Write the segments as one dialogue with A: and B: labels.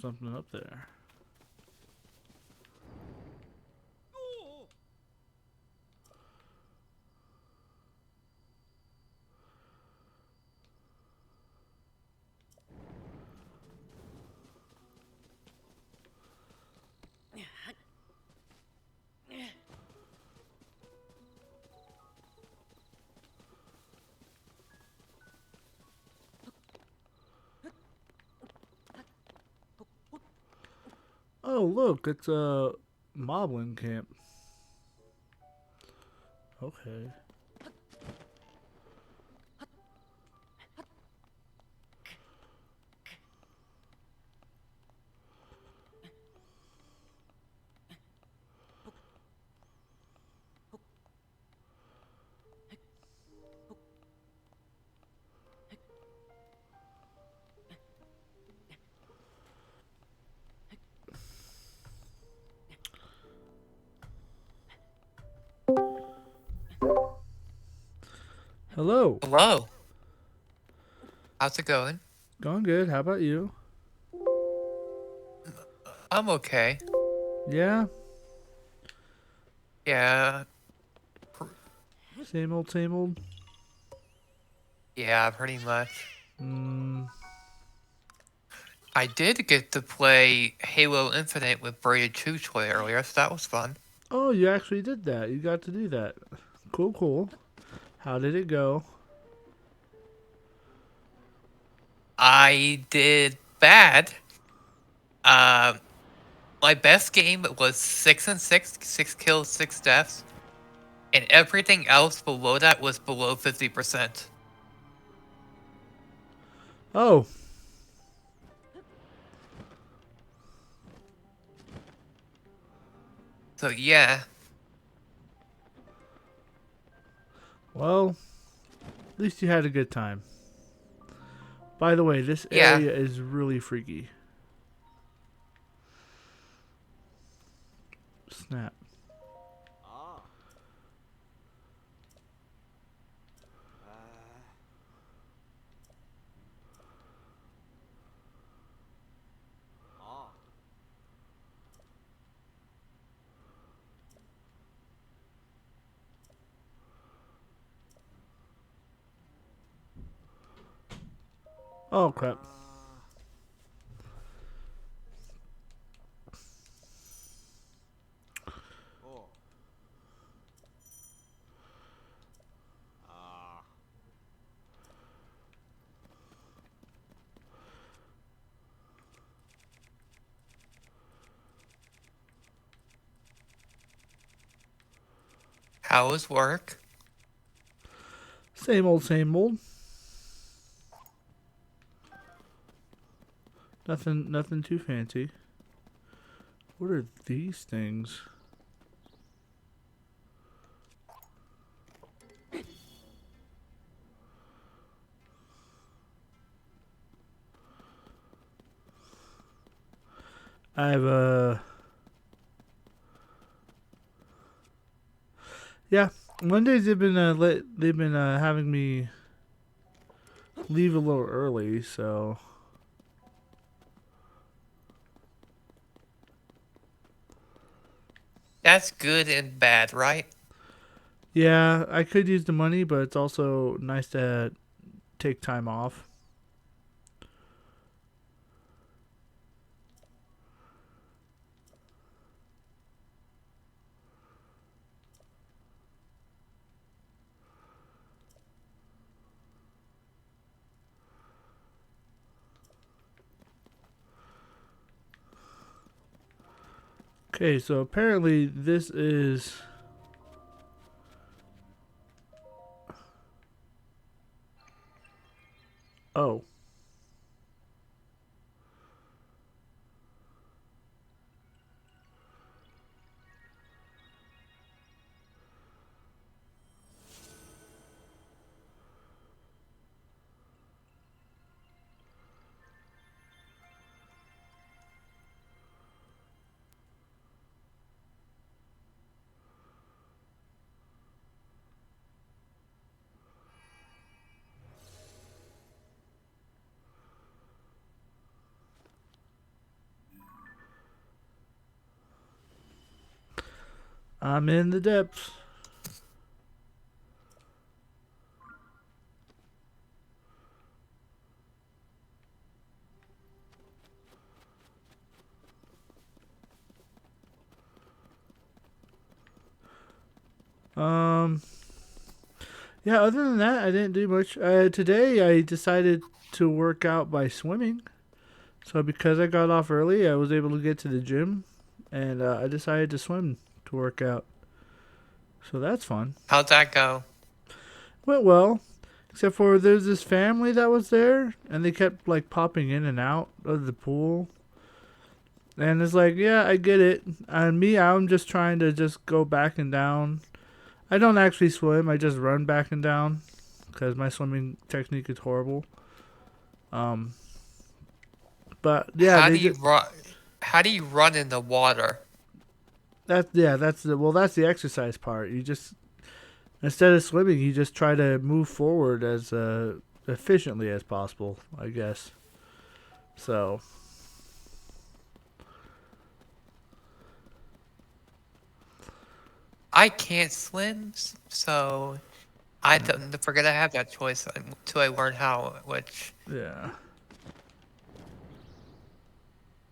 A: something up there. Oh, look, it's a moblin camp. Okay. Hello.
B: Hello. How's it going?
A: Going good. How about you?
B: I'm okay.
A: Yeah.
B: Yeah. pr-
A: Same old, same old.
B: Yeah, pretty much.
A: Hmm.
B: I did get to play Halo Infinite with Braided Truthway earlier, so that was fun.
A: Oh, you actually did that. You got to do that. Cool, cool. How did it go?
B: I did bad. Uh, my best game was 6 and 6, 6 kills, 6 deaths, and everything else below that was below 50%.
A: Oh,
B: So yeah,
A: well, at least you had a good time. By the way, this
B: yeah.
A: area is really freaky. Snap. Oh, crap.
B: How was work?
A: Same old, same old. Nothing too fancy. What are these things? I have a yeah. Mondays they've been having me leave a little early, so
B: That's good and bad, right?
A: yeah, I could use the money, but it's also nice to take time off. Okay, so apparently this is oh. I'm in the depths. Um, yeah, other than that, I didn't do much. Today, I decided to work out by swimming. So, because I got off early, I was able to get to the gym, and I decided to swim to work out. So, that's fun.
B: How'd that go?
A: Went well, except for there's this family that was there, and they kept like popping in and out of the pool. And it's like, yeah, I get it. And me, I'm just trying to just go back and down. I don't actually swim. I just run back and down because my swimming technique is horrible. Um, but yeah,
B: How
A: they
B: do you
A: just
B: run? How do you run in the water?
A: that's the exercise part. You just instead of swimming, you just try to move forward as efficiently as possible, I guess. So
B: I can't swim, so I don't forget I have that choice until I learn how.
A: yeah,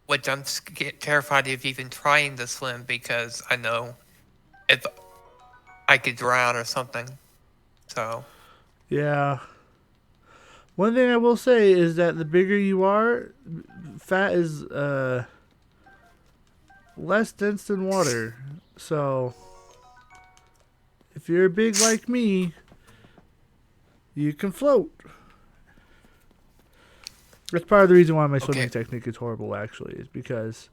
B: Which I'm terrified of even trying to swim because I know if I could drown or something. So
A: yeah. One thing I will say is that the bigger you are, fat is less dense than water. So if you're big like me, you can float. That's part of the reason why my
B: okay,
A: swimming technique is horrible. Actually, is because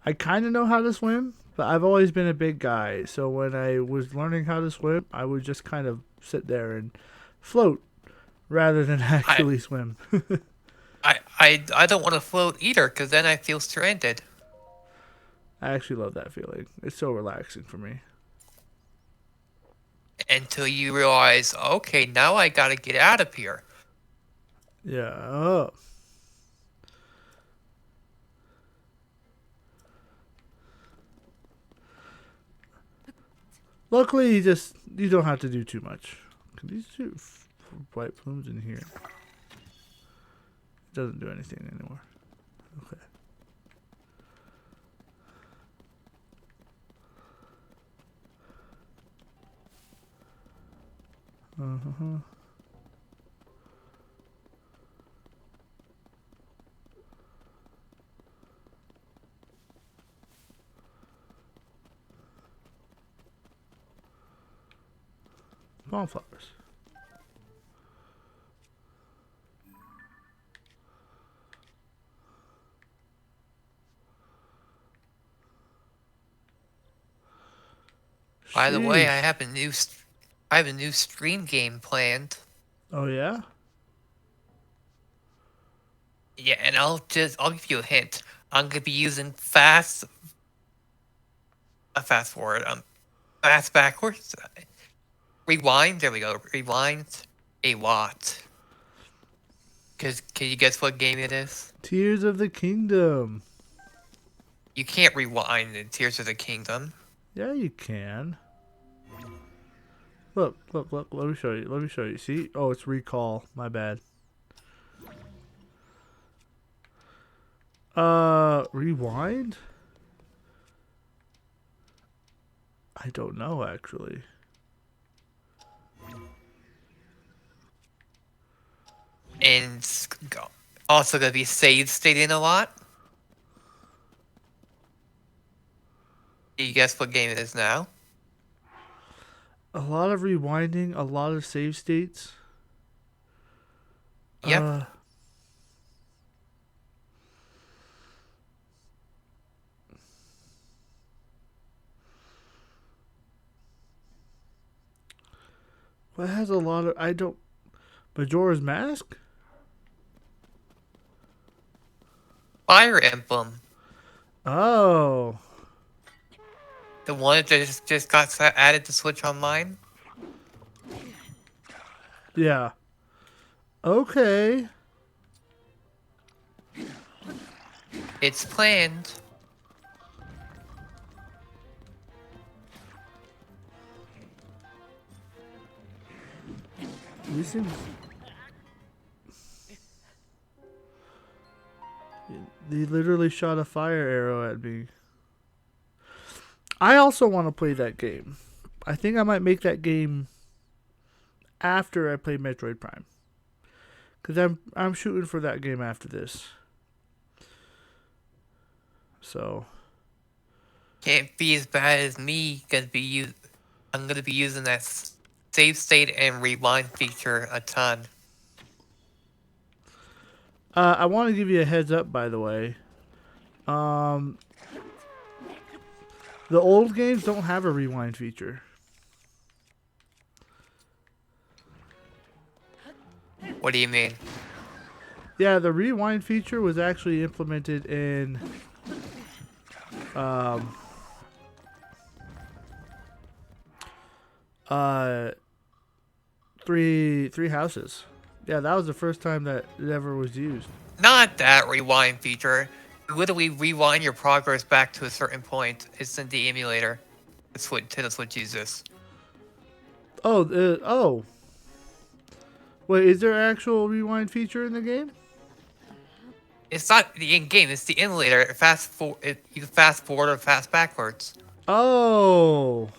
A: I kind of know how to swim, but I've always been a big guy. So when I was learning how to swim, I would just kind of sit there and float rather than
B: I
A: actually swim.
B: I don't want to float either because then I feel stranded.
A: I actually love that feeling. It's so relaxing for me.
B: Until you realize, okay, now I gotta get out of here.
A: Yeah. Oh. Luckily, you don't have to do too much. Can these two white plumes in here? It doesn't do anything anymore. Okay. Uh-huh. Bonflowers.
B: By the way,
A: Sheesh.
B: I have a new stream game planned.
A: Oh yeah.
B: Yeah, and I'll give you a hint. I'm gonna be using a fast forward, fast backwards, rewind. There we go. Rewind a lot. Cause can you guess what game it is?
A: Tears of the Kingdom.
B: You can't rewind in Tears of the Kingdom.
A: Yeah, you can. Look, look, look. Let me show you. Let me show you. See? Oh, it's recall. My bad. Rewind? I don't know actually.
B: And also gonna be save stating a lot. Can you guess what game it is now?
A: A lot of rewinding, a lot of save states.
B: Yep.
A: Uh, what has a lot of? I don't. Majora's Mask.
B: Fire Emblem.
A: Oh,
B: The one that just got added to Switch Online.
A: yeah. Okay.
B: It's planned.
A: These things. They literally shot a fire arrow at me. I also want to play that game. I think I might make that game after I play Metroid Prime, because I'm shooting for that game after this. So
B: Can't be as bad as me. I'm gonna be using that save state and rewind feature a ton.
A: I want to give you a heads up, by the way. Um, the old games don't have a rewind feature.
B: What do you mean?
A: Yeah, the rewind feature was actually implemented in um, uh, three houses. Yeah, that was the first time that it ever was used.
B: Not that rewind feature. You literally rewind your progress back to a certain point. It's in the emulator. That's what Nintendo Switch uses.
A: Oh. Wait, is there an actual rewind feature in the game?
B: It's not the in-game. It's the emulator. You can fast forward or fast backwards.
A: Oh.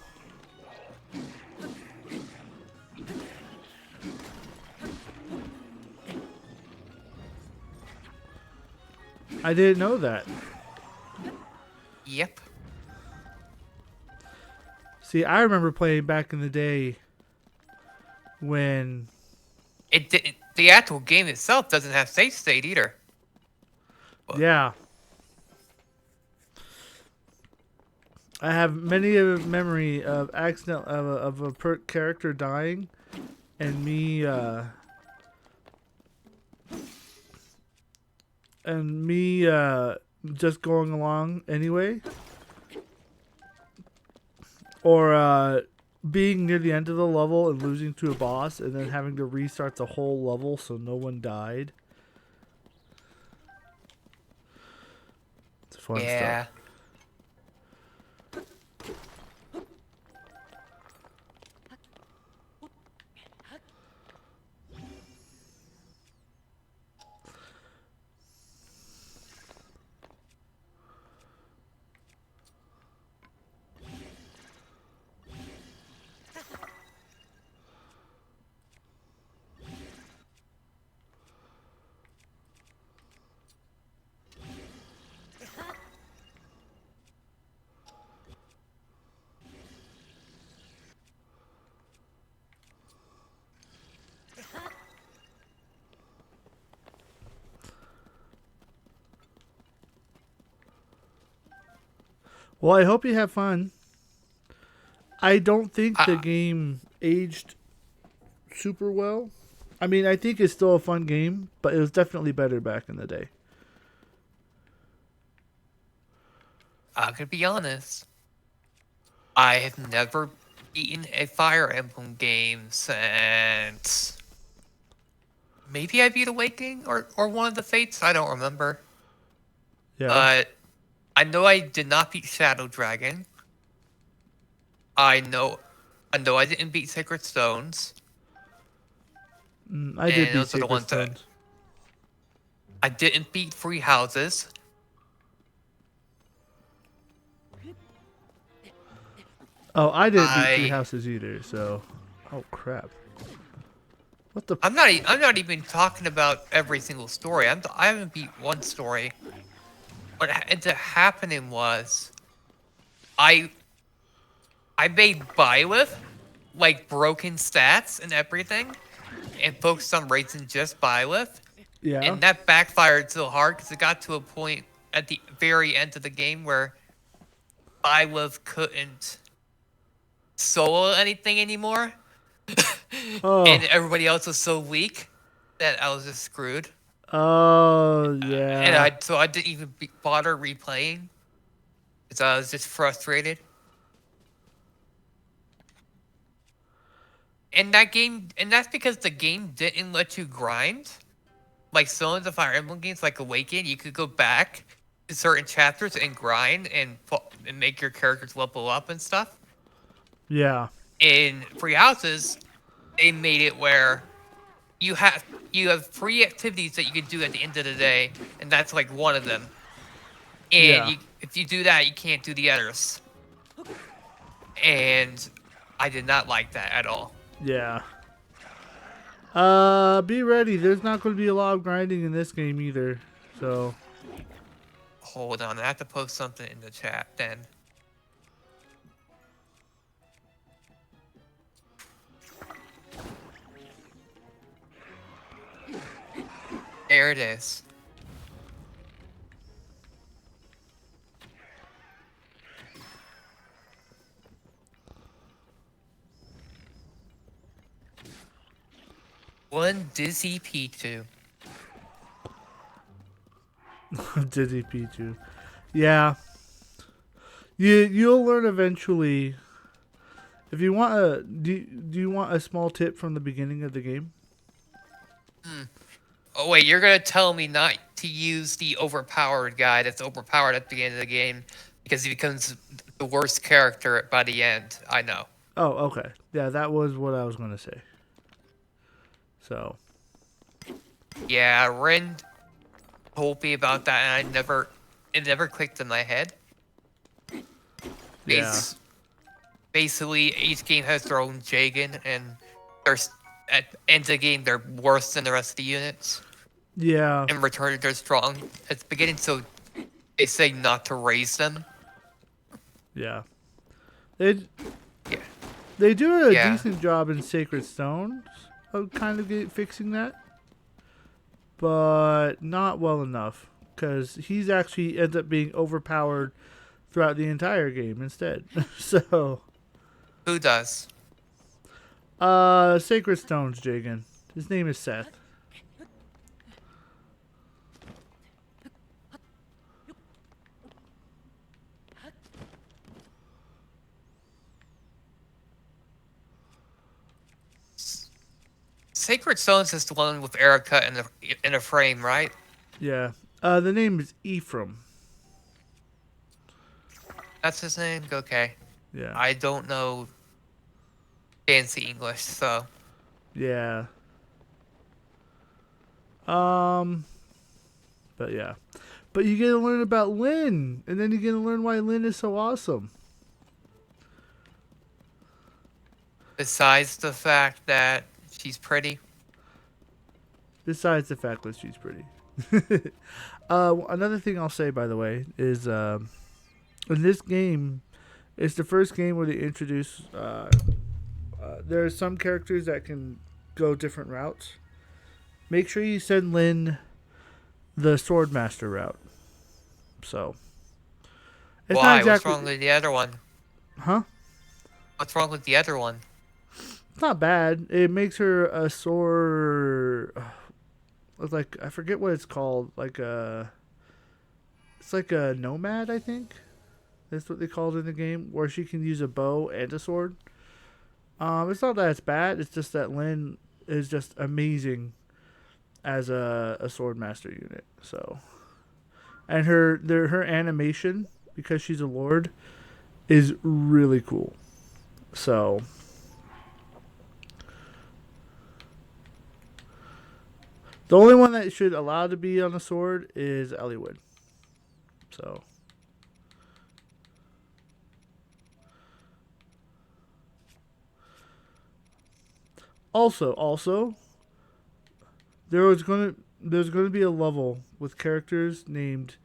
A: I didn't know that.
B: Yep.
A: See, I remember playing back in the day when
B: The actual game itself doesn't have save state either.
A: yeah. I have many a memory of accident of a character dying and me just going along anyway, or being near the end of the level and losing to a boss and then having to restart the whole level so no one died. It's fun stuff. Well, I hope you have fun. I don't think the game aged super well. I mean, I think it's still a fun game, but it was definitely better back in the day.
B: I'm gonna be honest. I have never beaten a Fire Emblem game since maybe I beat Awakening or one of the Fates. I don't remember.
A: Yeah.
B: But I know I did not beat Shadow Dragon. I know I didn't beat Sacred Stones.
A: I did beat
B: those are the
A: Sacred
B: ones that
A: Stones.
B: I didn't beat Three Houses.
A: Oh, I didn't beat Three Houses either. So, oh crap! What the?
B: I'm not even talking about every single story. I haven't beat one story. What ended up happening was, I made Byleth like broken stats and everything, and focused on raising just Byleth.
A: Yeah.
B: And that backfired so hard because it got to a point at the very end of the game where Byleth couldn't solo anything anymore.
A: Oh.
B: And everybody else was so weak that I was just screwed.
A: Oh yeah.
B: And I didn't even bother replaying because I was just frustrated. And that's because the game didn't let you grind. Like some of the Fire Emblem games, like Awaken, you could go back to certain chapters and grind and make your characters level up and stuff.
A: Yeah.
B: In Three Houses, they made it where you have free activities that you can do at the end of the day, and that's like one of them. And
A: Yeah.
B: if you do that, you can't do the others. And I did not like that at all.
A: Yeah. Be ready. There's not going to be a lot of grinding in this game either. So,
B: Hold on, I have to post something in the chat then. There it is. One Dizzy P2.
A: Dizzy Pichu. Yeah. You'll learn eventually. If you want a do you want a small tip from the beginning of the game?
B: Oh wait, you're gonna tell me not to use the overpowered guy that's overpowered at the end of the game because he becomes the worst character by the end. I know.
A: Oh, okay. Yeah, that was what I was going to say. So,
B: Yeah, Ren told me about that, and it never clicked in my head.
A: yeah.
B: Basically, each game has their own Jagan, and there's at the end of the game they're worse than the rest of the units.
A: Yeah.
B: In return, they're strong at the beginning, so they say not to raise them.
A: Yeah. They
B: Yeah,
A: they do a
B: Yeah.
A: decent job in Sacred Stones of kind of fixing that, but not well enough because he's actually ends up being overpowered throughout the entire game instead. So,
B: Who does?
A: Sacred Stones, Jagan. His name is Seth.
B: Sacred Stones is the one with Erica in a frame, right?
A: Yeah. The name is Ephraim.
B: That's his name. Okay.
A: Yeah.
B: I don't know fancy English, so
A: Yeah. But yeah. But you get to learn about Lynn, and then you get to learn why Lynn is so awesome.
B: besides the fact that she's pretty.
A: Besides the fact that she's pretty. Another thing I'll say, by the way, is in this game, it's the first game where they introduce. There are some characters that can go different routes. Make sure you send Lynn the Swordmaster route. So. It's
B: Why?
A: not exactly.
B: What's wrong with the other one?
A: Huh?
B: What's wrong with the other one?
A: It's not bad. It makes her a sword. Like I forget what it's called. Like a. It's like a nomad, I think. That's what they called it in the game, where she can use a bow and a sword. It's not that it's bad. It's just that Lynn is just amazing as a sword master unit. So, and her animation, because she's a lord, is really cool. So, the only one that should allow to be on a sword is Eliwood. So. Also, there's gonna be a level with characters named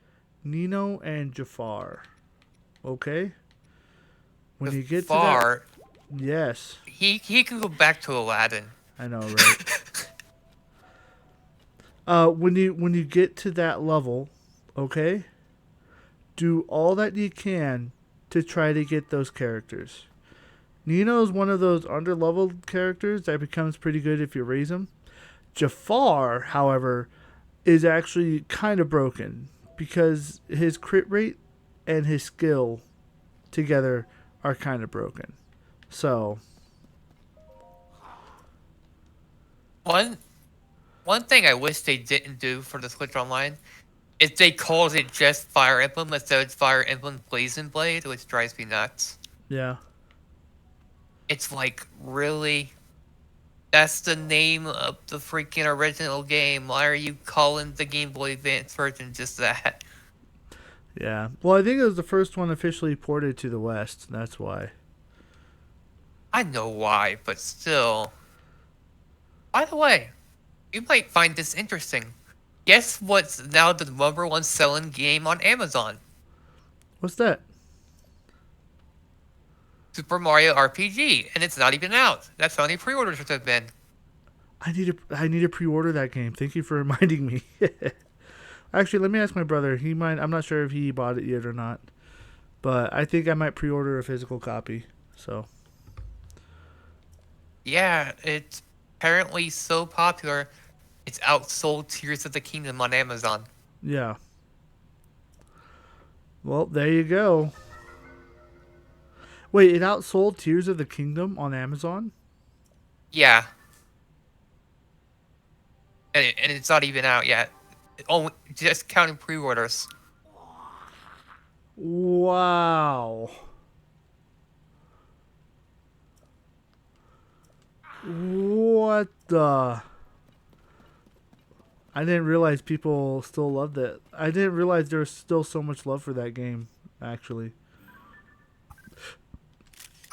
A: Nino and Jafar. Okay? When you get
B: Far,
A: to that, yes,
B: he can go back to Aladdin.
A: I know, right? When you get to that level, okay, do all that you can to try to get those characters. Nino is one of those underleveled characters that becomes pretty good if you raise him. Jafar, however, is actually kind of broken because his crit rate and his skill together are kind of broken. So,
B: One thing I wish they didn't do for the Switch Online is they called it just Fire Emblem instead of Fire Emblem Blazing Blade, which drives me nuts.
A: yeah.
B: It's like, really? That's the name of the freaking original game. Why are you calling the Game Boy Advance version just that?
A: Yeah. Well, I think it was the first one officially ported to the West. That's why.
B: I know why, but still. By the way, you might find this interesting. Guess what's now the number one selling game on Amazon?
A: What's that?
B: Super Mario RPG, and it's not even out. That's how many pre-orders have been.
A: I need to pre-order that game. Thank you for reminding me. Actually, let me ask my brother. He might. I'm not sure if he bought it yet or not, but I think I might pre-order a physical copy. So
B: Yeah, it's apparently so popular, it's outsold Tears of the Kingdom on Amazon.
A: yeah. Well, there you go. Wait, it outsold Tears of the Kingdom on Amazon?
B: Yeah, and it's not even out yet. Oh, just counting pre-orders.
A: Wow. What the? I didn't realize people still loved it. I didn't realize there was still so much love for that game, actually.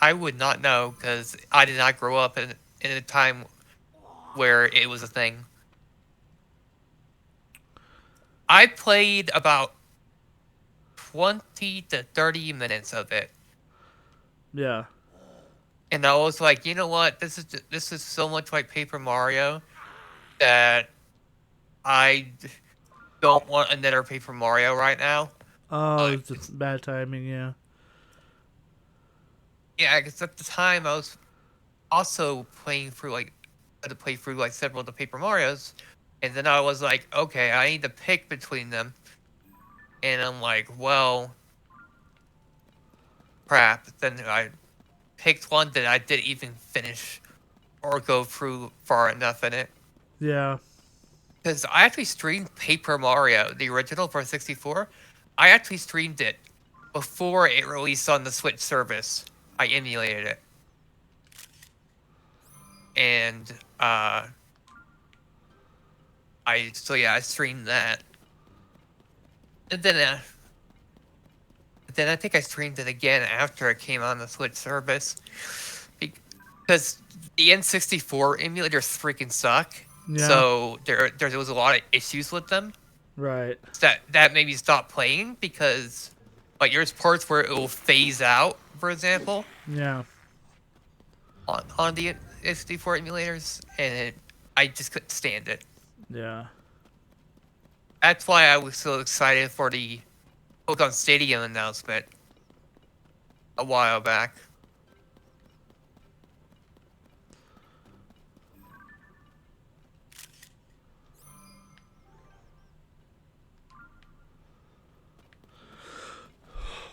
B: I would not know because I did not grow up in a time where it was a thing. I played about 20 to 30 minutes of it,
A: Yeah.
B: and I was like, you know what? This is so much like Paper Mario that I don't want another Paper Mario right now.
A: Oh,
B: Uh,
A: it's just bad timing, yeah.
B: yeah, because at the time I was also playing through had to play through like several of the Paper Mario's, and then I was like, okay, I need to pick between them, and I'm like, well, crap. Then I picked one that I didn't even finish or go through far enough in it.
A: Yeah.
B: Because I actually streamed Paper Mario, the original for 64. I actually streamed it before it released on the Switch service. I emulated it. And I streamed that. And then I think I streamed it again after it came on the Switch service. Because the N64 emulators freaking suck.
A: Yeah.
B: So there was a lot of issues with them.
A: Right.
B: That made me stop playing because like there's parts where it will phase out, for example,
A: Yeah.
B: on the N64 emulators, and I just couldn't stand it.
A: Yeah.
B: That's why I was so excited for the Pokemon Stadium announcement a while back.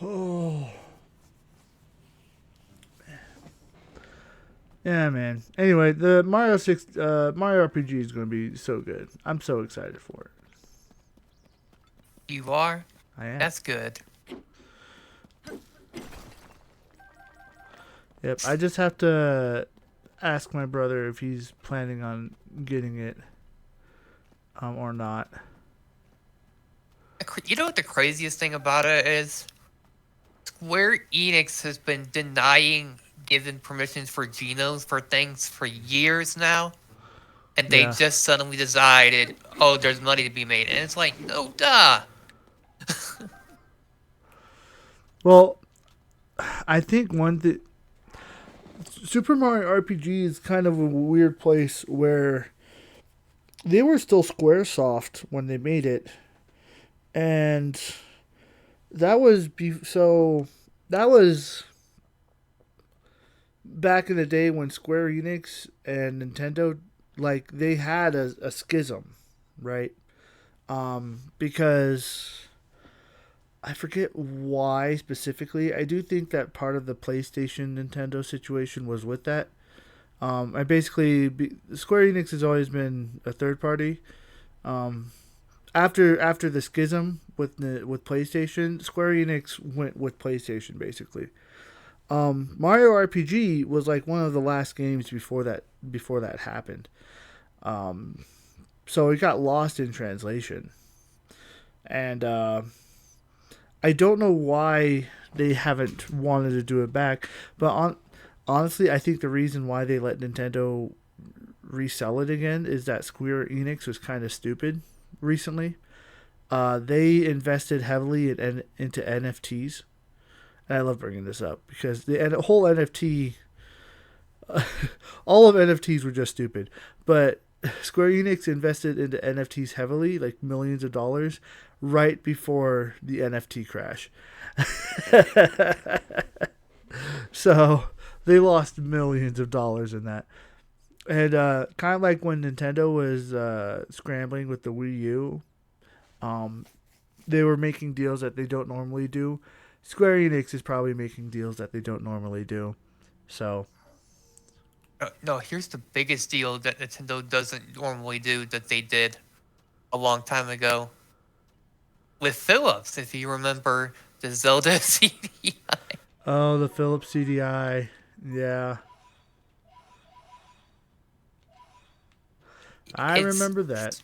A: Oh. Yeah, man. Anyway, the Mario RPG is going to be so good. I'm so excited for it.
B: You are?
A: I am.
B: That's good.
A: Yep. I just have to ask my brother if he's planning on getting it or not.
B: You know what the craziest thing about it is? Square Enix has been denying giving permissions for genomes for things for years now, and they
A: Yeah.
B: just suddenly decided, oh, there's money to be made, and it's like, no, duh.
A: Well, I think one that Super Mario RPG is kind of a weird place where they were still SquareSoft when they made it, and so that was back in the day when Square Enix and Nintendo like they had a schism, right? Because I forget why specifically. I do think that part of the PlayStation Nintendo situation was with that. I basically Square Enix has always been a third party. Um, after the schism with PlayStation, Square Enix went with PlayStation basically. Mario RPG was like one of the last games before that happened. Um, so it got lost in translation, and I don't know why they haven't wanted to do it back. But honestly, I think the reason why they let Nintendo resell it again is that Square Enix was kind of stupid recently. They invested heavily into NFTs. And I love bringing this up because the whole NFT, all of NFTs were just stupid. But Square Enix invested into NFTs heavily, like millions of dollars, right before the NFT crash. So they lost millions of dollars in that. And kind of like when Nintendo was scrambling with the Wii U, um, they were making deals that they don't normally do. Square Enix is probably making deals that they don't normally do. So,
B: No, here's the biggest deal that Nintendo doesn't normally do that they did a long time ago with Philips. If you remember the Zelda CD,
A: oh, the Philips CDI. Yeah, I
B: it's
A: remember that.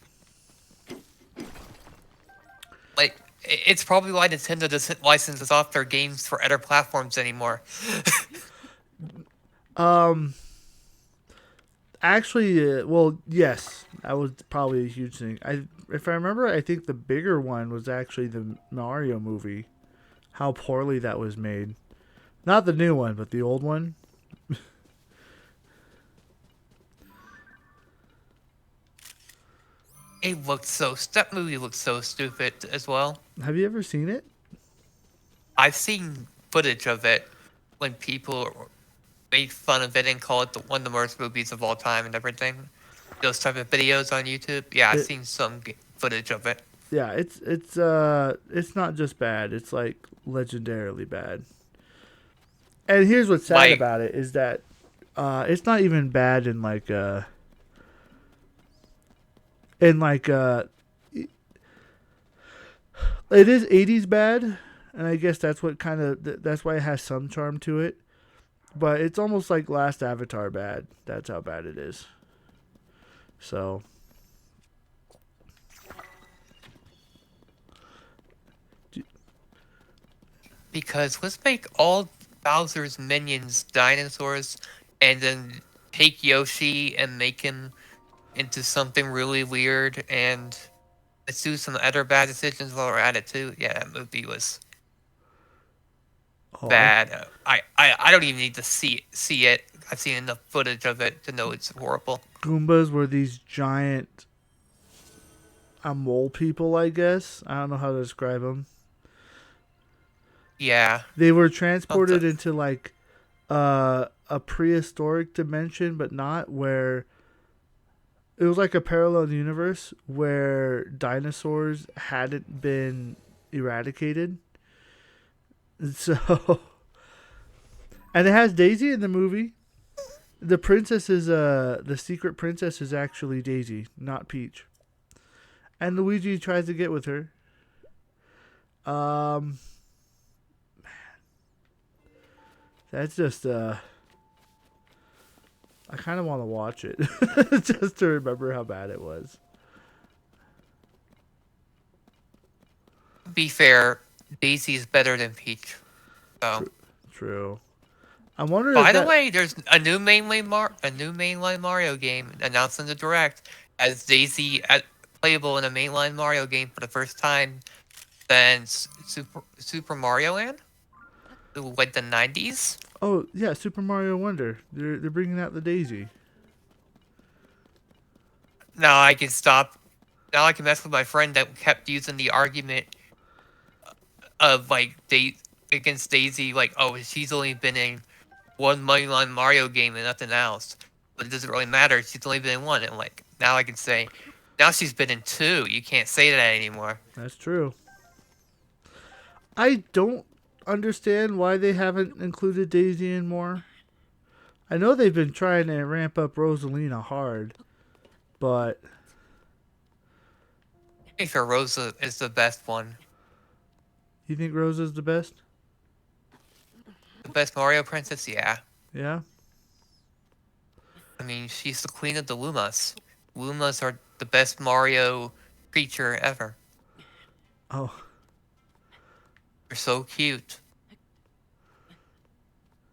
B: like it's probably why Nintendo doesn't license off their games for other platforms anymore.
A: Um, actually, well, yes, that was probably a huge thing. If I remember, I think the bigger one was actually the Mario movie. How poorly that was made. Not the new one, but the old one.
B: That movie looked so stupid as well.
A: Have you ever seen it?
B: I've seen footage of it when people make fun of it and call it one of the worst movies of all time and everything. Those type of videos on YouTube. Yeah, I've
A: It
B: seen some footage of it.
A: yeah, it's not just bad. It's like legendarily bad. And here's what's sad
B: Like,
A: about it is that it's not even bad in like it is 80s bad, and I guess that's what kind of that's why it has some charm to it. But it's almost like Last Avatar bad. That's how bad it is. So
B: because let's make all Bowser's minions dinosaurs and then take Yoshi and make him into something really weird and let's do some other bad decisions while we're at it too. Yeah, that movie was
A: oh,
B: bad. I don't even need to see it. I've seen enough footage of it to know it's horrible.
A: Goombas were these giant mole people, I guess. I don't know how to describe them.
B: Yeah,
A: They were transported
B: something.
A: into like a prehistoric dimension, but not where it was like a parallel universe where dinosaurs hadn't been eradicated. So, and it has Daisy in the movie. The princess is the secret princess is actually Daisy, not Peach. And Luigi tries to get with her. Um, that's just I kind of want to watch it just to remember how bad it was.
B: Be fair, Daisy's better than Peach. So,
A: True. I wonder if
B: by the
A: that.
B: way, there's a new mainline Mario game announced in the direct as Daisy playable in a mainline Mario game for the first time since Super Mario Land, like the 90s.
A: Oh yeah, Super Mario Wonder. They're bringing out the Daisy.
B: Now I can stop. Now I can mess with my friend that kept using the argument of like against Daisy, like, oh, she's only been in one mainline Mario game and nothing else, but it doesn't really matter. She's only been in one, and like now I can say, now she's been in two. You can't say that anymore.
A: That's true. I don't understand why they haven't included Daisy in more. I know they've been trying to ramp up Rosalina hard, but
B: I think for Rosa is the best one.
A: you think Rosa's the best?
B: The best Mario princess? Yeah.
A: Yeah.
B: I mean, she's the queen of the Lumas. Lumas are the best Mario creature ever.
A: Oh,
B: They're so cute.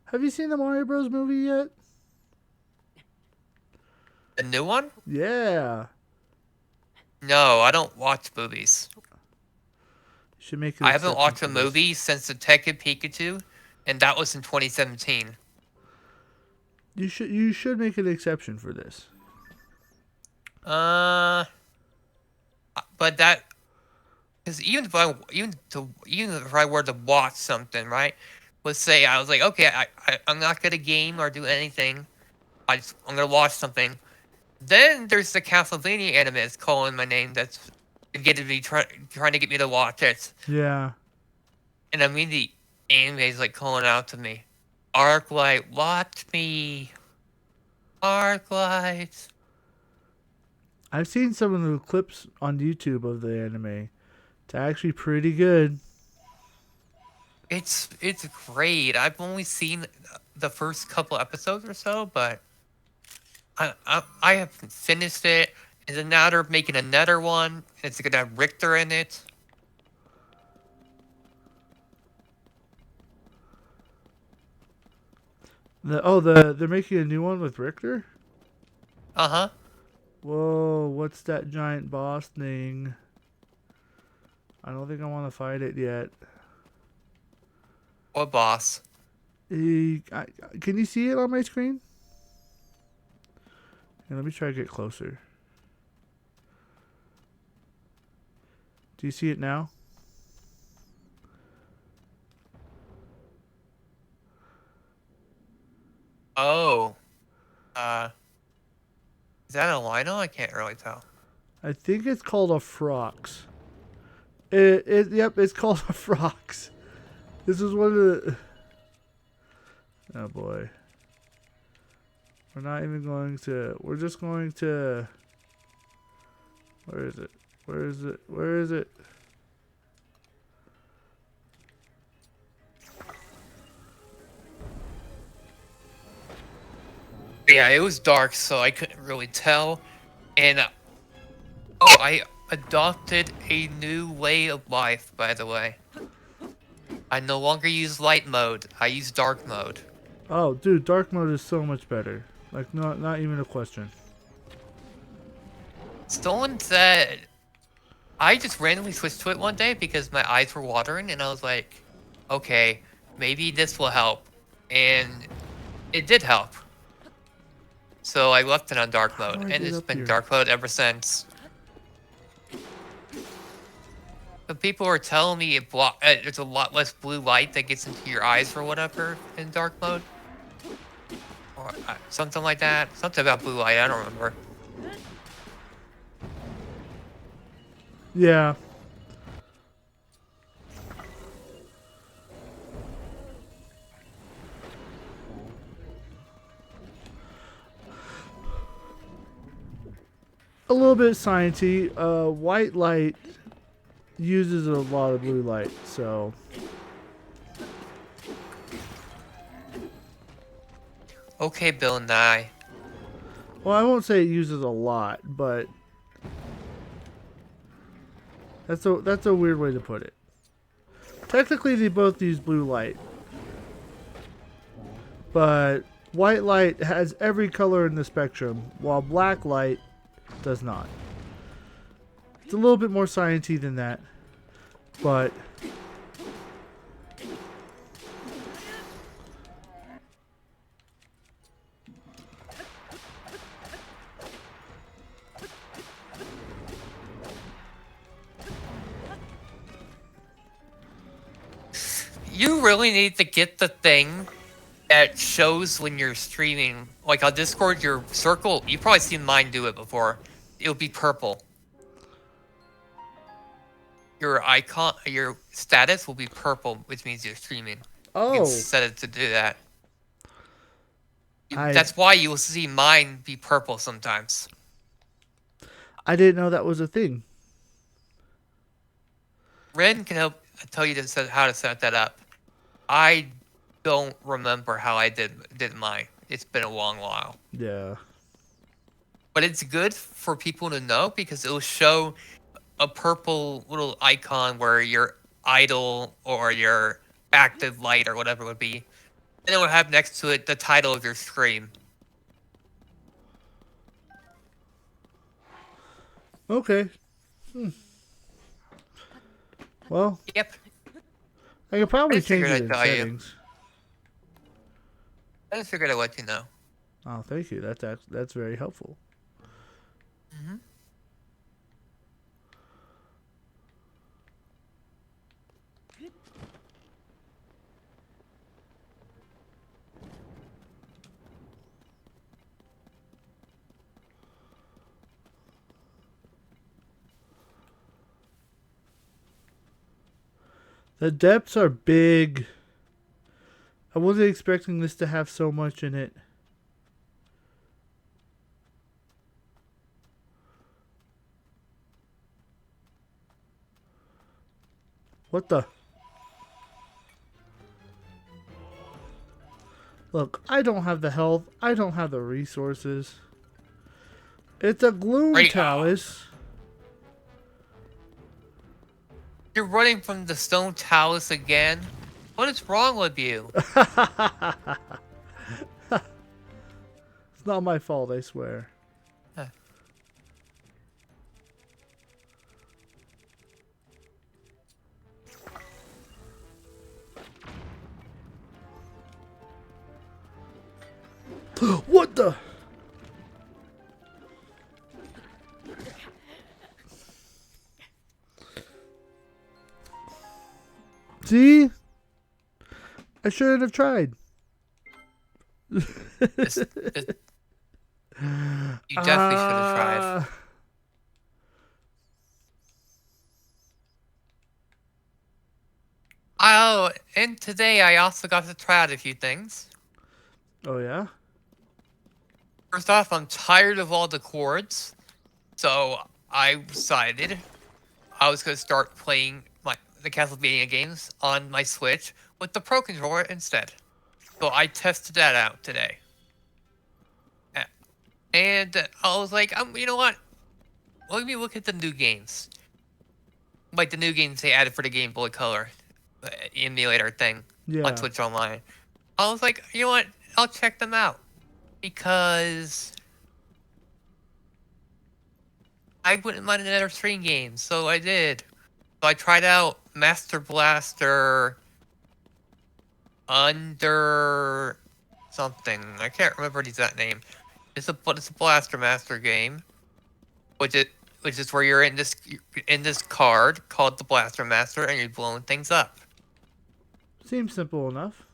A: have you seen the Mario Bros. Movie yet?
B: The new one?
A: Yeah.
B: No, I don't watch movies.
A: You should make an
B: I haven't
A: exception
B: watched a
A: for this.
B: movie since Detective Pikachu, and that was in 2017.
A: You should make an exception for this.
B: But that, because even if I were to watch something, right? Let's say I was like, okay, I'm not gonna game or do anything. I'm gonna watch something. Then there's the Castlevania anime that's calling my name. That's getting me trying to get me to watch it.
A: Yeah.
B: And I mean the anime is like calling out to me. Arclight, watch me. Arclight.
A: I've seen some of the clips on YouTube of the anime. It's actually pretty good.
B: It's great. I've only seen the first couple episodes or so, but I haven't finished it. And then now they're making another one. It's gonna have Richter in it.
A: They're making a new one with Richter?
B: Uh-huh.
A: Whoa, what's that giant boss thing? I don't think I want to fight it yet.
B: What boss?
A: Can you see it on my screen? Here, let me try to get closer. Do you see it now?
B: Oh. Is that a Lino? I can't really tell.
A: I think it's called a Frox. Yep, it's called a Frox. This is one of the... Oh boy. We're not even going to... We're just going to... Where is it? Where is it? Where is it?
B: Yeah, it was dark, so I couldn't really tell. And oh, I adopted a new way of life, by the way. I no longer use light mode. I use dark mode.
A: Oh, dude, dark mode is so much better. Like, not even a question.
B: Someone said I just randomly switched to it one day because my eyes were watering, and I was like, okay, maybe this will help. And it did help. So I left it on dark
A: How
B: mode,
A: do I
B: and
A: get
B: it's
A: up
B: been
A: here?
B: dark mode ever since. But people were telling me there's a lot less blue light that gets into your eyes or whatever in dark mode. Or something like that. Something about blue light, I don't remember.
A: Yeah. A little bit sciencey. White light uses a lot of blue light, so...
B: Okay, Bill Nye.
A: Well, I won't say it uses a lot, but... That's a weird way to put it. Technically, they both use blue light. But white light has every color in the spectrum, while black light does not. It's a little bit more sciencey than that, but...
B: You really need to get the thing that shows when you're streaming. Like on Discord, your circle, you've probably seen mine do it before. It'll be purple. Your icon, your status will be purple, which means you're streaming. You can
A: Oh,
B: set it to do that.
A: I
B: That's why you will see mine be purple sometimes.
A: didn't know that was a thing.
B: Ren can help tell you how to set that up. I don't remember how I did mine. It's been a long while.
A: Yeah.
B: But it's good for people to know because it'll show a purple little icon where your idle or your active light or whatever it would be. And it will have next to it the title of your stream.
A: Okay. Well,
B: Yep.
A: I could probably
B: I
A: change
B: figured
A: it
B: I'd
A: in
B: tell you.
A: settings.
B: I just figured I'd let you know.
A: Oh, thank you. That's very helpful.
B: Mm-hmm.
A: The depths are big. I wasn't expecting this to have so much in it. What the? Look, I don't have the health. I don't have the resources. It's a gloom
B: Right.
A: talus.
B: You're running from the stone talus again? What is wrong with you?
A: It's not my fault, I swear.
B: Huh.
A: What the? See? I shouldn't have tried.
B: You definitely should have tried. Oh, and today I also got to try out a few things.
A: Oh, yeah?
B: First off, I'm tired of all the chords, so I decided I was going to start playing the Castlevania games on my Switch with the Pro Controller instead. So I tested that out today. And I was like, you know what? Let me look at the new games. Like the new games they added for the Game Boy Color emulator thing on Switch Online. I was like, you know what? I'll check them out. Because I wouldn't mind another stream game, so I did. So I tried out Master Blaster Under something. I can't remember the exact name. It's a Blaster Master game, which is where you're in this card called the Blaster Master and you're blowing things up.
A: Seems simple enough.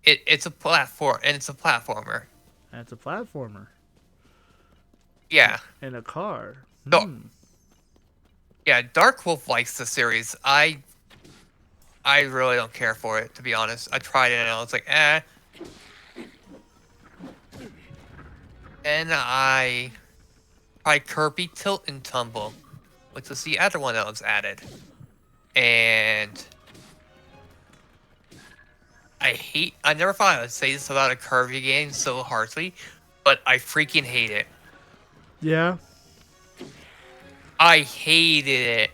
B: It's a platform and it's a platformer.
A: And it's a platformer.
B: Yeah.
A: In a car.
B: Yeah, Dark Wolf likes the series. I really don't care for it, to be honest. I tried it and I was like, eh. And I tried Kirby Tilt and Tumble, which was the other one that was added. And I never thought I would say this about a Kirby game so harshly, but I freaking hate it.
A: Yeah?
B: I hated it.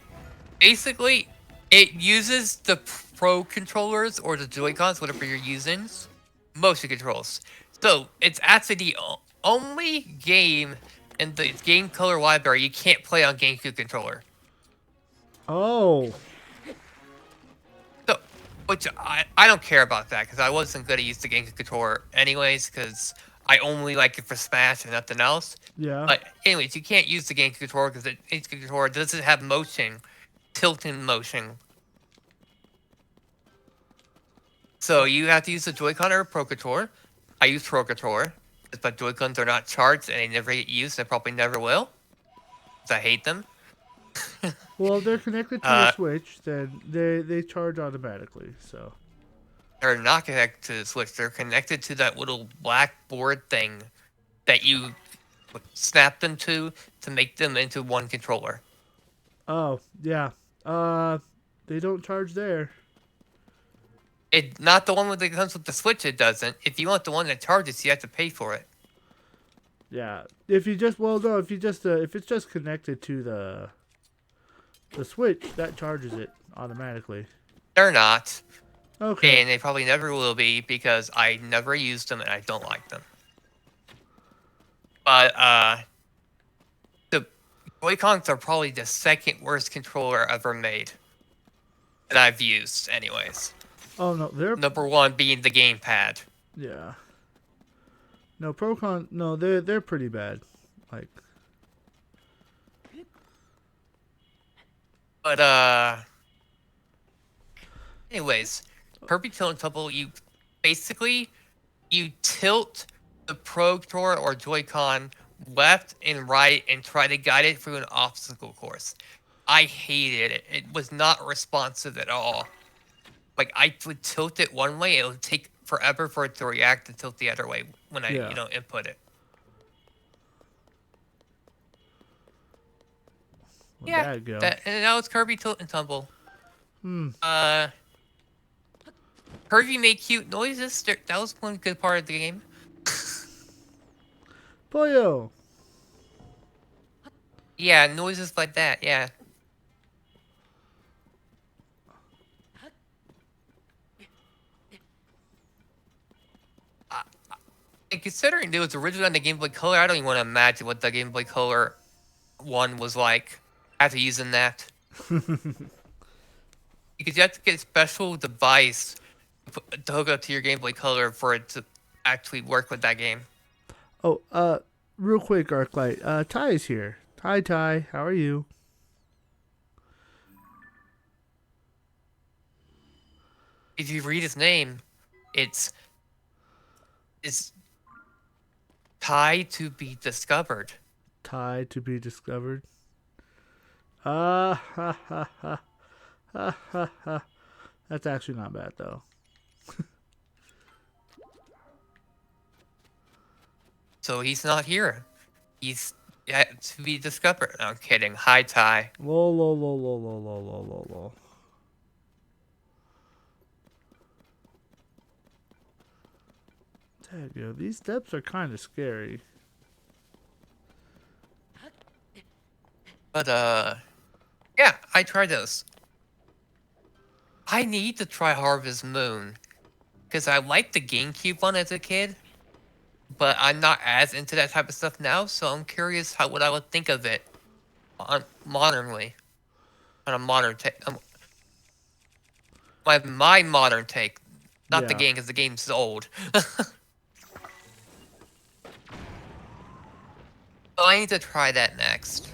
B: Basically, it uses the Pro controllers or the Joy-Cons, whatever you're using, motion controls. So, it's actually the only game in the game color library you can't play on GameCube controller.
A: Oh.
B: So, which I don't care about that because I wasn't going to use the GameCube controller anyways because I only like it for Smash and nothing else.
A: Yeah.
B: But anyways, you can't use the GameCube controller because the GameCube controller doesn't have motion, tilting motion. So you have to use the Joy-Con or Pro Controller. I use Pro Controller, but Joy-Cons are not charged and they never get used. They probably never will. Because I hate them.
A: Well, if they're connected to your Switch, then they charge automatically. So
B: they're not connected to the Switch. They're connected to that little black board thing that you snap them to make them into one controller.
A: Oh, yeah. They don't charge there.
B: It not the one that comes with the Switch. It doesn't. If you want the one that charges, you have to pay for it.
A: Yeah. If you just no, if you just if it's just connected to the Switch, that charges it automatically.
B: They're not.
A: Okay.
B: And they probably never will be because I never used them and I don't like them. But the Joy-Cons are probably the second worst controller ever made that I've used, anyways.
A: Oh no, they're
B: Number one being the gamepad.
A: yeah. No, Procon. No, they're pretty bad. Like.
B: But anyways, Kirby Tilt and Tumble, you tilt the Pro Controller or Joy-Con left and right and try to guide it through an obstacle course. I hated it. It was not responsive at all. Like, I would tilt it one way, it would take forever for it to react and tilt the other way when I, input it.
A: Well, yeah,
B: and that was Kirby Tilt and Tumble. Kirby made cute noises. That was one good part of the game.
A: Pollo.
B: Yeah, noises like that, yeah. And considering it was originally on the Game Boy Color, I don't even want to imagine what the Game Boy Color one was like after using that. Because you have to get a special device to hook up to your Game Boy Color for it to actually work with that game.
A: Oh, real quick, Arclight. Ty is here. Hi, Ty. How are you?
B: If you read his name, it's Ty to be discovered.
A: Ty to be discovered. Ha ha ha ha ha ha. That's actually not bad though.
B: So he's not here. He's yet to be discovered. No, I'm kidding. Hi, Ty.
A: Lol, lol, lol, lol, lol, lol, lol, lol, lol. There you go. These steps are kind of scary.
B: But, yeah, I tried those. I need to try Harvest Moon. Because I liked the GameCube one as a kid. But I'm not as into that type of stuff now, so I'm curious what I would think of it modernly. On a modern take. My modern take. Not the game, because the game's old. So I need to try that next.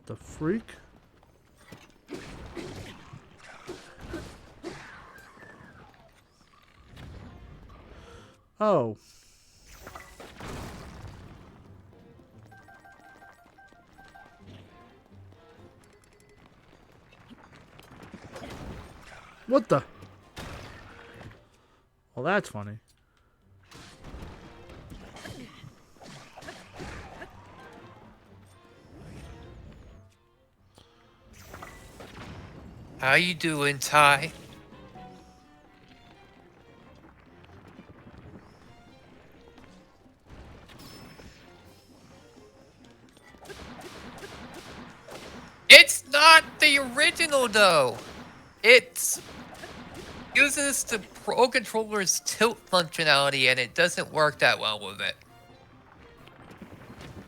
A: The freak? Oh. What the? Well, that's funny.
B: How you doing, Ty? It's not the original, though. It's uses the Pro Controller's tilt functionality, and it doesn't work that well with it.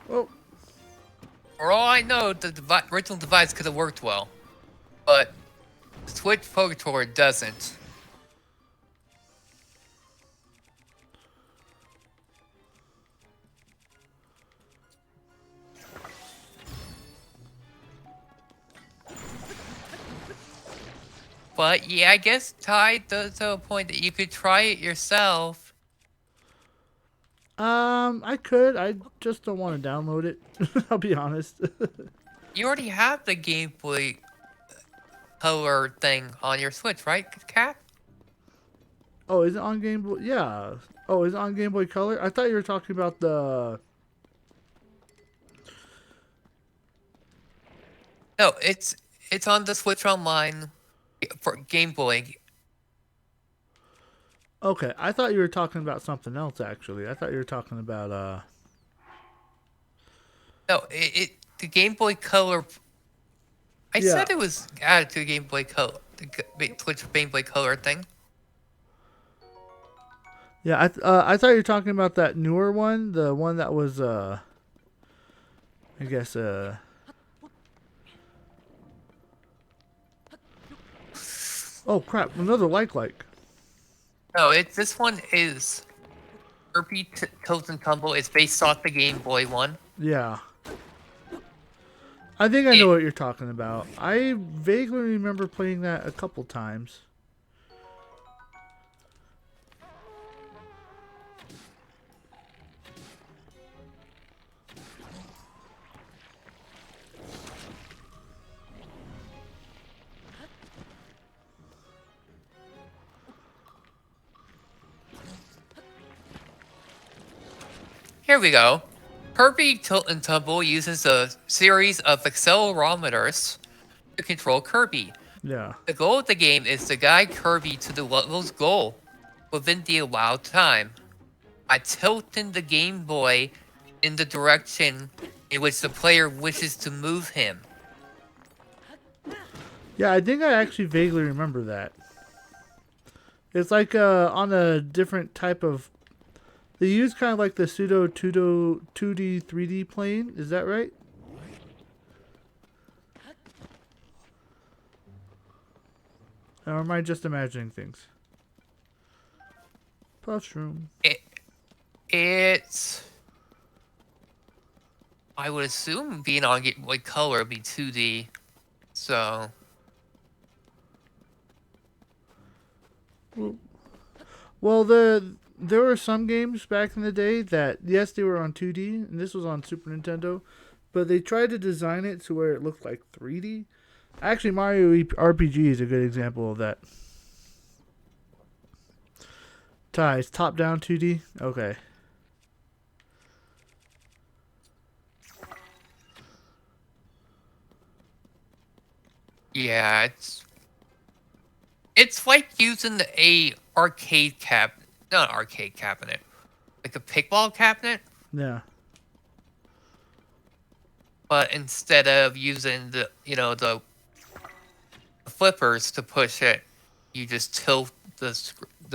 A: Oh.
B: For all I know, the original device could have worked well, but the Switch Pro Controller doesn't. But yeah, I guess Ty does to a point that you could try it yourself.
A: I could. I just don't want to download it. I'll be honest.
B: You already have the Game Boy Color thing on your Switch, right, Cat?
A: Oh, is it on Game Boy? Yeah. Oh, is it on Game Boy Color? I thought you were talking about the...
B: No, it's on the Switch Online for Game Boy.
A: Okay, I thought you were talking about something else. Actually, I thought you were talking about
B: No, the Game Boy Color. I
A: Yeah,
B: said it was added to the Game Boy Color, the Switch Game Boy Color thing.
A: yeah. I thought you were talking about that newer one, the one that was I guess Oh crap! Another like.
B: No, this one is Kirby Tilt and Tumble. It's based off the Game Boy one.
A: Yeah. I think I know
B: It
A: what you're talking about. I vaguely remember playing that a couple times.
B: Here we go. Kirby Tilt and Tumble uses a series of accelerometers to control Kirby.
A: Yeah.
B: The goal of the game is to guide Kirby to the level's goal within the allowed time by tilting the Game Boy in the direction in which the player wishes to move him.
A: Yeah, I think I actually vaguely remember that. It's like on a different type of. They use kind of like the pseudo 2D 3D plane. Is that right? Or am I just imagining things? Puffshroom.
B: It's I would assume being on Game Boy Color would be 2D. So
A: Well, there were some games back in the day that yes they were on 2D, and this was on Super Nintendo, but they tried to design it to where it looked like 3D. Actually, Mario RPG is a good example of that. Ties top down 2D. Okay.
B: yeah, it's like using a arcade cabinet, not an arcade cabinet, like a pickball cabinet,
A: Yeah.
B: but instead of using the flippers to push it, you just tilt the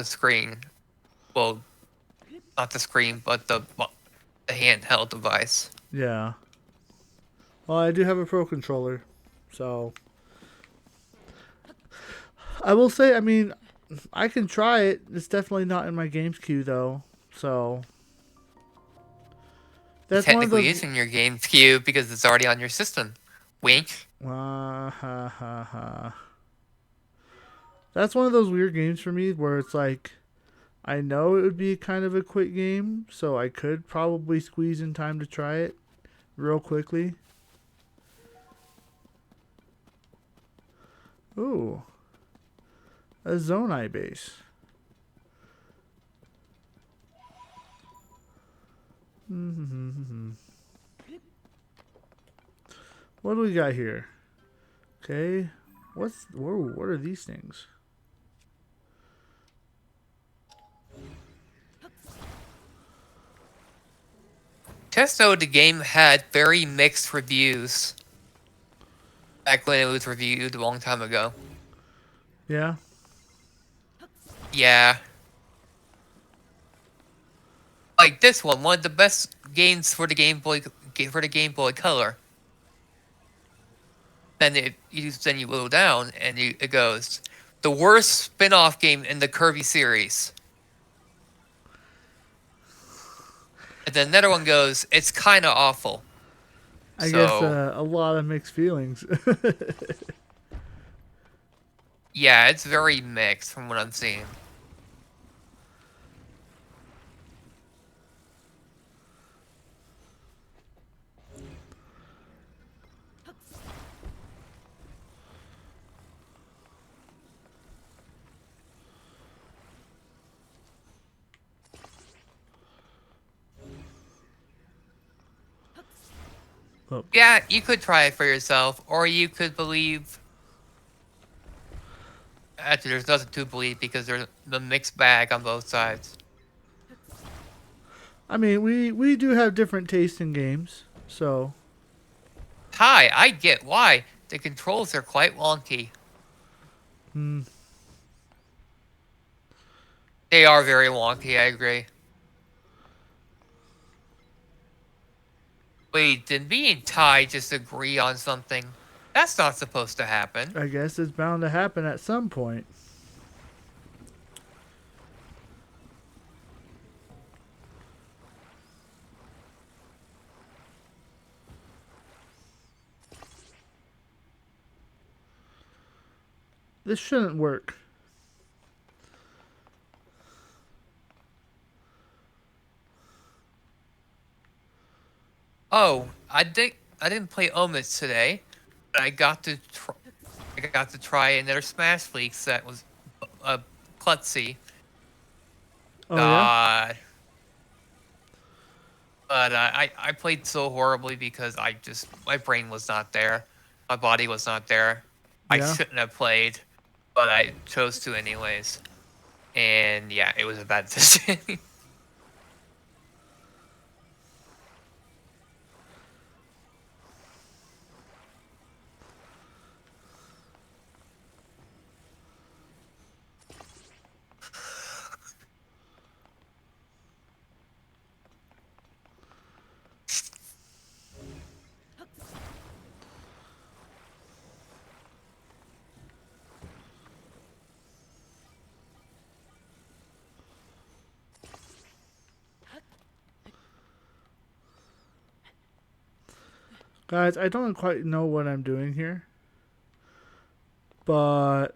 B: screen. Well, not the screen, but the handheld device.
A: Yeah. Well, I do have a Pro controller, so I will say, I mean, I can try it. It's definitely not in my games queue though. So
B: It
A: that's one of
B: technically
A: those.
B: is in your game's queue because it's already on your system. Wink.
A: Ha ha ha. That's one of those weird games for me where it's like I know it would be kind of a quick game, so I could probably squeeze in time to try it real quickly. Ooh, a Zonai base. Mm-hmm. What do we got here? Okay, whoa? What are these things?
B: Testo, the game had very mixed reviews back when it was reviewed a long time ago.
A: Yeah.
B: Yeah. Like this one of the best games for the Game Boy Color. Then you go down and it goes the worst spin-off game in the Kirby series. And then another one goes, it's kind of awful.
A: I guess a lot of mixed feelings.
B: Yeah, it's very mixed from what I'm seeing.
A: Oh,
B: Yeah, you could try it for yourself, or you could believe. Actually, there's nothing to believe because there's the mixed bag on both sides.
A: I mean, we do have different tastes in games, so
B: Hi, I get why. The controls are quite wonky.
A: hmm,
B: They are very wonky, I agree. Wait, did me and Ty just agree on something? That's not supposed to happen.
A: I guess it's bound to happen at some point. This shouldn't work.
B: Oh, I didn't play Omens today, but I got to try another Smash Leaks that was klutzy.
A: Oh yeah,
B: God. But I played so horribly because my brain was not there. My body was not there. I
A: yeah.
B: shouldn't have played, but I chose to anyways. And yeah, it was a bad decision.
A: Guys, I don't quite know what I'm doing here, but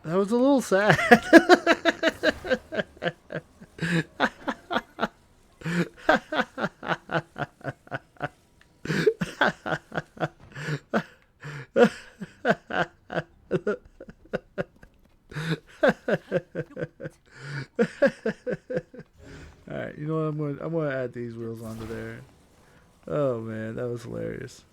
A: that was a little sad. All right, you know what? I'm gonna add these wheels onto there. Oh man, that was hilarious.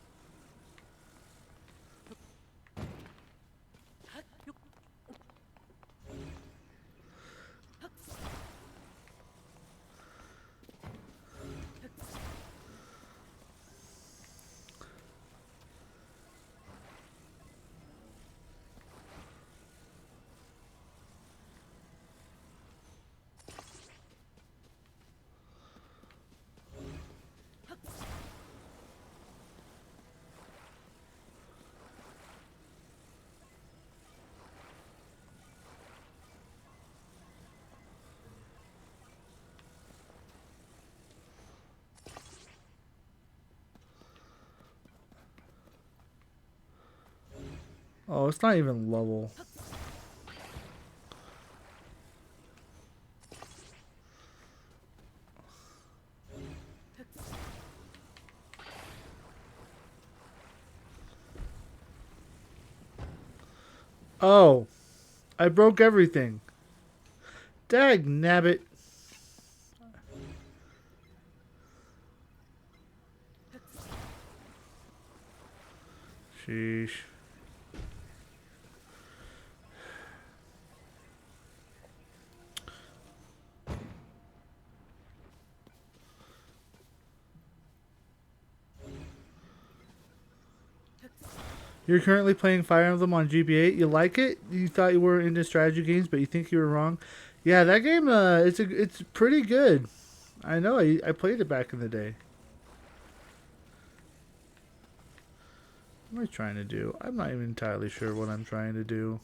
A: Oh, it's not even level. Oh, I broke everything. Dag nabbit. Sheesh. You're currently playing Fire Emblem on GBA. You like it? You thought you were into strategy games, but you think you were wrong. Yeah, that game. It's pretty good. I know. I played it back in the day. What am I trying to do? I'm not even entirely sure what I'm trying to do.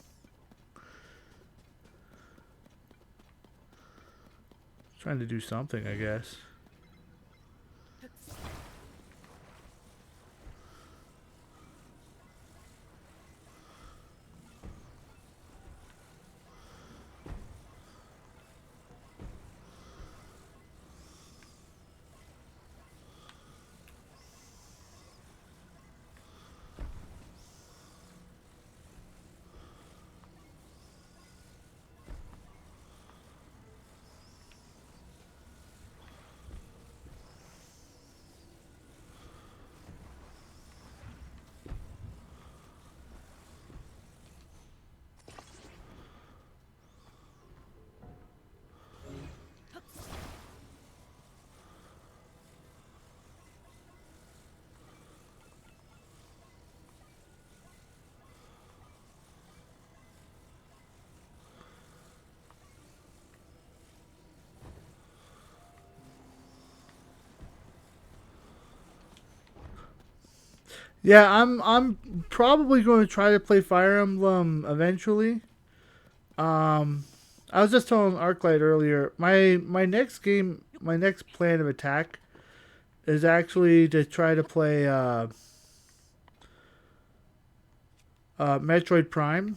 A: Trying to do something, I guess. Yeah, I'm probably going to try to play Fire Emblem eventually. Um, I was just telling Arclight earlier. My next game, my next plan of attack is actually to try to play Metroid Prime.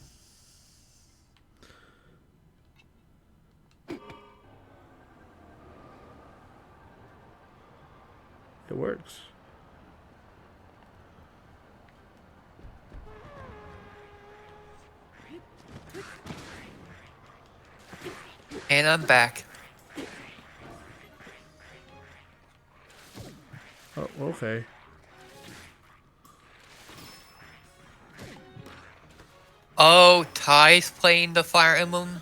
A: It works.
B: And I'm back.
A: Oh, okay.
B: Oh, Ty's playing the Fire Emblem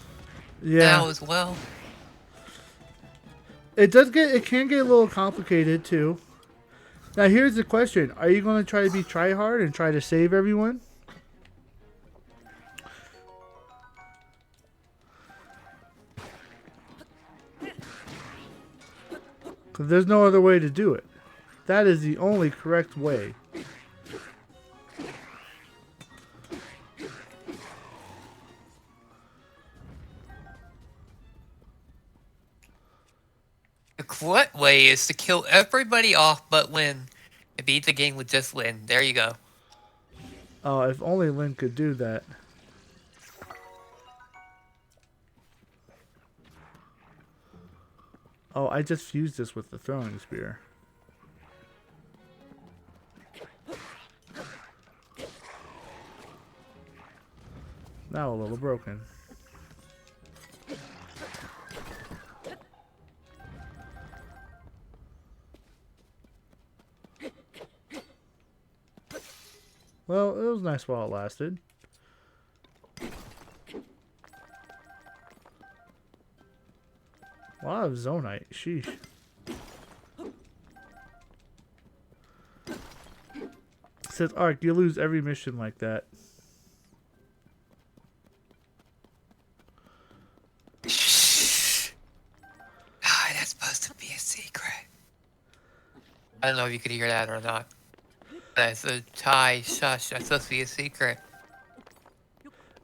A: Yeah,
B: now as well.
A: it does get. It can get a little complicated too. Now here's the question: are you going to try to be try hard and try to save everyone? Because there's no other way to do it. That is the only correct way.
B: The correct way is to kill everybody off but win. And beat the game with just Lyn. There you go.
A: Oh, if only Lyn could do that. Oh, I just fused this with the throwing spear. Now a little broken. Well, it was nice while it lasted. A lot of Zonite. Sheesh. Says Ark, you lose every mission like that.
B: Shh. Ah, that's supposed to be a secret. I don't know if you could hear that or not. That's a Ty shush. That's supposed to be a secret.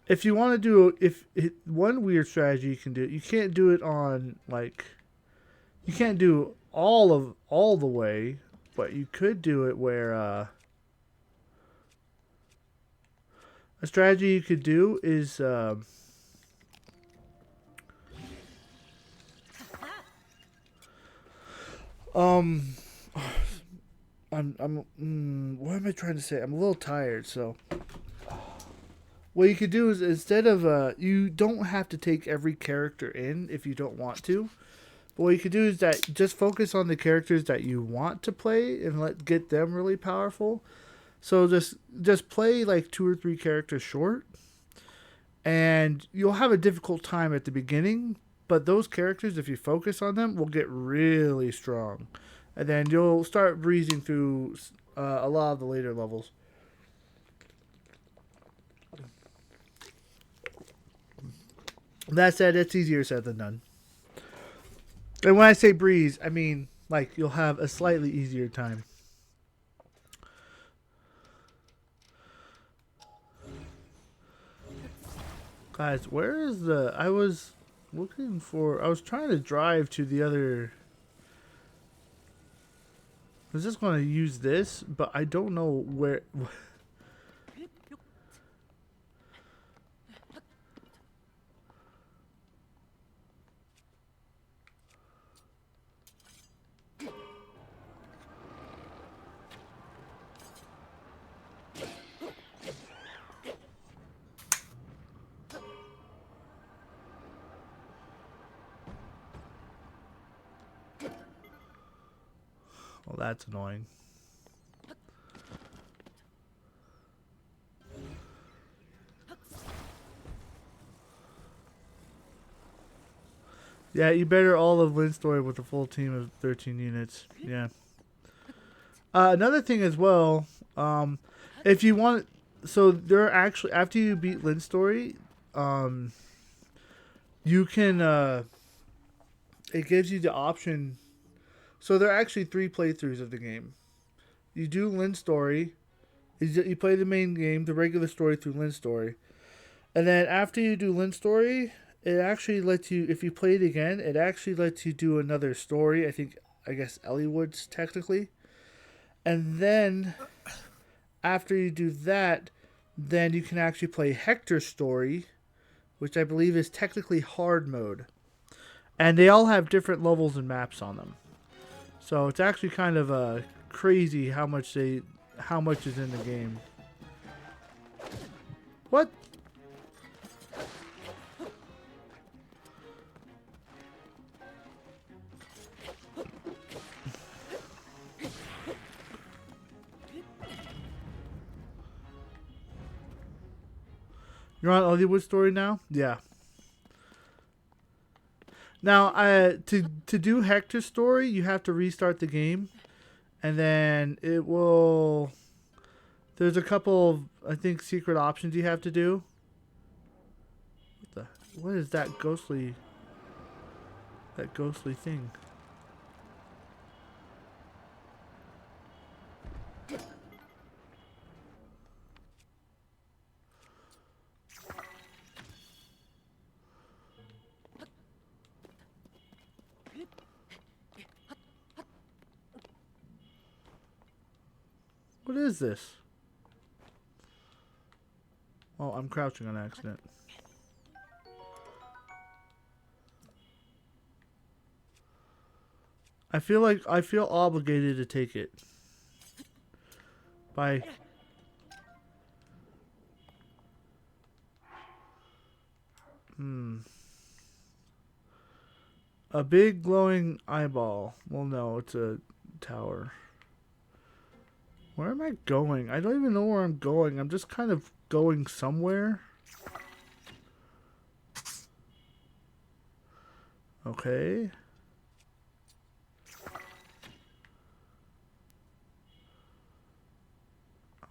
A: If you want to do, one weird strategy you can do, you can't do it on like, you can't do all the way, but you could do it where a strategy you could do is um what am I trying to say? I'm a little tired, so what you could do is instead of you don't have to take every character in if you don't want to. But what you could do is that just focus on the characters that you want to play and get them really powerful. So just play like 2 or 3 characters short, and you'll have a difficult time at the beginning. But those characters, if you focus on them, will get really strong, and then you'll start breezing through a lot of the later levels. That said, it's easier said than done. And when I say breeze, I mean like you'll have a slightly easier time. Guys, where is the... I was looking for... I was trying to drive to the other... I was just going to use this, but I don't know where... Well, that's annoying. Yeah, you better all of Lynn Story with a full team of 13 units. Yeah. Another thing as well, if you want... So there are actually... After you beat Lynn Story, you can... it gives you the option... So there are actually 3 playthroughs of the game. You do Lynn's story, You play the main game, the regular story through Lynn's story, and then after you do Lynn's story, it actually lets you. If you play it again, it actually lets you do another story. I guess Elliewood's technically, and then after you do that, then you can actually play Hector's story, which I believe is technically hard mode, and they all have different levels and maps on them. So it's actually kind of crazy how much is in the game. What? You're on Hollywood Story now? Yeah. Now, to do Hector's story, you have to restart the game, and then it will. There's a couple of, I think, secret options you have to do. What is that ghostly thing? What is this? Oh, I'm crouching on accident. I feel obligated to take it. By a big glowing eyeball. Well, no, it's a tower. Where am I going? I don't even know where I'm going. I'm just kind of going somewhere. Okay.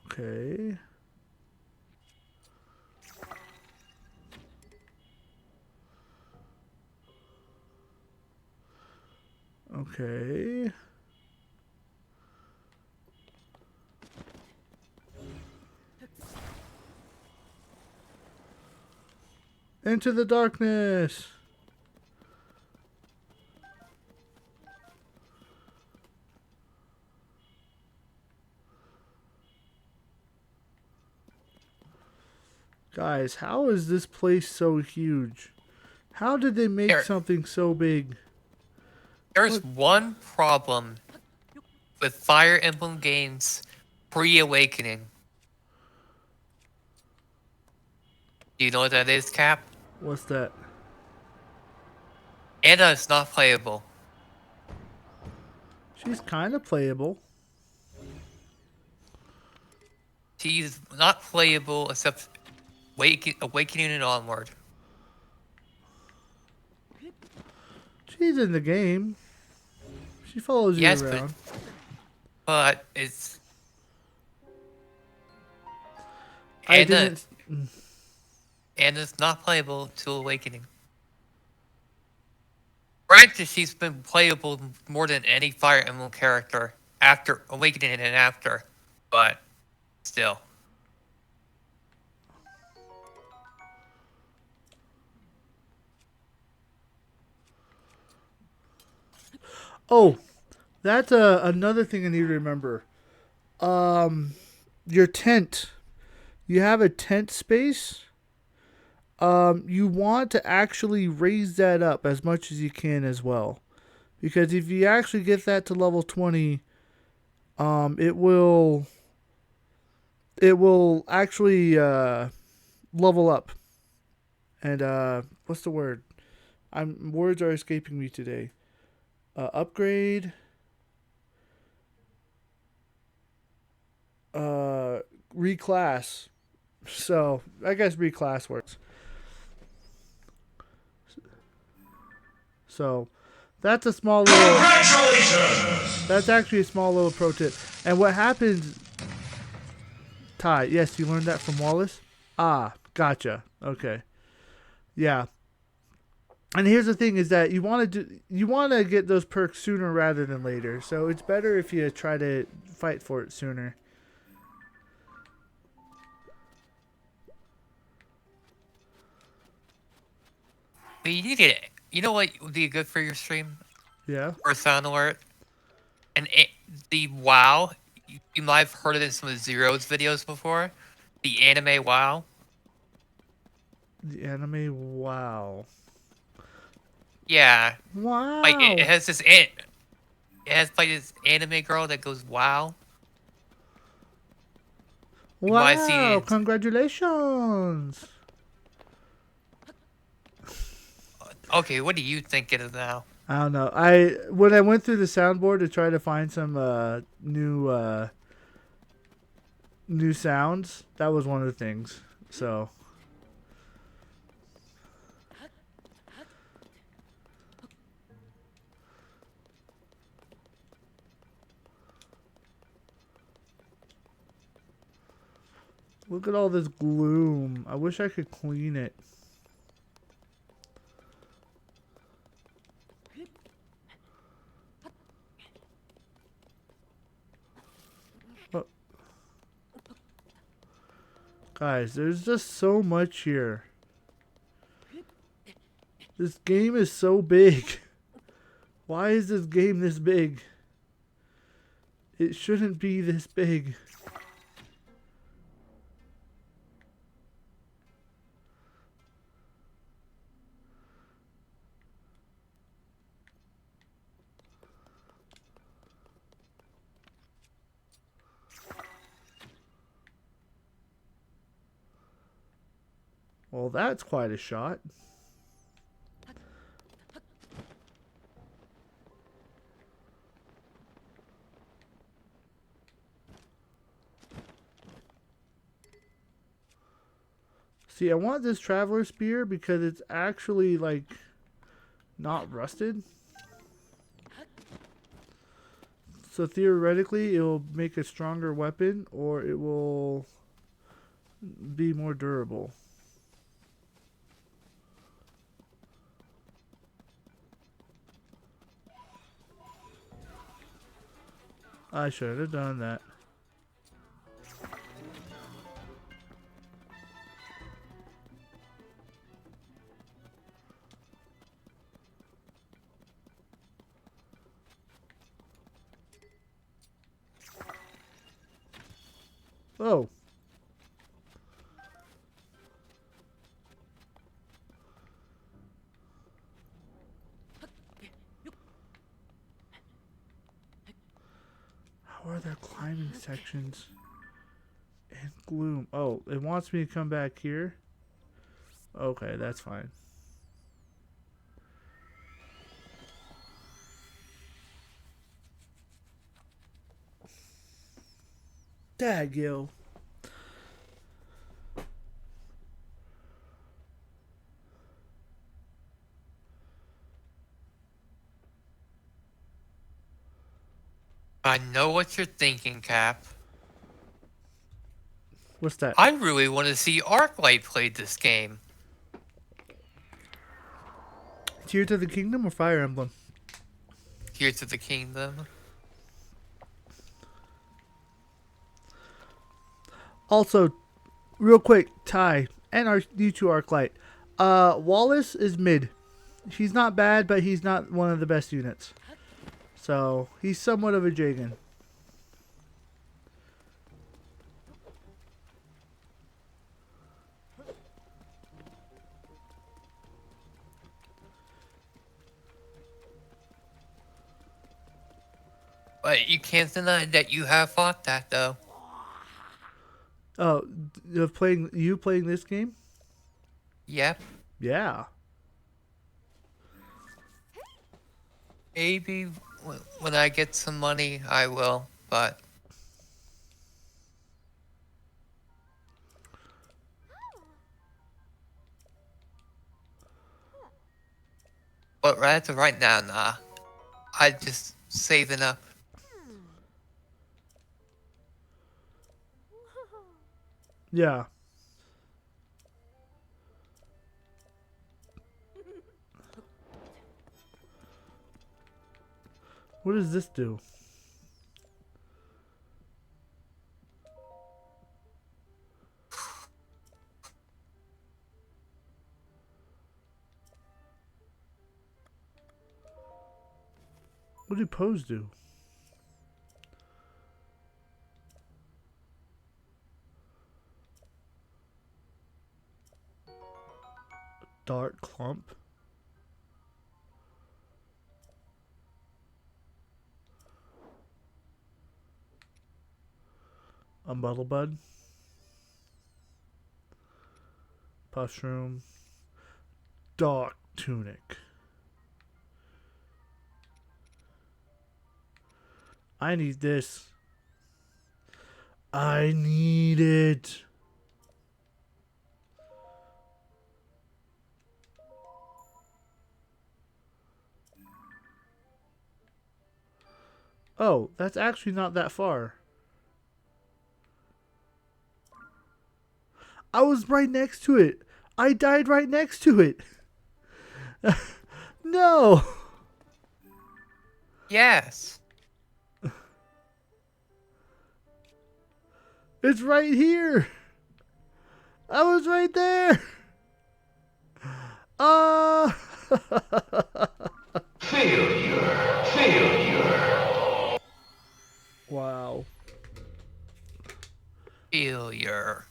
A: Okay. Okay. Into the darkness. Guys, how is this place so huge? How did they make something so big?
B: There's one problem with Fire Emblem games pre-Awakening. Do you know what that is, Cap?
A: What's that?
B: Anna is not playable.
A: She's kind of playable.
B: She's not playable except Awakening and onward.
A: She's in the game. She follows you around.
B: But it's... Anna's not playable till Awakening. Granted, she's been playable more than any Fire Emblem character after Awakening and after, but still.
A: Oh, that's another thing I need to remember. Your tent. You have a tent space. You want to actually raise that up as much as you can as well. Because if you actually get that to level 20, it will actually level up. And what's the word? Words are escaping me today. Upgrade. Reclass. So I guess reclass works. So that's a small little. Congratulations! That's actually a small little pro tip. And what happens, Ty? Yes, you learned that from Wallace. Ah, gotcha. Okay, yeah. And here's the thing: is that you want to get those perks sooner rather than later. So it's better if you try to fight for it sooner.
B: But you need it. You know what would be good for your stream
A: Yeah.
B: or sound alert? And the WoW. You might have heard it in some of Zero's videos before. The anime WoW.
A: The anime. Wow.
B: Yeah, like it
A: Wow.
B: has it has like this anime girl that goes WoW. You might have seen
A: Wow.
B: it.
A: Congratulations.
B: Okay, what do you think it is now?
A: I don't know. When I went through the soundboard to try to find some new sounds, that was one of the things. So look at all this gloom. I wish I could clean it. Oh, guys, there's just so much here. This game is so big. Why is this game this big? It shouldn't be this big. Well, that's quite a shot. See, I want this Traveler Spear because it's actually, like, not rusted. So theoretically, it will make a stronger weapon, or it will be more durable. I should have done that. Oh. How are there climbing sections and gloom? Oh, it wants me to come back here? Okay, that's fine. Daggil.
B: I know what you're thinking, Cap.
A: What's that?
B: I really want to see Arclight play this game.
A: Tears of the Kingdom or Fire Emblem?
B: Tears of the Kingdom.
A: Also, real quick, Ty and our you two Arclight. Wallace is mid. He's not bad, but he's not one of the best units. So he's somewhat of a Jagan.
B: But you can't deny that you have fought that, though.
A: Oh, of playing this game?
B: Yep.
A: Yeah.
B: Maybe when I get some money, I will, but... But right now, nah. I just saving up.
A: Yeah. What does this do? What do Pose do? Dark Clump. A Muddlebud. Pushroom. Dark Tunic. I need this. I need it. Oh, that's actually not that far. I was right next to it. I died right next to it. No.
B: Yes.
A: It's right here. I was right there.
C: Failure. Failure.
A: Wow.
B: Failure.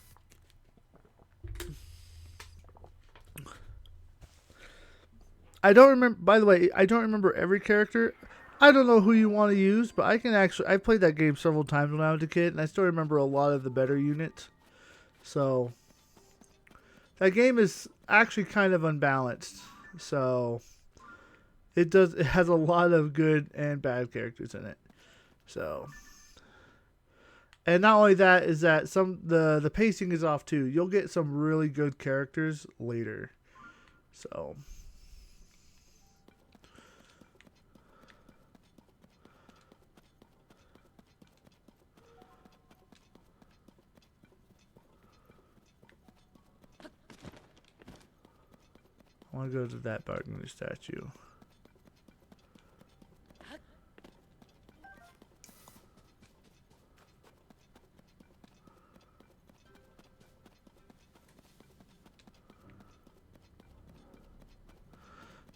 A: I don't remember. By the way, I don't remember every character. I don't know who you want to use, but I can actually. I played that game several times when I was a kid, and I still remember a lot of the better units. So that game is actually kind of unbalanced. So it does. It has a lot of good and bad characters in it. So, and not only that is that the pacing is off too. You'll get some really good characters later. So. I want to go to that Bargaining statue.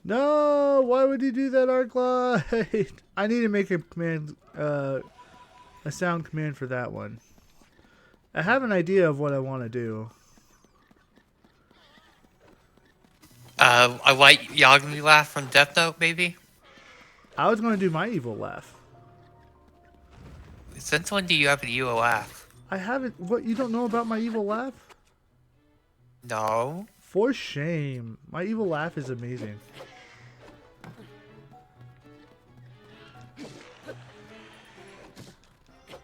A: No! Why would you do that, Arclight? I need to make a command, a sound command for that one. I have an idea of what I want to do.
B: A white Yagami laugh from Death Note, maybe?
A: I was going to do my evil laugh.
B: Since when do you have an evil laugh?
A: I haven't. What, you don't know about my evil laugh?
B: No.
A: For shame. My evil laugh is amazing.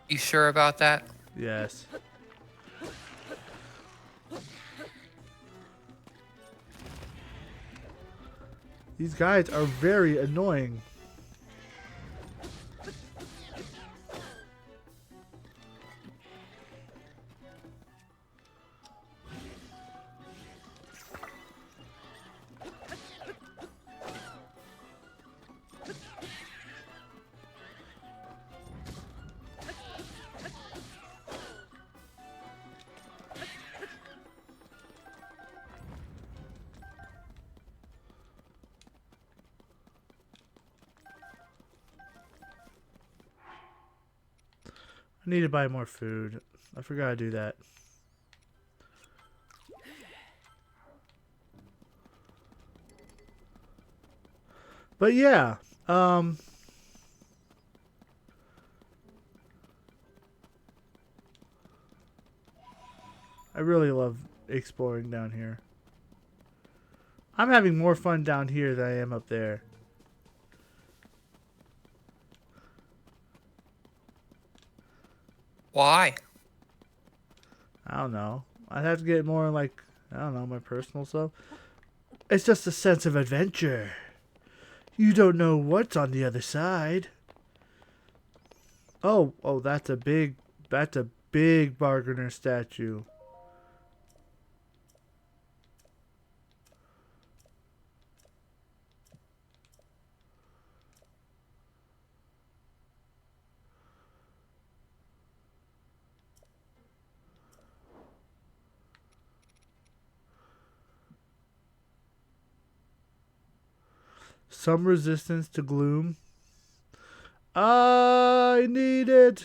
B: You sure about that?
A: Yes. These guys are very annoying. I need to buy more food. I forgot to do that. But yeah, I really love exploring down here. I'm having more fun down here than I am up there.
B: Why?
A: I don't know. I'd have to get more like, I don't know, my personal stuff. It's just a sense of adventure. You don't know what's on the other side. Oh, that's a big bargainer statue. Some resistance to gloom. I need it.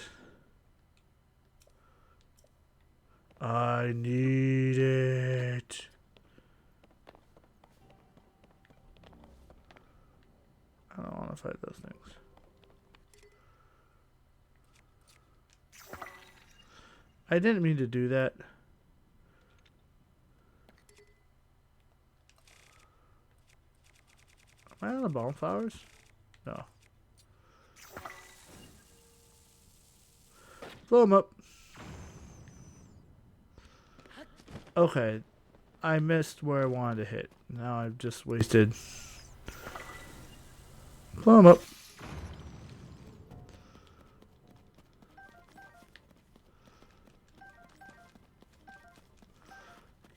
A: I need it. I don't want to fight those things. I didn't mean to do that. Am I out of bonfires? No. Blow them up. Okay. I missed where I wanted to hit. Now I've just wasted. Blow them up.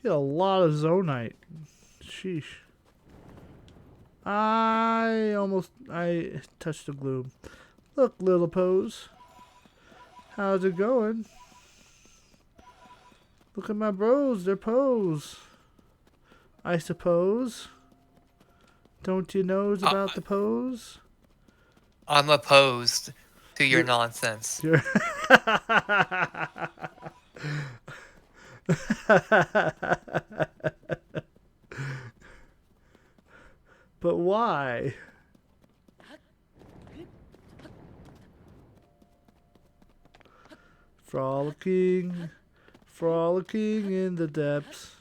A: Get a lot of zonite. Sheesh. I touched the gloom. Look, little pose. How's it going? Look at my bros, they're pose. I suppose. Don't you knows about the pose?
B: I'm opposed to your
A: You're-
B: nonsense.
A: You're But why? Frolicking, frolicking in the depths.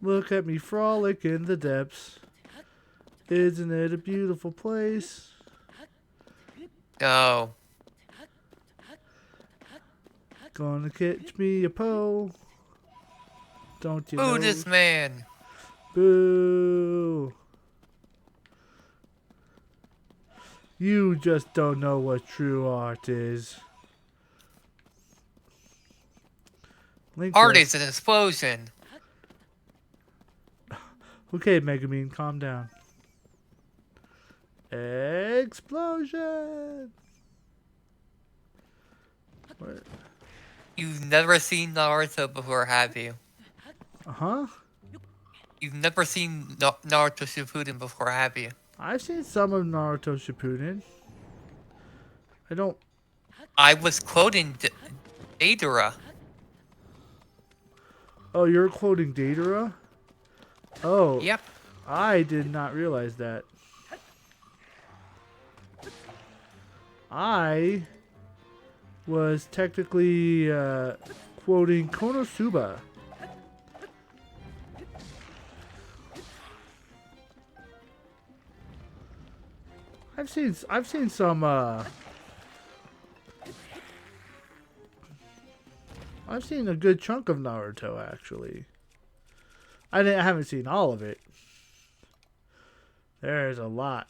A: Look at me frolic in the depths. Isn't it a beautiful place?
B: Oh,
A: Gonna catch me a Poe. Don't you know?
B: Buddhist man.
A: Boo. You just don't know what true art is. Link
B: Art
A: us.
B: is an explosion.
A: Okay, Megumin, calm down. Explosion! What?
B: You've never seen Naruto before, have you?
A: Uh-huh.
B: You've never seen Naruto Shippuden before, have you?
A: I've seen some of Naruto Shippuden. I don't...
B: I was quoting Deidara.
A: Oh, you're quoting Deidara? Oh.
B: Yep.
A: I did not realize that. I was technically quoting Konosuba. I've seen some I've seen a good chunk of Naruto actually. I haven't seen all of it. There's a lot.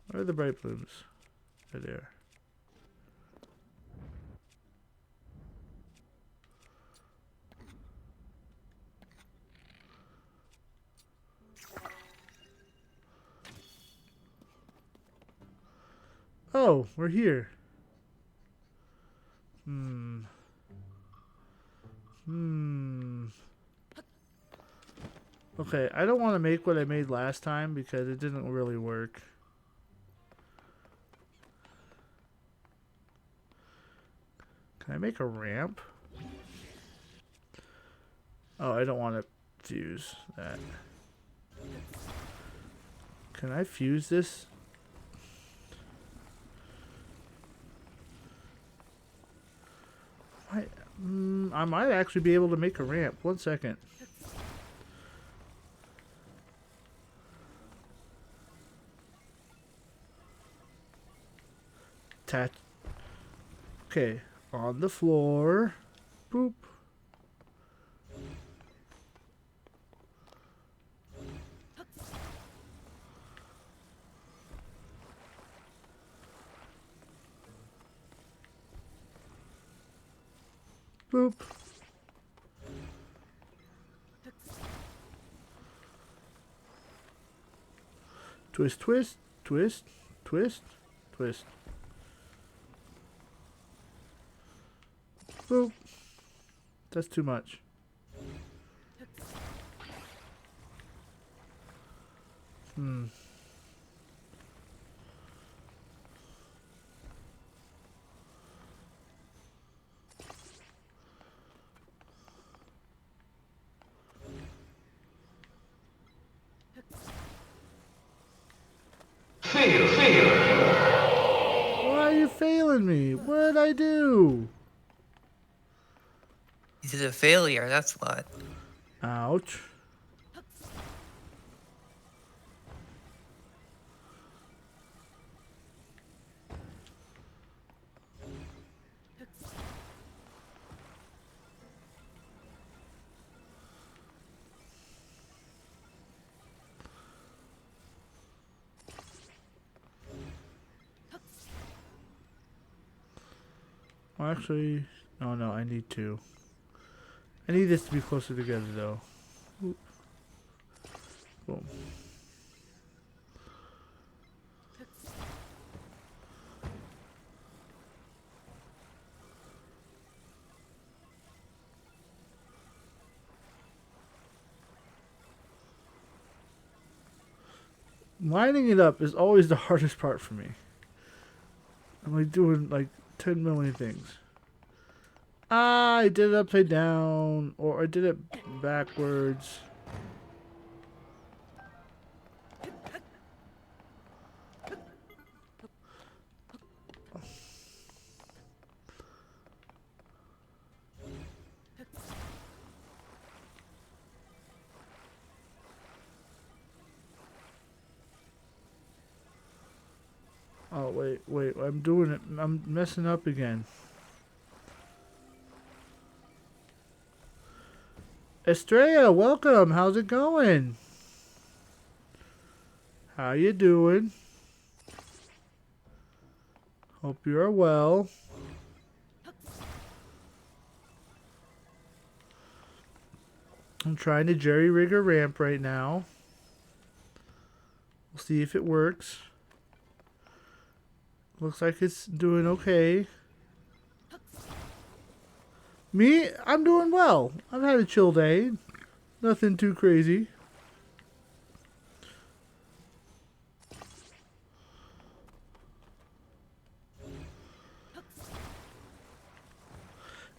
A: Where are the bright blooms? They're there. Oh, we're here. Okay, I don't want to make what I made last time because it didn't really work. Can I make a ramp? Oh, I don't want to fuse that. Can I fuse this? I might actually be able to make a ramp. 1 second. Okay, on the floor. Boop. Boop. Twist, twist, twist, twist, twist. Boop. That's too much. Hmm. Why are you failing me? What did I do?
B: He's a failure, that's what.
A: Ouch. Well, actually, oh no, I need two. I need this to be closer together though. Oop. Boom. Lining it up is always the hardest part for me. I'm like doing like 10 million things. Ah, I did it upside down, or I did it backwards. Oh, wait, I'm doing it. I'm messing up again. Estrella, welcome. How's it going? How you doing? Hope you are well. I'm trying to jerry-rig a ramp right now. We'll see if it works. Looks like it's doing okay. Me, I'm doing well. I've had a chill day. Nothing too crazy.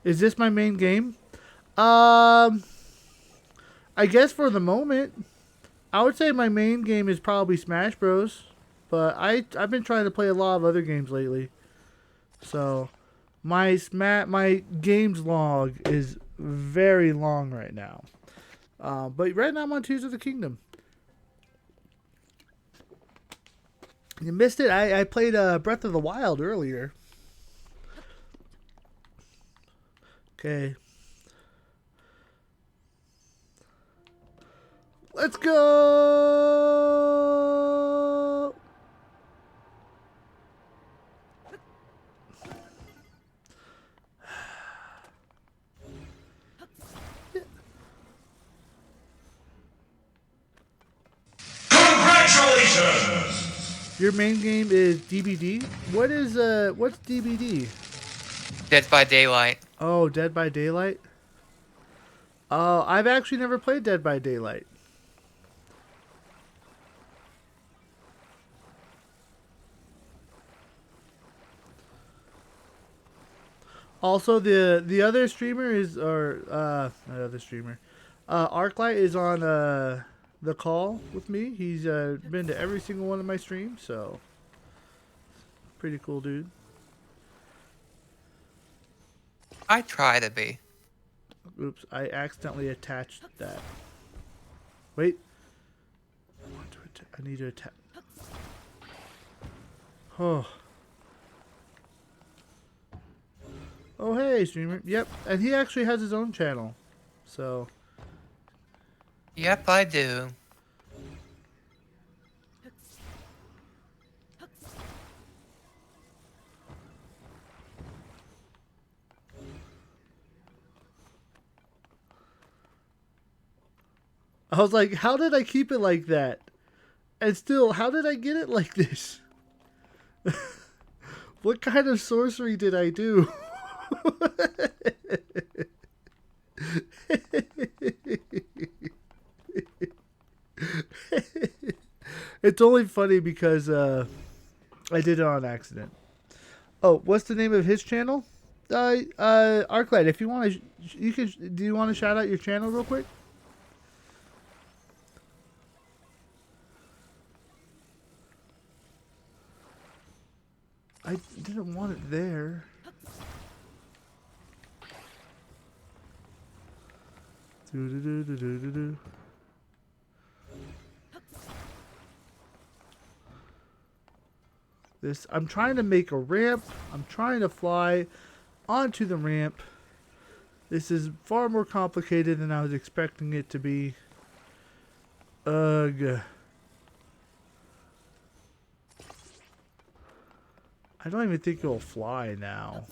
A: Is this my main game? I guess for the moment, I would say my main game is probably Smash Bros. But I've been trying to play a lot of other games lately. So my games log is very long right now. But right now I'm on Tears of the Kingdom. You missed it. I played Breath of the Wild earlier. Okay. Let's go!
C: Congratulations!
A: Your main game is DBD? What's DBD?
B: Dead by Daylight.
A: Oh, Dead by Daylight? Oh, I've actually never played Dead by Daylight. Also, the other streamer is, not other streamer, Arclight is on the call with me. He's been to every single one of my streams, so pretty cool dude.
B: I try to be.
A: Oops, I accidentally attached that. Wait. I need to attach. Oh. Oh, hey, streamer. Yep, and he actually has his own channel. So.
B: Yep, I do.
A: I was like, how did I keep it like that? And still, how did I get it like this? What kind of sorcery did I do? It's only funny because I did it on accident. Oh, what's the name of his channel? Arclight, if you want to, you can. Do you want to shout out your channel real quick? I didn't want it there. Do. This. I'm trying to make a ramp. I'm trying to fly onto the ramp. This is far more complicated than I was expecting it to be. Ugh. I don't even think it'll fly now.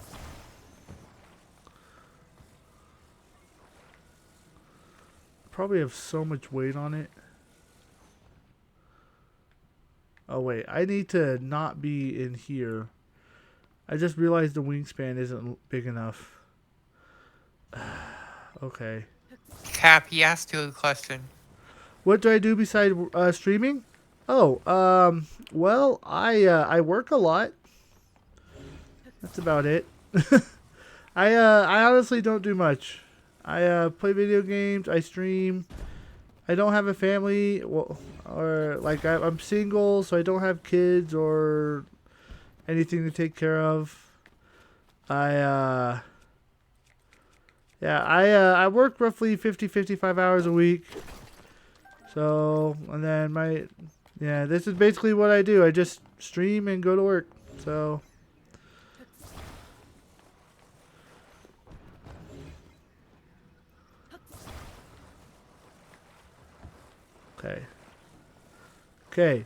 A: Probably have so much weight on it. Oh wait, I need to not be in here. I just realized the wingspan isn't big enough. Okay.
B: Cap, he asked you a question.
A: What do I do besides streaming? Oh, well, I work a lot. That's about it. I honestly don't do much. I play video games. I stream. I don't have a family. Well, or like I'm single, so I don't have kids or anything to take care of. I work roughly 55 hours a week. So, and then this is basically what I do. I just stream and go to work. So, okay. Okay.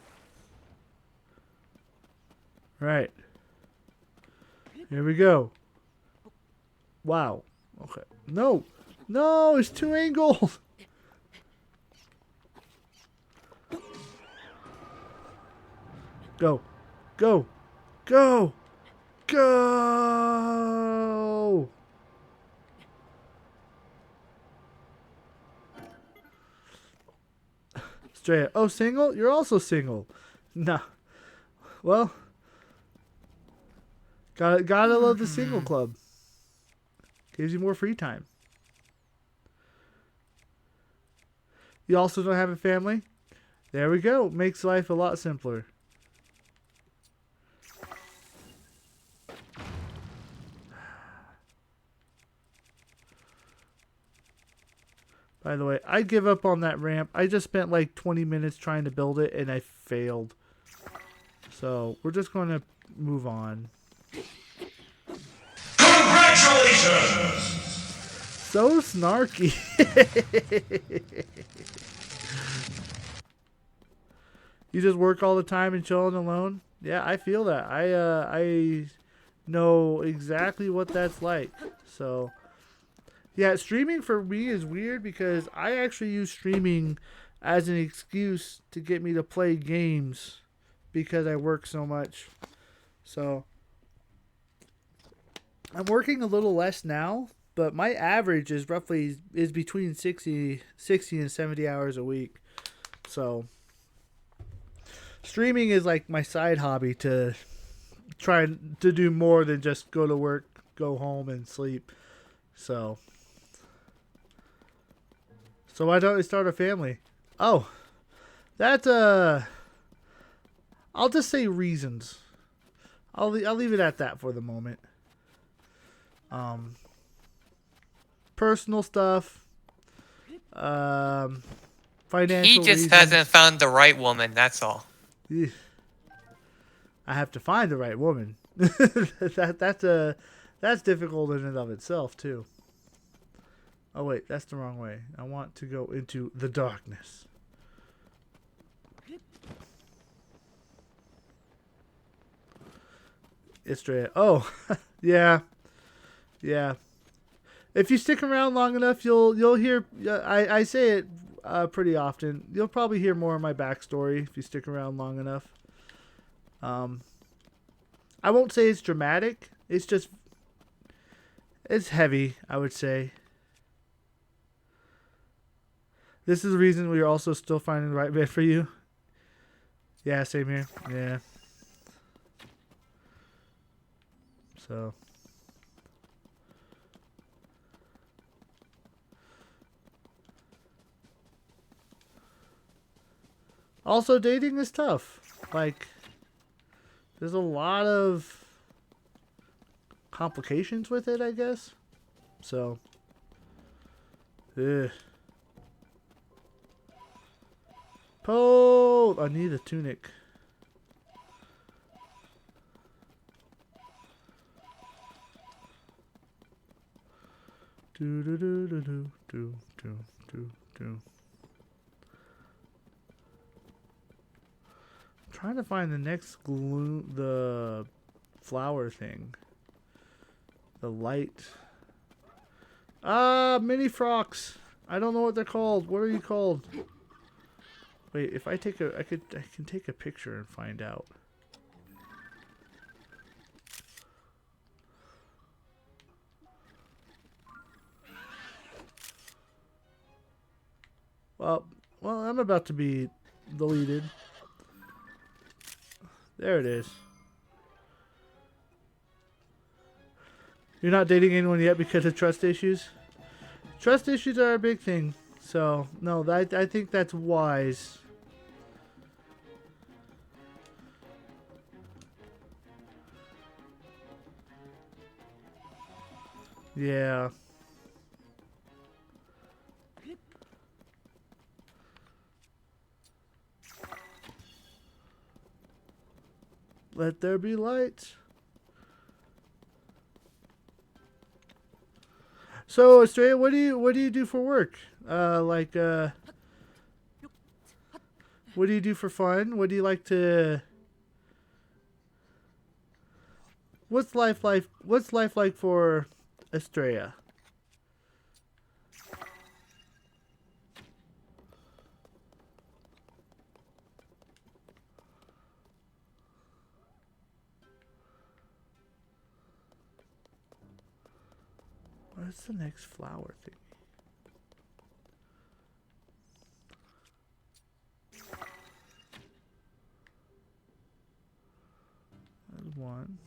A: Right. Here we go. Wow. Okay. No. No, it's too angled. Go. Go. Go. Go. Straight. Oh, single? You're also single. Nah. Well, gotta love the single club. Gives you more free time. You also don't have a family? There we go. Makes life a lot simpler. By the way, I give up on that ramp. I just spent like 20 minutes trying to build it and I failed. So we're just going to move on.
C: Congratulations!
A: So snarky. You just work all the time and chilling alone? Yeah, I feel that. I know exactly what that's like. So, yeah, streaming for me is weird because I actually use streaming as an excuse to get me to play games because I work so much. So, I'm working a little less now, but my average is between 60 and 70 hours a week. So, streaming is like my side hobby to try to do more than just go to work, go home, and sleep. So why don't we start a family? Oh, that's I'll just say reasons. I'll leave it at that for the moment. Personal stuff. Financial.
B: He just
A: reasons.
B: hasn't found the right woman, that's all.
A: I have to find the right woman. That's difficult in and of itself too. Oh wait, that's the wrong way. I want to go into the darkness. It's straight. Oh, yeah. If you stick around long enough, you'll hear. I say it pretty often. You'll probably hear more of my backstory if you stick around long enough. I won't say it's dramatic. It's heavy, I would say. This is the reason we are also still finding the right bed for you. Yeah, same here. Yeah. So. Also, dating is tough. Like, there's a lot of complications with it, I guess. So. Ugh. Pole! I need a tunic. Do do do do do do do do do. Trying to find the next glue, the flower thing. The light. Mini frocks. I don't know what they're called. What are you called? Wait, if I take a, I can take a picture and find out. Well, I'm about to be deleted. There it is. You're not dating anyone yet because of trust issues? Trust issues are a big thing. So, no, I think that's wise. Yeah. Let there be light. So, Estrella, what do you do for work? What do you do for fun? What do you like to? What's life like? What's life like for Estrella? What's the next flower thing? There's one.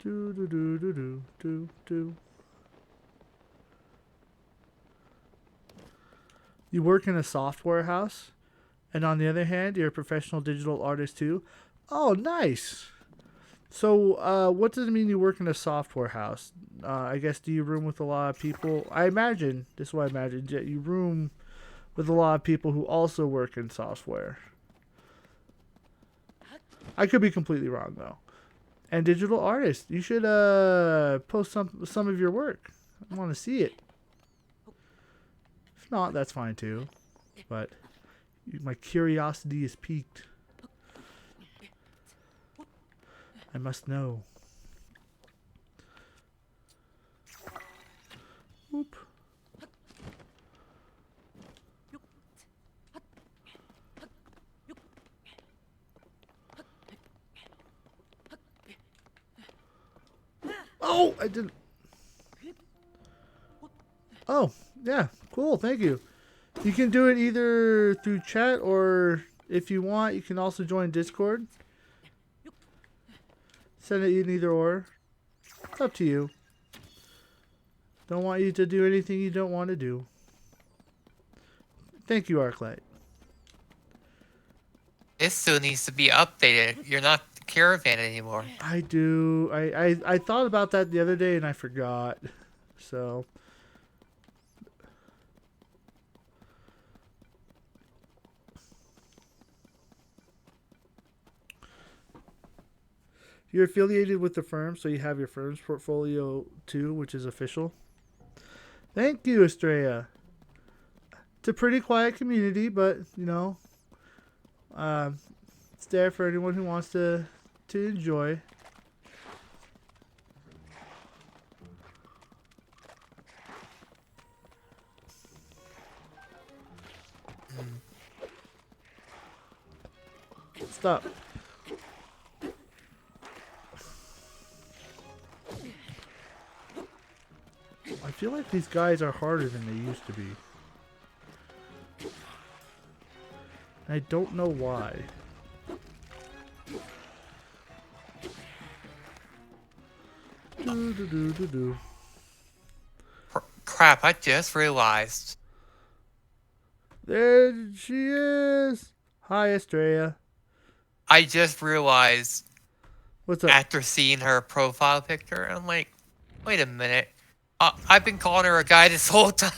A: Do do do do do do do. You work in a software house, and on the other hand, you're a professional digital artist too. Oh, nice. So, what does it mean you work in a software house? I guess do you room with a lot of people? I imagine this is what I imagine. You room with a lot of people who also work in software. I could be completely wrong though. And digital artist, you should post some of your work. I want to see it. If not, that's fine too. But my curiosity is piqued. I must know. Oop. Oh, I didn't. Oh, yeah, cool. Thank you. You can do it either through chat or if you want, you can also join Discord. Send it in either or. It's up to you. Don't want you to do anything you don't want to do. Thank you, Arclight.
B: This still needs to be updated. You're not the caravan anymore.
A: I do. I thought about that the other day and I forgot. So. You're affiliated with the firm, so you have your firm's portfolio too, which is official. Thank you, Estrella. It's a pretty quiet community, but you know, it's there for anyone who wants to enjoy. Stop. I feel like these guys are harder than they used to be. I don't know why. Do, do, do, do, do.
B: Crap, I just realized.
A: There she is. Hi, Estrella.
B: I just realized
A: What's up?
B: after seeing her profile picture, I'm like, wait a minute. I've been calling her a guy this whole time.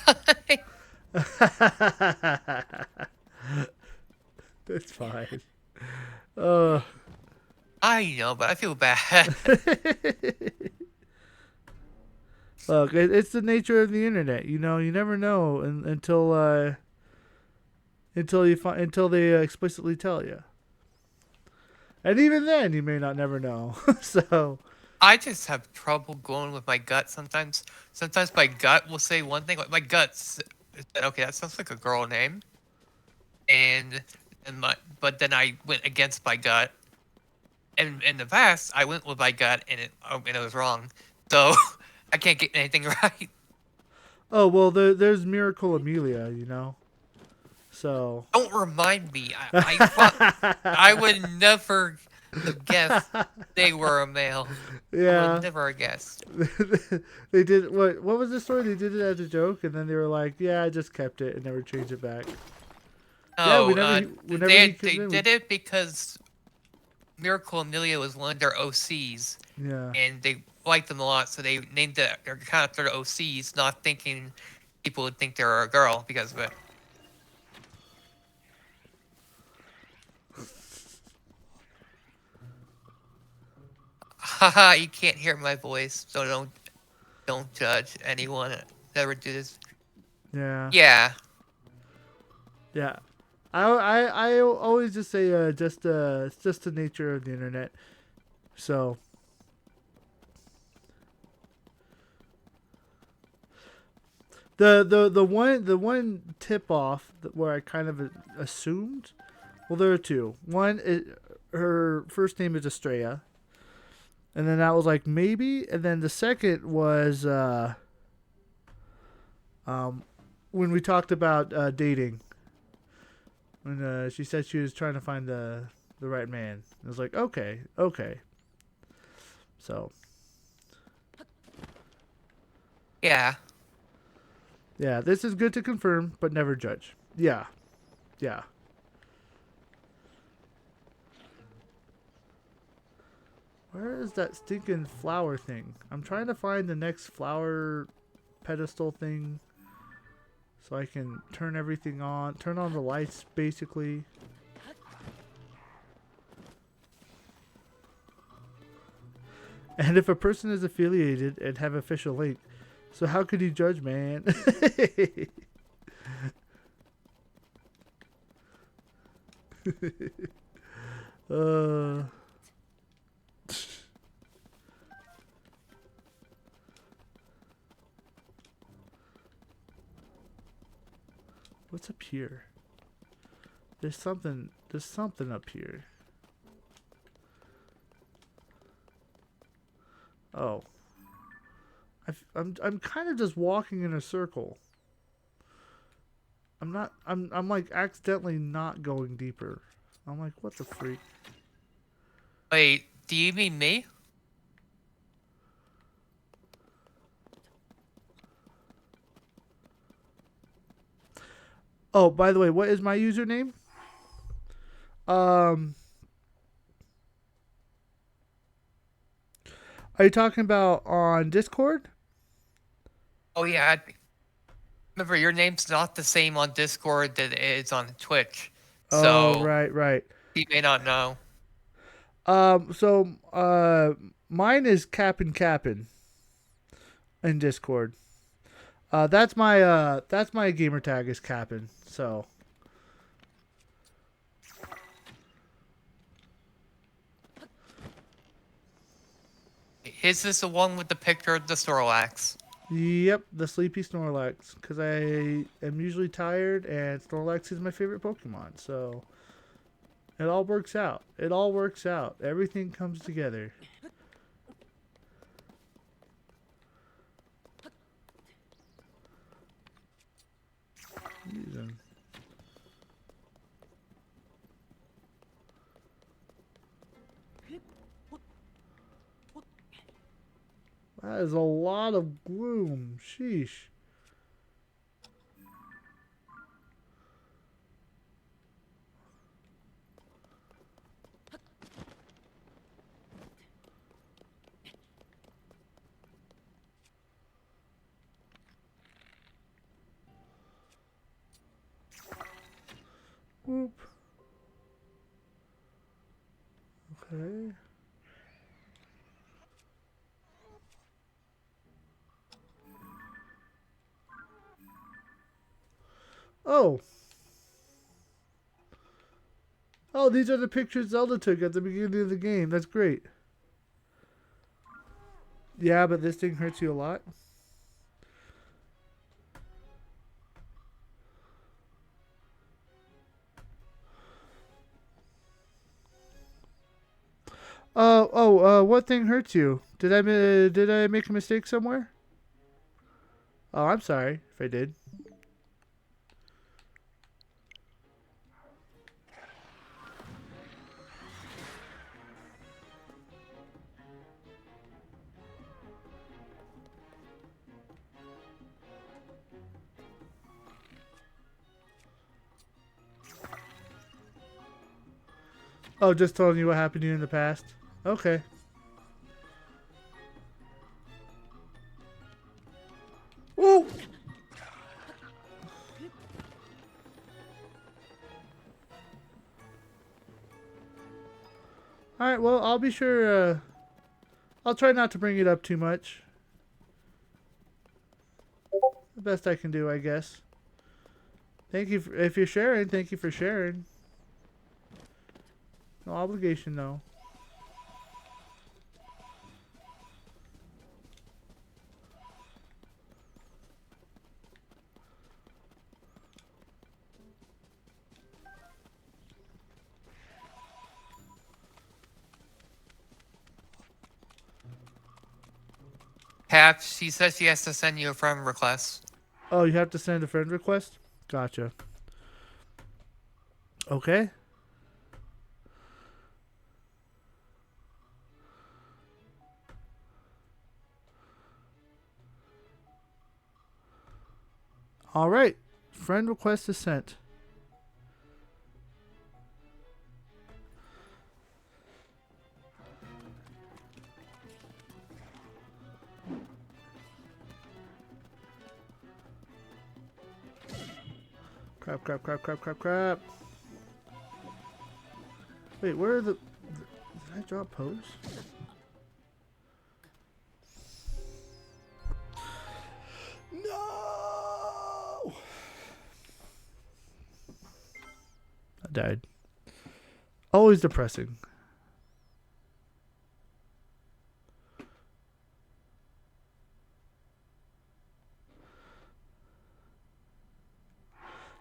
A: That's fine. Uh,
B: I know, but I feel bad.
A: Look, it's the nature of the internet. You know, you never know until they explicitly tell you. And even then, you may not never know. So,
B: I just have trouble going with my gut sometimes. Sometimes my gut will say one thing, like my gut said, okay, that sounds like a girl name, but then I went against my gut. And in the past, I went with my gut, and it was wrong. So I can't get anything right.
A: oh well, there's Miracle Amelia. You know, so.
B: Don't remind me. I would never have guessed they were a male. I
A: Yeah.
B: would never have guessed.
A: They did what was the story? They did it as a joke, and then they were like, "Yeah, I just kept it and never changed it back." Yeah,
B: No,
A: whenever
B: they
A: he comes in,
B: did it because Miracle Amelia was one of their OCs,
A: yeah.
B: and they liked them a lot, so they named their character OCs, not thinking people would think they were a girl because of it. Haha, you can't hear my voice, so don't judge anyone that ever do this.
A: Yeah.
B: Yeah.
A: Yeah. I always just say it's just the nature of the internet. So the one tip off where I kind of assumed, well, there are two. One is her first name is Estrella, and then that was like maybe, and then the second was when we talked about dating, when she said she was trying to find the right man. I was like, okay. So
B: Yeah.
A: yeah, this is good to confirm, but never judge. Yeah. Where is that stinking flower thing? I'm trying to find the next flower pedestal thing so I can turn everything on. Turn on the lights, basically. And if a person is affiliated and have official link, so how could you judge, man? uh... What's up here? There's something up here. Oh. I'm kind of just walking in a circle. I'm like accidentally not going deeper. I'm like, what the freak?
B: Wait, do you mean me?
A: Oh, by the way, what is my username? Are you talking about on Discord?
B: Oh yeah. Remember, your name's not the same on Discord that it is on Twitch.
A: Oh,
B: So
A: right.
B: he may not know.
A: Mine is Cappin in Discord. That's my gamer tag is Cappin. So
B: His is the one with the picture of the Snorlax.
A: yep, the Sleepy Snorlax, because I am usually tired, and Snorlax is my favorite Pokemon. So it all works out. Everything comes together. That is a lot of gloom. Sheesh. Whoop. Okay. Oh. Oh, these are the pictures Zelda took at the beginning of the game. That's great. Yeah, but this thing hurts you a lot. What thing hurts you? Did I make a mistake somewhere? Oh, I'm sorry if I did. Oh, just telling you what happened to you in the past. Okay. Woo! Alright, well, I'll be sure, I'll try not to bring it up too much. The best I can do, I guess. Thank you, if you're sharing, thank you for sharing. No obligation, though.
B: Hap, she says she has to send you a friend request.
A: Oh, you have to send a friend request? Gotcha. Okay. Alright. Friend request is sent. Crap. Wait, where are the... Did I drop pose? No! I died. Always depressing.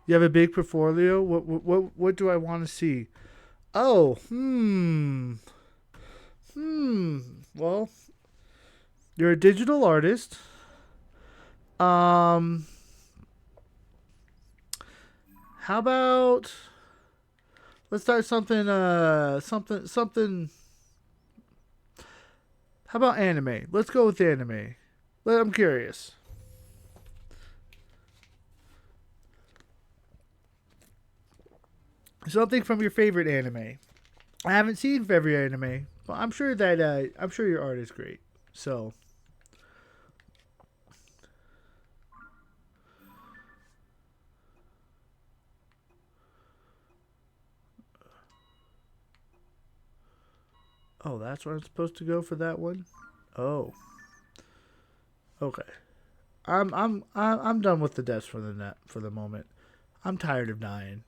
A: You have a big portfolio? What do I want to see? Oh, Well, you're a digital artist. How about let's start something something how about anime? Let's go with anime. I'm curious. Something from your favorite anime. I haven't seen every anime, but I'm sure your art is great. So, oh, that's where I'm supposed to go for that one. Oh, okay. I'm done with the deaths for the moment. I'm tired of dying.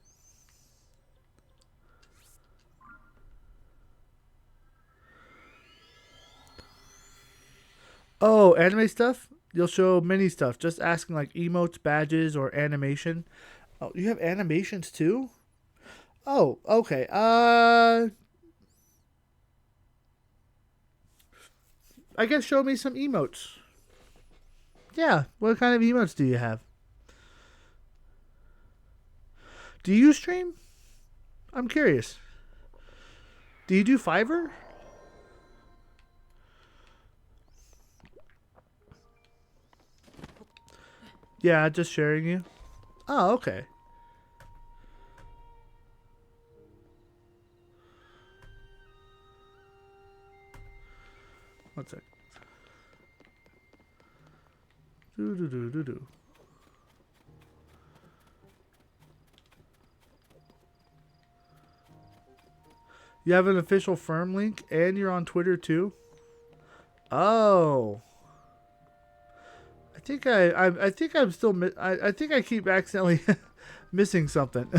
A: Oh, anime stuff? You'll show many stuff. Just asking like emotes, badges, or animation. Oh, you have animations too? Oh, okay. I guess show me some emotes. Yeah, what kind of emotes do you have? Do you stream? I'm curious. Do you do Fiverr? Yeah, just sharing you. Oh, okay. One sec. Do do do do do. You have an official firm link, and you're on Twitter too. Oh, I think I'm still. I think I keep accidentally missing something.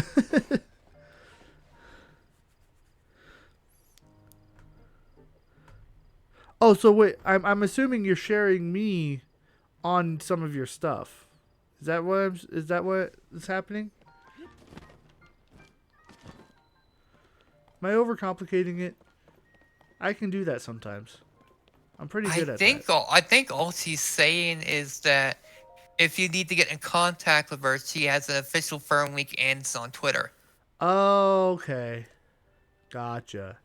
A: Oh, so wait, I'm assuming you're sharing me on some of your stuff. Is that what is happening? Am I overcomplicating it? I can do that sometimes. I'm pretty good at that.
B: I think all she's saying is that if you need to get in contact with her, she has an official firm link and it's on Twitter.
A: Okay. Gotcha.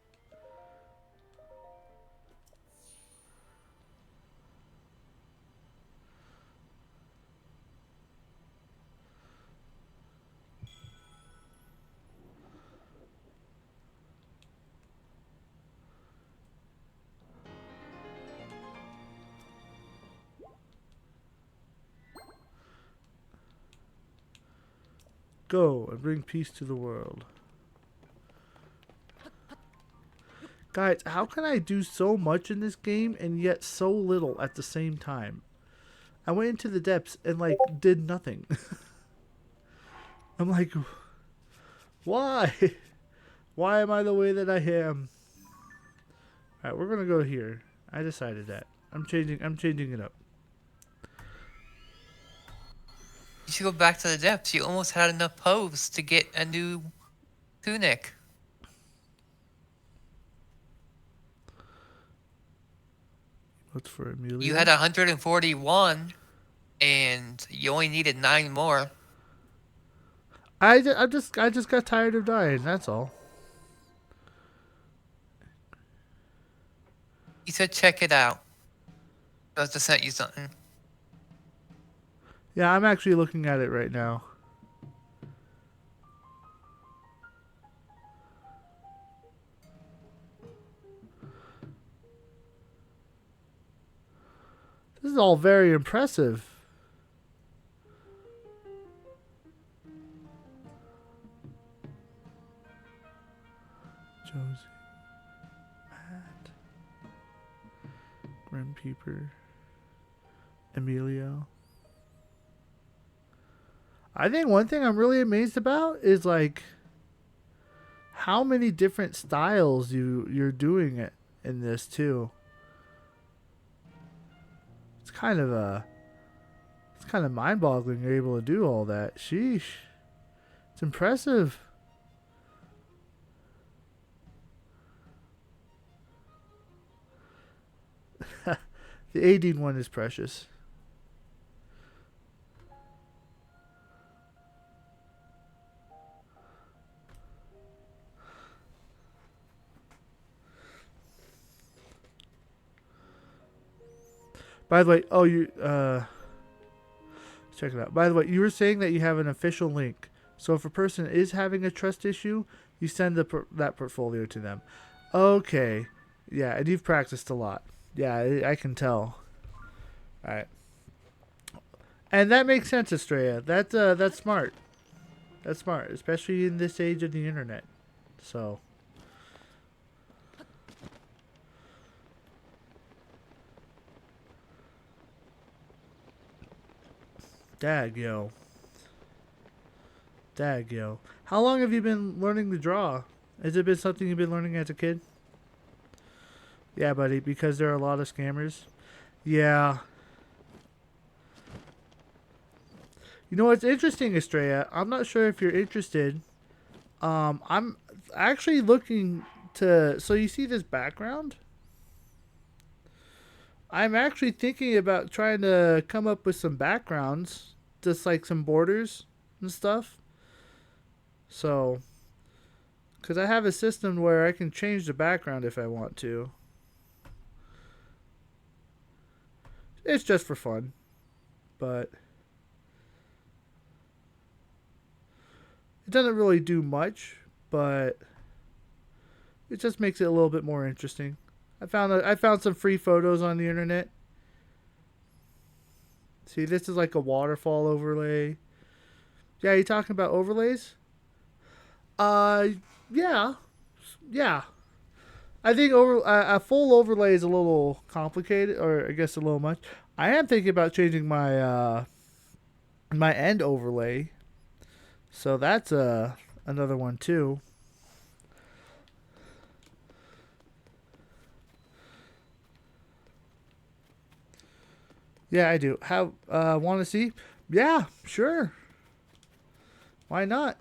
A: Go and bring peace to the world. Guys, how can I do so much in this game and yet so little at the same time? I went into the depths and like did nothing. I'm like, why? Why am I the way that I am? Alright, we're gonna go here. I decided that. I'm changing it up.
B: You should go back to the depths. You almost had enough posts to get a new tunic.
A: What's for Amelia?
B: You had 141, and you only needed 9 more.
A: I just got tired of dying, that's all.
B: You said check it out. I just sent you something.
A: Yeah, I'm actually looking at it right now. This is all very impressive. Josie, Matt, Grim Peeper, Emilio. I think one thing I'm really amazed about is like how many different styles you're doing it in this too. It's kind of mind-boggling you're able to do all that. Sheesh. It's impressive. The 18 one is precious. By the way, check it out. By the way, you were saying that you have an official link. So if a person is having a trust issue, you send that portfolio to them. Okay. Yeah, and you've practiced a lot. Yeah, I can tell. All right. And that makes sense, Estrella. That's smart. That's smart, especially in this age of the internet. So. Dag, yo. Dag, yo. How long have you been learning to draw? Has it been something you've been learning as a kid? Yeah, buddy, because there are a lot of scammers. Yeah. You know what's interesting, Estrella? I'm not sure if you're interested. I'm actually looking to... So you see this background? I'm actually thinking about trying to come up with some backgrounds. Just like some borders and stuff. So... Because I have a system where I can change the background if I want to. It's just for fun. But... It doesn't really do much, but it just makes it a little bit more interesting. I found some free photos on the internet. See, this is like a waterfall overlay. Yeah, you talking about overlays? Uh, yeah, yeah. I think a full overlay is a little complicated, or I guess a little much. I am thinking about changing my end overlay, so that's another one too. Yeah, I do. How want to see? Yeah, sure. Why not?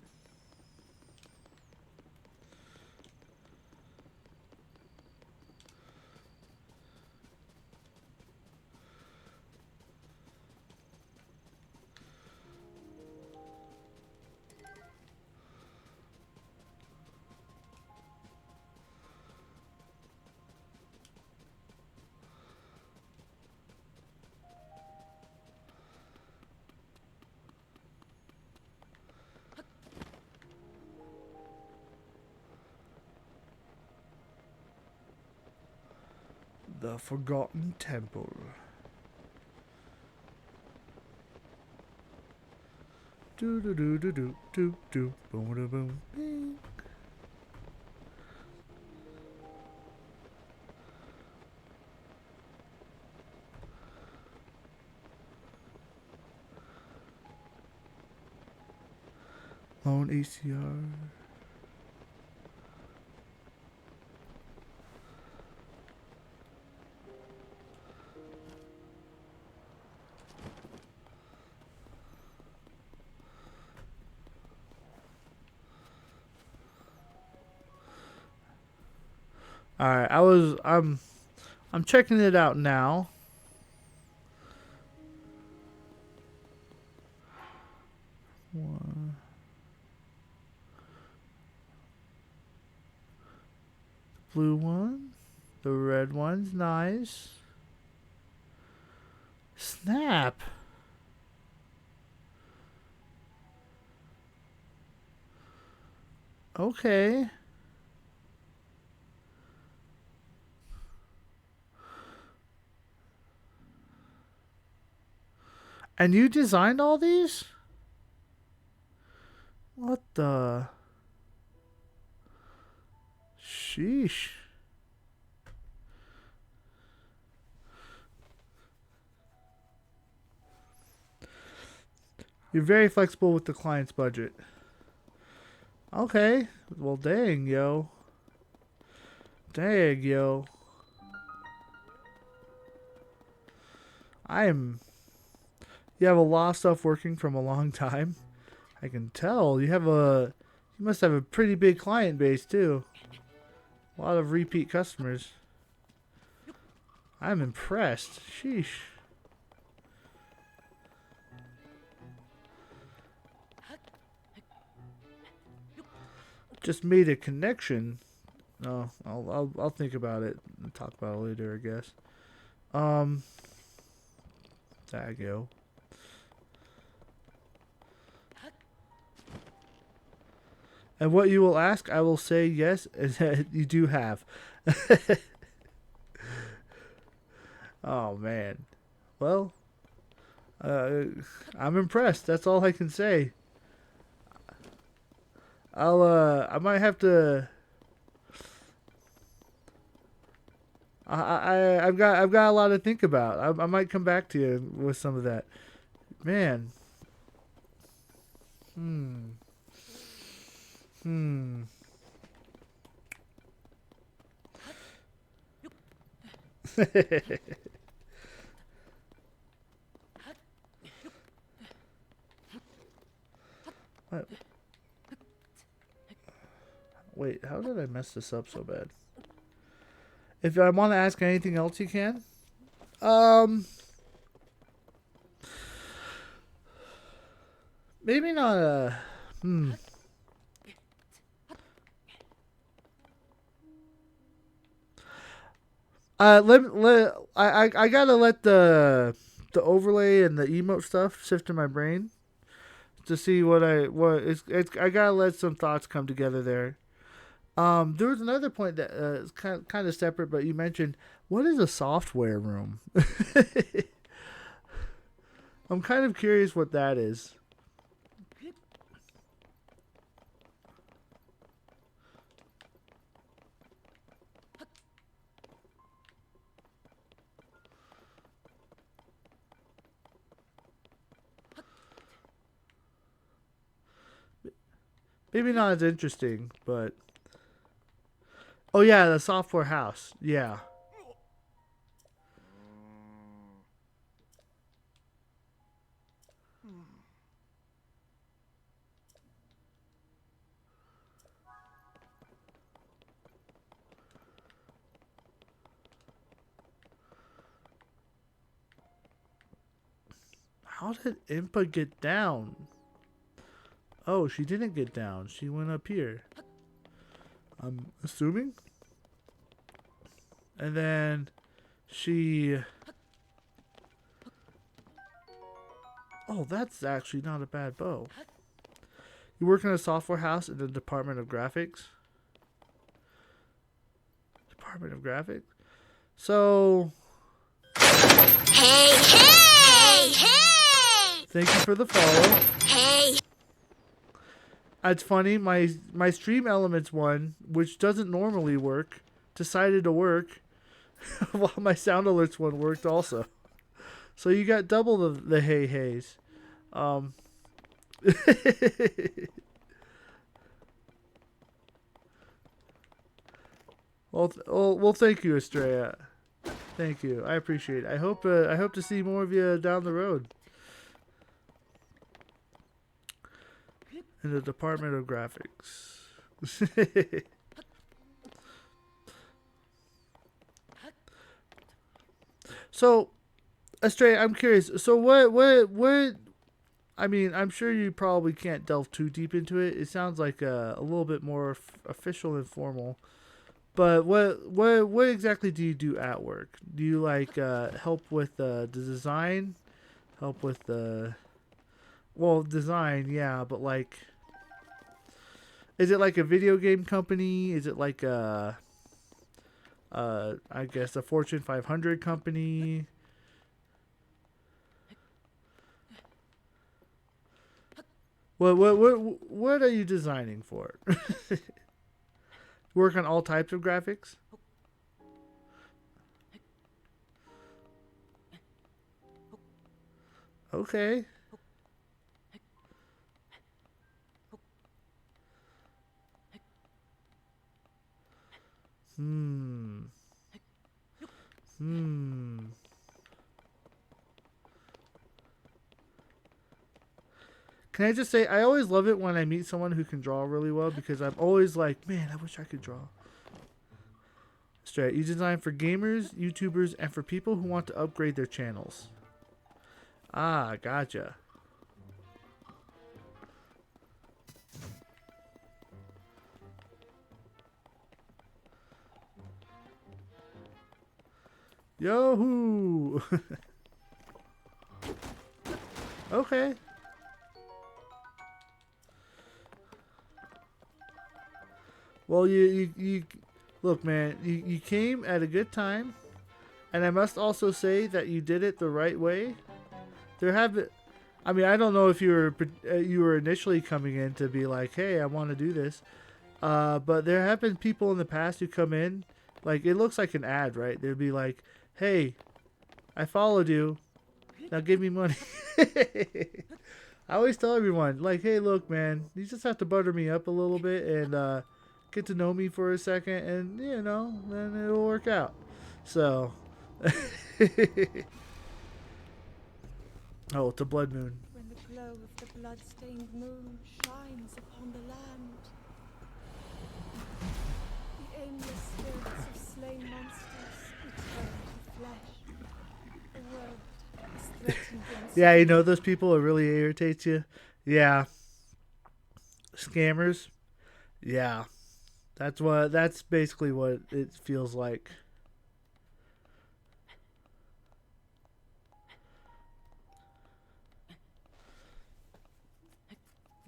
A: The Forgotten Temple. Do do do do do do do boom da boom. Bing. Lone ACR. All right, I'm checking it out now. One. Blue one, the red one's nice. Snap. Okay. And you designed all these? What the? Sheesh. You're very flexible with the client's budget. Okay. Well, dang, yo. Dang, yo. You have a lot of stuff working from a long time. I can tell. You must have a pretty big client base, too. A lot of repeat customers. I'm impressed. Sheesh. Just made a connection. No, I'll think about it and talk about it later, I guess. There you go. And what you will ask, I will say yes, and you do have. Oh man. Well, I'm impressed. That's all I can say. I might have to. I've got a lot to think about. I might come back to you with some of that. Man. Hmm. What? Wait, how did I mess this up so bad? If I want to ask anything else, you can. Maybe not a. I gotta let the overlay and the emote stuff sift in my brain. to see what I gotta let some thoughts come together there. There was another point that is kind of separate, but you mentioned, what is a software room? I'm kind of curious what that is. Maybe not as interesting, but oh yeah, the software house. Yeah. How did Impa get down? Oh, she didn't get down. She went up here. I'm assuming. And then she... Oh, that's actually not a bad bow. You work in a software house in the Department of Graphics? Department of Graphics? So...
D: Hey, hey, hey!
A: Thank you for the follow.
D: Hey!
A: It's funny, my Stream Elements one, which doesn't normally work, decided to work, while my Sound Alerts one worked also. So you got double the hey heys. Well, thank you, Estrella. Thank you. I appreciate it. I hope to see more of you down the road. In the Department of Graphics. So, Astray, I'm curious. So what? I mean, I'm sure you probably can't delve too deep into it. It sounds like a little bit more official and formal. But what exactly do you do at work? Do you like help with the design? Help with the design, yeah, but like, is it like a video game company? Is it like I guess a Fortune 500 company? What are you designing for? Work on all types of graphics? Okay. Hmm. Can I just say, I always love it when I meet someone who can draw really well, because I'm always like, man, I wish I could draw. Straight. You design for gamers, YouTubers, and for people who want to upgrade their channels. Ah, gotcha. Yo-hoo! Okay. Well, you look, man, you came at a good time, and I must also say that you did it the right way. I mean, I don't know if you were initially coming in to be like, hey, I want to do this, but there have been people in the past who come in, like, it looks like an ad, right? They'd be like, hey, I followed you, now give me money. I always tell everyone, like, hey, look, man, you just have to butter me up a little bit and get to know me for a second, and, you know, then it'll work out. So, oh, it's a blood moon.
E: When the glow of the blood-stained moon shines upon the land, the aimless spirits of slain monsters return to flesh. The world is threatened and
A: Yeah, you know those people that really irritates you? Yeah. Scammers? Yeah. That's basically what it feels like.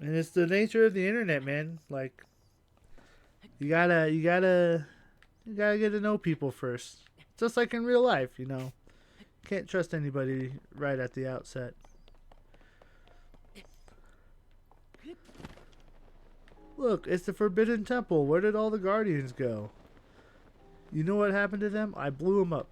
A: And it's the nature of the internet, man. Like, you gotta get to know people first. Just like in real life, you know. Can't trust anybody right at the outset. Look, it's the Forbidden Temple. Where did all the Guardians go? You know what happened to them? I blew them up.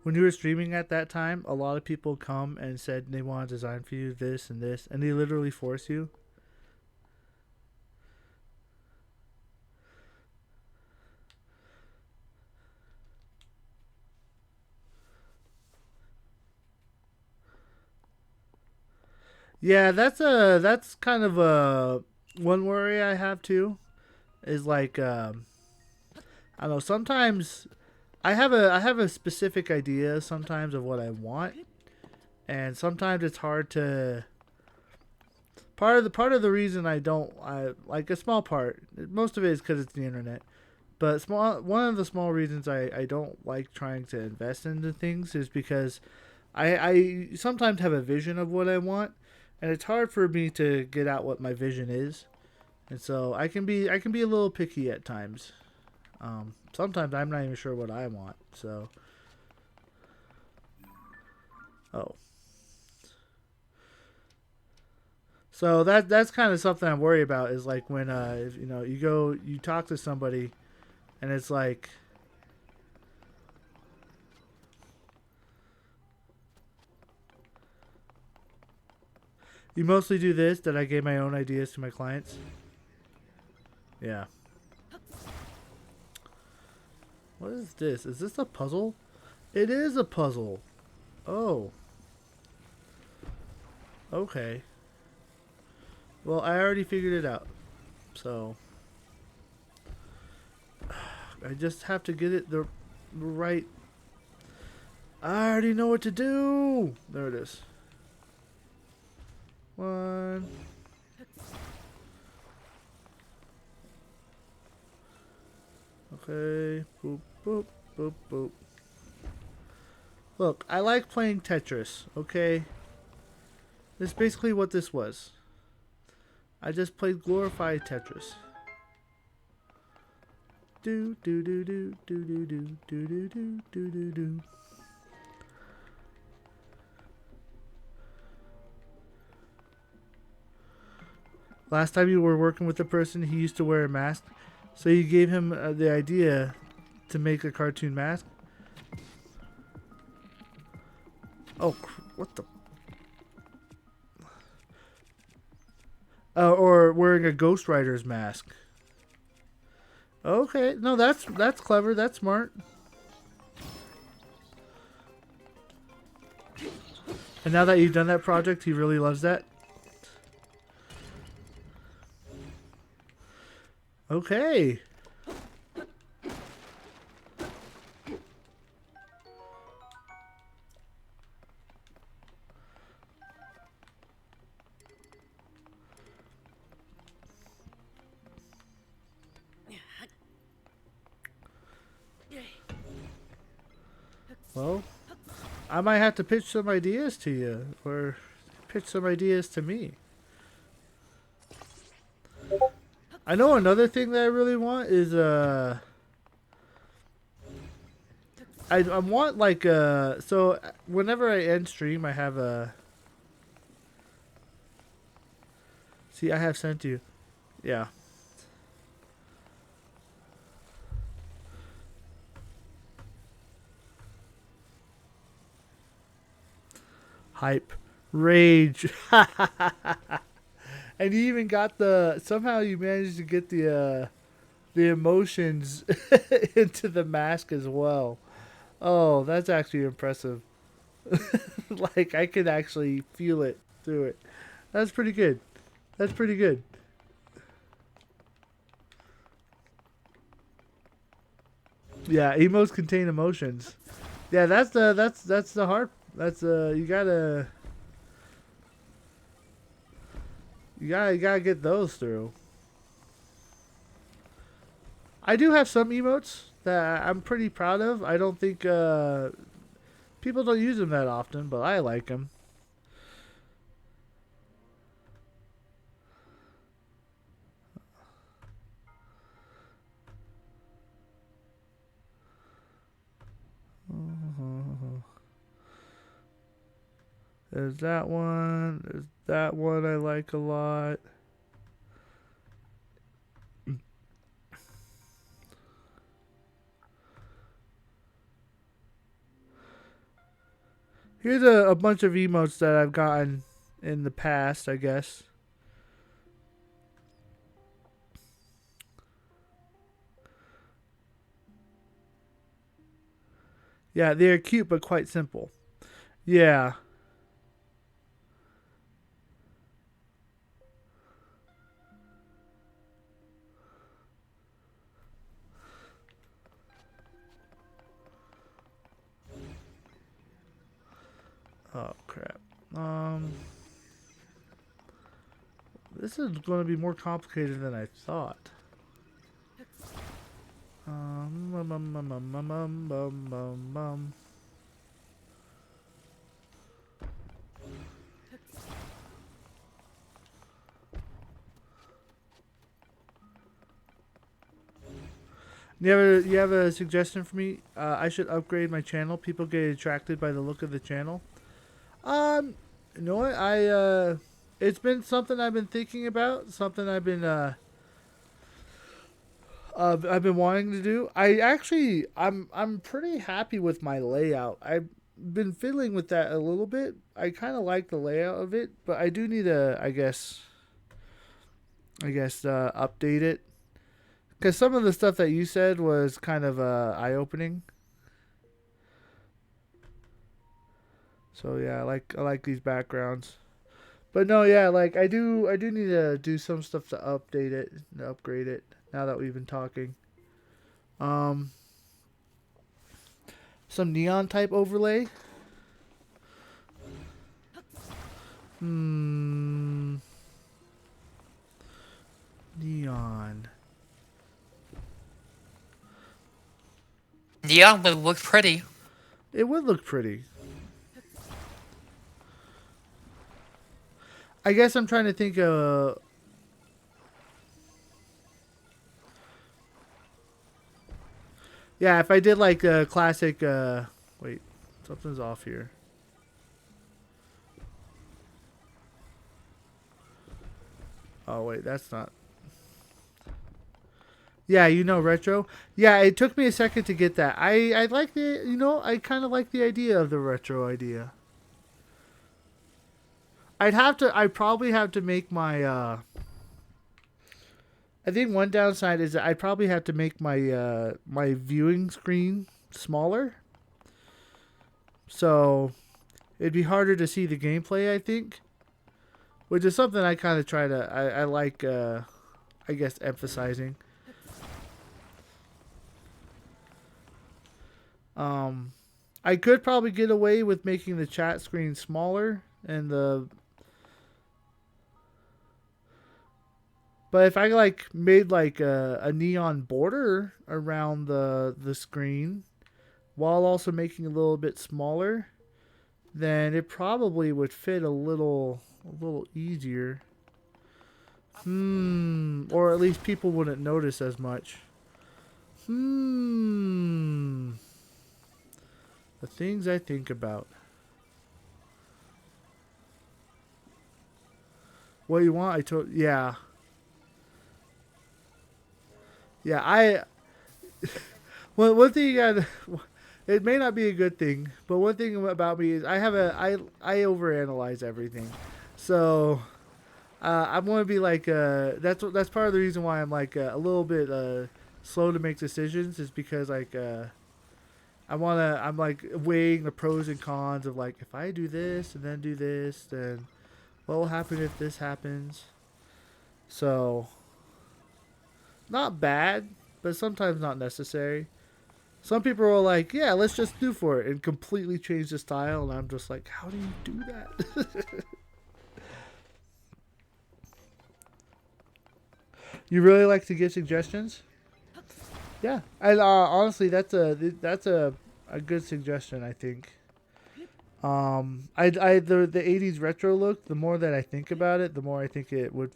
A: When you were streaming at that time, a lot of people come and said they want to design for you this and this, and they literally force you. Yeah, that's kind of a one worry I have too, is like I don't know, sometimes I have a specific idea sometimes of what I want, and sometimes it's hard to. Part of the reason I like a small part. Most of it is because it's the internet, but one of the small reasons I don't like trying to invest into things is because I sometimes have a vision of what I want, and it's hard for me to get out what my vision is, and so I can be a little picky at times. Sometimes I'm not even sure what I want. So, oh, so that's kind of something I'm worried about. Is like when if, you know, you talk to somebody, and it's like, you mostly do this. That I gave my own ideas to my clients. Yeah. What is this? Is this a puzzle? It is a puzzle. Oh. Okay. Well, I already figured it out. So. I just have to get it the right. I already know what to do. There it is. One. Okay, boop, boop, boop, boop. Look, I like playing Tetris, okay? That's basically what this was. I just played glorified Tetris. Do do do do do do do do do do do do do. Last time you were working with a person, he used to wear a mask. So you gave him the idea to make a cartoon mask? Oh, what the? Or wearing a Ghost Rider's mask. Okay, no, that's clever. That's smart. And now that you've done that project, he really loves that. Okay. Well, I might have to pitch some ideas to you, or pitch some ideas to me. I know another thing that I really want is I want like so whenever I end stream I have a see I have sent you, yeah. Hype, rage. And you even got somehow you managed to get the emotions into the mask as well. Oh, that's actually impressive. Like I could actually feel it through it. That's pretty good. That's pretty good. Yeah, emotes contain emotions. Yeah, that's the hard. That's you gotta get those through. I do have some emotes that I'm pretty proud of. I don't think people don't use them that often, but I like them. There's that one. There's that one I like a lot. Here's a bunch of emotes that I've gotten in the past, I guess. Yeah, they're cute but quite simple. Yeah. Oh crap. This is going to be more complicated than I thought. Bum, bum, bum, bum, bum, bum, bum, bum, bum. You have a suggestion for me? I should upgrade my channel. People get attracted by the look of the channel. You know what? It's been something I've been thinking about. Something I've been wanting to do. I'm pretty happy with my layout. I've been fiddling with that a little bit. I kind of like the layout of it, but I do need to, update it. Because some of the stuff that you said was kind of eye-opening. So yeah, I like these backgrounds. But no, yeah, like I do need to do some stuff to update it and upgrade it now that we've been talking. Um some neon type overlay. Neon.
B: Neon would look pretty.
A: It would look pretty. I guess I'm trying to think yeah, if I did like a classic wait, something's off here. Oh wait, that's not. Yeah, retro. Yeah, it took me a second to get that. I like I kind of like the idea of the retro idea. I'd probably have to make my I think one downside is that I'd probably have to make my my viewing screen smaller. So it'd be harder to see the gameplay, I think. Which is something I kind of try to I like I guess emphasizing. I could probably get away with making the chat screen smaller and but if I like made like a neon border around the screen while also making it a little bit smaller, then it probably would fit a little easier. Or at least people wouldn't notice as much. The things I think about. What you want? Yeah. Yeah, one thing you got. It may not be a good thing, but one thing about me is I overanalyze everything. So I'm gonna be like that's part of the reason why I'm like a little bit slow to make decisions is because like I'm like weighing the pros and cons of like if I do this and then do this, then what will happen if this happens? So not bad, but sometimes not necessary. Some people are like, yeah, let's just do for it and completely change the style, and I'm just like, how do you do that? You really like to give suggestions? Yeah, and honestly, that's a good suggestion. I think. The '80s retro look. The more that I think about it, the more I think it would,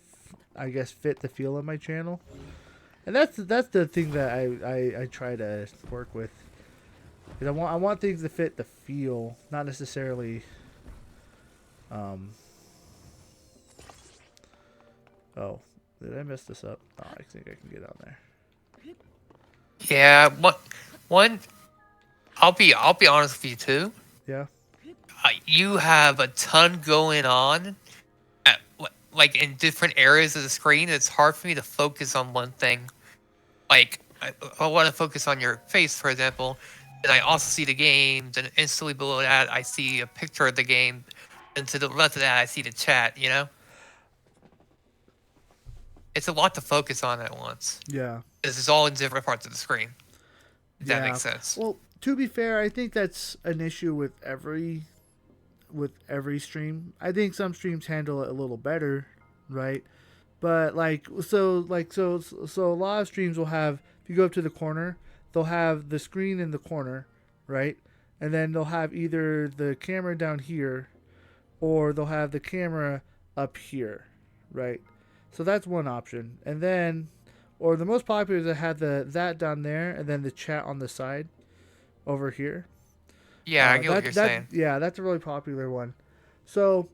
A: I guess, fit the feel of my channel. And that's the thing that I try to work with. 'Cause I want things to fit the feel, not necessarily. Um. Oh, did I mess this up? Oh, I think I can get on there.
B: Yeah, one. I'll be honest with you too.
A: Yeah.
B: You have a ton going on, like in different areas of the screen. It's hard for me to focus on one thing. Like I want to focus on your face, for example, and I also see the game. Then instantly below that, I see a picture of the game, and to the left of that, I see the chat. You know, it's a lot to focus on at once.
A: Yeah.
B: This is all in different parts of the screen. If that
A: Yeah.
B: makes sense.
A: Well, to be fair, I think that's an issue with every stream. I think some streams handle it a little better, right? But so a lot of streams will have, if you go up to the corner, they'll have the screen in the corner, right? And then they'll have either the camera down here or they'll have the camera up here, right? So that's one option. And then or the most popular is that had that down there and then the chat on the side over here.
B: Yeah, I get what you're saying.
A: Yeah, that's a really popular one. So,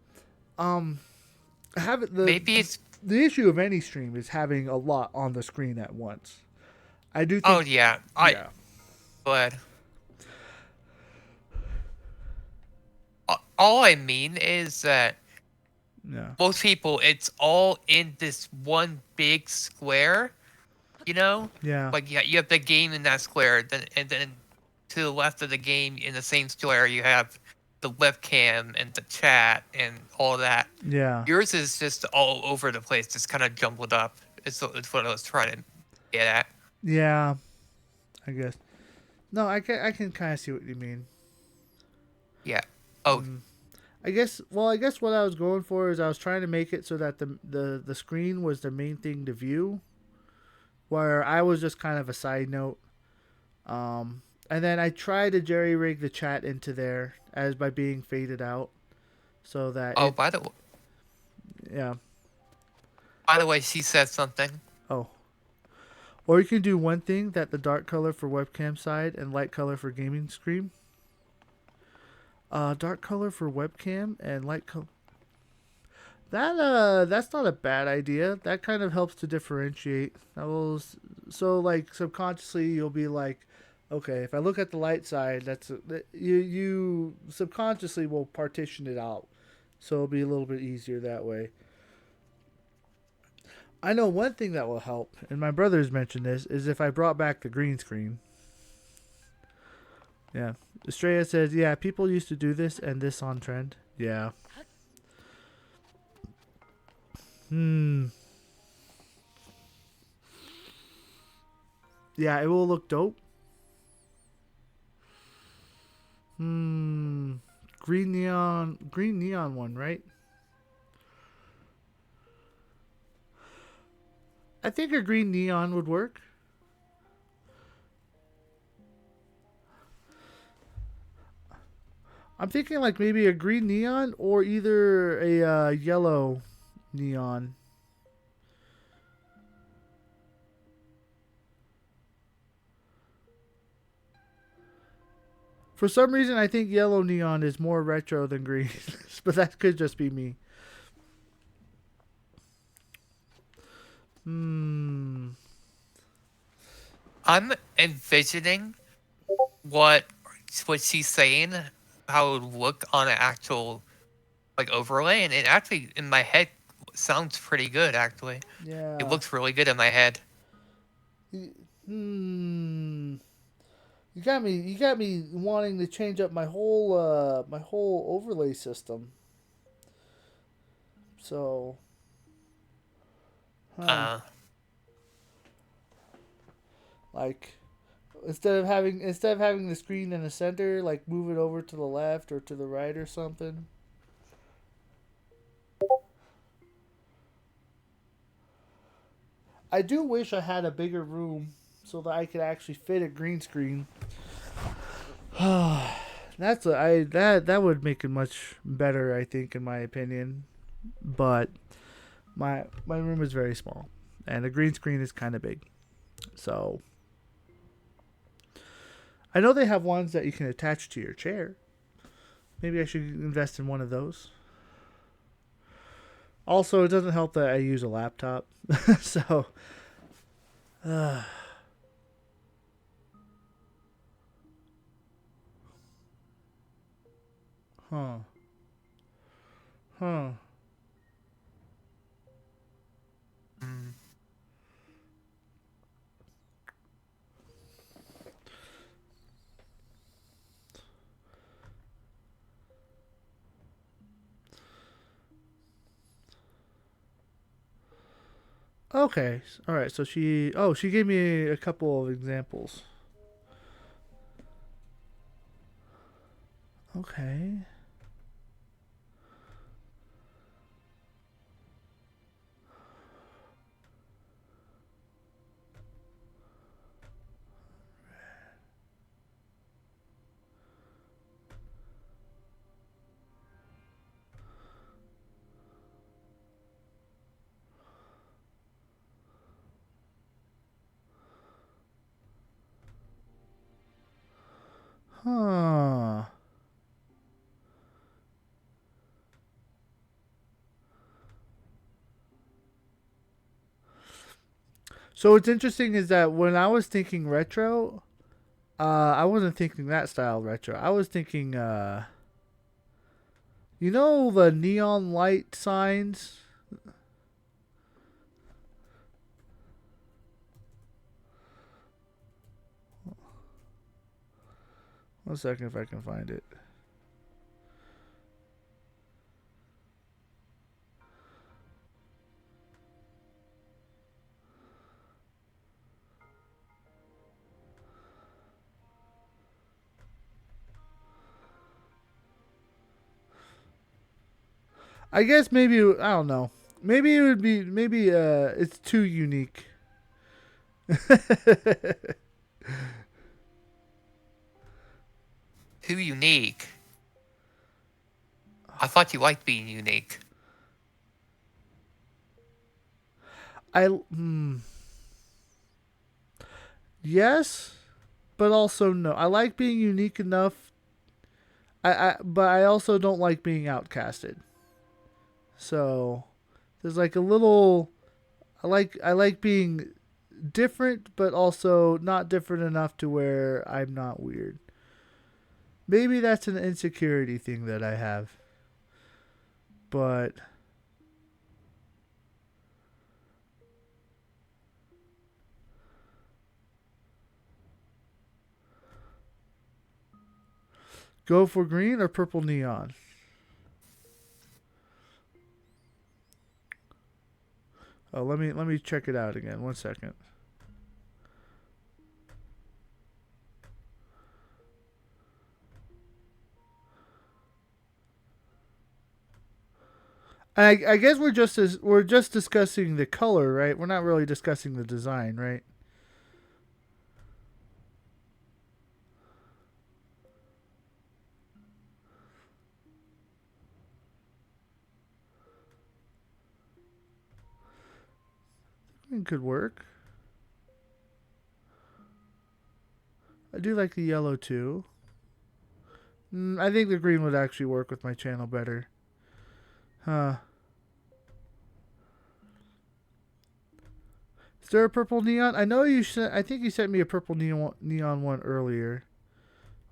A: have it
B: Maybe it's.
A: the issue of any stream is having a lot on the screen at once. I do think.
B: Oh yeah,
A: Yeah.
B: Go ahead. All I mean is that
A: Yeah.
B: most people, it's all in this one big square. You know,
A: Yeah.
B: like yeah, you have the game in that square, then to the left of the game in the same square, you have the webcam and the chat and all that.
A: Yeah.
B: Yours is just all over the place, just kind of jumbled up. It's what I was trying to get at.
A: Yeah. I guess. No, I can kind of see what you mean.
B: Yeah. Oh,
A: I guess what I was going for is I was trying to make it so that the screen was the main thing to view, where I was just kind of a side note. And then I tried to jerry rig the chat into there as by being faded out, so that
B: oh,
A: it, yeah.
B: by the way, she said something.
A: Oh. Or you can do one thing, that the dark color for webcam side and light color for gaming screen. Dark color for webcam and light color. That's not a bad idea. That kind of helps to differentiate. So like subconsciously you'll be like, okay, if I look at the light side, you subconsciously will partition it out, so it'll be a little bit easier that way. I know one thing that will help, and my brother's mentioned this, is if I brought back the green screen. Yeah. Estrella says, yeah, people used to do this and this on trend. Yeah. Yeah, it will look dope. Green neon one, right? I think a green neon would work. I'm thinking like maybe a green neon or either a yellow neon. For some reason, I think yellow neon is more retro than green, but that could just be me.
B: I'm envisioning what she's saying, how it would look on an actual like overlay, and it actually in my head sounds pretty good. Actually,
A: Yeah.
B: it looks really good in my head.
A: You got me wanting to change up my whole overlay system. So, like, Instead of having the screen in the center, like move it over to the left or to the right or something. I do wish I had a bigger room so that I could actually fit a green screen. That would make it much better, I think, in my opinion. But my room is very small, and the green screen is kind of big. So I know they have ones that you can attach to your chair. Maybe I should invest in one of those. Also, it doesn't help that I use a laptop. So, huh. Huh.
B: Mm.
A: Okay. All right. So she gave me a couple of examples. Okay. Huh. So what's interesting is that when I was thinking retro, I wasn't thinking that style retro. I was thinking, you know, the neon light signs. One second, if I can find it. I guess maybe I don't know. Maybe it would be it's too unique.
B: Too unique. I thought you liked being unique.
A: I yes, but also no. I like being unique enough. But I also don't like being outcasted. So there's like a little. I like being different, but also not different enough to where I'm not weird. Maybe that's an insecurity thing that I have. But go for green or purple neon. Oh, let me check it out again. 1 second. I guess we're just discussing the color, right? We're not really discussing the design, right? It could work. I do like the yellow too. I think the green would actually work with my channel better. Huh. Is there a purple neon? I know you sent. I think you sent me a purple neon one earlier.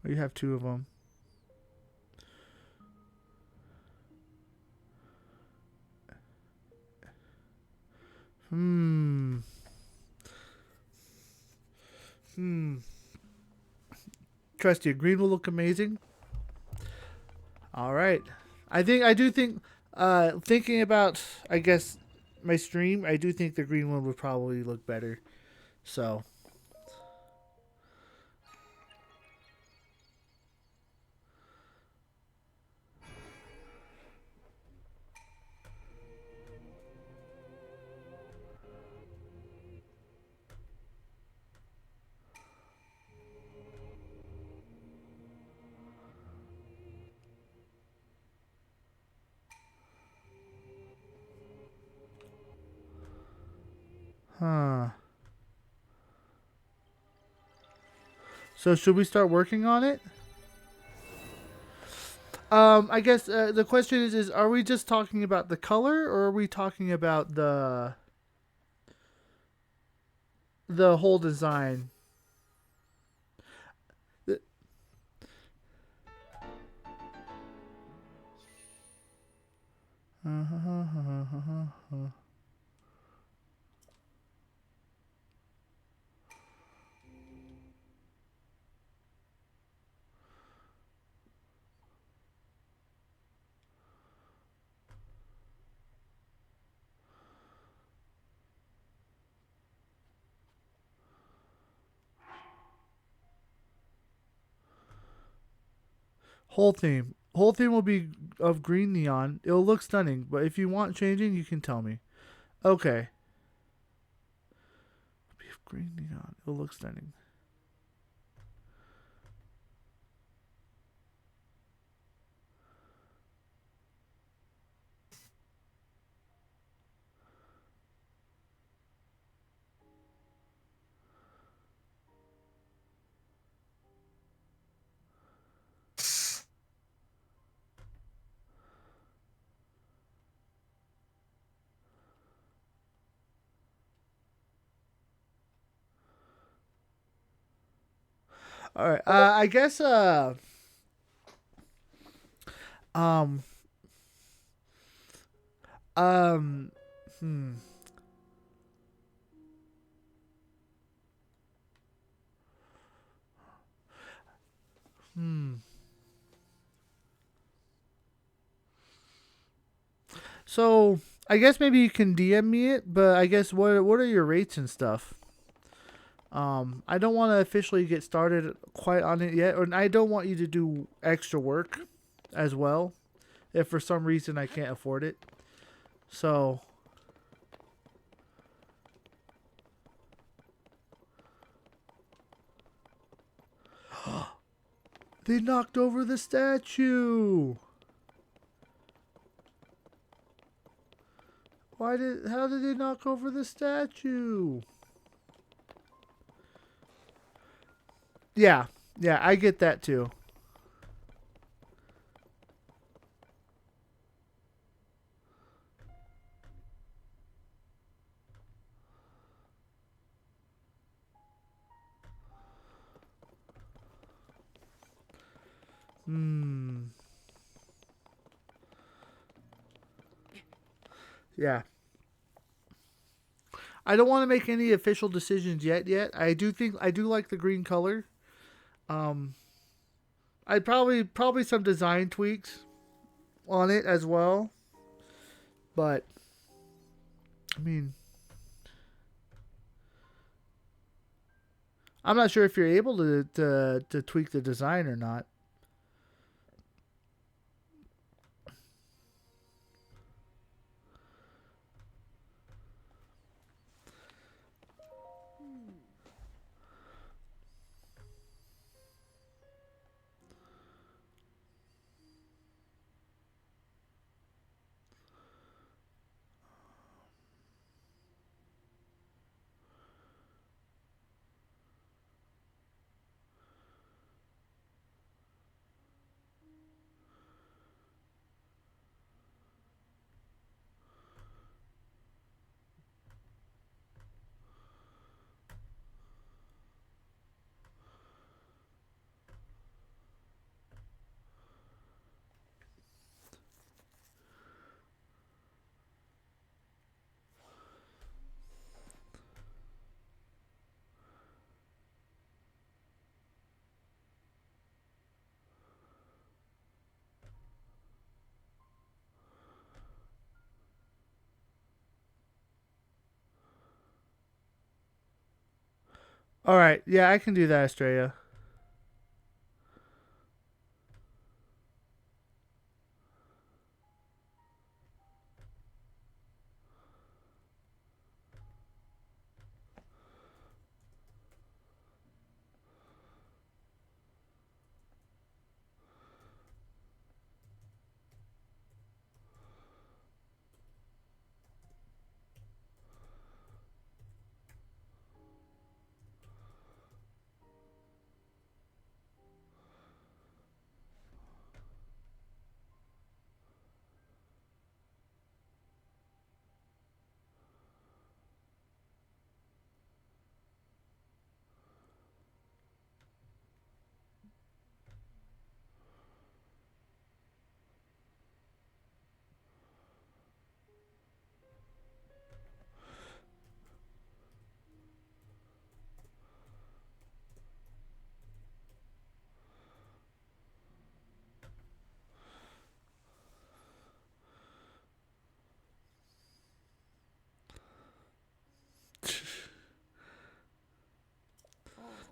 A: Oh, you have two of them. Hmm. Trust you. Green will look amazing. All right. I do think. Thinking about, I guess, my stream, I do think the green one would probably look better. So. Huh. So should we start working on it? I guess the question is are we just talking about the color or are we talking about the whole design? The- Whole theme. Whole theme will be of green neon. It'll look stunning, but if you want changing, you can tell me. Okay. Be of green neon. It'll look stunning. All right. I guess um um hmm. Hmm. So I guess maybe you can DM me it, but I guess what are your rates and stuff? I don't want to officially get started quite on it yet, or I don't want you to do extra work as well, if for some reason I can't afford it. So they knocked over the statue. How did they knock over the statue? Yeah. Yeah, I get that too. Hmm. Yeah. I don't want to make any official decisions yet. I do think I do like the green color. Um I'd probably some design tweaks on it as well. But I mean, I'm not sure if you're able to tweak the design or not. All right. Yeah, I can do that, Estrella.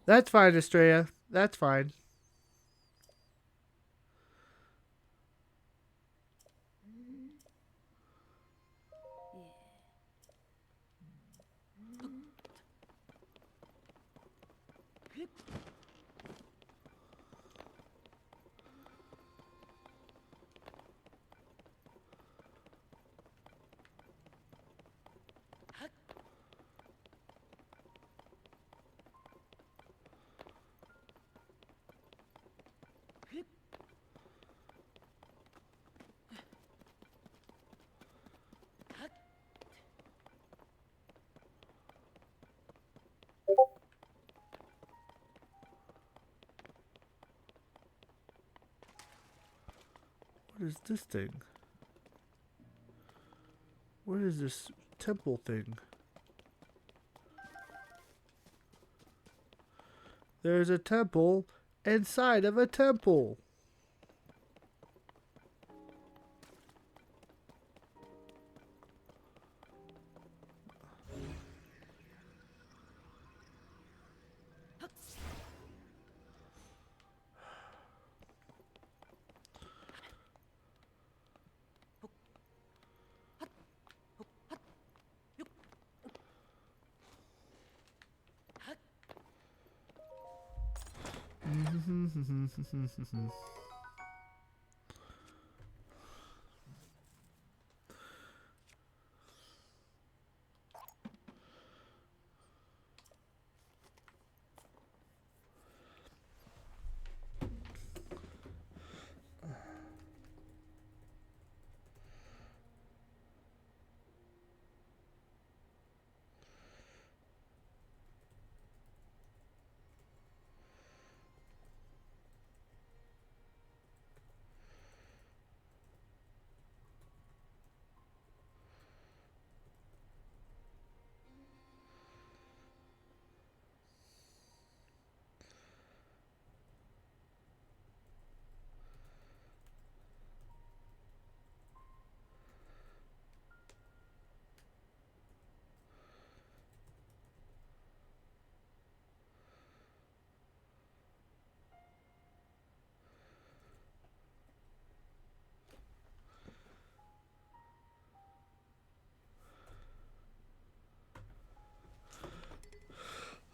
A: That's fine, Estrella. That's fine. What is this thing? What is this temple thing? There's a temple inside of a temple.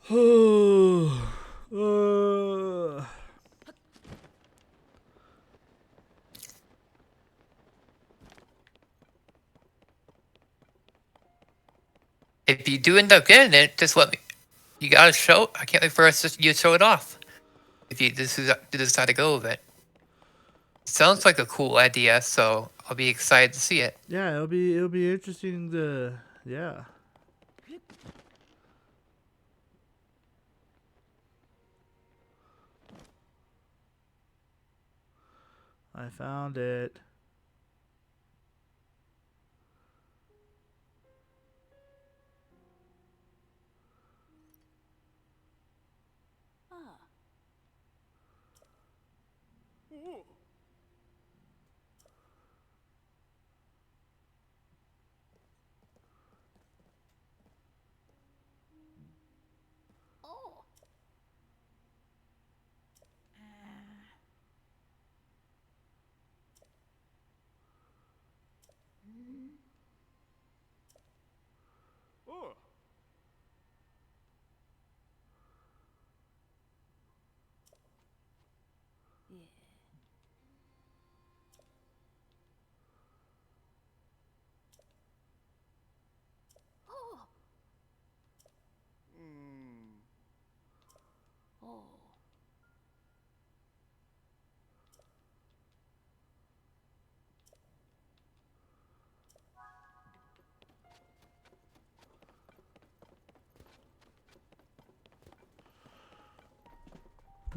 B: If you do end up getting it, just let me. You gotta show. I can't wait for us to you to show it off. If you decide to go with it. Sounds like a cool idea, so I'll be excited to see it.
A: Yeah, it'll be interesting to yeah. I found it.
D: Oh. Oh. Oh.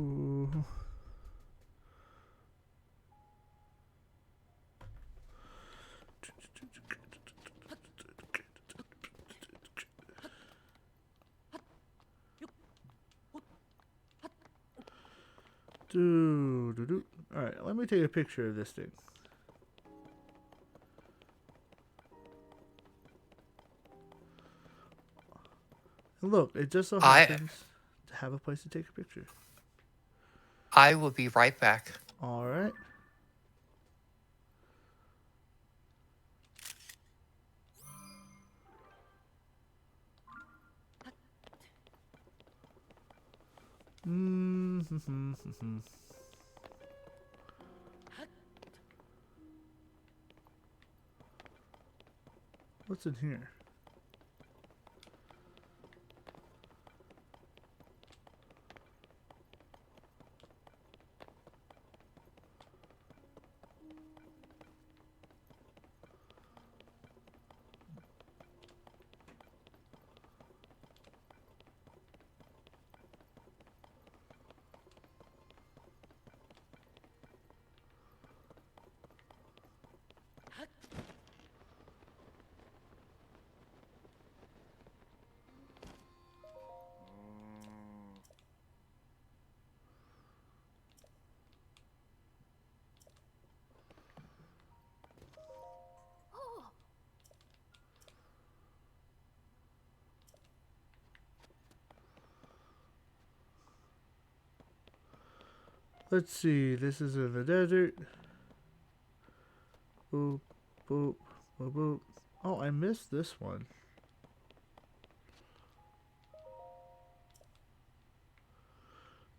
A: Ooh. All right, let me take a picture of this thing. And look, it just so happens have a place to take a picture.
B: I will be right back.
A: All right. Mm-hmm. What's in here?
D: Oh,
A: Let's see. This is in the desert. Boop, boop, boop, boop. Oh, I missed this one.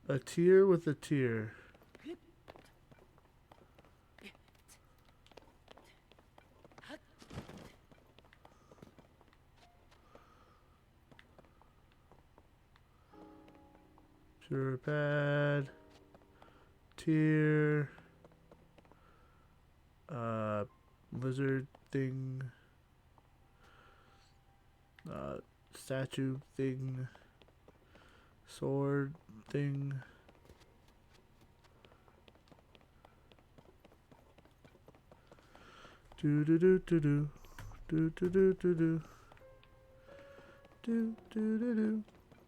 A: A tear with a tear. Pure pad. Tear. Lizard thing. Statue thing. Sword thing. Do do do do do. Do do do do do. Do do do do.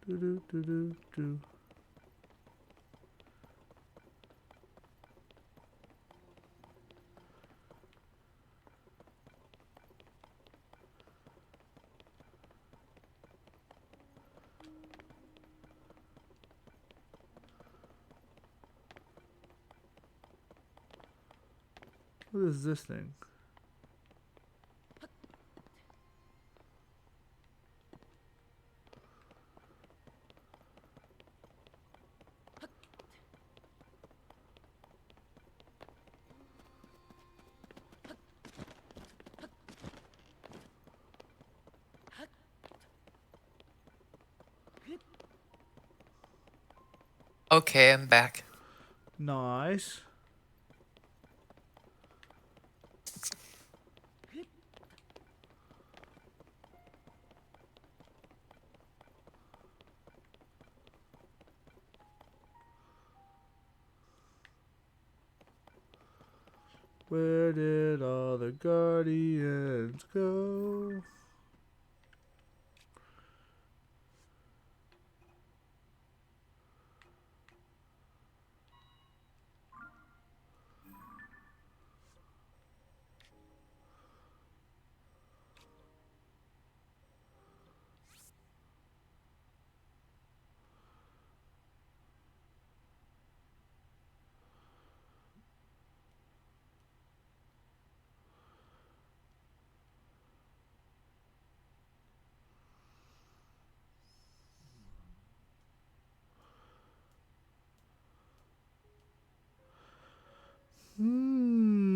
A: Do do do do do. What is this thing?
B: Okay, I'm back.
A: Nice. Where did all the guardians go? Hmm.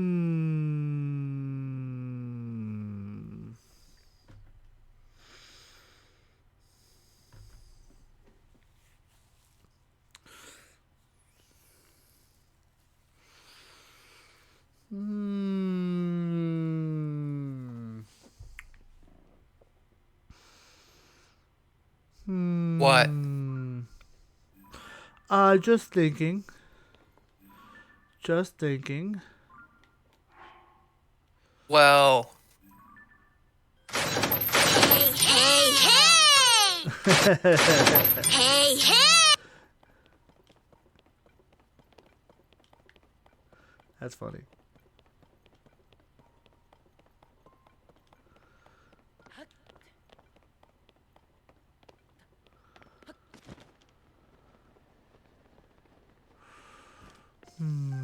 A: Hmm.
B: What?
A: Hmm. Just thinking. Just thinking.
B: Well,
D: hey, hey, hey! Hey, hey!
A: That's funny. Hmm.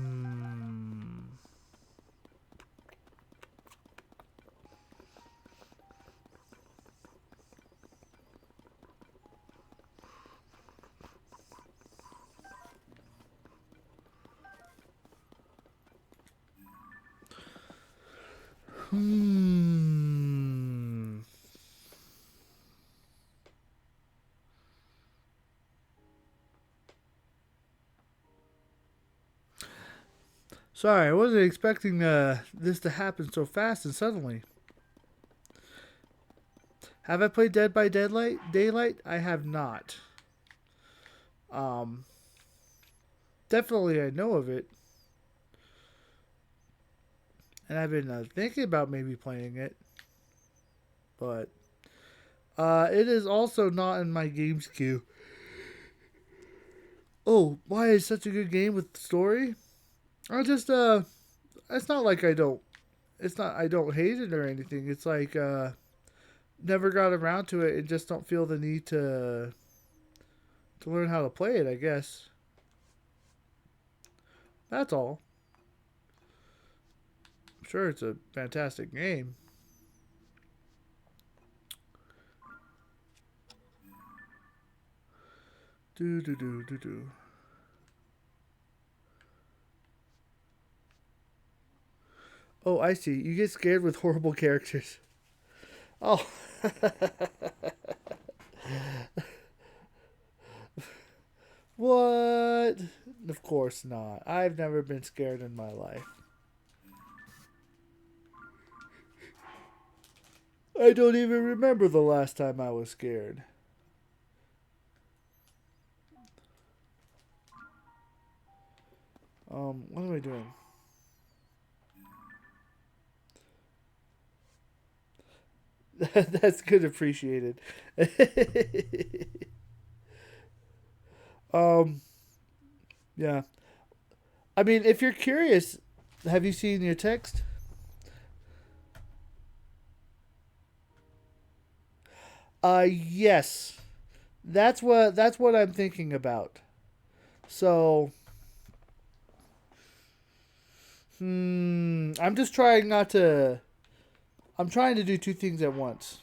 A: Hmm. Sorry, I wasn't expecting this to happen so fast and suddenly. Have I played Dead by Daylight? I have not. Um, Definitely I know of it, and I've been thinking about maybe playing it, but it is also not in my games queue. Oh, why is such a good game with story? I just it's not like I don't. It's not I don't hate it or anything. It's like never got around to it and just don't feel the need to learn how to play it. I guess that's all. I'm sure it's a fantastic game. Do do do do do. Oh, I see. You get scared with horrible characters. Oh. What? Of course not. I've never been scared in my life. I don't even remember the last time I was scared. What am I doing? That's good appreciated. um, yeah. I mean, if you're curious, have you seen your text? Yes. That's what I'm thinking about. So, I'm just trying not to. I'm trying to do two things at once.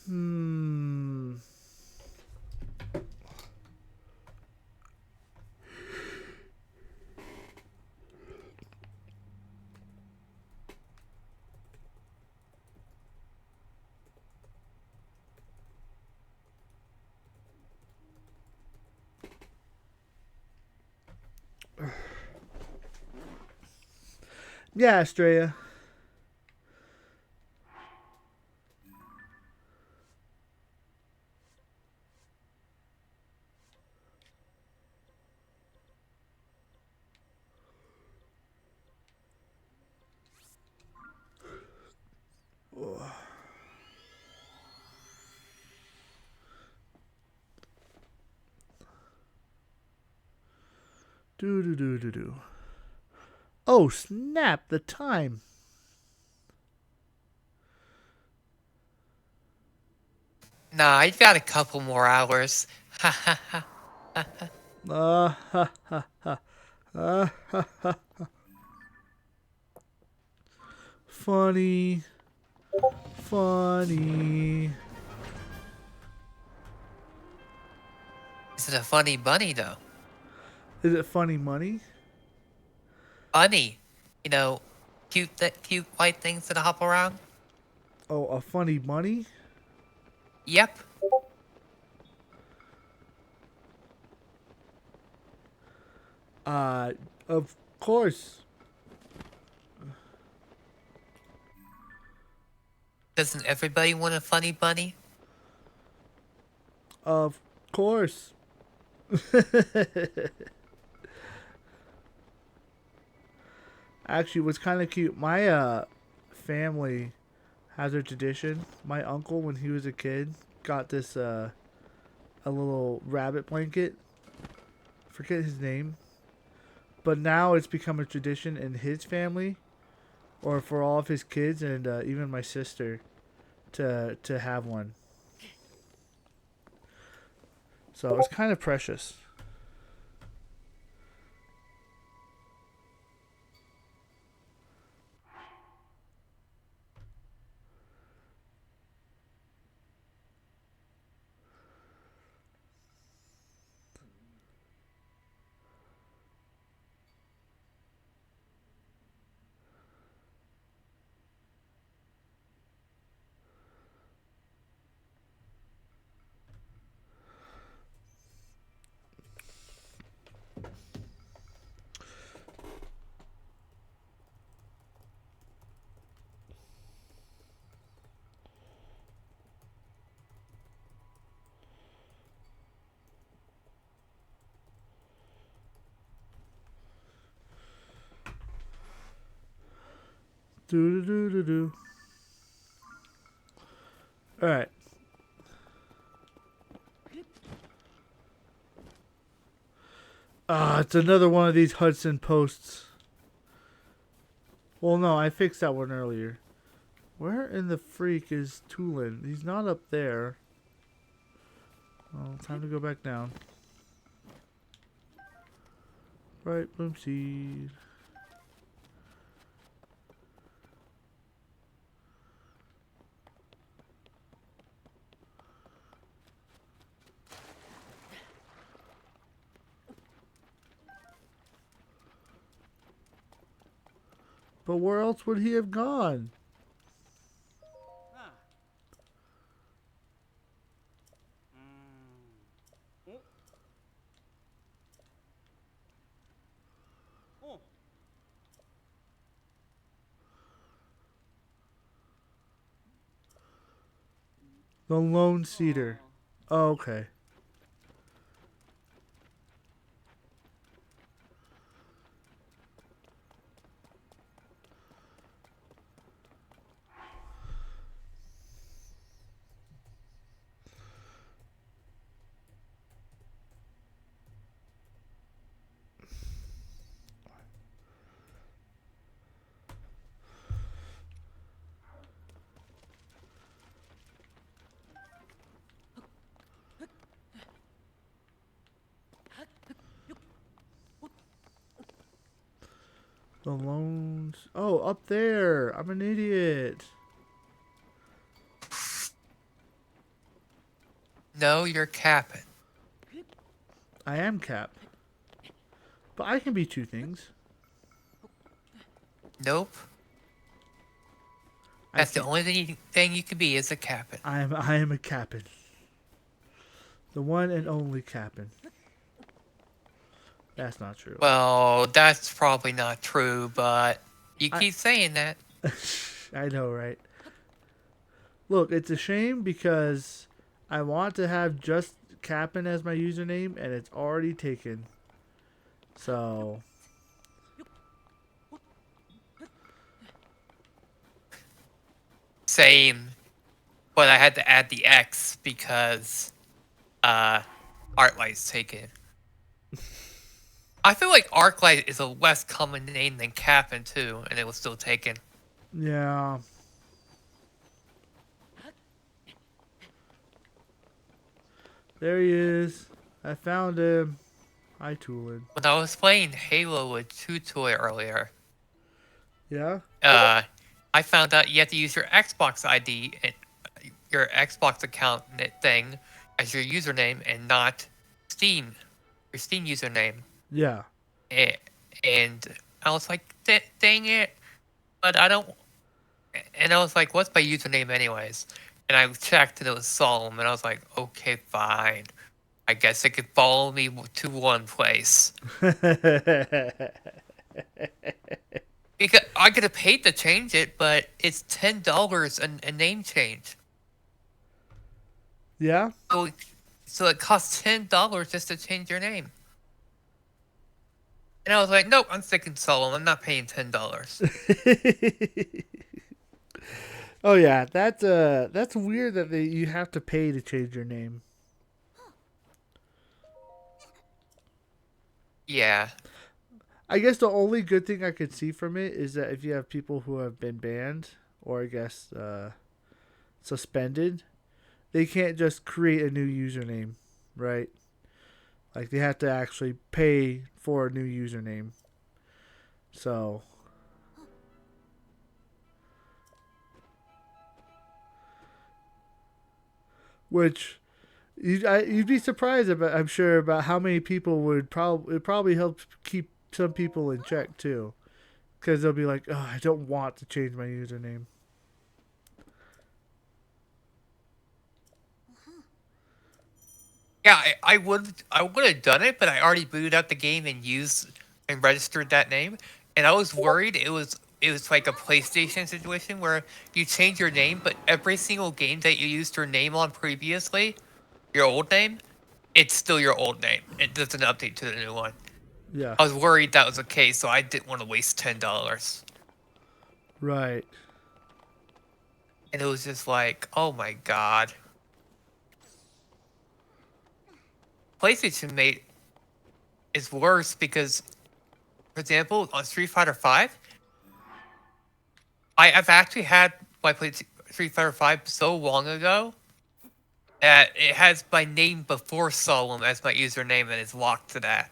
A: Hmm. Yeah, Estrella. Do do do do do. Oh snap! The time.
B: Nah, I got a couple more hours. Ha ha ha.
A: Ha ha ha. Ha ha. Funny. Funny.
B: Is it a funny bunny though?
A: Is it funny money?
B: Bunny. You know, cute white things that hop around?
A: Oh, a funny money?
B: Yep.
A: Uh, of course.
B: Doesn't everybody want a funny bunny?
A: Of course. Actually, what's kind of cute, my family has a tradition. My uncle, when he was a kid, got this a little rabbit blanket. Forget his name, but now it's become a tradition in his family, or for all of his kids and even my sister, to have one. So it's kind of precious. Do do do do do. All right. Ah, it's another one of these Hudson posts. Well, no, I fixed that one earlier. Where in the freak is Tulin? He's not up there. Well, time to go back down. Right, bloom seed. But where else would he have gone? The Lone Cedar. Oh, okay. The Lones. Oh, up there. I'm an idiot.
B: No, you're capping.
A: I am Cap. But I can be two things.
B: Nope.
A: I
B: That's the
A: can-
B: only thing you can be is a captain.
A: I am a Cap'n. The one and only Cap'n. That's not true.
B: Well, that's probably not true, but you keep saying that.
A: I know, right? Look, it's a shame because I want to have just Cap'n as my username and it's already taken. So
B: Same. But I had to add the X because Arclight's taken. I feel like Arclight is a less common name than Captain too, and it was still taken.
A: yeah. There he is. I found him. Hi, Tulin.
B: When I was playing Halo with Tutoy earlier,
A: Yeah?
B: I found out you have to use your Xbox ID and your Xbox account thing as your username and not Steam, your Steam username.
A: Yeah.
B: And I was like, dang it, but I don't. And I was like, what's my username anyways? And I checked and it was Solemn, and I was like, okay, fine. I guess it could follow me to one place. Because I could have paid to change it, but it's $10 a name change.
A: Yeah?
B: So it costs $10 just to change your name. And I was like, nope, I'm sticking Solemn. I'm not paying $10.
A: Oh yeah, that's weird that you have to pay to change your name.
B: Yeah.
A: I guess the only good thing I could see from it is that if you have people who have been banned, or I guess suspended, they can't just create a new username, right? Like they have to actually pay for a new username. So which you'd be surprised about, I'm sure, about how many people would probably help keep some people in check too, because they'll be like, oh, I don't want to change my username.
B: Yeah, I would have done it, but I already booted up the game and used and registered that name, and I was worried it was like a PlayStation situation where you change your name, but every single game that you used your name on previously, your old name, it's still your old name. It doesn't update to the new one.
A: Yeah.
B: I was worried that was the case, so I didn't want to waste $10.
A: Right.
B: And it was just like, oh my god. PlayStation made is worse because, for example, on Street Fighter V, I've actually had my Street Fighter V so long ago that it has my name before Solemn as my username and it's locked to that.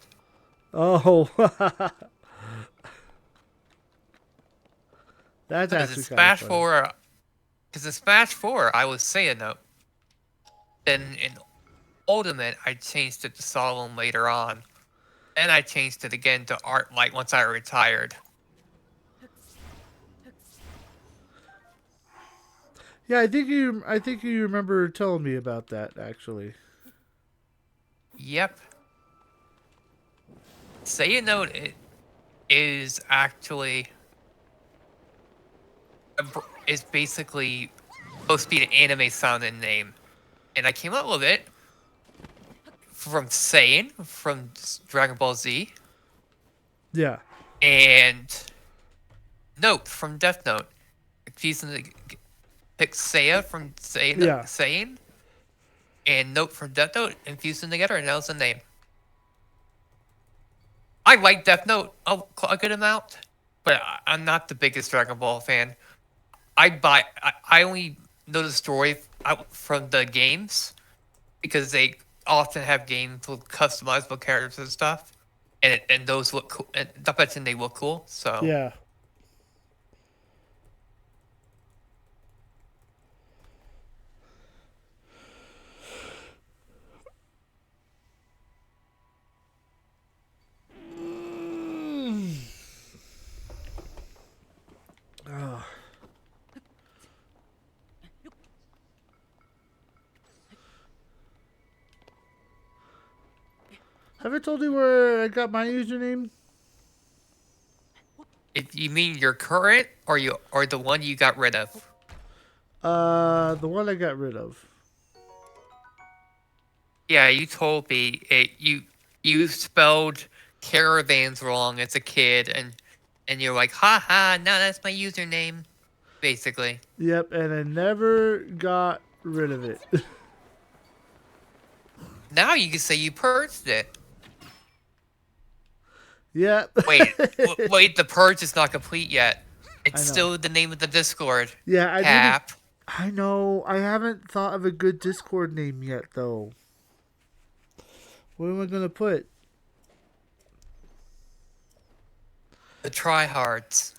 A: Oh. That's
B: Because in
A: actually
B: Smash
A: kind of funny.
B: 4, because in Smash 4, I was Xehanort. Then in Ultimate, I changed it to Solemn later on. And I changed it again to Art Light once I retired.
A: Yeah, I think you remember telling me about that actually.
B: Yep. Xehanort is actually is basically supposed to be an anime sounding name. And I came up with it from Saiyan from Dragon Ball Z
A: Yeah.
B: and Note from Death Note. Pick Seiya from Saiyan,
A: Yeah.
B: Saiyan and Note from Death Note and fused them together, and that was the name. I like Death Note a good amount, but I'm not the biggest Dragon Ball fan. I only know the story from the games because they often have games with customizable characters and stuff, and those look cool. And not mention they look cool. So
A: Yeah. Oh. Have I told you where I got my username?
B: if you mean your current or the one you got rid of.
A: The one I got rid of.
B: Yeah, you told me you spelled caravans wrong as a kid, and you're like, haha, no, that's my username, basically.
A: Yep, and I never got rid of it.
B: Now you can say you purged it.
A: Yep.
B: Wait, wait, the purge is not complete yet. It's
A: I know.
B: still the name of the Discord.
A: Yeah, I didn't.
B: Cap.
A: I know. I haven't thought of a good Discord name yet, though. What am I gonna put?
B: The tryhards.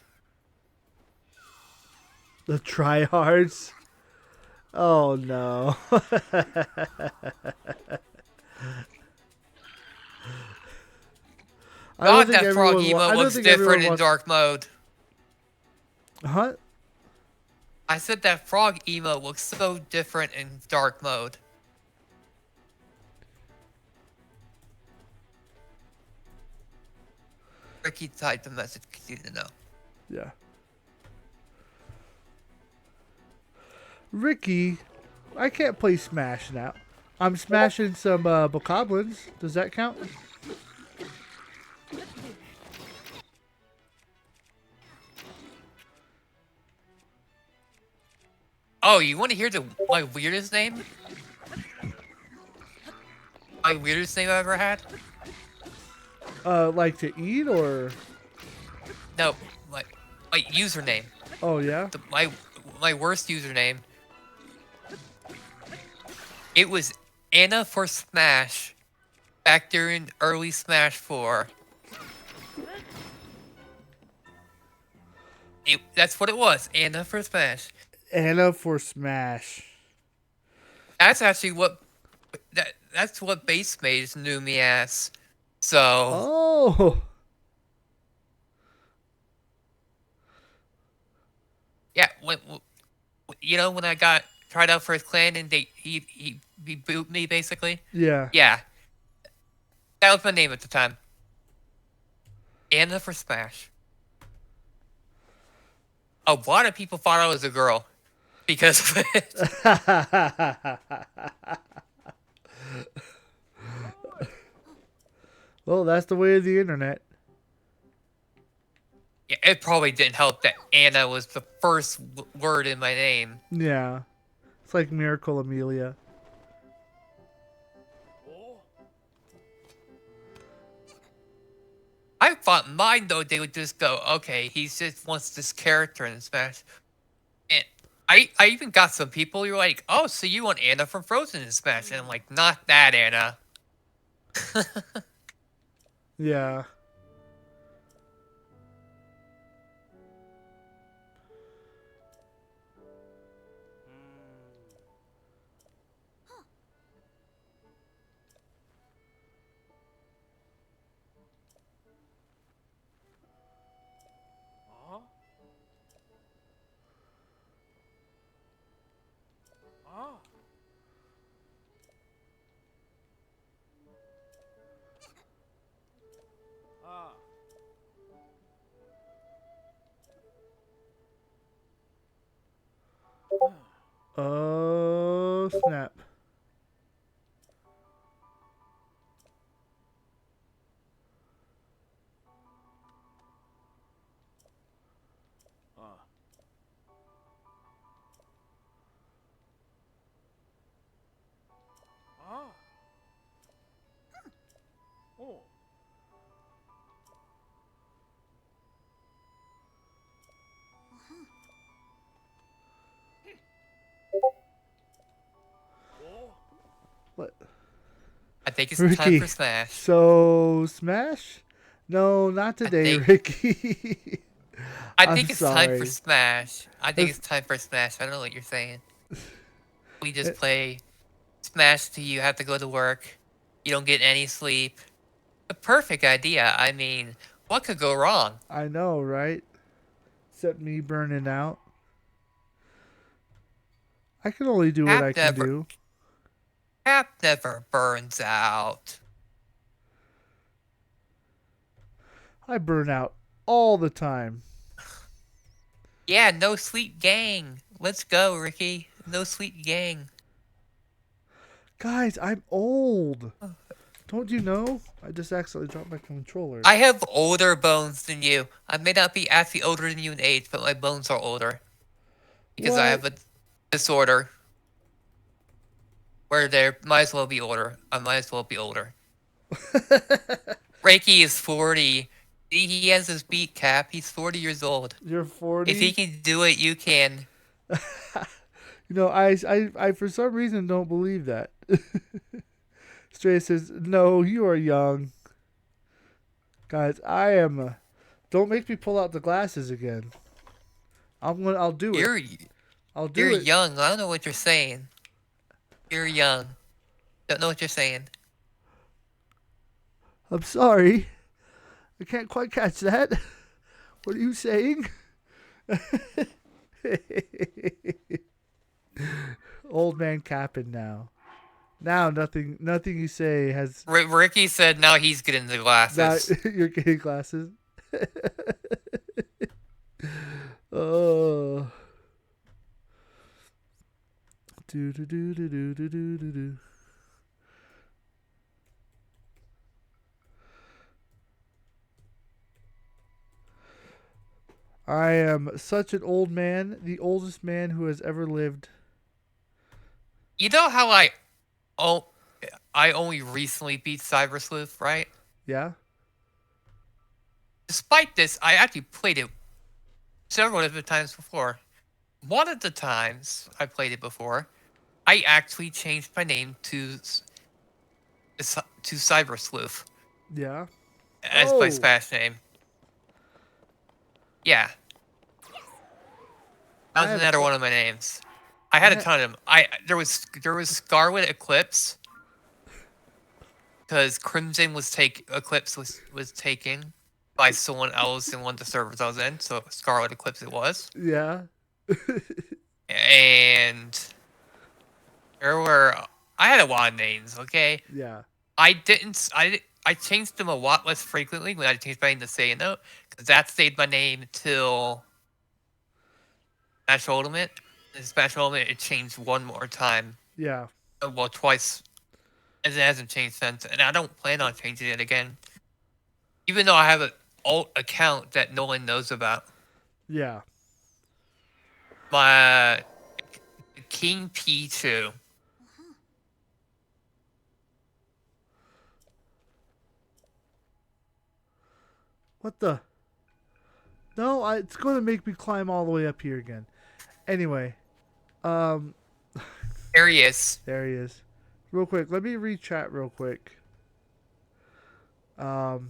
A: The tryhards? Oh no.
B: God, that frog emote looks different in dark mode.
A: Huh?
B: I said that frog emote looks so different in dark mode. Ricky typed a message because you didn't know.
A: Yeah. Ricky, I can't play Smash now. I'm smashing some bokoblins. Does that count?
B: Oh, you want to hear my weirdest name? My weirdest name I ever had?
A: Like to eat or?
B: No, my username.
A: Oh yeah.
B: My worst username It was Anna for Smash back during early Smash 4. That's what it was, Anna for Smash.
A: Anna for Smash.
B: That's actually what that's what Base Mage knew me as. So
A: Oh.
B: yeah, when I got tried out for his clan and he boot me basically.
A: Yeah.
B: Yeah, that was my name at the time. Anna for Smash. A lot of people thought I was a girl because of it.
A: Well, that's the way of the internet.
B: Yeah, it probably didn't help that Anna was the first word in my name.
A: Yeah. It's like Miracle Amelia.
B: I thought mine though they would just go, okay, he just wants this character in Smash. And I even got some people who were like, oh, so you want Anna from Frozen in Smash? And I'm like, not that Anna.
A: Yeah. Oh, snap. What?
B: I think it's time
A: Ricky.
B: for Smash.
A: So, Smash? No, not today,
B: think-
A: Ricky.
B: I
A: I'm
B: think it's time for
A: sorry.
B: Smash. I think it's time for Smash. I don't know what you're saying. We just play Smash till you have to go to work. You don't get any sleep. The perfect idea. I mean, what could go wrong?
A: I know, right? Except me burning out. I can only do what
B: Cap
A: I can
B: never-
A: do.
B: Cap never burns out.
A: I burn out all the time.
B: Yeah, no sleep gang. Let's go, Ricky. No sleep gang.
A: Guys, I'm old. Don't you know? I just accidentally dropped my controller.
B: I have older bones than you. I may not be actually older than you in age, but my bones are older. Because I have a disorder. Where there might as well be older. I might as well be older. Reiki is 40. He has his beat Cap. He's 40 years old.
A: You're 40?
B: If he can do it, you can.
A: You know, I for some reason don't believe that. Stray says, no, you are young. Guys, I am... don't make me pull out the glasses again. I'll do it. I'll do
B: You're
A: it.
B: young. I don't know what you're saying. You're young. Don't know what you're saying.
A: I'm sorry. I can't quite catch that. What are you saying? Old man capping now. Now nothing you say has...
B: Ricky said now he's getting the glasses.
A: Now you're getting glasses. Oh. Do do do do do do do do do. I am such an old man, the oldest man who has ever lived.
B: You know how I only recently beat Cyber Sleuth, right?
A: Yeah?
B: Despite this, I actually played it several different times before. One of the times I played it before, I actually changed my name to Cyber Sleuth
A: Yeah.
B: as my Smash name. Yeah, that
A: I
B: was
A: have
B: another
A: al-
B: one of my names. I had a
A: ha-
B: ton of them. There was Scarlet Eclipse because Crimson Eclipse was taken by someone else in one of the servers I was in, so Scarlet Eclipse it was.
A: Yeah.
B: And I had a lot of names. Okay,
A: Yeah.
B: I changed them a lot less frequently when I changed my name to Sayano, because that stayed my name till Smash Ultimate. In Smash Ultimate, it changed one more time.
A: Yeah.
B: Well, twice. And it hasn't changed since. And I don't plan on changing it again. Even though I have an alt account that no one knows about.
A: Yeah.
B: My King P2.
A: What the? No, it's going to make me climb all the way up here again. Anyway, um,
B: There he is.
A: there he is. Real quick, let me read chat real quick. All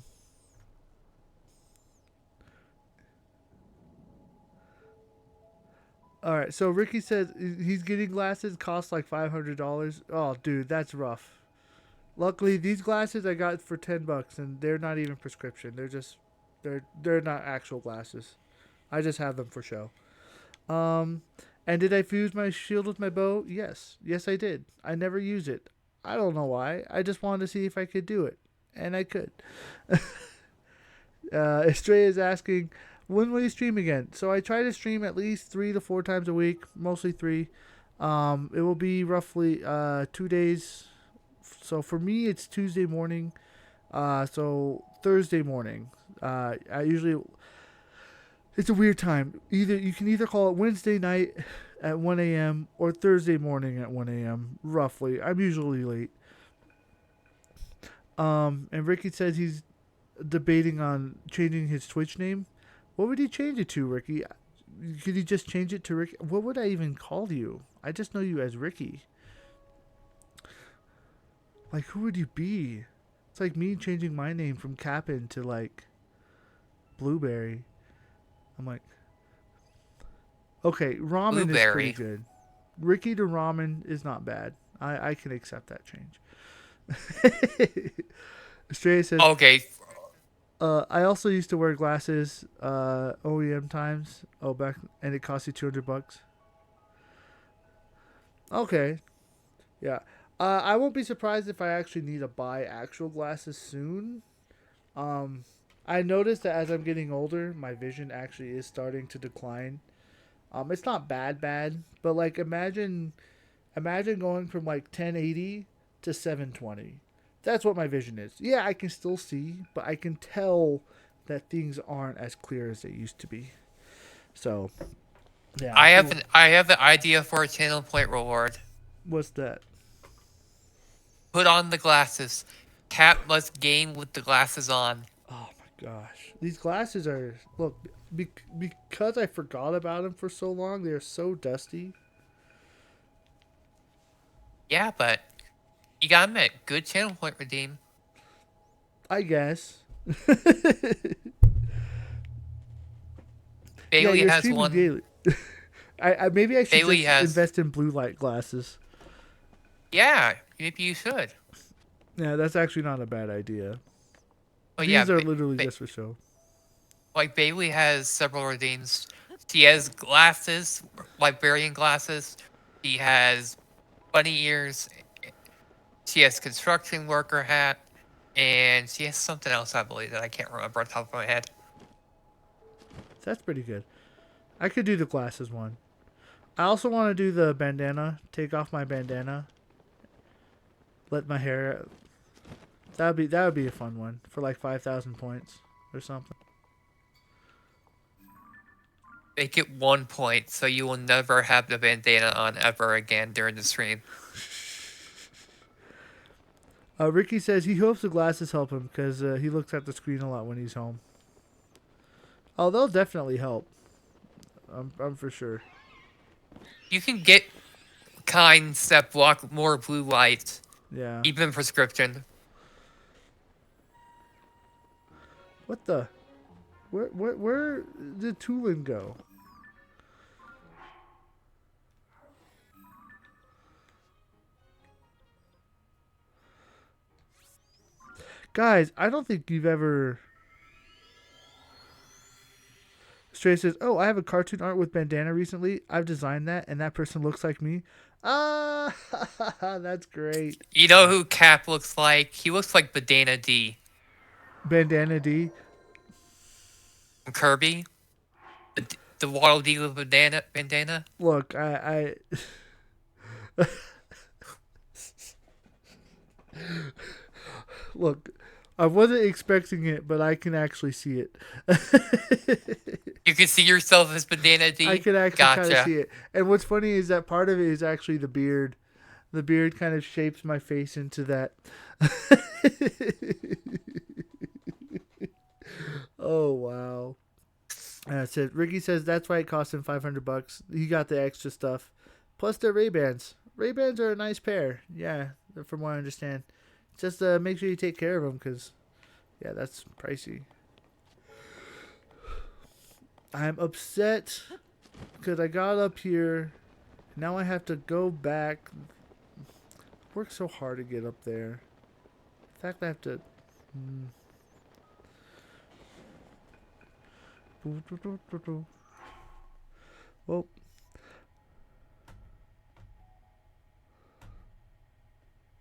A: right, so Ricky says he's getting glasses cost like $500. Oh, dude, that's rough. Luckily, these glasses I got for $10, and they're not even prescription. They're not actual glasses. I just have them for show. And did I fuse my shield with my bow? Yes, I did. I never use it. I don't know why. I just wanted to see if I could do it, and I could. Estrella is asking, when will you stream again? So I try to stream at least 3 to 4 times a week, mostly 3. It will be roughly 2 days. So for me, it's Tuesday morning. So Thursday morning. I usually, it's a weird time. You can either call it Wednesday night at 1 a.m. or Thursday morning at 1 a.m. roughly. I'm usually late. And Ricky says he's debating on changing his Twitch name. What would he change it to, Ricky? Could he just change it to Ricky? What would I even call you? I just know you as Ricky. Like, who would you be? It's like me changing my name from Cap'n to, like, Blueberry. I'm like, okay, Ramen is pretty good. Ricky to Ramen is not bad. I can accept that change. Estrella says,
B: Okay.
A: I also used to wear glasses, OEM times. And it cost you $200. Okay, yeah. I won't be surprised if I actually need to buy actual glasses soon. I noticed that as I'm getting older, my vision actually is starting to decline. It's not bad, but like imagine going from like 1080 to 720. That's what my vision is. Yeah, I can still see, but I can tell that things aren't as clear as they used to be. So, yeah.
B: I have an idea for a channel point reward.
A: What's that?
B: Put on the glasses. Cap must game with the glasses on.
A: Oh my gosh. These glasses are, look, because I forgot about them for so long, they're so dusty.
B: Yeah, but you gotta admit, good channel point redeem.
A: I guess.
B: Bailey
A: you're
B: has
A: streaming
B: one.
A: daily. Maybe I should
B: Bailey
A: just invest in blue light glasses.
B: Yeah, maybe you should.
A: Yeah, that's actually not a bad idea.
B: But
A: These
B: yeah,
A: are literally just for show.
B: like Bailey has several redeems. She has glasses, librarian glasses. She has bunny ears. She has construction worker hat, and she has something else I believe that I can't remember on top of my head.
A: That's pretty good. I could do the glasses one. I also want to do the bandana. Take off my bandana. Let my hair. That would be a fun one for like 5,000 points or something.
B: Make it 1 point, so you will never have the bandana on ever again during the stream.
A: Ricky says he hopes the glasses help him because he looks at the screen a lot when he's home. Oh, they'll definitely help. I'm for sure.
B: You can get kinds that block more blue light,
A: Yeah.
B: even prescription.
A: What the? Where did Tulin go? Guys, I don't think you've ever... Stray says, "Oh, I have a cartoon art with bandana recently. I've designed that, and that person looks like me." Ah, that's great.
B: You know who Cap looks like? He looks like Bandana D
A: Bandana D.
B: from Kirby. The Waddle Dee with bandana.
A: Look, I look. I wasn't expecting it, but I can actually see it.
B: You can see yourself as Bandana D.
A: I can actually kind of
B: Gotcha.
A: see it. And what's funny is that part of it is actually the beard. The beard kind of shapes my face into that. Oh wow. Said Ricky says that's why it cost him $500. He got the extra stuff, plus the Ray-Bans. Ray-Bans are a nice pair. Yeah, from what I understand. Just make sure you take care of them, because yeah, that's pricey. I'm upset because I got up here. Now I have to go back. Worked so hard to get up there. In fact, I have to. Well,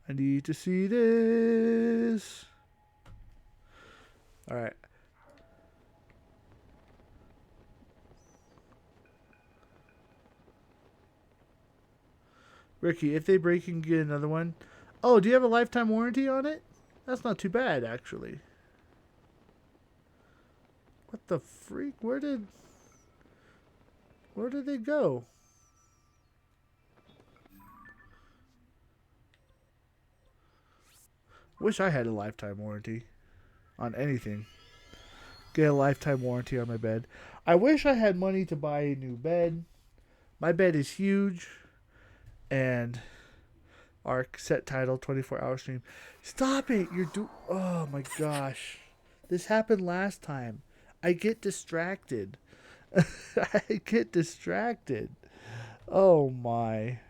A: I need to see this. All right. Ricky, if they break, you can get another one. Oh, do you have a lifetime warranty on it? That's not too bad, actually. What the freak? Where did they go? Wish I had a lifetime warranty on anything. Get a lifetime warranty on my bed. I wish I had money to buy a new bed. My bed is huge. And our set title, 24-hour stream. Stop it! Oh my gosh. This happened last time. I get distracted. I get distracted. Oh my.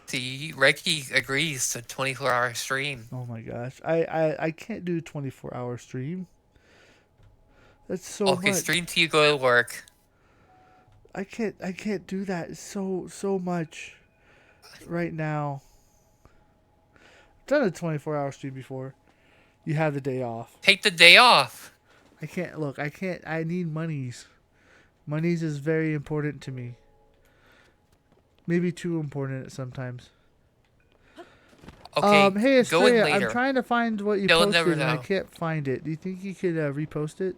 B: See, Ricky agrees to 24-hour stream.
A: Oh my gosh. I can't do a 24-hour stream. That's so
B: Okay,
A: much.
B: stream till you go to work.
A: I can't do that. It's so much right now. I've done a 24-hour stream before. You have the day off.
B: Take the day off.
A: I can't look. I need monies. Monies is very important to me. Maybe too important sometimes.
B: Okay,
A: hey
B: go in
A: Estrella,
B: later.
A: I'm trying to find what you
B: They'll
A: posted
B: never
A: and I
B: know.
A: can't find it. Do you think you could repost it?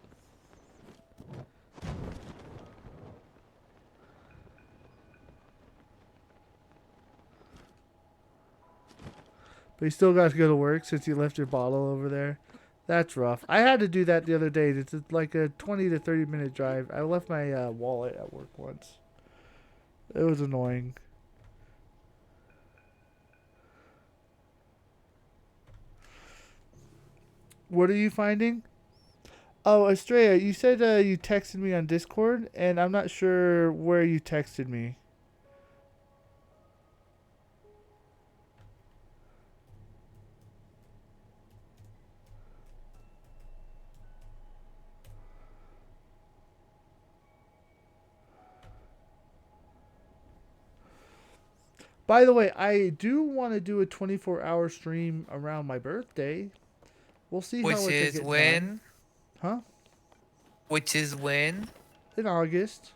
A: But you still got to go to work since you left your bottle over there. That's rough. I had to do that the other day. It's like a 20 to 30 minute drive. I left my wallet at work once. It was annoying. What are you finding? Oh, Estrella, you said you texted me on Discord, and I'm not sure where you texted me. By the way, I do want to do a 24-hour stream around my birthday. We'll see
B: Which
A: how it
B: is
A: gets
B: when?
A: done. Huh?
B: Which is when?
A: In August.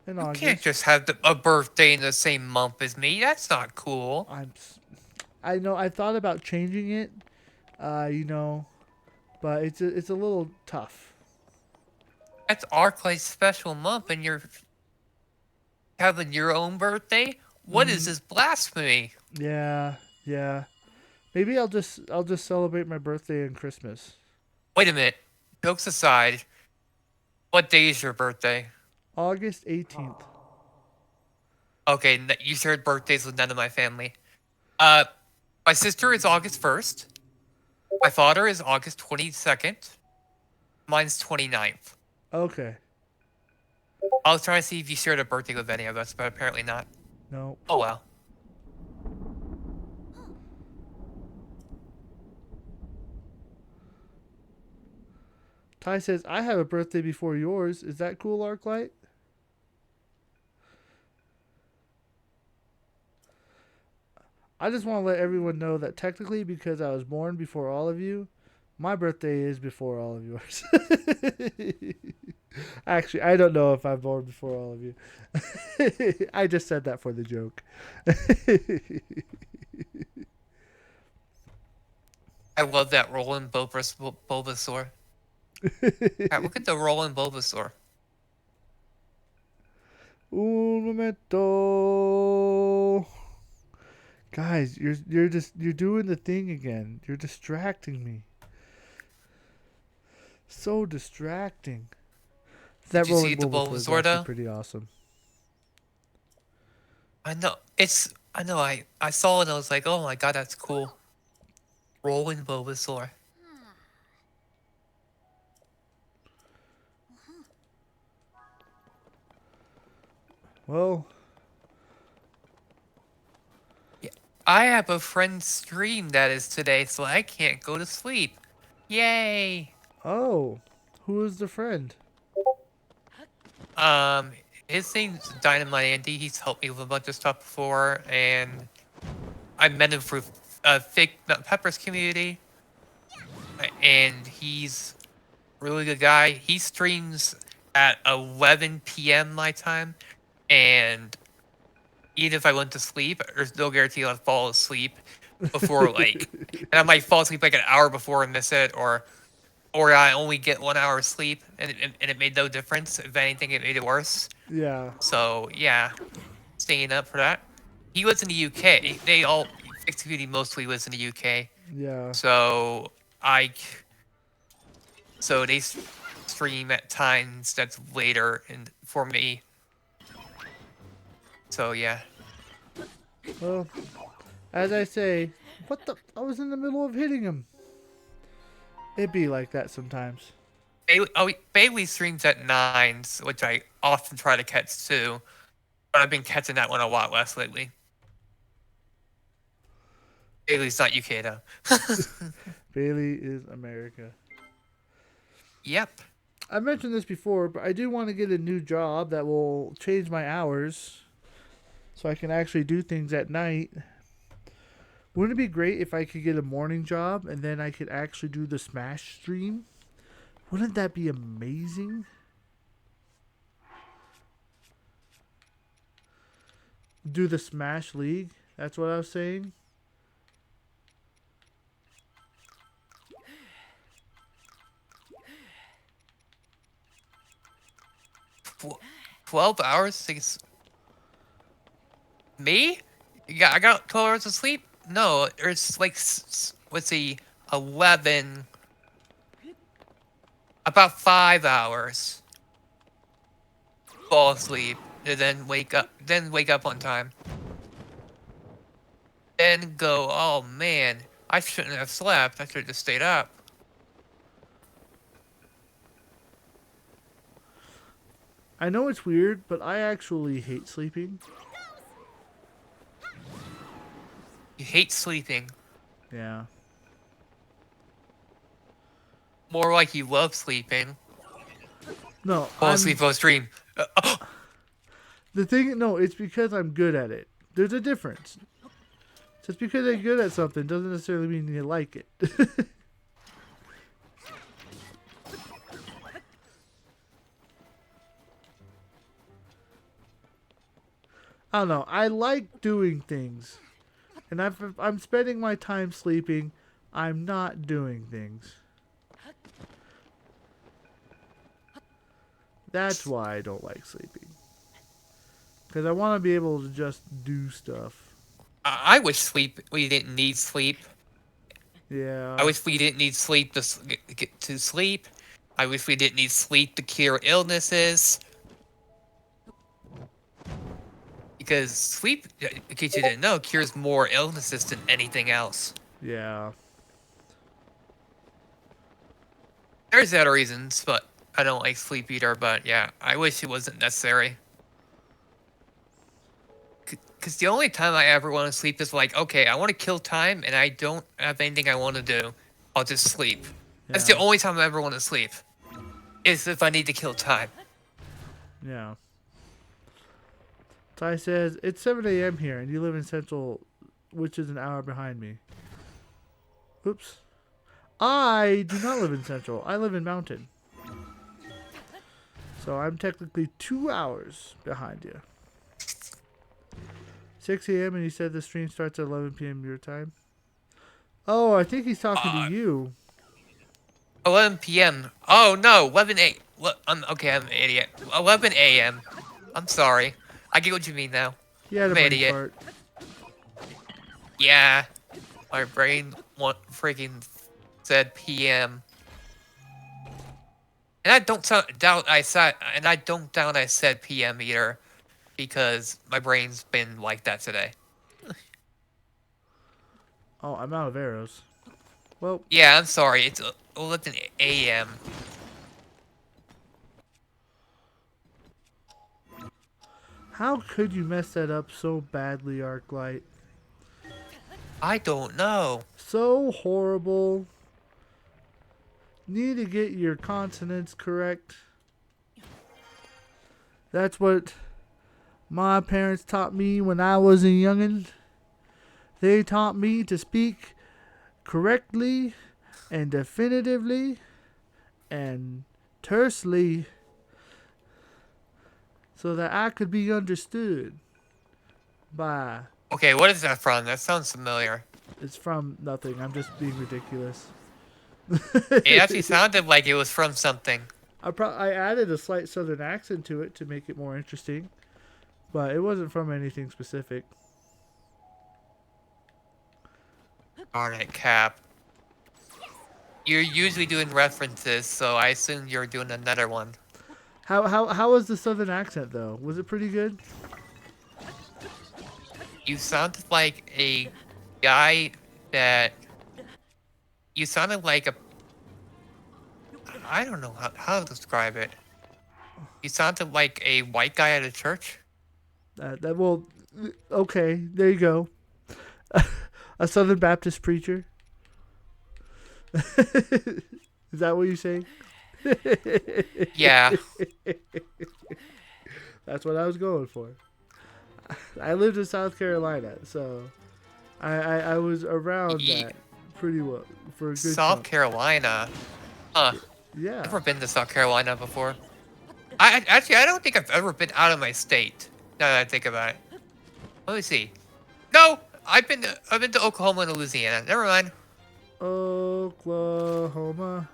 A: In
B: You
A: August.
B: can't just have a birthday in the same month as me. That's not cool.
A: I know. I thought about changing it. But it's a little tough.
B: That's ArcLight's special month, and you're having your own birthday? What is this blasphemy?
A: Yeah. Maybe I'll just celebrate my birthday and Christmas.
B: Wait a minute. Jokes aside, what day is your birthday?
A: August 18th.
B: Okay, you shared birthdays with none of my family. Uh, my sister is August 1st. My father is August 22nd. Mine's 29th.
A: Okay.
B: I was trying to see if you shared a birthday with any of us, but apparently not.
A: No.
B: Oh well.
A: Ty says, I have a birthday before yours. Is that cool, Arclight? I just want to let everyone know that technically, because I was born before all of you, my birthday is before all of yours. Actually, I don't know if I'm born before all of you. I just said that for the joke.
B: I love that Roland Bulbasaur. Alright, look at the Roland Bulbasaur.
A: Un momento. Guys, you're doing the thing again. You're distracting me. So distracting. That
B: Did you see
A: rolling
B: the
A: Bulbasaur is
B: Bulbasaur,
A: actually
B: though?
A: pretty awesome.
B: I know. I saw it and I was like, oh my god, that's cool. Roland Bulbasaur.
A: Well,
B: I have a friend's stream that is today, so I can't go to sleep. Yay!
A: oh, who is the friend?
B: Um, his name's Dynamite Andy. He's helped me with a bunch of stuff before, and I met him through Fake Nut Peppers community. And he's a really good guy. He streams at 11 p.m. my time, and even if I went to sleep, there's no guarantee I'd fall asleep before and I might fall asleep like an hour before and miss it, or I only get 1 hour of sleep, and it made no difference. If anything, it made it worse.
A: Yeah.
B: So yeah, staying up for that. He lives in the UK. Fixed Community mostly lives in the UK.
A: Yeah.
B: So they stream at times that's later for me. So yeah.
A: Well, as I say, I was in the middle of hitting him. It'd be like that sometimes.
B: Bailey streams at 9s, which I often try to catch too. But I've been catching that one a lot less lately. Bailey's not UK though.
A: Bailey is America.
B: Yep.
A: I mentioned this before, but I do want to get a new job that will change my hours so I can actually do things at night. Wouldn't it be great if I could get a morning job and then I could actually do the Smash stream? Wouldn't that be amazing? Do the Smash League? That's what I was saying.
B: 12 hours? Me? Yeah, I got 12 hours of sleep? No, it's like, let's see, 11. About 5 hours. Fall asleep, and then wake up on time. Then go, oh man, I shouldn't have slept, I should have just stayed up.
A: I know it's weird, but I actually hate sleeping.
B: You hate sleeping.
A: Yeah.
B: More like you love sleeping.
A: No,
B: Fall asleep on stream.
A: The thing, no, it's because I'm good at it. There's a difference. Just because you're good at something doesn't necessarily mean you like it. I don't know. I like doing things. And if I'm spending my time sleeping, I'm not doing things. That's why I don't like sleeping. Because I want to be able to just do stuff.
B: I wish we didn't need sleep.
A: Yeah.
B: I wish we didn't need sleep get to sleep. I wish we didn't need sleep to cure illnesses. Because sleep, in case you didn't know, cures more illnesses than anything else.
A: Yeah.
B: There's other reasons, but I don't like sleep either. But yeah, I wish it wasn't necessary. Because the only time I ever want to sleep is like, okay, I want to kill time and I don't have anything I want to do. I'll just sleep. That's the
A: Yeah.
B: only time I ever want to sleep. Is if I need to kill time.
A: Yeah. Ty says, it's 7 a.m. here, and you live in Central, which is an hour behind me. Oops. I do not live in Central. I live in Mountain. So I'm technically 2 hours behind you. 6 a.m. and you said the stream starts at 11 p.m. your time? Oh, I think he's talking to you.
B: 11 p.m. Oh no, 11 a. Okay, I'm an idiot. 11 a.m. I'm sorry. I get what you mean now.
A: He had a
B: I'm
A: brain
B: idiot.
A: fart.
B: Yeah, my brain freaking said p.m. And I don't doubt I said p.m. either, because my brain's been like that today.
A: Oh, I'm out of arrows. Well,
B: Yeah, I'm sorry. It's 11 a.m.
A: how could you mess that up so badly, Arclight?
B: I don't know.
A: So horrible. Need to get your consonants correct. That's what my parents taught me when I was a youngin'. They taught me to speak correctly and definitively and tersely so that I could be understood by...
B: Okay, what is that from? That sounds familiar.
A: It's from nothing. I'm just being ridiculous.
B: It actually sounded like it was from something.
A: I added a slight southern accent to it to make it more interesting, but it wasn't from anything specific.
B: Alright, Cap. You're usually doing references, so I assume you're doing another one.
A: How was the southern accent though? Was it pretty good?
B: You sounded like a guy that... You sounded like a... I don't know how to describe it. You sounded like a white guy at a church.
A: Well, okay, there you go. A Southern Baptist preacher. Is that what you're saying?
B: Yeah.
A: That's what I was going for. I lived in South Carolina, so I was around that pretty well for a good
B: South
A: chunk.
B: Carolina. Huh.
A: Yeah.
B: I've never been to South Carolina before. I don't think I've ever been out of my state. Now that I think about it. Let me see. No, I've been to Oklahoma and Louisiana. Never mind.
A: Oklahoma.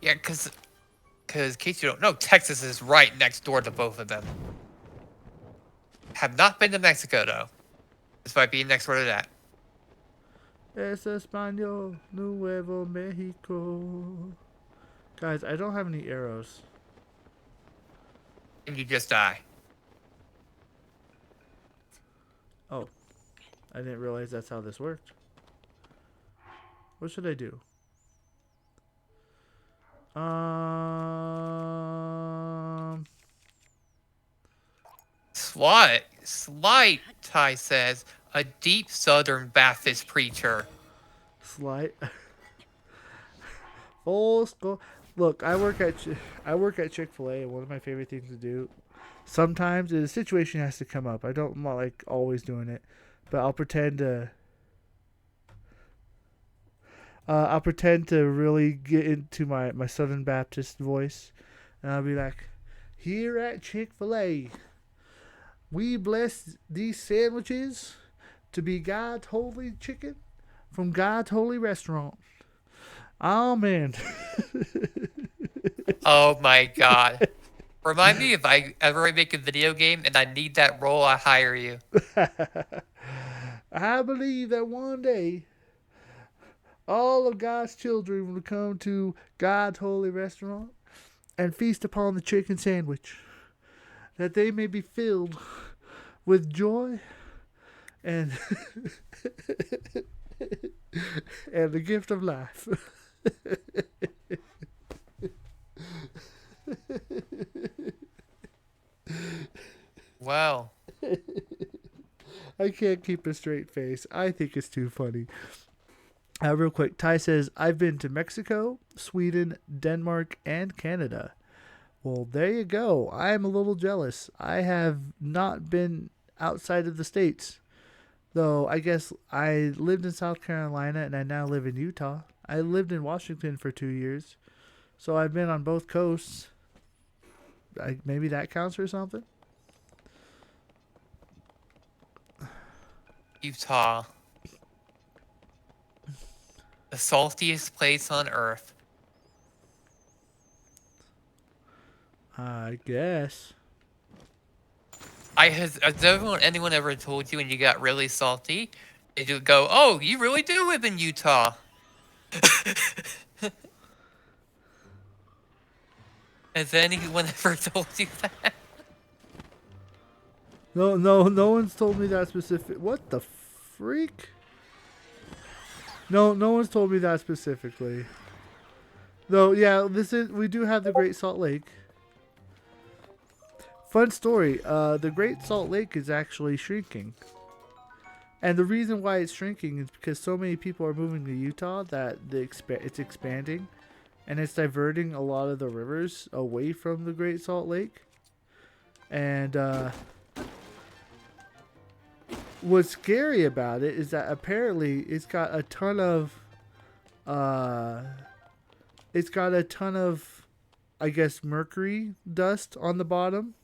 B: Yeah, cause in case you don't know, Texas is right next door to both of them. Have not been to Mexico though, despite being next door to that.
A: Es Español, Nuevo Mexico. Guys, I don't have any arrows.
B: And you just die.
A: Oh, I didn't realize that's how this worked. What should I do?
B: Slight, Ty says, a deep Southern Baptist preacher.
A: Slight. Full school. Look, I work at Chick-fil-A, and one of my favorite things to do sometimes is a situation has to come up. I'm not like always doing it, but I'll pretend to really get into my Southern Baptist voice, and I'll be like, here at Chick-fil-A, we bless these sandwiches to be God's holy chicken from God's holy restaurant. Oh, man.
B: Oh my god. Remind me if I ever make a video game and I need that role, I hire you.
A: I believe that one day All of God's children will come to God's holy restaurant and feast upon the chicken sandwich, that they may be filled with joy and and the gift of life.
B: Wow.
A: I can't keep a straight face. I think it's too funny. Real quick, Ty says, I've been to Mexico, Sweden, Denmark, and Canada. Well, there you go. I am a little jealous. I have not been outside of the States. Though, I guess I lived in South Carolina and I now live in Utah. I lived in Washington for 2 years. So I've been on both coasts. Maybe that counts for something?
B: Utah. The saltiest place on earth.
A: I guess.
B: Has anyone ever told you when you got really salty, they do go, oh, you really do live in Utah. Has anyone ever told you that?
A: No one's told me that specific. What the freak? No one's told me that specifically. Though, yeah, we do have the Great Salt Lake. Fun story. The Great Salt Lake is actually shrinking. And the reason why it's shrinking is because so many people are moving to Utah that it's expanding. And it's diverting a lot of the rivers away from the Great Salt Lake. And what's scary about it is that apparently it's got a ton of I guess mercury dust on the bottom,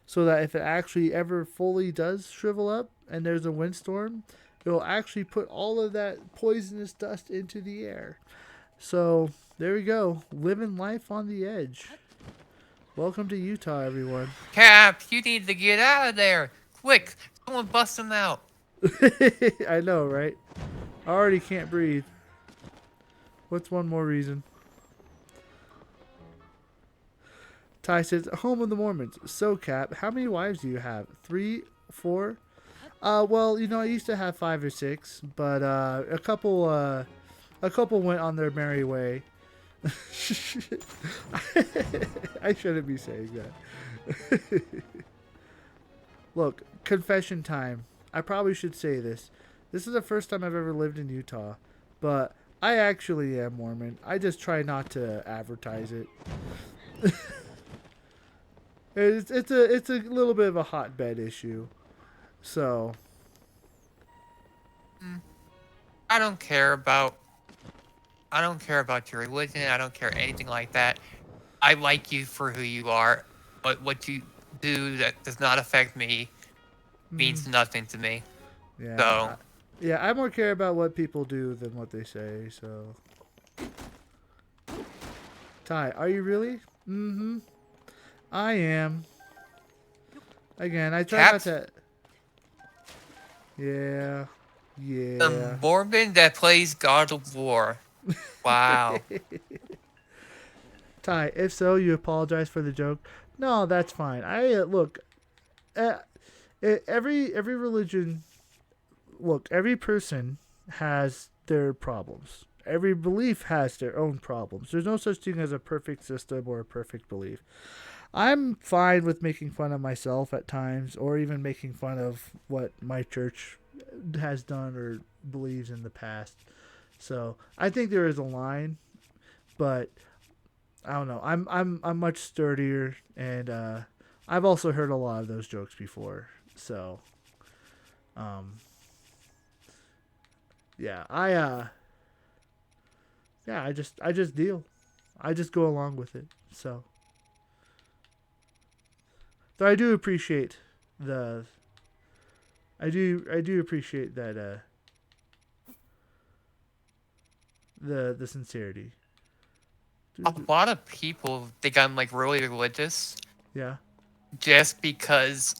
A: so that if it actually ever fully does shrivel up and there's a windstorm, it will actually put all of that poisonous dust into the air. So there we go, living life on the edge. Welcome to Utah, everyone.
B: Cap, you need to get out of there. Quick, someone bust him out.
A: I know, right? I already can't breathe. What's one more reason? Ty says, home of the Mormons. So, Cap, how many wives do you have? 3, 4? Well, I used to have 5 or 6, but a couple went on their merry way. I shouldn't be saying that. Look, confession time. I probably should say this. This is the first time I've ever lived in Utah, but I actually am Mormon. I just try not to advertise it. It's a little bit of a hotbed issue. So
B: I don't care about your religion. I don't care anything like that. I like you for who you are, but what you do that does not affect me means nothing to me.
A: yeah.
B: So
A: I more care about what people do than what they say, so. Ty, are you really? Mm-hmm. I am. Again, I try not to. Yeah.
B: the Mormon that plays God of War. Wow.
A: Ty, if so, you apologize for the joke. No, that's fine. Look. Every religion. Look, every person has their problems. Every belief has their own problems. There's no such thing as a perfect system or a perfect belief. I'm fine with making fun of myself at times, or even making fun of what my church has done or believes in the past. So I think there is a line, but I don't know. I'm much sturdier, and I've also heard a lot of those jokes before. So, yeah, I just deal. I just go along with it. So. Though I do appreciate I do appreciate that the sincerity.
B: A lot of people think I'm like really religious
A: Yeah.
B: just because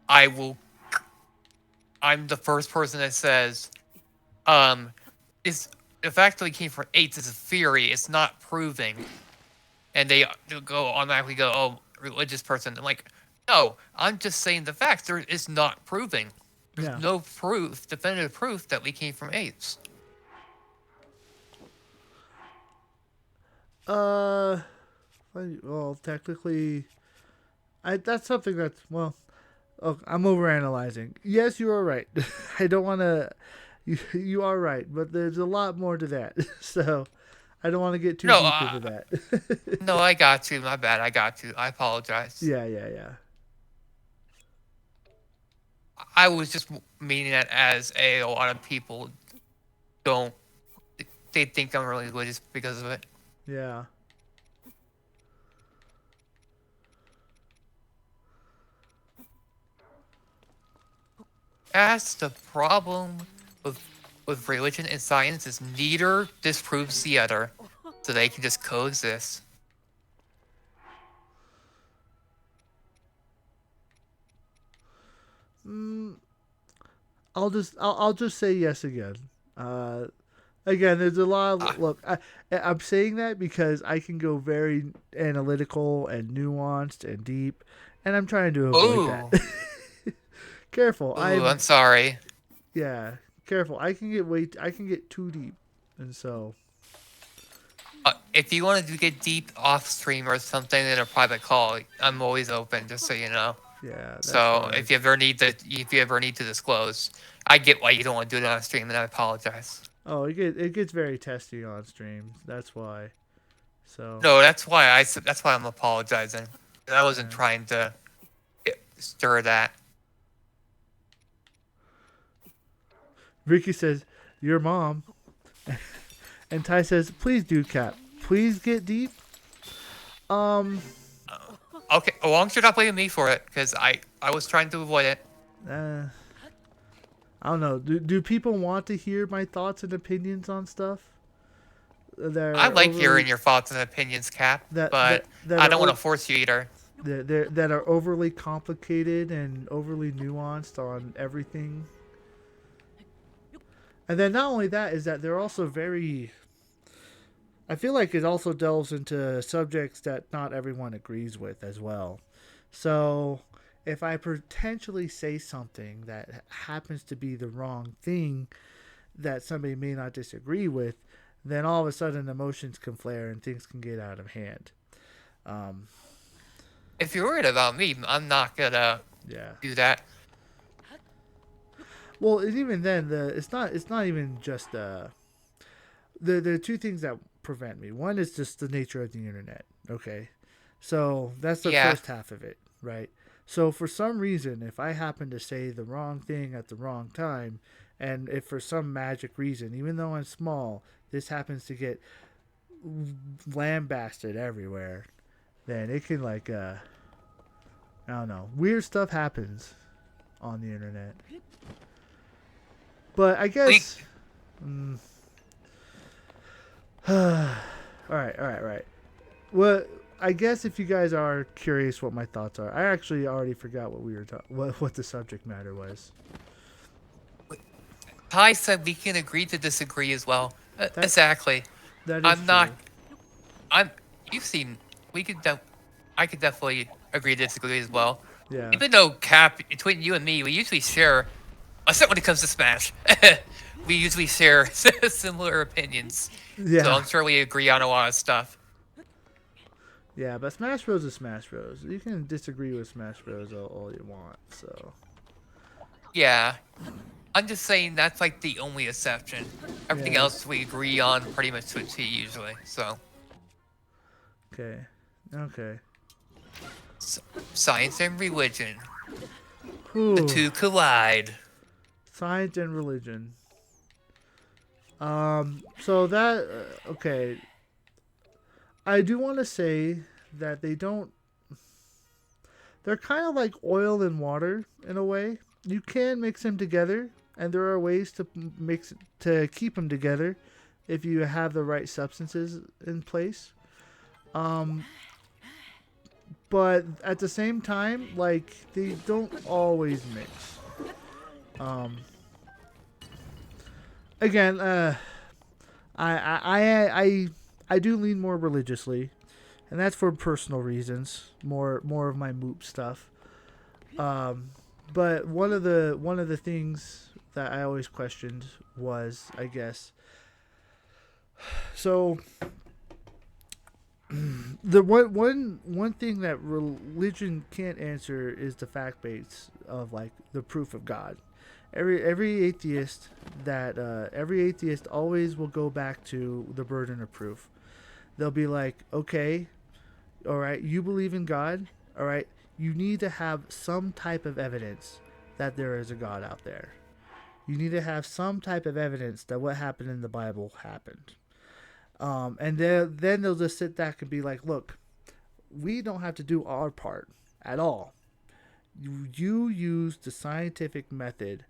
B: I'm the first person that says, the fact that we came from apes is a theory. It's not proving. And they go automatically go, oh, religious person. I'm like, no, I'm just saying the facts. There is not proving. There's
A: Yeah.
B: no proof, definitive proof that we came from apes.
A: Well, technically, that's something that's, well, oh, I'm overanalyzing. Yes, you are right. I don't want to. You are right, but there's a lot more to that. So, I don't want to get too
B: No,
A: deep into that.
B: No, I got you. My bad. I got you. I apologize.
A: Yeah.
B: I was just meaning that as a lot of people don't. They think I'm really religious because of it.
A: Yeah.
B: That's the problem with religion and science is neither disproves the other, so they can just coexist.
A: I'll just say yes again. Again, there's a lot of, look, I'm saying that because I can go very analytical and nuanced and deep, and I'm trying to avoid that. Careful.
B: Ooh, I'm sorry.
A: Yeah, careful. I can get too deep. And so
B: If you wanted to get deep off stream or something in a private call, I'm always open, just so you know.
A: yeah, that's
B: So
A: fine.
B: if you ever need to disclose, I get why you don't want to do it on stream, and I apologize.
A: Oh, it gets very testy on streams. That's why. So
B: No, that's why I'm apologizing. I wasn't trying to stir that.
A: Ricky says, "Your mom," and Ty says, "Please do, Cap. Please get deep."
B: Okay, as long as you're not blaming me for it, because I was trying to avoid it.
A: I don't know. Do people want to hear my thoughts and opinions on stuff?
B: I like hearing your thoughts and opinions, Cap, but
A: that
B: I
A: are
B: don't want to force you either.
A: that are overly complicated and overly nuanced on everything. And then not only that is that they're also very. I feel like it also delves into subjects that not everyone agrees with as well. So if I potentially say something that happens to be the wrong thing that somebody may not disagree with, then all of a sudden emotions can flare and things can get out of hand.
B: If you're worried about me, I'm not gonna
A: Yeah.
B: do that.
A: Well, and even then, it's not even just the are two things that prevent me. One is just the nature of the internet. Okay, so that's the
B: Yeah.
A: first half of it, right? So for some reason, if I happen to say the wrong thing at the wrong time, and if for some magic reason, even though I'm small, this happens to get lambasted everywhere, then it can I don't know, weird stuff happens on the internet. But I guess. All right. Well, I guess if you guys are curious what my thoughts are, I actually already forgot what we were what the subject matter was.
B: Ty said we can agree to disagree as well. Exactly.
A: That is
B: I'm not.
A: true.
B: You've seen. I could definitely agree to disagree as well.
A: Yeah.
B: Even though Cap, between you and me, we usually share. Except when it comes to Smash, we usually share similar opinions.
A: Yeah.
B: So I'm sure we agree on a lot of stuff.
A: Yeah, but Smash Bros is Smash Bros. You can disagree with Smash Bros all you want. So.
B: Yeah. I'm just saying that's like the only exception. Everything
A: Yeah.
B: else we agree on pretty much to a T usually. So.
A: Okay.
B: Science and religion.
A: Whew.
B: The two collide.
A: Science and religion. So that okay. I do want to say that they're kind of like oil and water in a way. You can mix them together, and there are ways to keep them together if you have the right substances in place. But at the same time, like, they don't always mix. Again, I do lean more religiously, and that's for personal reasons. More of my moop stuff. But one of the things that I always questioned was, I guess, so the one thing that religion can't answer is the fact base of like the proof of God. Every atheist every atheist always will go back to the burden of proof. They'll be like, okay, all right, you believe in God, all right, you need to have some type of evidence that there is a God out there. You need to have some type of evidence that what happened in the Bible happened. And then they'll just sit back and be like, look, we don't have to do our part at all. You use the scientific method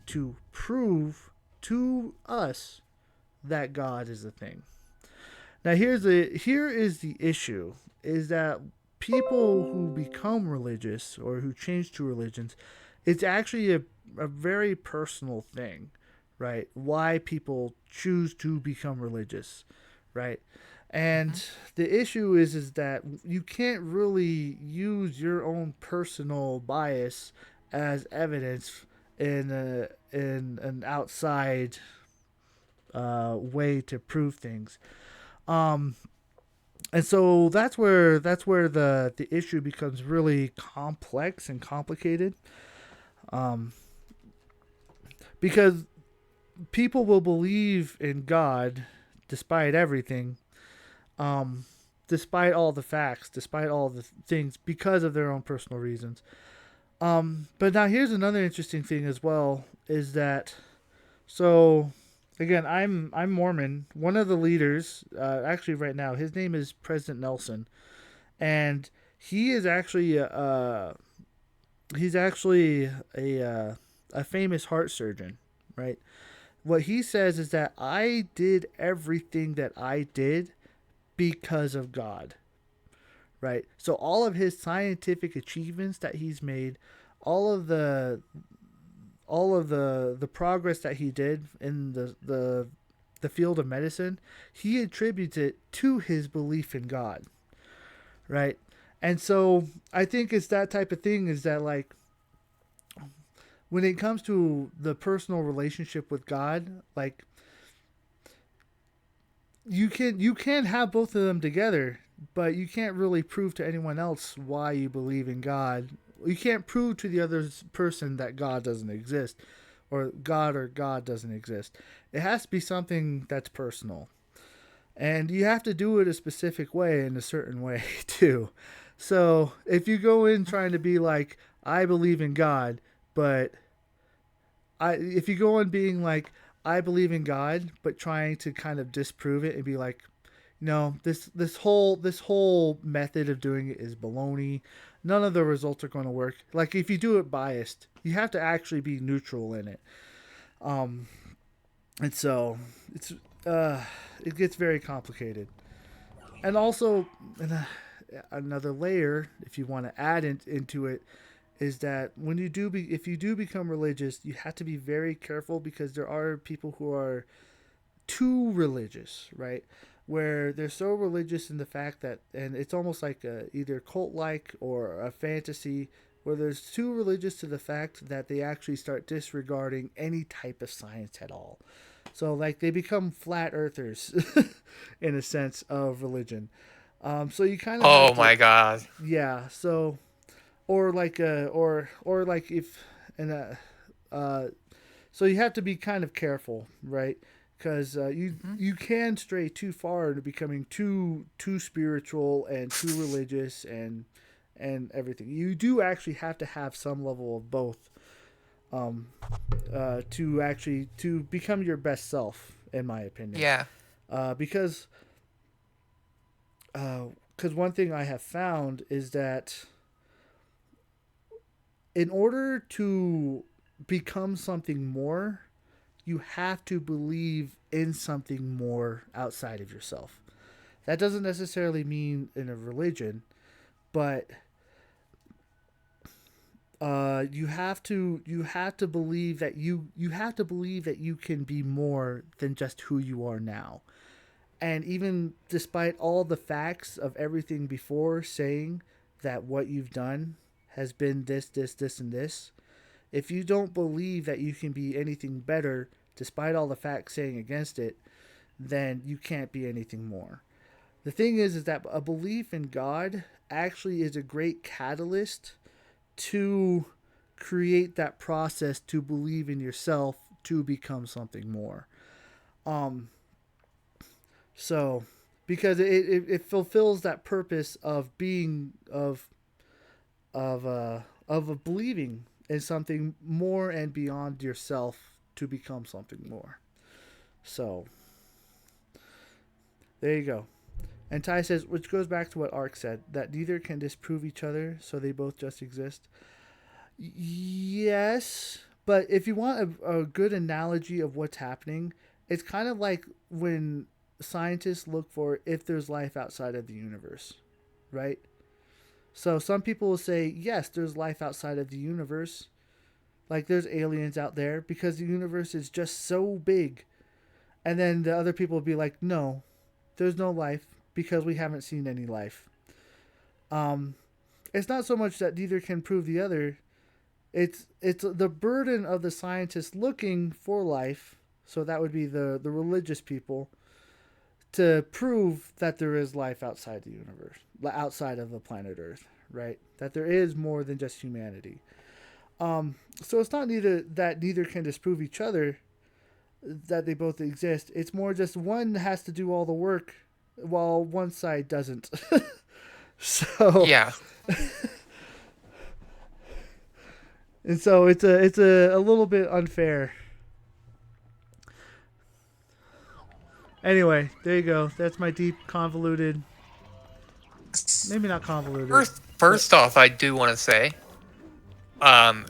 A: to prove to us that God is a thing. Now here is the issue, is that people who become religious or who change to religions, it's actually a very personal thing, right? Why people choose to become religious, right? And the issue is that you can't really use your own personal bias as evidence in an outside way to prove things. And so that's where the issue becomes really complex and complicated. Because people will believe in God despite everything, despite all the facts, despite all the things, because of their own personal reasons. But now here's another interesting thing as well, is that, so again, I'm Mormon. One of the leaders, actually right now, his name is President Nelson, and he is actually he's actually a famous heart surgeon, right? What he says is that I did everything that I did because of God, right? So all of his scientific achievements that he's made, all of the progress that he did in the field of medicine, he attributes it to his belief in God, right? And so I think it's that type of thing, is that like when it comes to the personal relationship with God, like you can have both of them together, but you can't really prove to anyone else why you believe in God. You can't prove to the other person that God doesn't exist, or God doesn't exist. It has to be something that's personal. And you have to do it a specific way, in a certain way too. So if you go in trying to be like, I believe in God, but if you go in being like, I believe in God, but trying to kind of disprove it and be like, no, this whole method of doing it is baloney. None of the results are going to work. Like if you do it biased, you have to actually be neutral in it. And so it gets very complicated. And also, another layer, if you want to add into it, is that when if you do become religious, you have to be very careful, because there are people who are too religious, right? Where they're so religious in the fact that, and it's almost like either cult-like or a fantasy, where there's too religious to the fact that they actually start disregarding any type of science at all. So like they become flat earthers in a sense of religion. So you kind of
B: Oh my god.
A: yeah. So or like or like if and so you have to be kind of careful, right? Because you can stray too far into becoming too spiritual and too religious and everything. You do actually have to have some level of both, to become your best self, in my opinion.
B: Yeah.
A: Because one thing I have found is that in order to become something more, you have to believe in something more outside of yourself. That doesn't necessarily mean in a religion, but you have to believe that you can be more than just who you are now. And even despite all the facts of everything before saying that what you've done has been this, this, this, and this, if you don't believe that you can be anything better, despite all the facts saying against it, then you can't be anything more. The thing is that a belief in God actually is a great catalyst to create that process to believe in yourself to become something more. So, because it fulfills that purpose of being of believing in something more and beyond yourself to become something more. So, there you go. And Ty says, which goes back to what Ark said, that neither can disprove each other, so they both just exist. Yes, but if you want a good analogy of what's happening, it's kind of like when scientists look for if there's life outside of the universe, right? So some people will say, yes, there's life outside of the universe. Like there's aliens out there because the universe is just so big. And then the other people will be like, no, there's no life because we haven't seen any life. It's not so much that neither can prove the other. It's the burden of the scientists looking for life. So that would be the religious people, to prove that there is life outside the universe, outside of the planet Earth, right? That there is more than just humanity. So it's not neither can disprove each other, that they both exist. It's more just one has to do all the work while one side doesn't. So
B: Yeah.
A: And so it's a little bit unfair. Anyway, there you go. That's my deep, convoluted. Maybe not convoluted.
B: First off, I do want to say, I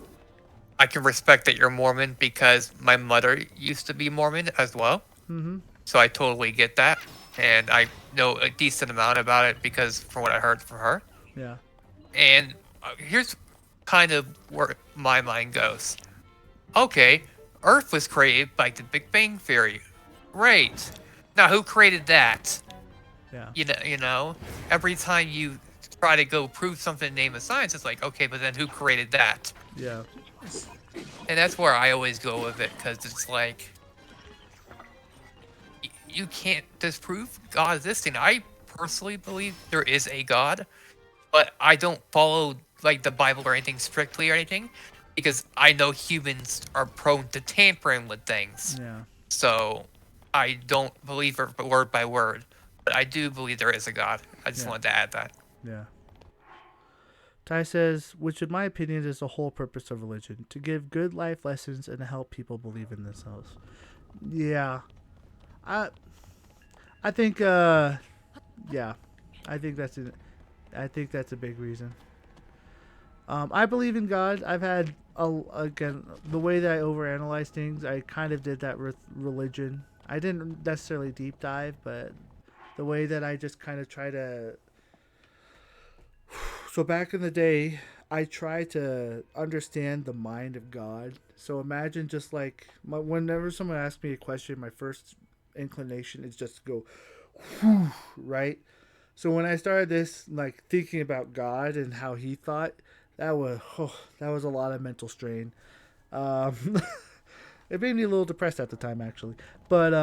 B: can respect that you're Mormon because my mother used to be Mormon as well.
A: Mm-hmm.
B: So I totally get that, and I know a decent amount about it because from what I heard from her.
A: Yeah.
B: And here's kind of where my mind goes. Okay, Earth was created by the Big Bang Theory. Great. Now, who created that?
A: Yeah.
B: You know, every time you try to go prove something in the name of science, it's like, okay, but then who created that?
A: Yeah.
B: And that's where I always go with it, because it's like, you can't disprove God existing. I personally believe there is a God, but I don't follow like the Bible or anything strictly or anything, because I know humans are prone to tampering with things.
A: Yeah.
B: So I don't believe it word by word, but I do believe there is a God. I just wanted to add that.
A: Yeah. Ty says, which in my opinion is the whole purpose of religion, to give good life lessons and to help people believe in themselves. Yeah. I think yeah. I think that's a big reason. I believe in God. I've had again, the way that I overanalyze things, I kind of did that with religion. I didn't necessarily deep dive, but the way that I just kind of try to. So back in the day, I tried to understand the mind of God. So imagine just like whenever someone asks me a question, my first inclination is just to go, whew, right? So when I started this, like thinking about God and how He thought, that was a lot of mental strain. It made me a little depressed at the time, actually. But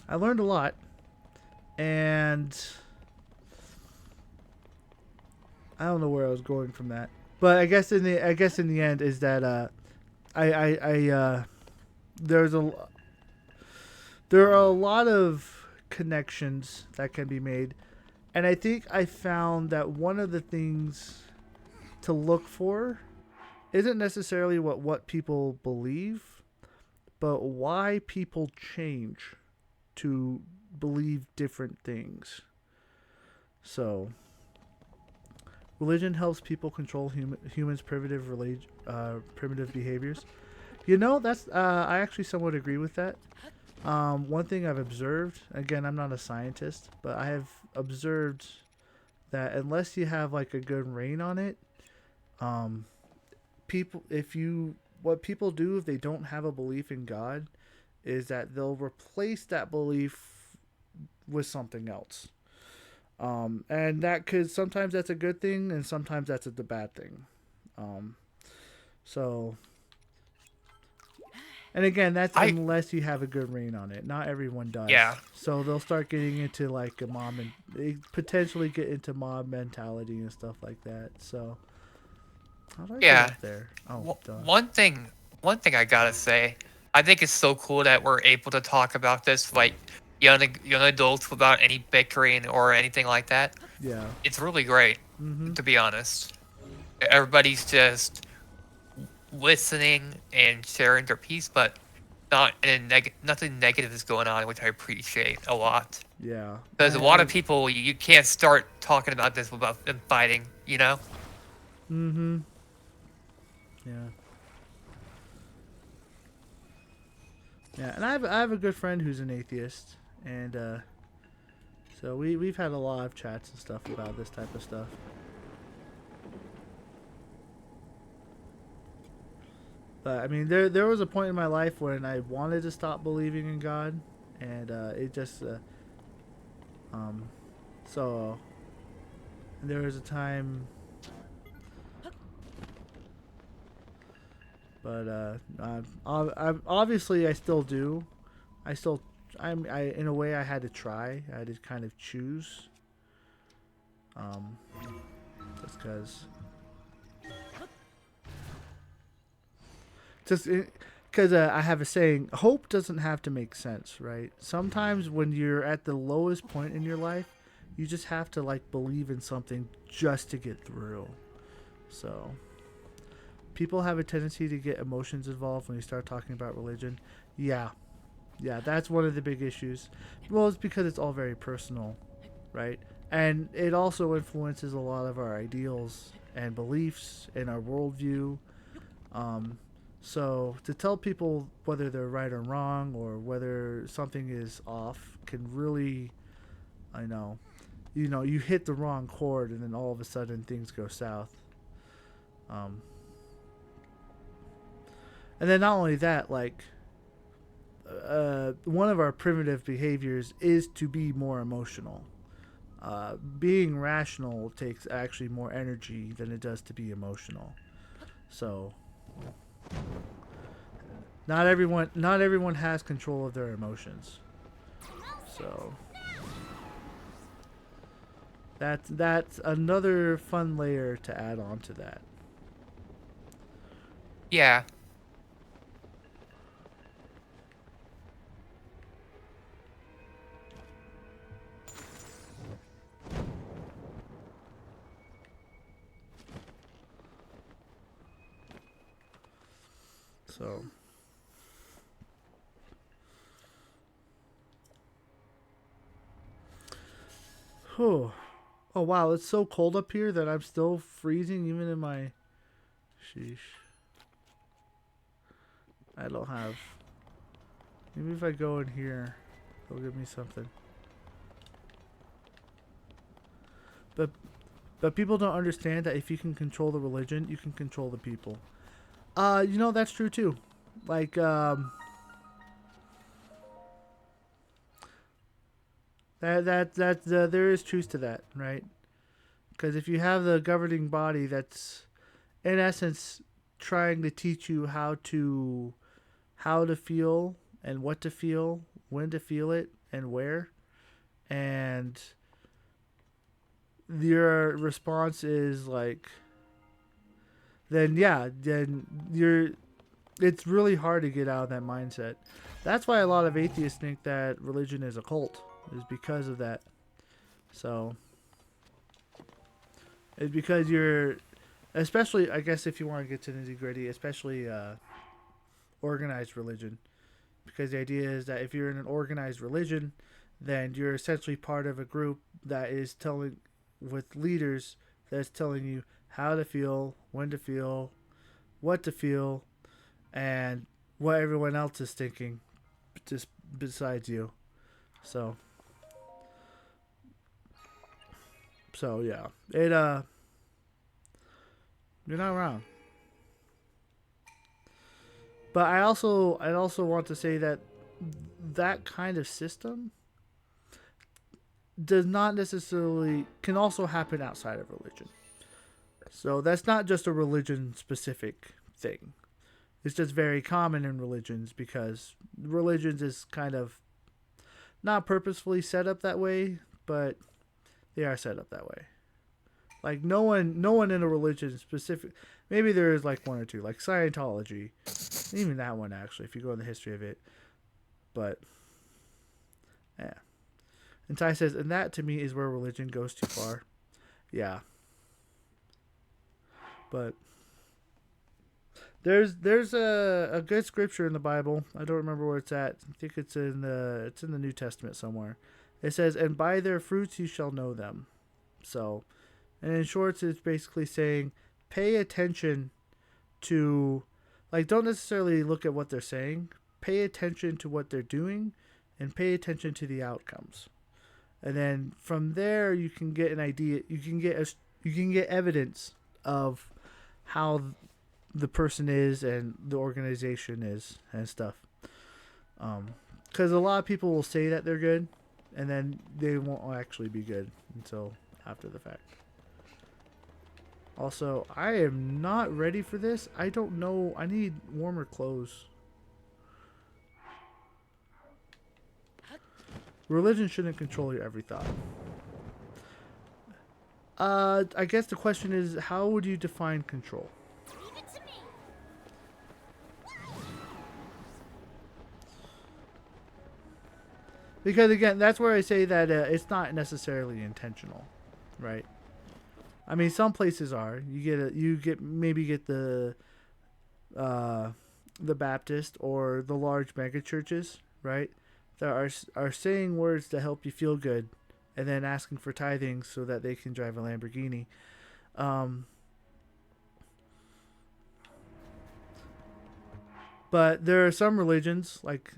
A: I learned a lot, and I don't know where I was going from that. But I guess in the end is that there are a lot of connections that can be made, and I think I found that one of the things to look for isn't necessarily what people believe, but why people change to believe different things. So, religion helps people control humans' primitive behaviors. You know, that's I actually somewhat agree with that. One thing I've observed, again, I'm not a scientist, but I have observed that unless you have like a good rein on it, what people do if they don't have a belief in God is that they'll replace that belief with something else. And that could sometimes that's a good thing, and sometimes that's the bad thing. Um, so, and again, that's
B: I
A: unless you have a good reign on it. Not everyone does.
B: Yeah.
A: So they'll start getting into like a mob, and they potentially get into mob mentality and stuff like that. So, how do I
B: Yeah.
A: get up there? Oh, duh.
B: One thing I gotta say, I think it's so cool that we're able to talk about this like young adults without any bickering or anything like that.
A: Yeah.
B: It's really great,
A: Mm-hmm.
B: to be honest. Everybody's just listening and sharing their piece, but not in nothing negative is going on, which I appreciate a lot.
A: Yeah.
B: Because a lot of people, you can't start talking about this without them fighting, you know?
A: Mm-hmm. Yeah. Yeah, and I have a good friend who's an atheist, and so we've had a lot of chats and stuff about this type of stuff. But I mean, there was a point in my life when I wanted to stop believing in God, and it just so there was a time. But obviously I still do. I in a way I had to try. I had to kind of choose. Just because I have a saying, hope doesn't have to make sense, right? Sometimes when you're at the lowest point in your life, you just have to like believe in something just to get through. So people have a tendency to get emotions involved when you start talking about religion. Yeah, that's one of the big issues. Well, it's because it's all very personal, right? And it also influences a lot of our ideals and beliefs and our worldview. So to tell people whether they're right or wrong or whether something is off can really, you hit the wrong chord and then all of a sudden things go south. And then not only that, like, one of our primitive behaviors is to be more emotional. Being rational takes actually more energy than it does to be emotional. So, not everyone has control of their emotions. So, that's another fun layer to add on to that.
B: Yeah.
A: So, oh wow, it's so cold up here that I'm still freezing even in my. Sheesh. I don't have. Maybe if I go in here, they'll give me something. But people don't understand that if you can control the religion, you can control the people. That's true too. Like, there is truth to that, right? Because if you have the governing body that's, in essence, trying to teach you how to feel and what to feel, when to feel it, and where, and your response is like, then it's really hard to get out of that mindset. That's why a lot of atheists think that religion is a cult, is because of that. So it's because you're, especially, I guess, if you want to get to the nitty-gritty, especially organized religion, because the idea is that if you're in an organized religion, then you're essentially part of a group that is with leaders that's telling you how to feel, when to feel, what to feel, and what everyone else is thinking just besides you. So yeah, you're not wrong. But I also want to say that that kind of system does not necessarily, can also happen outside of religion. So that's not just a religion specific thing. It's just very common in religions because religions is kind of not purposefully set up that way, but they are set up that way. Like no one in a religion specific. Maybe there is like one or two, like Scientology, even that one actually, if you go in the history of it. But yeah, and Ty says, and that to me is where religion goes too far. Yeah, but there's a good scripture in the Bible. I don't remember where it's at. I think it's in the New Testament somewhere. It says, "And by their fruits you shall know them." So, and in short, it's basically saying, pay attention to, like, don't necessarily look at what they're saying. Pay attention to what they're doing, and pay attention to the outcomes. And then from there, you can get an idea. You can get evidence of how the person is and the organization is and stuff. Because a lot of people will say that they're good, and then they won't actually be good until after the fact. Also, I am not ready for this. I don't know. I need warmer clothes. Religion shouldn't control your every thought. I guess the question is, how would you define control?
D: Leave it to me.
A: Because again, that's where I say that it's not necessarily intentional, right? I mean, some places are. You get the Baptist or the large mega churches, right? That are saying words to help you feel good, and then asking for tithing so that they can drive a Lamborghini. But there are some religions like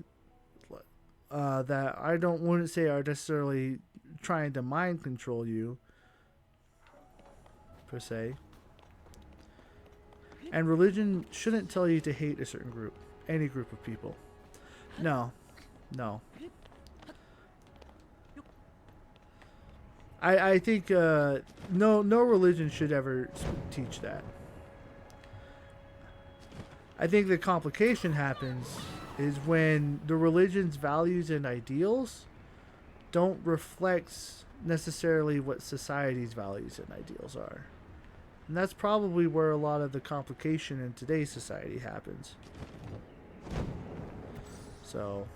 A: that I wouldn't say are necessarily trying to mind control you per se. And religion shouldn't tell you to hate a certain group, any group of people. No. I think no religion should ever teach that. I think the complication happens is when the religion's values and ideals don't reflect necessarily what society's values and ideals are. And that's probably where a lot of the complication in today's society happens. So,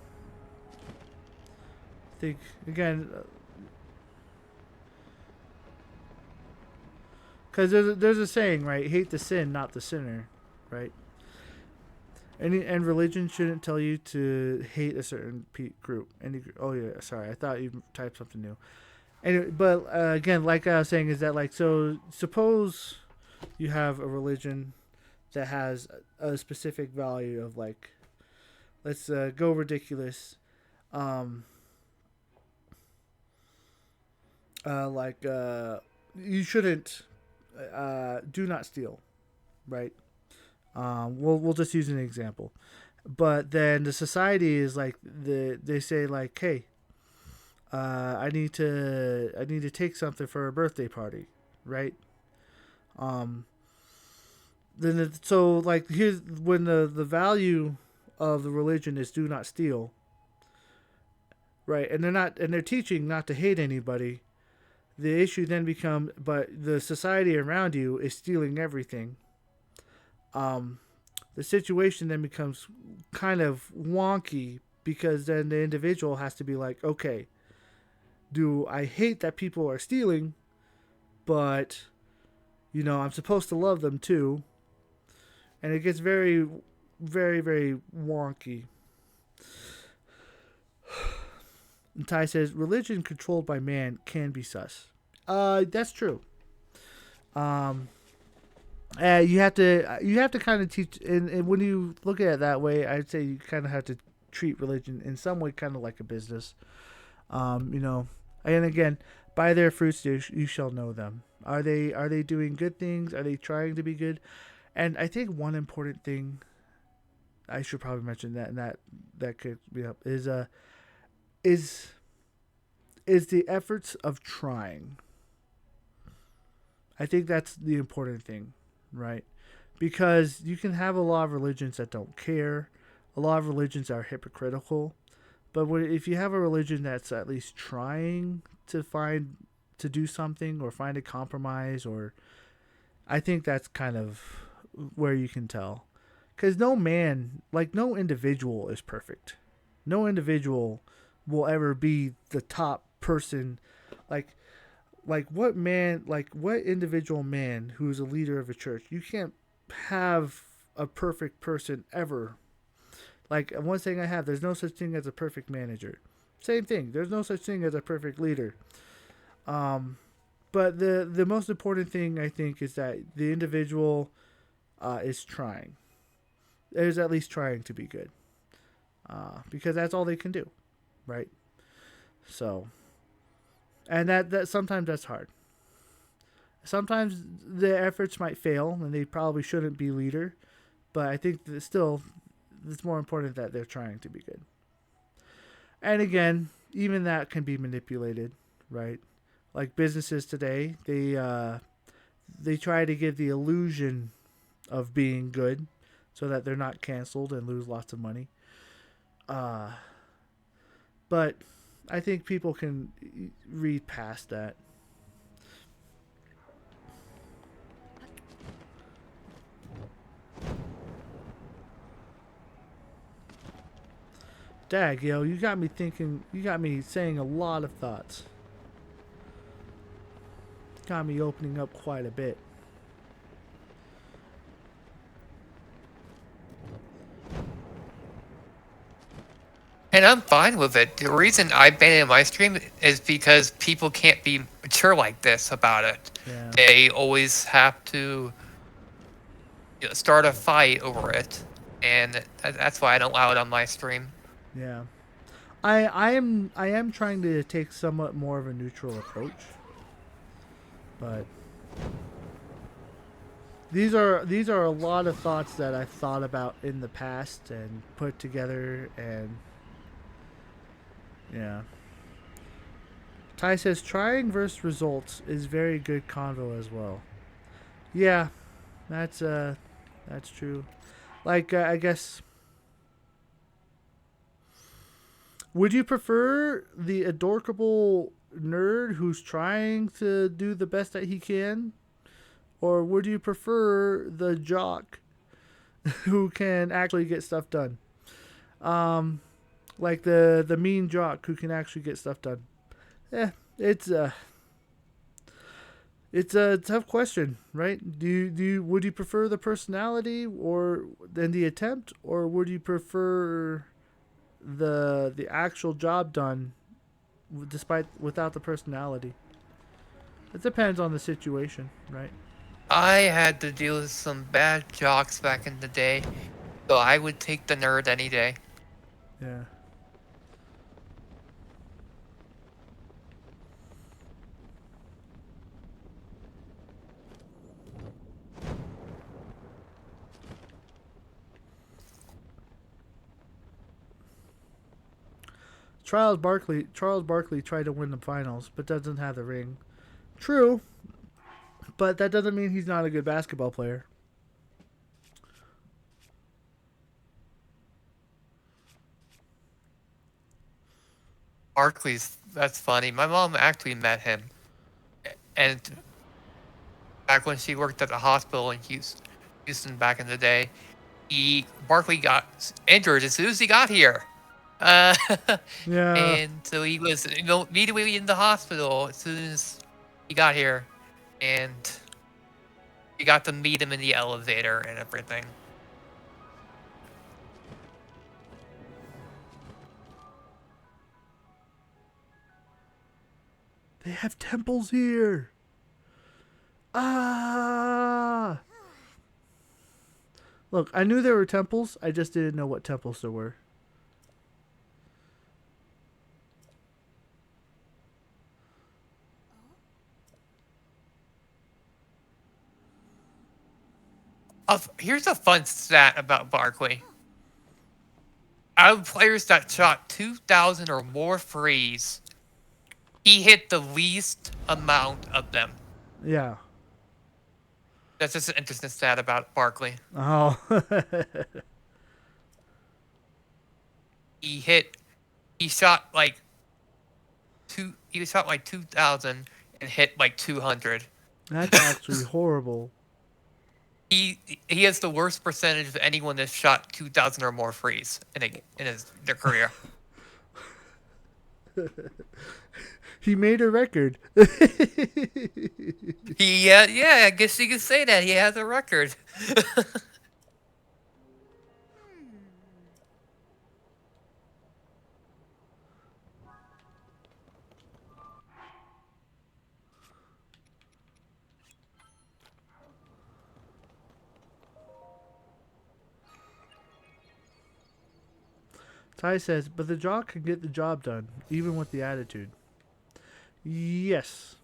A: I think, again, because there's a saying, right? Hate the sin, not the sinner, right? And religion shouldn't tell you to hate a certain group. Oh yeah, sorry, I thought you typed something new. Anyway, but again, like I was saying, is that like, so suppose you have a religion that has a specific value of like, let's go ridiculous, you shouldn't do not steal, right? We'll just use an example, but then the society is like they say like, hey, I need to take something for a birthday party, right? So like here's when the value of the religion is do not steal, right? And they're teaching not to hate anybody. The issue then becomes, but the society around you is stealing everything. The situation then becomes kind of wonky because then the individual has to be like, okay, do I hate that people are stealing, but, you know, I'm supposed to love them too. And it gets very, very, very wonky. And Ty says, religion controlled by man can be sus. That's true. You have to kind of teach, and when you look at it that way, I'd say you kind of have to treat religion in some way kind of like a business. You know, and again, by their fruits you shall know them. Are they doing good things? Are they trying to be good? And I think one important thing I should probably mention that, and that could be up is the efforts of trying. I think that's the important thing, right? Because you can have a lot of religions that don't care, a lot of religions are hypocritical, but if you have a religion that's at least trying to do something or find a compromise, or I think that's kind of where you can tell, because no man, like no individual, is perfect. No individual will ever be the top person, like what individual man who's a leader of a church, you can't have a perfect person ever. Like one thing I have, there's no such thing as a perfect manager. Same thing, there's no such thing as a perfect leader. But the most important thing I think is that the individual is trying, is at least trying to be good, because that's all they can do, right? So, and that sometimes that's hard. Sometimes the efforts might fail, and they probably shouldn't be leader. But I think that still, it's more important that they're trying to be good. And again, even that can be manipulated, right? Like businesses today, they try to give the illusion of being good, so that they're not canceled and lose lots of money. But I think people can read past that. Dag, yo, you got me thinking, you got me saying a lot of thoughts. Got me opening up quite a bit.
B: And I'm fine with it. The reason I ban it in my stream is because people can't be mature like this about it.
A: Yeah.
B: They always have to start a fight over it, and that's why I don't allow it on my stream.
A: Yeah. I am trying to take somewhat more of a neutral approach. But these are a lot of thoughts that I've thought about in the past and put together, and yeah. Ty says trying versus results is very good convo as well. Yeah, that's true. Like I guess, would you prefer the adorable nerd who's trying to do the best that he can, or would you prefer the jock who can actually get stuff done? Like the mean jock who can actually get stuff done. Yeah, it's a tough question, right? Would you prefer the personality or than the attempt, or would you prefer the actual job done without the personality? It depends on the situation, right?
B: I had to deal with some bad jocks back in the day, so I would take the nerd any day.
A: Yeah. Charles Barkley tried to win the finals, but doesn't have the ring. True, but that doesn't mean he's not a good basketball player.
B: Barkley's, that's funny. My mom actually met him, and back when she worked at the hospital in Houston back in the day, Barkley got injured as soon as he got here.
A: Yeah.
B: And so he was immediately in the hospital as soon as he got here, and you got to meet him in the elevator and everything.
A: They have temples here. Ah. Look, I knew there were temples. I just didn't know what temples there were.
B: Here's a fun stat about Barkley. out of players that shot 2,000 or more threes, he hit the least amount of them.
A: Yeah.
B: That's just an interesting stat about Barkley.
A: Oh.
B: He shot like 2,000 and hit like 200.
A: That's actually horrible.
B: He has the worst percentage of anyone that's shot 2,000 or more threes in their career.
A: He made a record.
B: Yeah, I guess you could say that he has a record.
A: Ty says, but the jaw can get the job done, even with the attitude. Yes.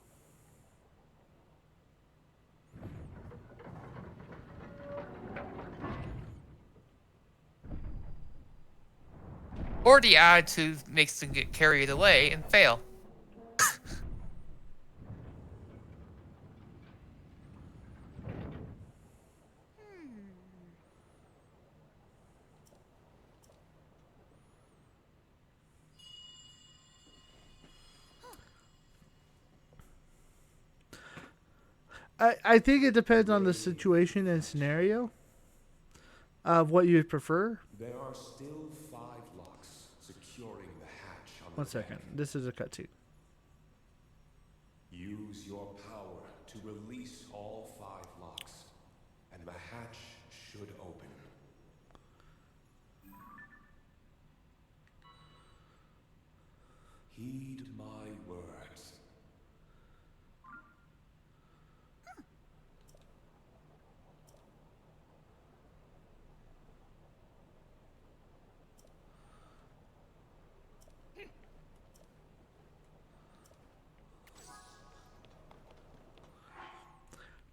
B: Or the attitude makes them get carried away and fail.
A: I think it depends on the situation and scenario of what you would prefer.
F: There are still 5 locks securing the hatch on
A: One
F: the
A: second.
F: deck.
A: This is a cutscene.
F: Use your power to release all 5 locks, and the hatch should open. Heed my words.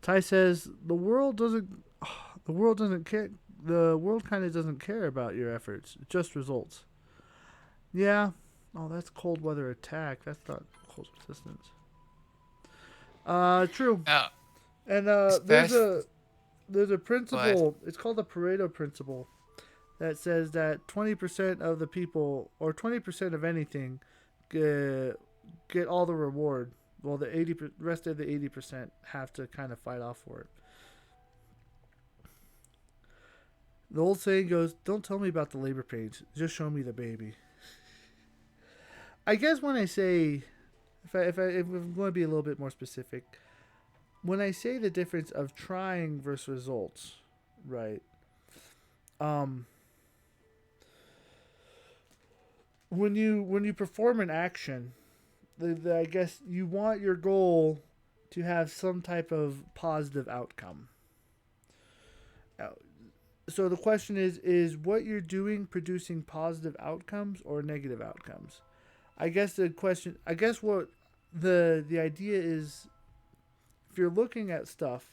A: Ty says the world doesn't care. The world kind of doesn't care about your efforts, just results. Yeah. Oh, that's cold weather attack. That's not cold resistance. True. And there's a principle. It's called the Pareto principle, that says that 20% of the people, or 20% of anything, get all the reward. Well, the rest of the 80% have to kind of fight off for it. The old saying goes, "Don't tell me about the labor pains. Just show me the baby." I guess when I say, if I'm going to be a little bit more specific, when I say the difference of trying versus results, right? When you perform an action, I guess you want your goal to have some type of positive outcome. So the question is what you're doing producing positive outcomes or negative outcomes? I guess what the idea is, if you're looking at stuff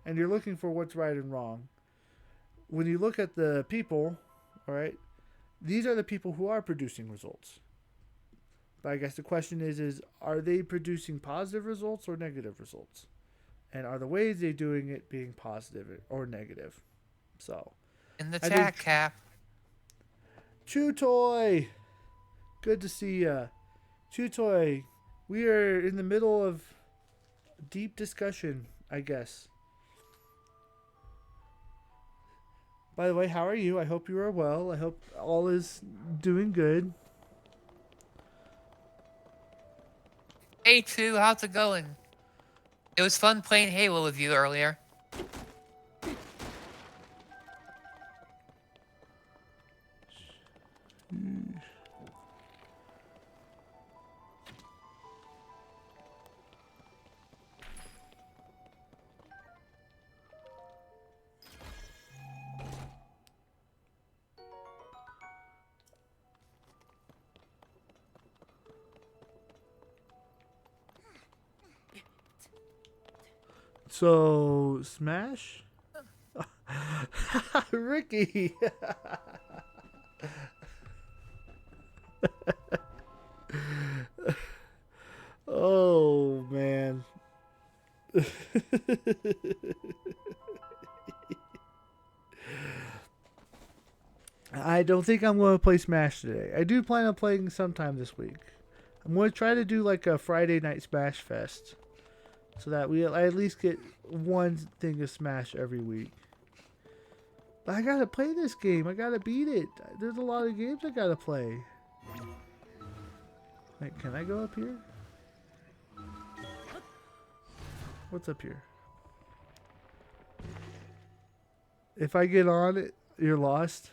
A: and you're looking for what's right and wrong, when you look at the people, all right, these are the people who are producing results. But I guess the question is are they producing positive results or negative results? And are the ways they're doing it being positive or negative? So,
B: In the
A: I
B: chat,
A: think-
B: Cap.
A: Chew Toy, good to see ya. Chew Toy, we are in the middle of deep discussion, I guess. By the way, how are you? I hope you are well. I hope all is doing good.
B: Hey, Chu, how's it going? It was fun playing Halo with you earlier.
A: So, Smash? Ricky! I don't think I'm going to play Smash today. I do plan on playing sometime this week. I'm going to try to do like a Friday night Smash Fest, so that I at least get one thing of Smash every week. But I gotta play this game. I gotta beat it. There's a lot of games I gotta play. Wait, can I go up here? What's up here? If I get on it, you're lost.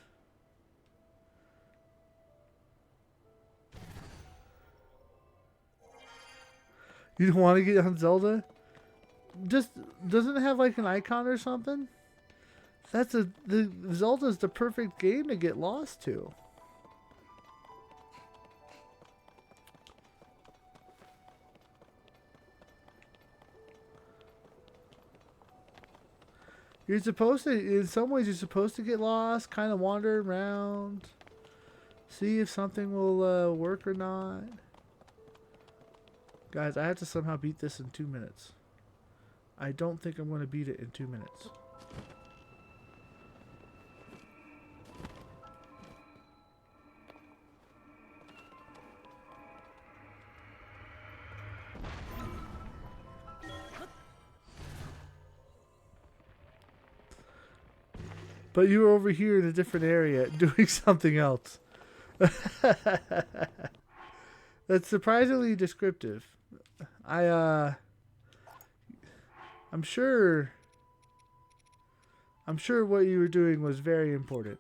A: You don't want to get on Zelda? Just doesn't it have like an icon or something? The Zelda's the perfect game to get lost to. You're supposed to, in some ways, you're supposed to get lost, kind of wander around, see if something will work or not. Guys, I have to somehow beat this in 2 minutes. I don't think I'm going to beat it in 2 minutes. But you were over here in a different area doing something else. That's surprisingly descriptive. I'm sure what you were doing was very important.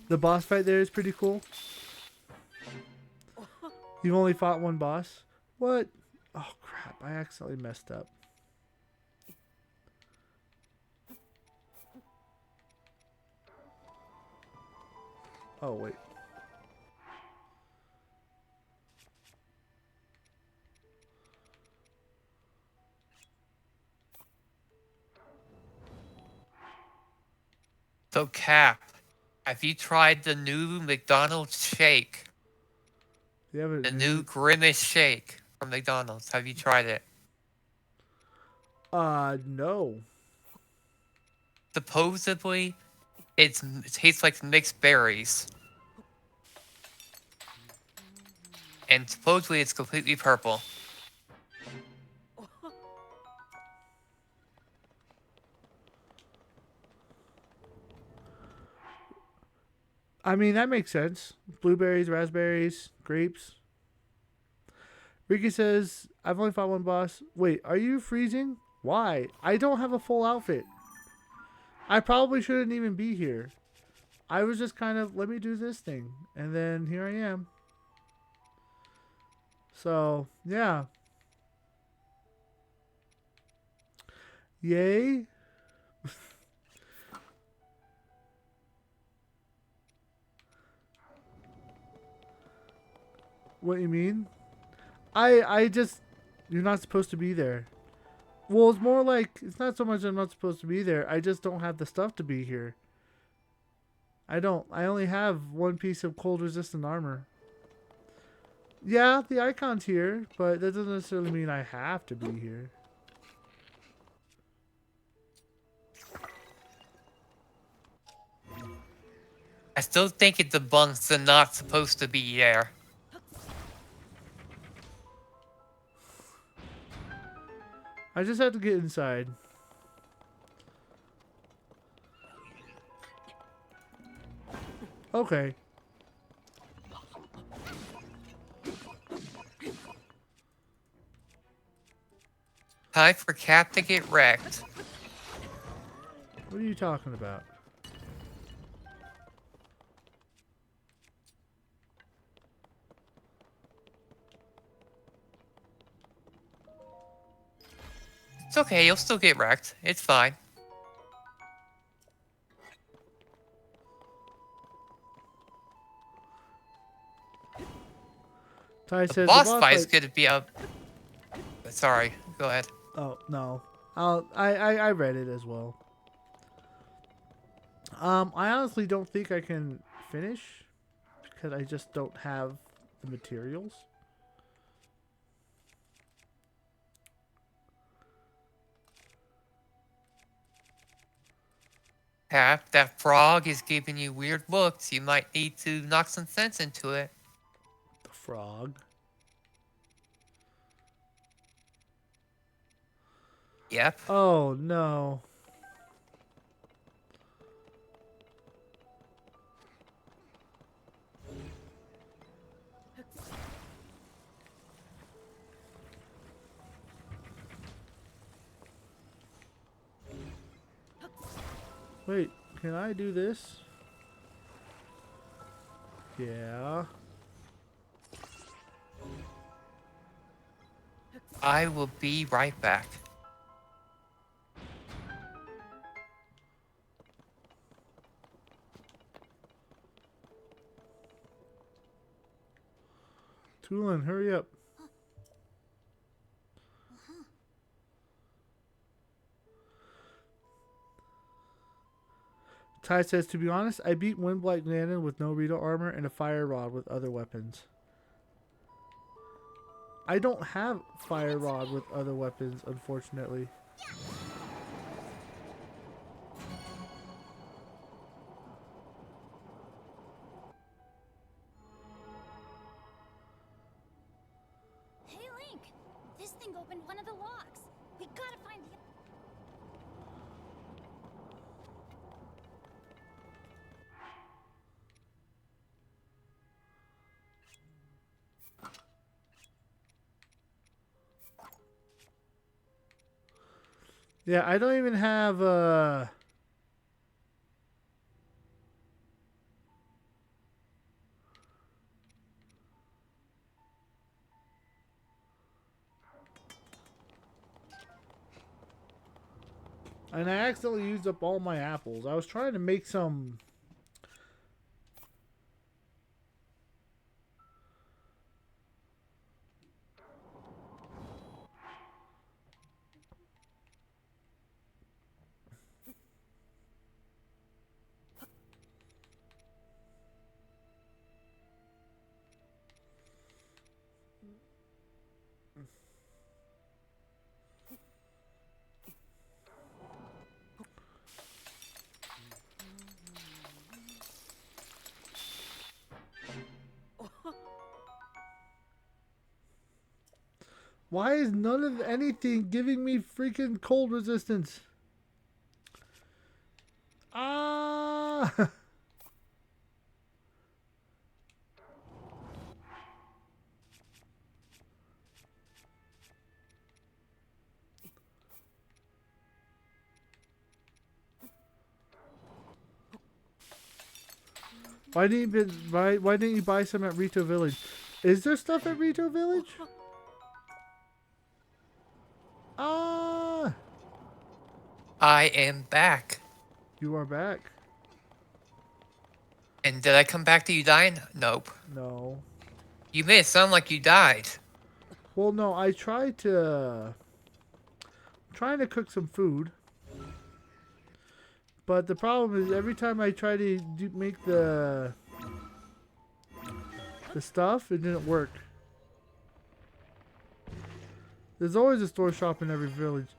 A: The boss fight there is pretty cool. You've only fought one boss? What? Oh crap, I accidentally messed up. Oh wait.
B: So, Cap, have you tried the new McDonald's shake?
A: You have
B: The new Grimace shake from McDonald's. Have you tried it?
A: No.
B: Supposedly, it tastes like mixed berries. And supposedly it's completely purple.
A: I mean, that makes sense. Blueberries, raspberries, grapes. Ricky says, I've only fought one boss. Wait, are you freezing? Why? I don't have a full outfit. I probably shouldn't even be here. I was just kind of, let me do this thing. And then here I am. So, yeah. Yay. What you mean? I just, you're not supposed to be there. Well, it's more like, it's not so much I'm not supposed to be there. I just don't have the stuff to be here. I only have one piece of cold resistant armor. Yeah, the icon's here, but that doesn't necessarily mean I have to be here.
B: I still think it debunks the not supposed to be there.
A: I just have to get inside. Okay.
B: Time for Cap to get wrecked.
A: What are you talking about?
B: It's okay, you'll still get wrecked. It's fine.
A: Ty
B: The
A: says
B: boss fight is going to be a... Sorry, go ahead.
A: Oh, no. I read it as well. I honestly don't think I can finish because I just don't have the materials.
B: Cap, that frog is giving you weird looks. You might need to knock some sense into it.
A: The frog.
B: Yep.
A: Oh no. Wait, can I do this? Yeah.
B: I will be right back.
A: Tulin, hurry up. Ty says, to be honest, I beat Windblight Ganon with no Rito armor and a Fire Rod with other weapons. I don't have Fire Rod with other weapons, unfortunately.
D: Hey, Link! This thing opened one of the locks. We gotta find the...
A: Yeah, I don't even have and I accidentally used up all my apples. I was trying to make some. Why is none of anything giving me freaking cold resistance? Ah! Why didn't you buy some at Rito Village? Is there stuff at Rito Village? Ah!
B: I am back.
A: You are back.
B: And did I come back to you dying? Nope.
A: No.
B: You made it sound like you died.
A: Well, no, I tried to... trying to cook some food. But the problem is every time I try to make the stuff, it didn't work. There's always a store shop in every village.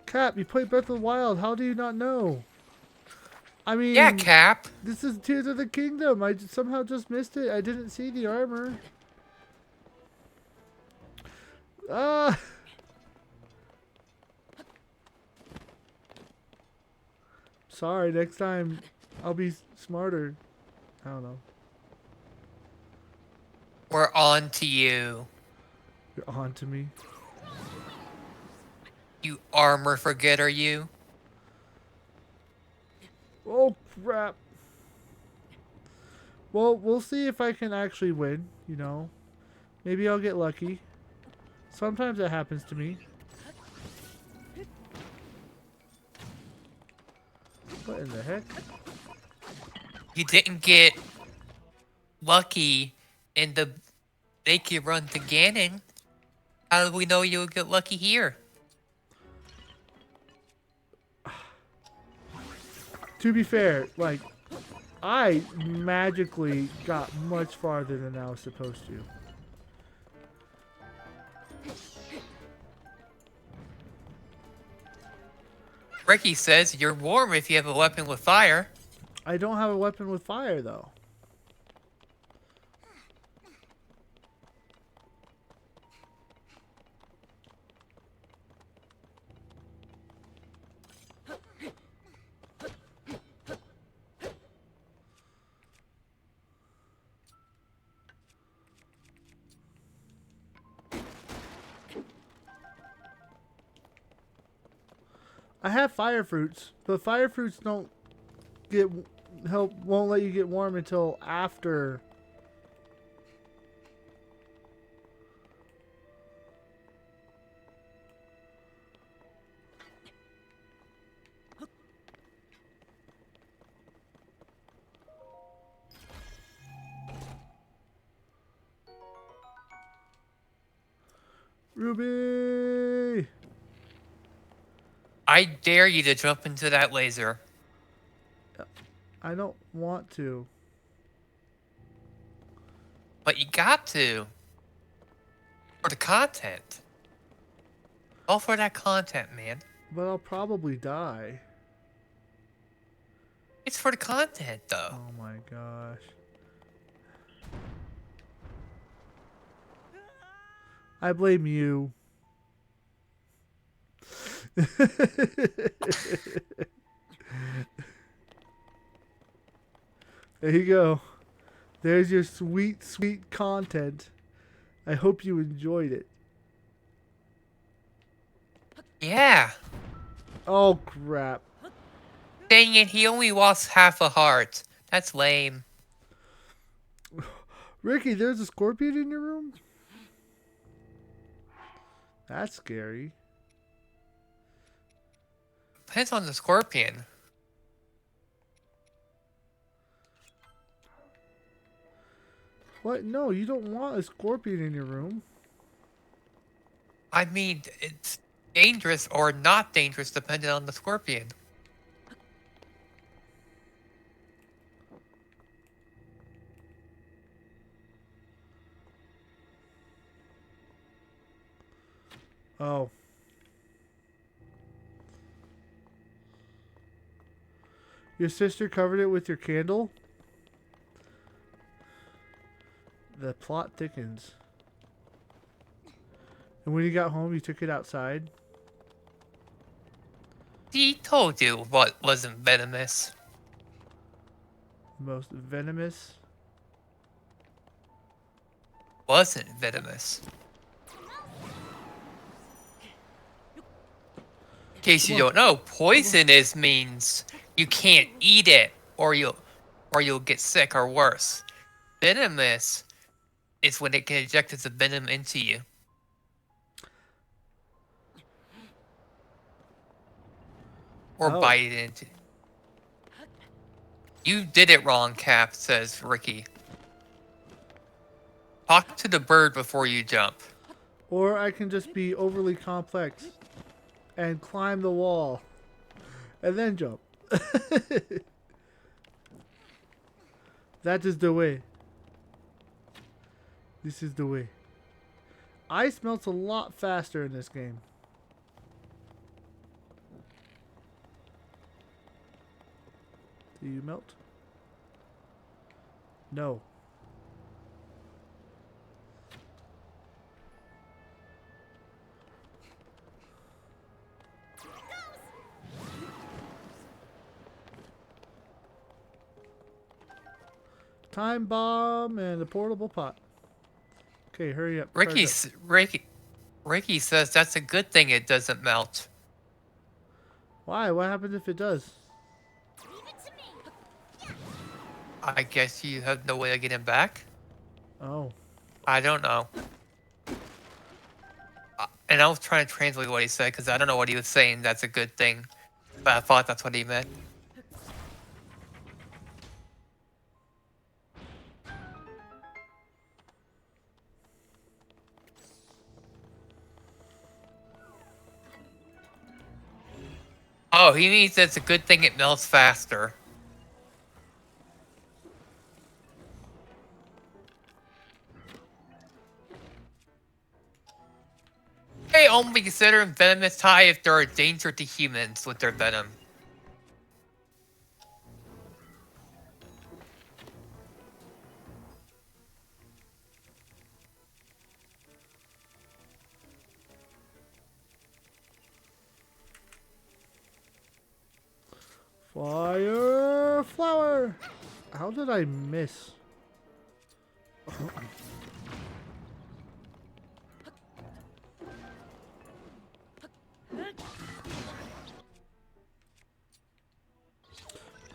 A: Cap, you played Breath of the Wild. How do you not know? I mean...
B: Yeah, Cap.
A: This is Tears of the Kingdom. I somehow just missed it. I didn't see the armor. Ah! Sorry, next time I'll be smarter. I don't know.
B: We're on to you.
A: You're on to me.
B: You armor forgetter, you.
A: Oh, crap. Well, we'll see if I can actually win, you know. Maybe I'll get lucky. Sometimes that happens to me. What in the heck?
B: You didn't get lucky in the make you run to Ganon. How do we know you'll get lucky here?
A: To be fair, like, I magically got much farther than I was supposed to.
B: Ricky says you're warm if you have a weapon with fire.
A: I don't have a weapon with fire, though. I have fire fruits, but fire fruits don't won't let you get warm until after. Ruby!
B: I dare you to jump into that laser.
A: I don't want to.
B: But you got to. For the content. All for that content, man.
A: But I'll probably die.
B: It's for the content, though.
A: Oh my gosh. I blame you. There you go. There's your sweet, sweet content. I hope you enjoyed it.
B: Yeah.
A: Oh, crap.
B: Dang it, he only lost half a heart. That's lame.
A: Ricky, there's a scorpion in your room? That's scary.
B: Depends on the scorpion.
A: What? No, you don't want a scorpion in your room.
B: I mean, it's dangerous or not dangerous depending on the scorpion.
A: Oh. Your sister covered it with your candle? The plot thickens. And when you got home, you took it outside?
B: He told you what wasn't venomous.
A: Most venomous?
B: Wasn't venomous. In case you don't know, poisonous means you can't eat it or you'll get sick or worse. Venomous is when it can inject the venom into you. Or
A: Oh.
B: bite it into. You did it wrong, Cap, says Ricky. Talk to the bird before you jump.
A: Or I can just be overly complex and climb the wall and then jump. That is the way. This is the way. Ice melts a lot faster in this game. Do you melt? No. Time bomb and a portable pot. Okay, hurry up.
B: Ricky says that's a good thing it doesn't melt.
A: Why? What happens if it does?
D: Leave it to me.
B: I guess you have no way of getting back?
A: Oh.
B: I don't know. And I was trying to translate what he said because I don't know what he was saying. That's a good thing. But I thought that's what he meant. Oh, he means it's a good thing it melts faster. They only consider venomous tie if they're a danger to humans with their venom.
A: Fire flower. How did I miss?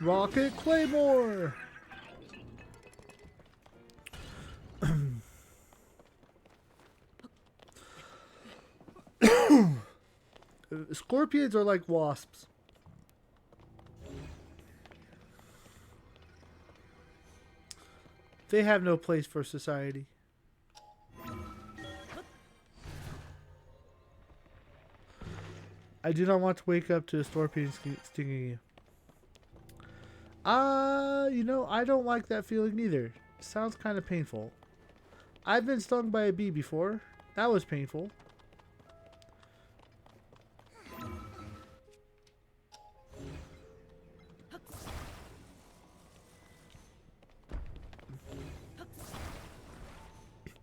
A: Rocket Claymore. Scorpions are like wasps. They have no place for society. I do not want to wake up to a scorpion stinging you. You know, I don't like that feeling either. It sounds kind of painful. I've been stung by a bee before. That was painful.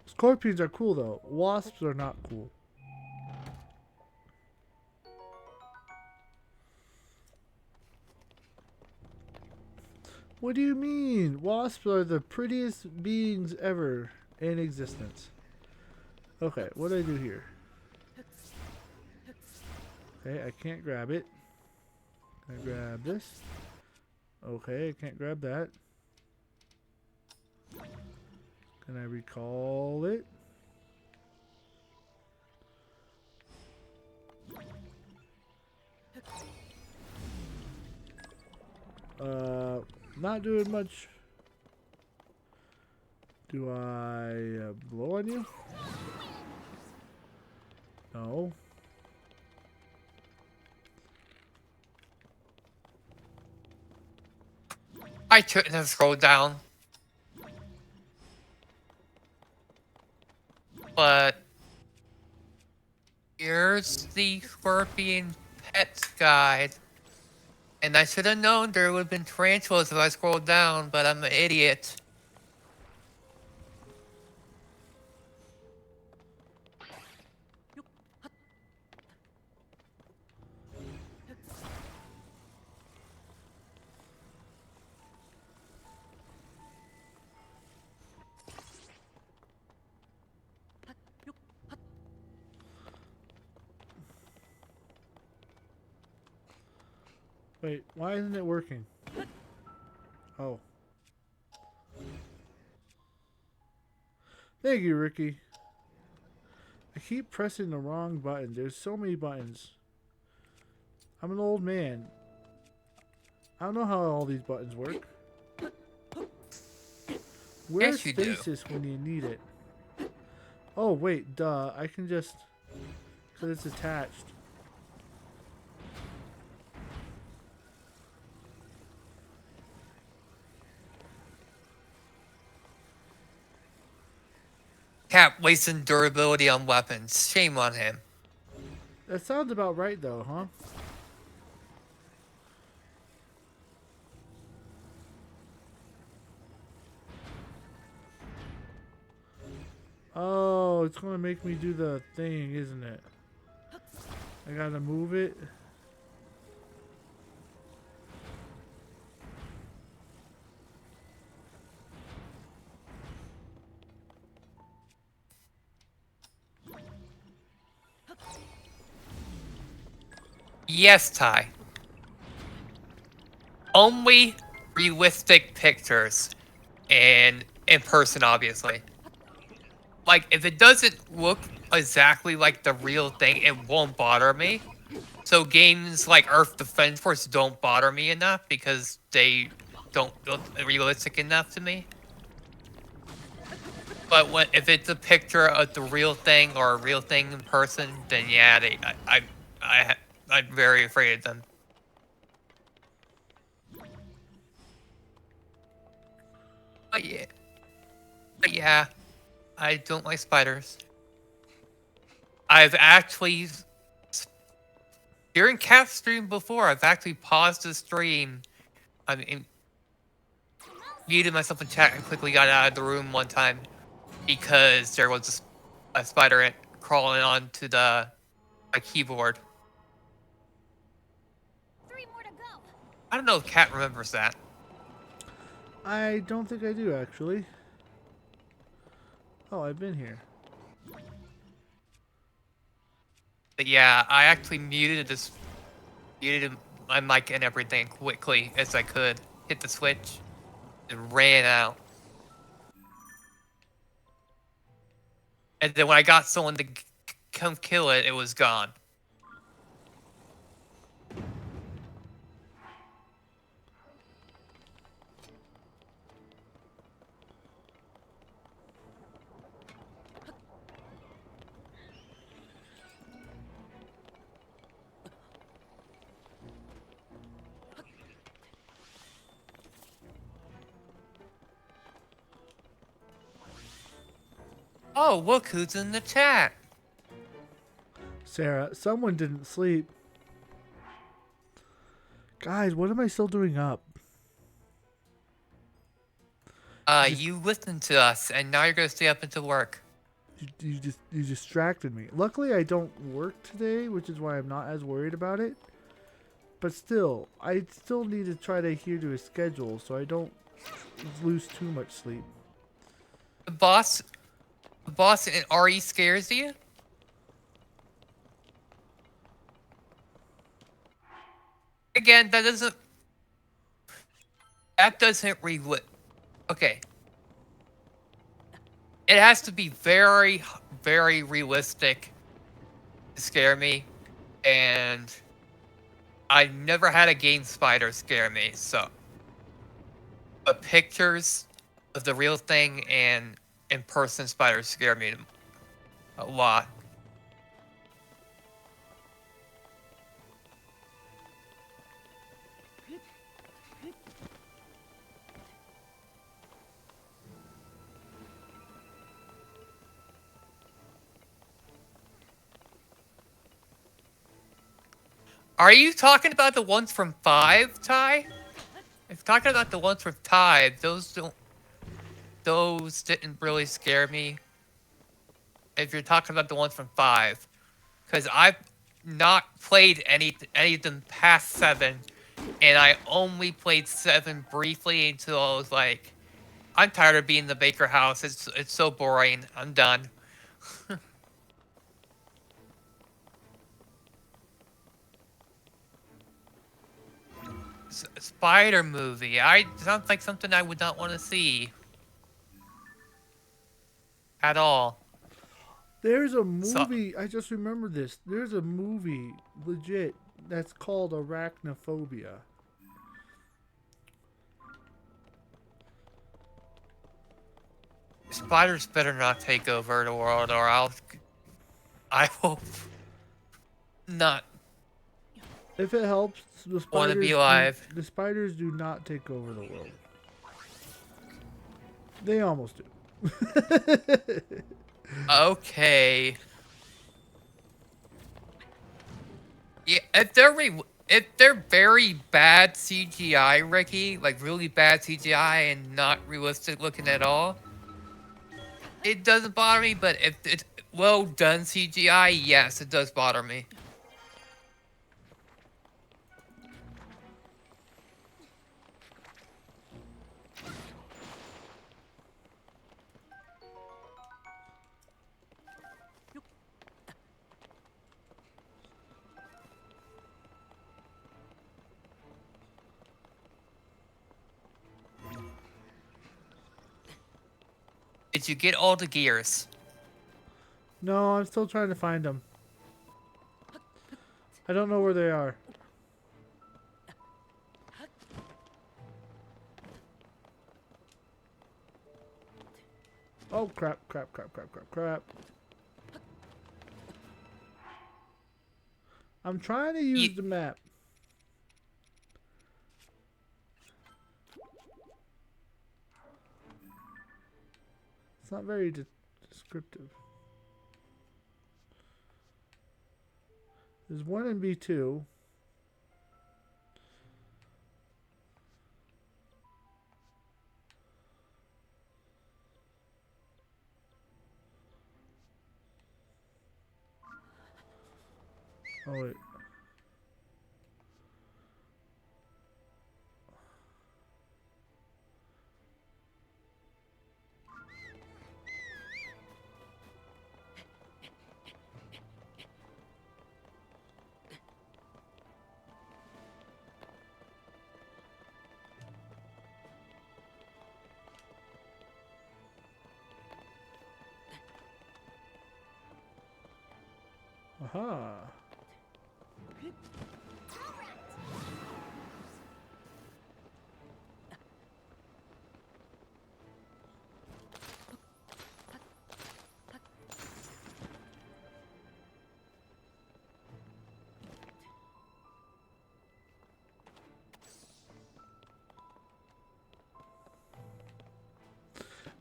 A: Scorpions are cool though. Wasps are not cool. What do you mean? Wasps are the prettiest beings ever in existence. Okay, what do I do here? Okay, I can't grab it. Can I grab this? Okay, I can't grab that. Can I recall it? Not doing much. Do I blow on you? No.
B: I shouldn't have scrolled down. But here's the Scorpion Pets Guide. And I should have known there would have been tarantulas if I scrolled down, but I'm an idiot.
A: Wait, why isn't it working? Oh. Thank you, Ricky. I keep pressing the wrong button. There's so many buttons. I'm an old man. I don't know how all these buttons work. Where's
B: Yes, you do.
A: stasis when you need it? Oh, wait, duh. I can just... because it's attached.
B: Cap wasting durability on weapons. Shame on him.
A: That sounds about right, though, huh? Oh, it's gonna make me do the thing, isn't it? I gotta move it.
B: Yes, Ty. Only realistic pictures. And in person, obviously. Like, if it doesn't look exactly like the real thing, it won't bother me. So games like Earth Defense Force don't bother me enough because they don't look realistic enough to me. But if it's a picture of the real thing or a real thing in person, then yeah, I'm very afraid of them. But yeah, I don't like spiders. I've actually during cat stream before. I've actually paused the stream. I mean, muted myself in chat and quickly got out of the room one time because there was a spider crawling onto my keyboard.
D: 3 more to go.
B: I don't know if Cat remembers that.
A: I don't think I do, actually. Oh, I've been here.
B: But yeah, I actually muted my mic and everything quickly as I could. Hit the switch and ran out. And then when I got someone to come kill it, it was gone. Oh, look who's in the chat.
A: Sarah, someone didn't sleep. Guys, what am I still doing up?
B: You listened to us, and now you're gonna stay up until work.
A: You distracted me. Luckily, I don't work today, which is why I'm not as worried about it. But still, I still need to try to adhere to a schedule so I don't lose too much sleep.
B: The boss in RE scares you? Again, that doesn't really. Okay. It has to be very, very realistic to scare me, and I never had a game spider scare me, so. But pictures of the real thing and in-person spiders scare me a lot. Are you talking about the ones from 5, Ty? If you're talking about the ones from 5, those didn't really scare me. If you're talking about the ones from 5. Because I've not played any of them past 7. And I only played 7 briefly until I was like, I'm tired of being in the Baker house. It's so boring. I'm done. Spider movie. Sounds like something I would not want to see. At all.
A: There's a movie, I just remembered this. There's a movie, legit, that's called Arachnophobia.
B: Spiders better not take over the world, or I will not
A: If it helps, the spiders
B: want to be alive.
A: The spiders do not take over the world. They almost do.
B: Okay. Yeah, if they're very bad CGI, Ricky, like really bad CGI and not realistic looking at all, it doesn't bother me. But if it's well done CGI, yes, it does bother me. Did you get all the gears?
A: No, I'm still trying to find them. I don't know where they are. Oh, crap. I'm trying to use the map. It's not very descriptive. There's one in B2. Oh wait. Aha.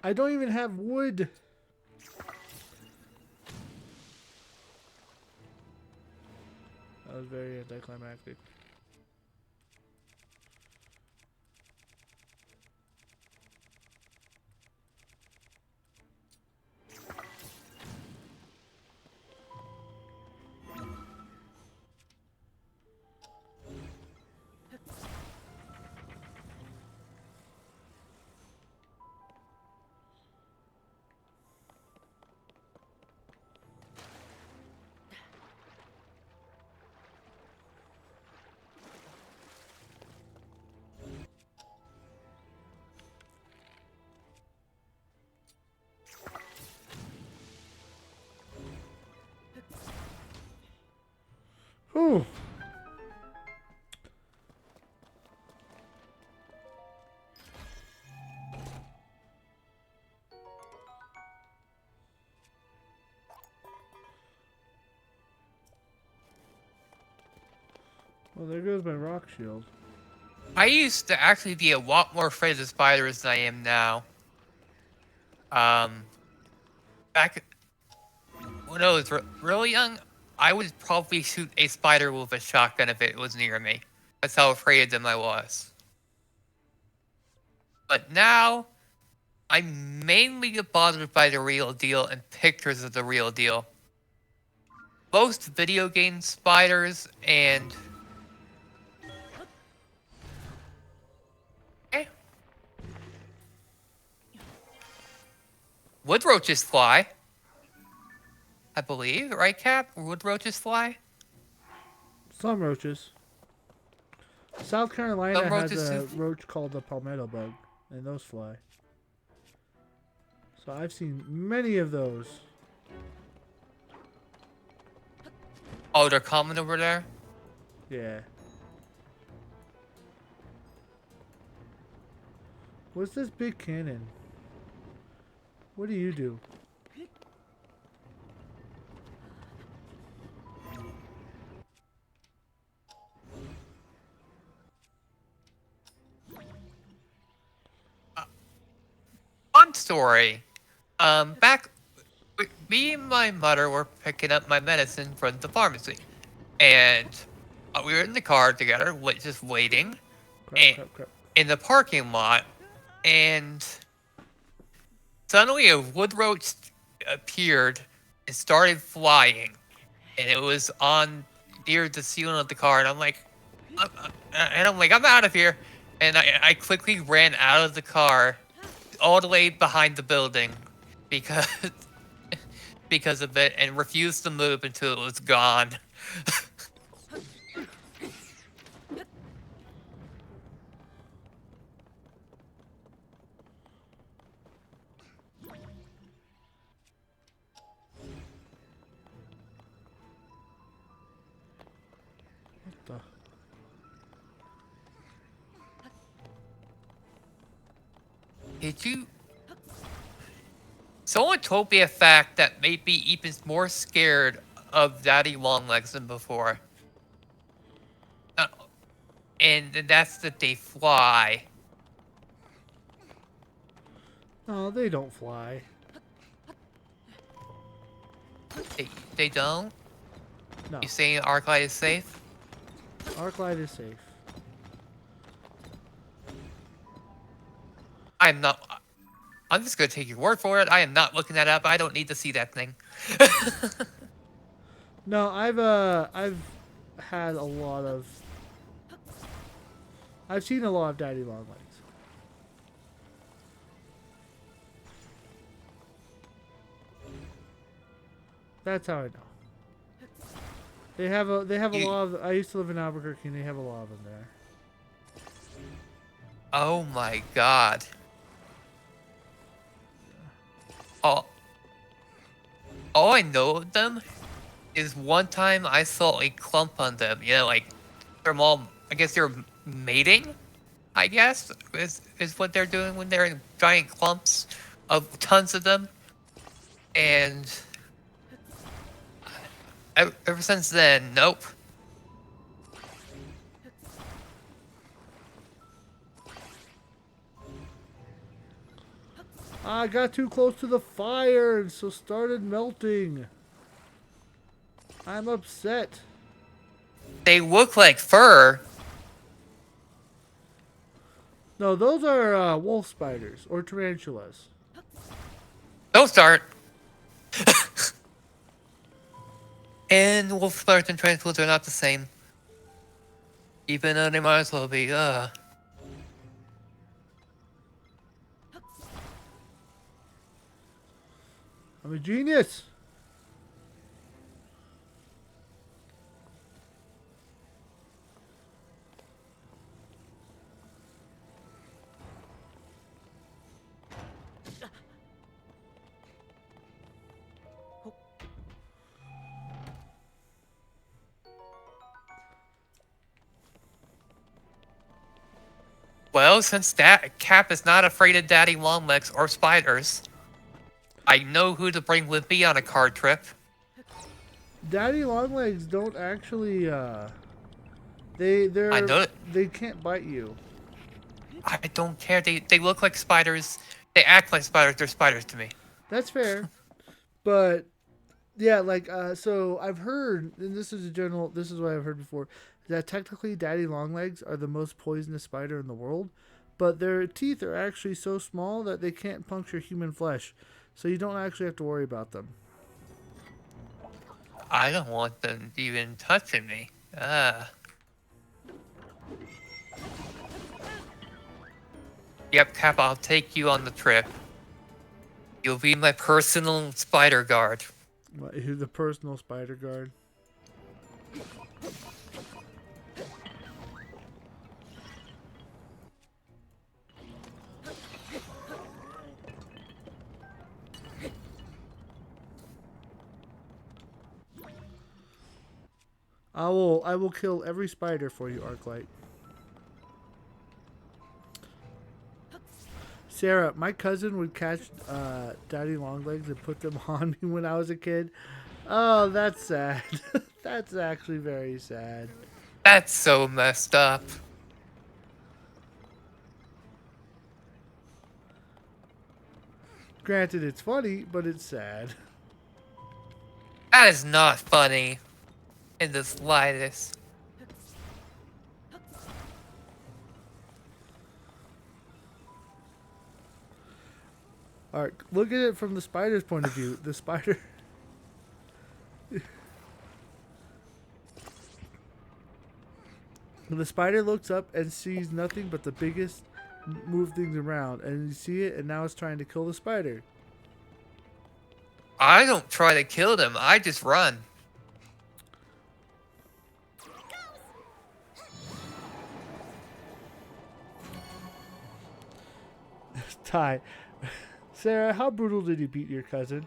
A: I don't even have wood. That was very anticlimactic. Whew. Well, there goes my rock shield.
B: I used to actually be a lot more afraid of spiders than I am now. Back when I was really young, I would probably shoot a spider with a shotgun if it was near me. That's how afraid of them I was. But now, I'm mainly bothered by the real deal and pictures of the real deal. Most video game spiders and... wood roaches fly. I believe, right, Cap? Wood roaches fly?
A: Some roaches. South Carolina
B: Some
A: has
B: roaches
A: a
B: do-
A: roach called the palmetto bug, and those fly. So I've seen many of those.
B: Oh, they're common over there?
A: Yeah. What's this big cannon? What do you do?
B: Fun story. Back, me and my mother were picking up my medicine from the pharmacy, and we were in the car together, just waiting
A: Crap.
B: in the parking lot, and suddenly a wood roach appeared and started flying, and it was on near the ceiling of the car, and I'm like, I'm out of here, and I quickly ran out of the car, all the way behind the building, because because of it, and refused to move until it was gone.
A: What the?
B: Did you? Someone told me a fact that made me even more scared of Daddy Longlegs than before. And that's that they fly.
A: No, they don't fly.
B: They don't?
A: No,
B: You saying Arclight is safe?
A: Arclight is safe.
B: I'm not. I'm just gonna take your word for it. I am not looking that up. I don't need to see that thing.
A: No, I've had a lot of. I've seen a lot of daddy long legs. That's how I know. They have a
B: You-
A: lot of. I used to live in Albuquerque, and they have a lot of them there.
B: Oh my god. All I know of them is one time I saw a clump on them. You know, like they're all. I guess they're mating. I guess is what they're doing when they're in giant clumps of tons of them. And ever since then, nope.
A: I got too close to the fire, and so started melting. I'm upset.
B: They look like fur.
A: No, those are wolf spiders or tarantulas.
B: Those aren't. And wolf spiders and tarantulas are not the same. Even though they might as well be.
A: I'm a genius.
B: Well, since that Cap is not afraid of daddy longlegs or spiders, I know who to bring with me on a card trip.
A: Daddy longlegs don't actually. They're.
B: I know it.
A: They can't bite you.
B: I don't care. They look like spiders. They act like spiders. They're spiders to me.
A: That's fair, but yeah, like so I've heard, and this is what I've heard before, that technically daddy longlegs are the most poisonous spider in the world, but their teeth are actually so small that they can't puncture human flesh, so you don't actually have to worry about them.
B: I don't want them even touching me. Yep, Cap, I'll take you on the trip. You'll be my personal spider guard.
A: Who's the personal spider guard? I will kill every spider for you, Arclight. Sarah, my cousin would catch daddy longlegs and put them on me when I was a kid. Oh, that's sad. That's actually very sad.
B: That's so messed up.
A: Granted, it's funny, but it's sad.
B: That is not funny. In the slightest.
A: Alright, look at it from the spider's point of view. The spider... The spider looks up and sees nothing but the biggest move things around. And you see it, and now it's trying to kill the spider.
B: I don't try to kill them. I just run.
A: Ty, Sarah, how brutal did you beat your cousin?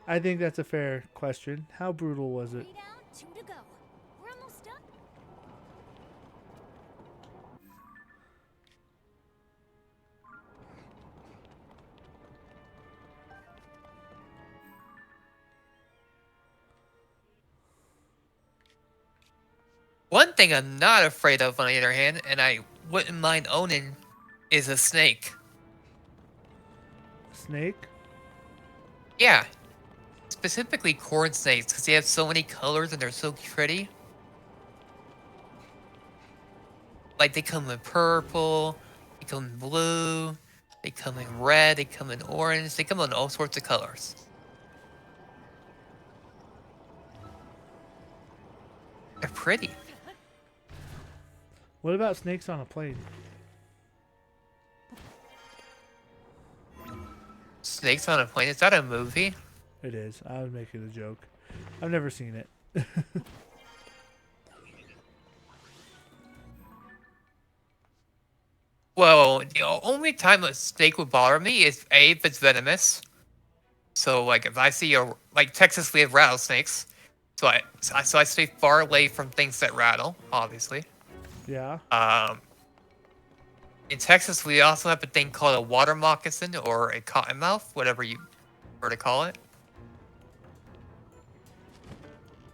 A: I think that's a fair question. How brutal was it?
D: 3 down, 2 to go. We're almost done.
B: One thing I'm not afraid of, on the other hand, and I wouldn't mind owning, is a snake.
A: Snake?
B: Yeah. specifically corn snakes because they have so many colors and they're so pretty. Like they come in purple, they come in blue, they come in red, they come in orange, they come in all sorts of colors. They're pretty.
A: What about snakes on a plane?
B: Snakes on a Plane, is that a movie?
A: It is. I was making a joke. I've never seen it.
B: Well, the only time a snake would bother me is A, if it's venomous. So, like, if I see like, Texas, we have rattlesnakes. So I stay far away from things that rattle, obviously.
A: Yeah.
B: In Texas, we also have a thing called a water moccasin or a cottonmouth, whatever you were to call it.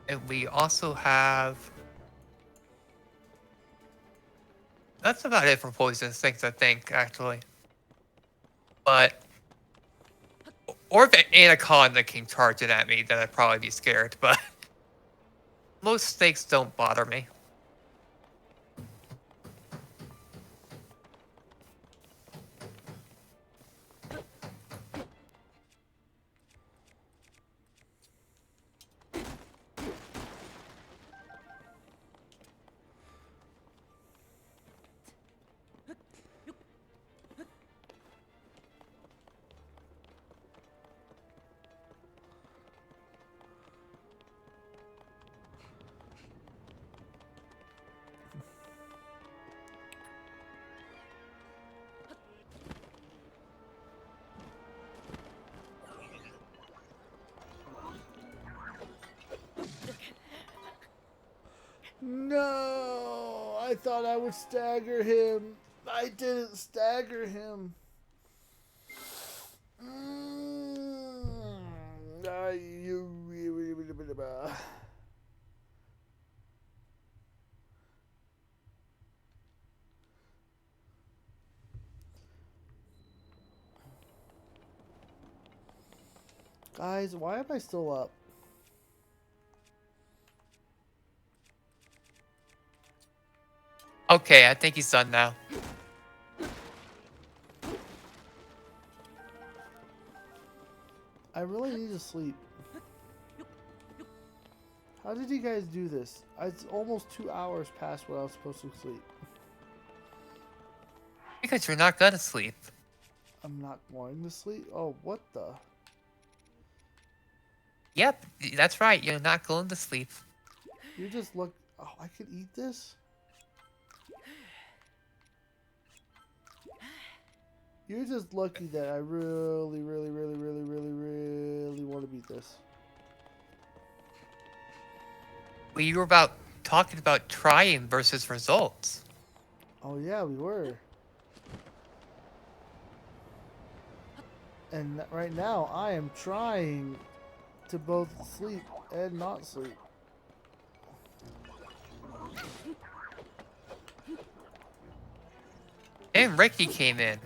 B: And we also have... That's about it for poisonous things, I think, actually. But... Or if an anaconda came charging at me, then I'd probably be scared, but... Most snakes don't bother me.
A: No, I thought I would stagger him. I didn't stagger him. Guys, why am I still up?
B: Okay, I think he's done now.
A: I really need to sleep. How did you guys do this? It's almost 2 hours past what I was supposed to sleep.
B: Because you're not gonna sleep.
A: I'm not going to sleep? Oh, what the?
B: Yep, that's right. You're not going to sleep.
A: You just look... Oh, I could eat this? You're just lucky that I really want to beat this.
B: We were talking about trying versus results.
A: Oh yeah, we were. And right now, I am trying to both sleep and not sleep.
B: And Ricky came in.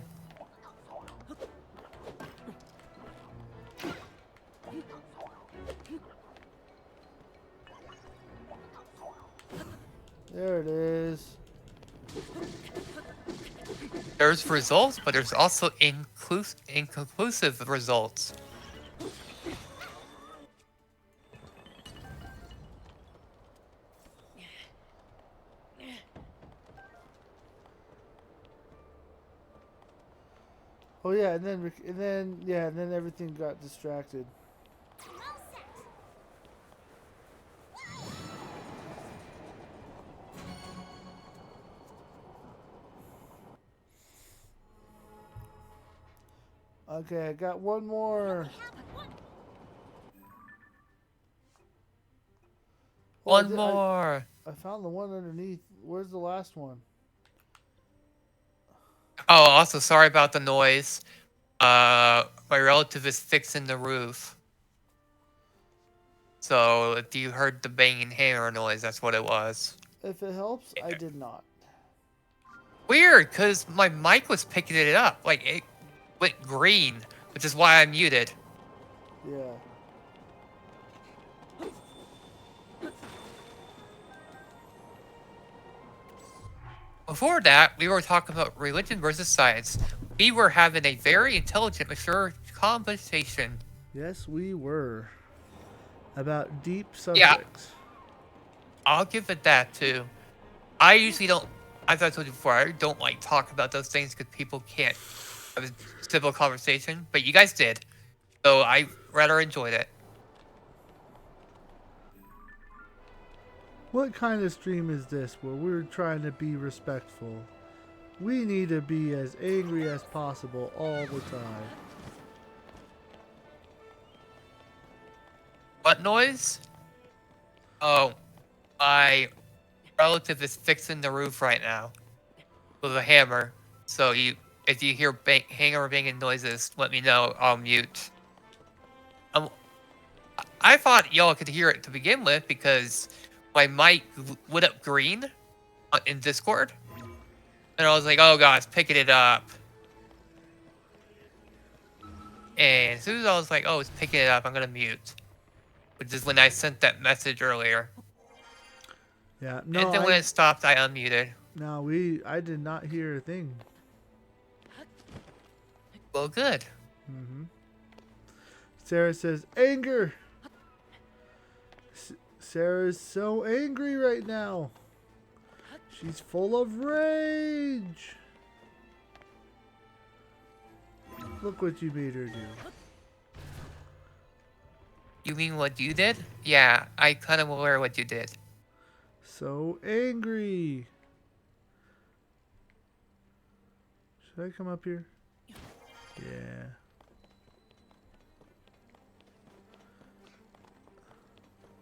A: There it is.
B: There's results, but there's also inconclusive results.
A: Oh yeah, and then everything got distracted.
D: All set.
A: Okay, I got one more. Oh,
B: One more.
A: I found the one underneath. Where's the last one?
B: Oh, also sorry about the noise. My relative is fixing the roof. So if you heard the banging hammer noise, that's what it was.
A: If it helps, I did not.
B: Weird, because my mic was picking it up. Like, it went green, which is why I muted.
A: Yeah.
B: Before that, we were talking about religion versus science. We were having a very intelligent, mature conversation.
A: Yes, we were. About deep
B: Yeah,
A: subjects.
B: I'll give it that too. I usually don't, as I told you before, I don't like talk about those things because people can't have a civil conversation, but you guys did. So I rather enjoyed it.
A: What kind of stream is this where we're trying to be respectful? We need to be as angry as possible all the time.
B: What noise? Oh, my relative is fixing the roof right now with a hammer. So if you hear hammer banging noises, let me know. I'll mute. I thought y'all could hear it to begin with because my mic lit up green in Discord, and I was like, "Oh God, it's picking it up." And as soon as I was like, "Oh, it's picking it up," I'm gonna mute. Which is when I sent that message earlier.
A: Yeah, no,
B: And then when it stopped, I unmuted.
A: I did not hear a thing.
B: Well, good.
A: Sarah says, anger! Sarah's so angry right now. She's full of rage. Look what you made her do.
B: You mean what you did? Yeah, I kind of aware what you did.
A: So angry. Should I come up here? Yeah.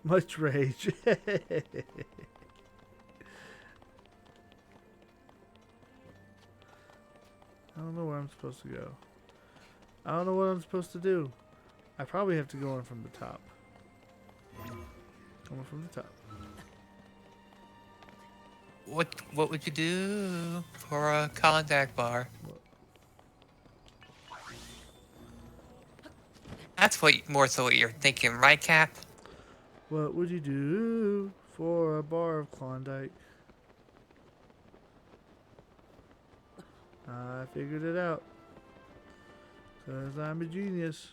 A: Much rage. I don't know where I'm supposed to go. I don't know what I'm supposed to do. I probably have to go in from the top. Going from the top.
B: What would you do for a contact bar? That's more so what you're thinking, right, Cap?
A: What would you do for a bar of Klondike? I figured it out. 'Cause I'm a genius.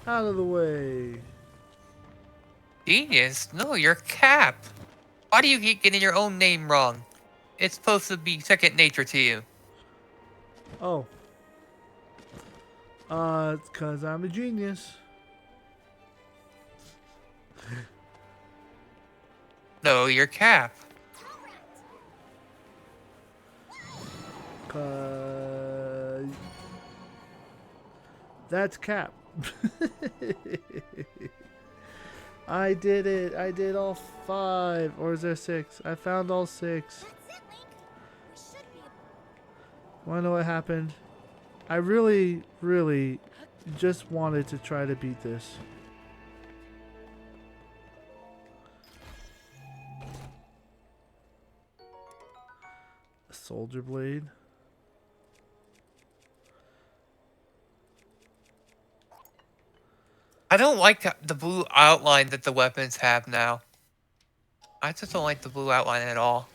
A: Out of the way.
B: Genius? No, you're Cap. Why do you keep getting your own name wrong? It's supposed to be second nature to you.
A: Oh. It's 'cause I'm a genius.
B: No, you're Cap.
A: 'Cause that's Cap. I did it. I did all 5. Or is there 6? I found all 6.
D: That's it, Link. We should be.
A: Wanna know what happened? I really, really just wanted to try to beat this. A soldier blade.
B: I don't like the blue outline that the weapons have now. I just don't like the blue outline at all.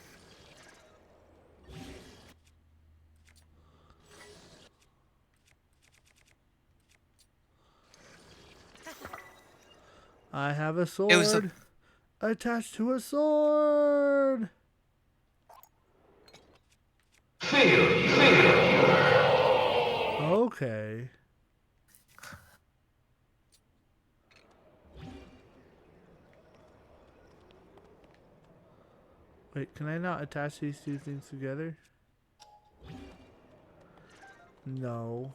A: I have a sword
B: It was
A: attached to a sword. Okay. Wait, can I not attach these 2 things together? No.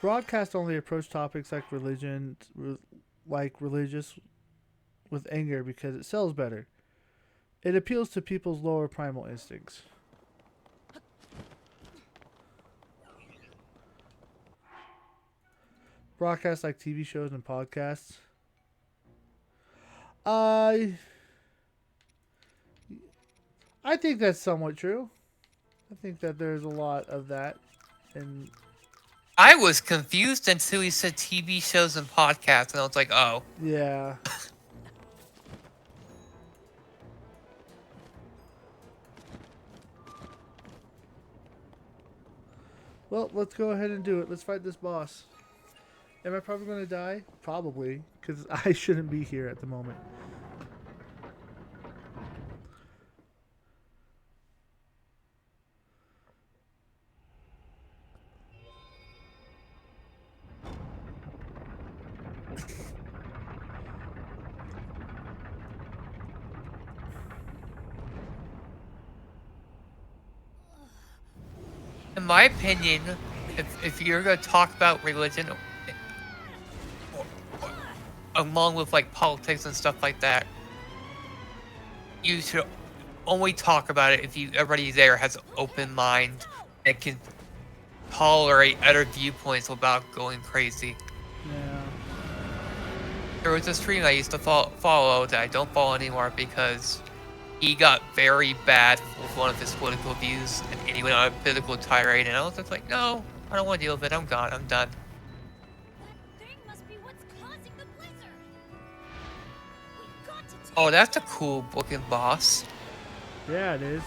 A: Broadcasts only approach topics like religion, religious, with anger because it sells better. It appeals to people's lower primal instincts. Broadcasts like TV shows and podcasts. I think that's somewhat true. I think that there's a lot of that in
B: I was confused until he said TV shows and podcasts, and I was like, oh.
A: Yeah. Well, let's go ahead and do it. Let's fight this boss. Am I probably going to die? Probably, because I shouldn't be here at the moment.
B: In my opinion, if you're gonna talk about religion, along with like politics and stuff like that, you should only talk about it if everybody there has an open mind and can tolerate other viewpoints without going crazy.
A: Yeah.
B: There was a stream I used to follow that I don't follow anymore because he got very bad with one of his political views, and he went on a political tirade, and I was just like, no, I don't want to deal with it. I'm gone. I'm done.
D: That thing must be what's causing the blizzard. We've got to take
B: Oh, that's a cool looking boss.
A: Yeah, it is.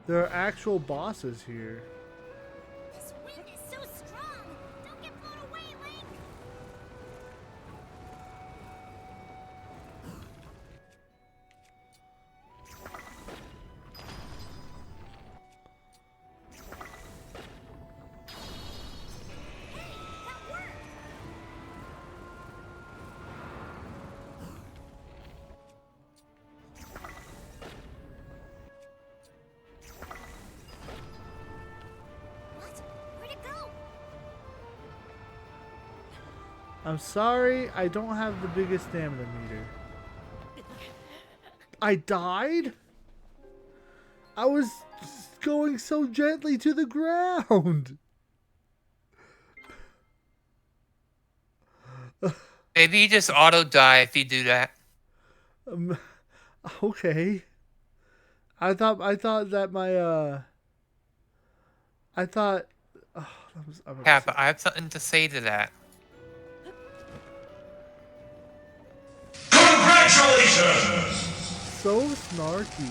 A: There are actual bosses here.
D: This wind is so strong. Don't get blown away, Link. What? Where'd it go?
A: I'm sorry, I don't have the biggest stamina meter. I died? I was going so gently to the ground.
B: Maybe you just auto die if you do that.
A: Okay. I thought that my I thought I'm
B: Kappa, I have something to say to that.
C: Congratulations!
A: so snarky.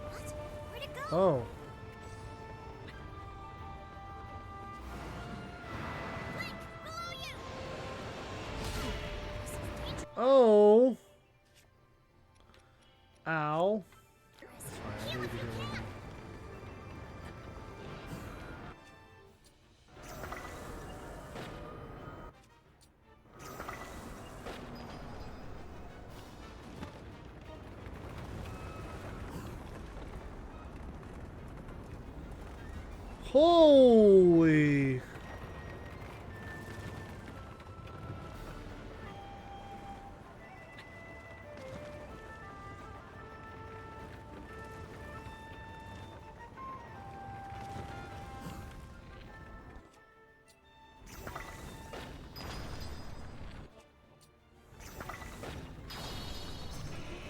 D: What? Where'd it go?
A: Oh.
D: Link, below you. This is dangerous.
A: Oh. Ow.
D: Heal if you can.
A: Holy.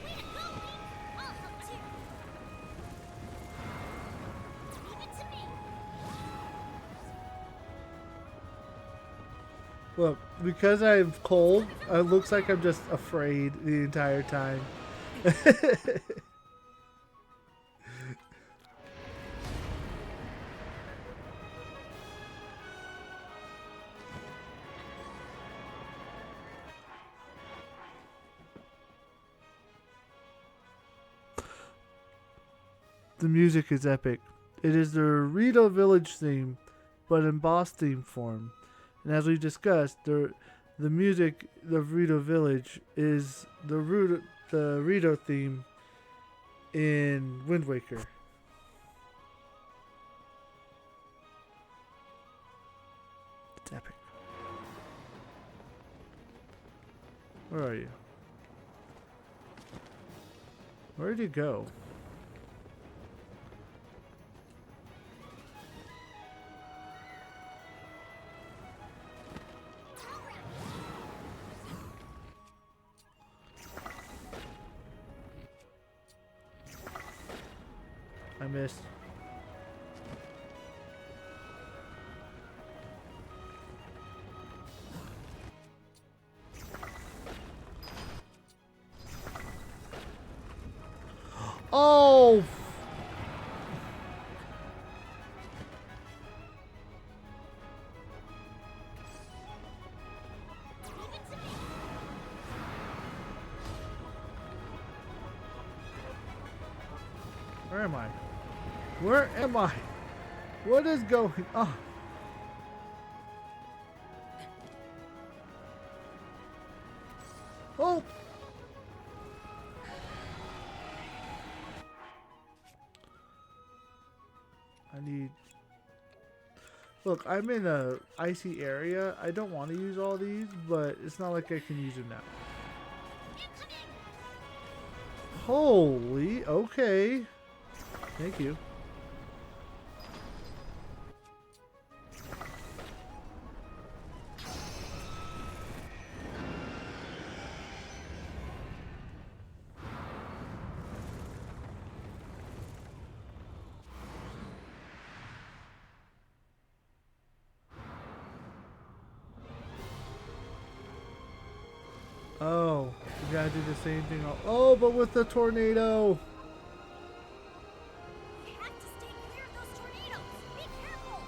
D: Way to go, Link. I'll help too. Leave it to me.
A: Look, because I'm cold, it looks like I'm just afraid the entire time. The music is epic. It is the Rito Village theme, but in boss theme form. And as we discussed, the music of Rito Village is the Rito theme in Wind Waker. It's epic. Where are you? Where did he go? I missed. Oh! Where am I? Where am I? What is going on? Oh! I need... Look, I'm in a icy area. I don't want to use all these, but it's not like I can use them now. Holy, okay. Thank you. Oh, we gotta do the same thing. Oh, but with the tornado.
D: You have to stay clear of those tornadoes. Be careful.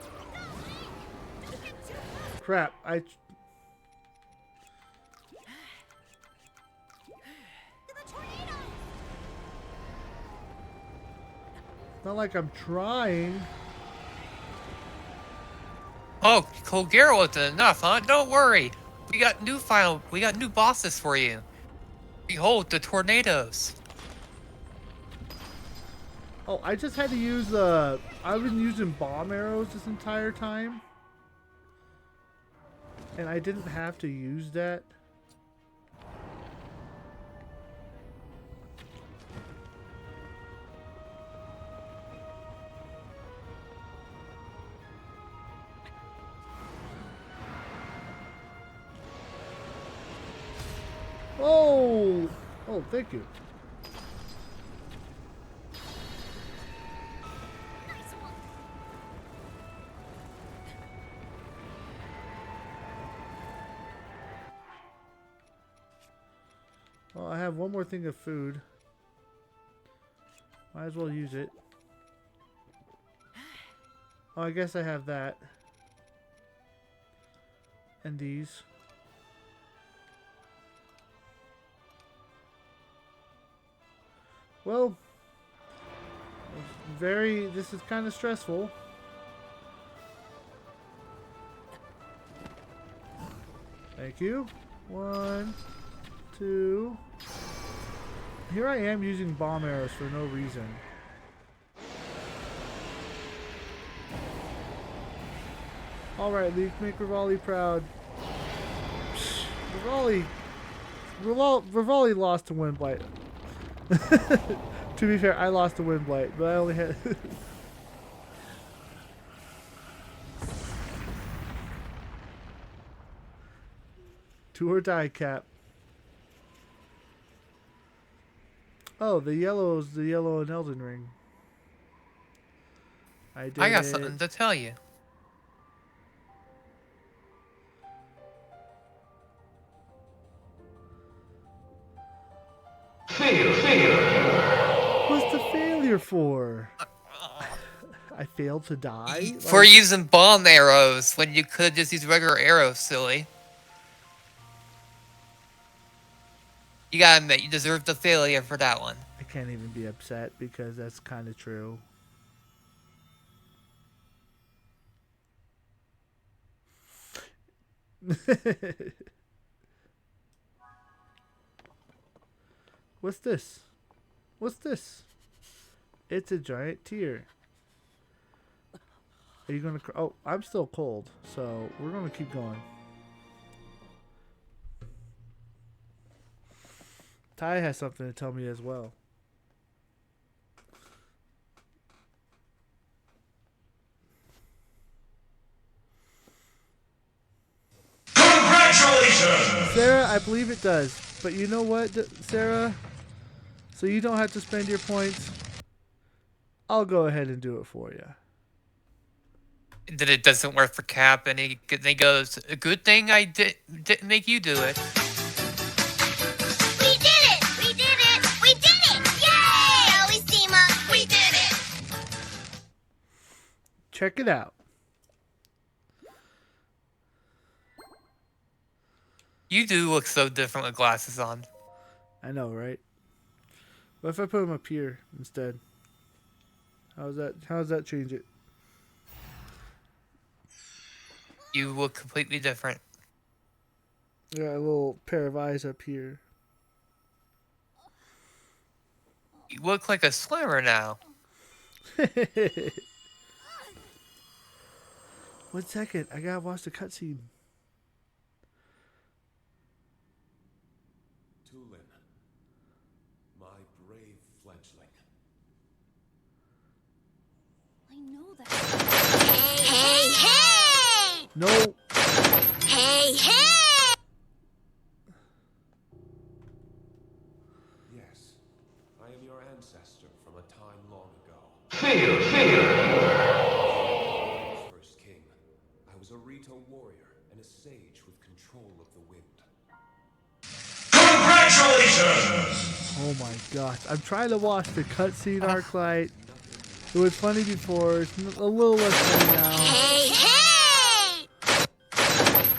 D: Go, Link. Don't get too close
A: Crap,
D: to the tornadoes.
A: not like I'm trying.
B: Oh, Kogero wasn't enough, huh? Don't worry. We got new bosses for you. Behold the tornadoes.
A: Oh, I just had to use I've been using bomb arrows this entire time. And I didn't have to use that. Oh! Oh, thank you.
D: Nice one.
A: Well, I have one more thing of food. Might as well use it. Oh, I guess I have that. And these. Well, this is kind of stressful. Thank you. 1, 2. Here I am using bomb arrows for no reason. Alright, Leaf, make Rivali proud. Rivali lost to Windblight. To be fair, I lost to Windblight, but I only had... Do or die, Cap. Oh, the yellow is the yellow in Elden Ring. I
B: got something to tell you.
A: What's the failure for? I failed to die?
B: For using bomb arrows when you could just use regular arrows, silly. You gotta admit, you deserve the failure for that one.
A: I can't even be upset because that's kind of true. What's this? What's this? It's a giant tear. Are you gonna? Oh, I'm still cold, so we're gonna keep going. Ty has something to tell me as well.
C: Congratulations!
A: Sarah, I believe it does. But you know what, Sarah? So you don't have to spend your points. I'll go ahead and do it for you.
B: Then it doesn't work for Cap, and he goes, "A good thing I didn't make you do it."
D: We did it! We did it! We did it! Yay! Always team up! We did it!
A: Check it out.
B: You do look so different with glasses on.
A: I know, right? What if I put them up here instead? How's that change it?
B: You look completely different.
A: Got a little pair of eyes up here.
B: You look like a swimmer now.
A: 1 second, I gotta watch the cutscene.
F: Tulin, my brave fledgling.
D: I know that. Hey, hey!
A: No.
D: Hey, hey!
F: Yes, I am your ancestor from a time long ago.
C: Fear, fear!
F: First king, I was a Rito warrior and a sage with control of the wind.
C: Congratulations!
A: Oh my gosh. I'm trying to watch the cutscene, Arclight. It was funny before. It's a little less funny now.
D: Hey, hey!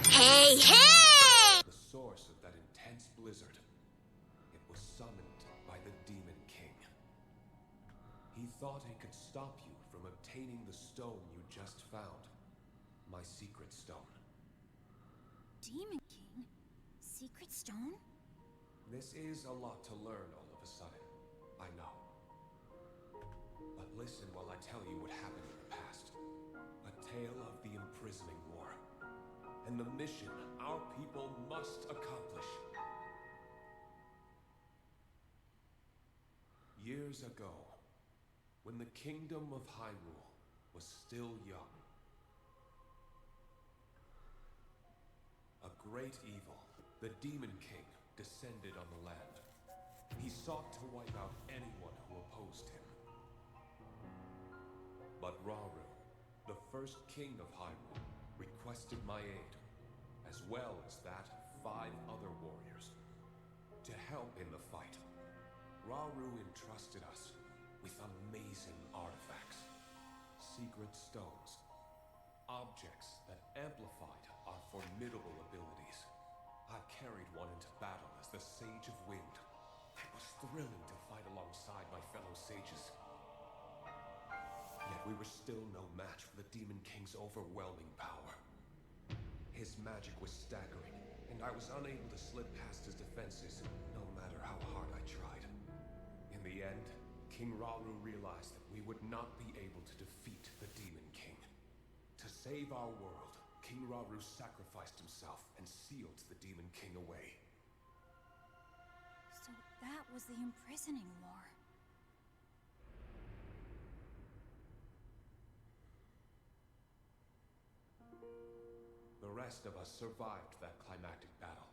D: Hey, hey!
F: The source of that intense blizzard. It was summoned by the Demon King. He thought he could stop you from obtaining the stone you just found. My secret stone.
D: Demon King? Secret stone?
F: This is a lot to learn all of a sudden. I know. But listen while I tell you what happened in the past. A tale of the imprisoning war. And the mission our people must accomplish. Years ago, when the kingdom of Hyrule was still young, a great evil, the Demon King, descended on the land. He sought to wipe out anyone who opposed him. But Rauru, the first king of Hyrule, requested my aid, as well as that of 5 other warriors, to help in the fight. Rauru entrusted us with amazing artifacts, secret stones, objects that amplified our formidable abilities. I carried one into battle as the Sage of Wind. It was thrilling to fight alongside my fellow sages. Yet we were still no match for the Demon King's overwhelming power. His magic was staggering, and I was unable to slip past his defenses, no matter how hard I tried. In the end, King Rauru realized that we would not be able to defeat the Demon King. To save our world, King Rauru sacrificed himself and sealed the Demon King away.
D: So that was the imprisoning war.
F: The rest of us survived that climactic battle,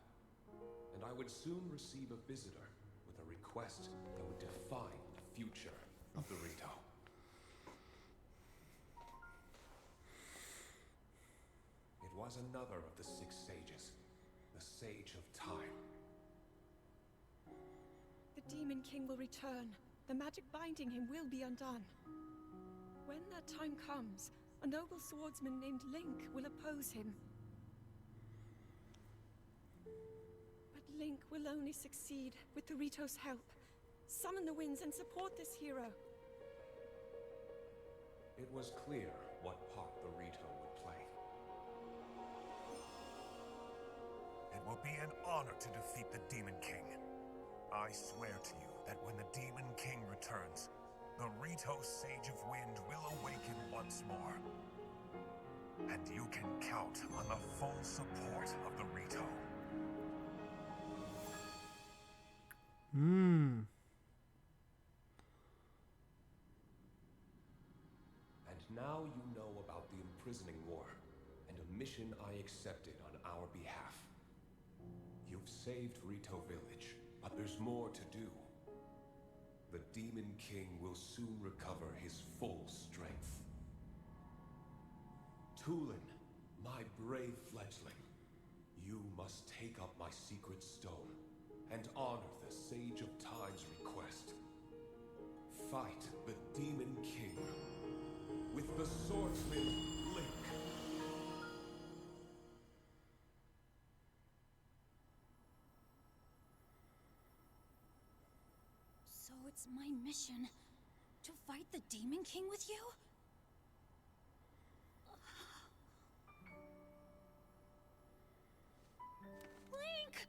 F: and I would soon receive a visitor with a request that would define the future of the Rito. It was another of the 6 sages, the Sage of Time.
E: The Demon King will return. The magic binding him will be undone. When that time comes, a noble swordsman named Link will oppose him. But Link will only succeed with the Rito's help. Summon the winds and support this hero.
F: It was clear what part the Rito would play.
G: It will be an honor to defeat the Demon King. I swear to you that when the Demon King returns, the Rito Sage of Wind will awaken once more. And you can count on the full support of the Rito.
A: Hmm.
F: And now you know about the imprisoning war, and a mission I accepted on our behalf. You've saved Rito Village, but there's more to do. The Demon King will soon recover his full strength. Tulin, my brave fledgling, you must take up my secret stone and honor the Sage of Time's request. Fight the Demon King with the swordsman Link.
D: So it's my mission to fight the Demon King with you? Link!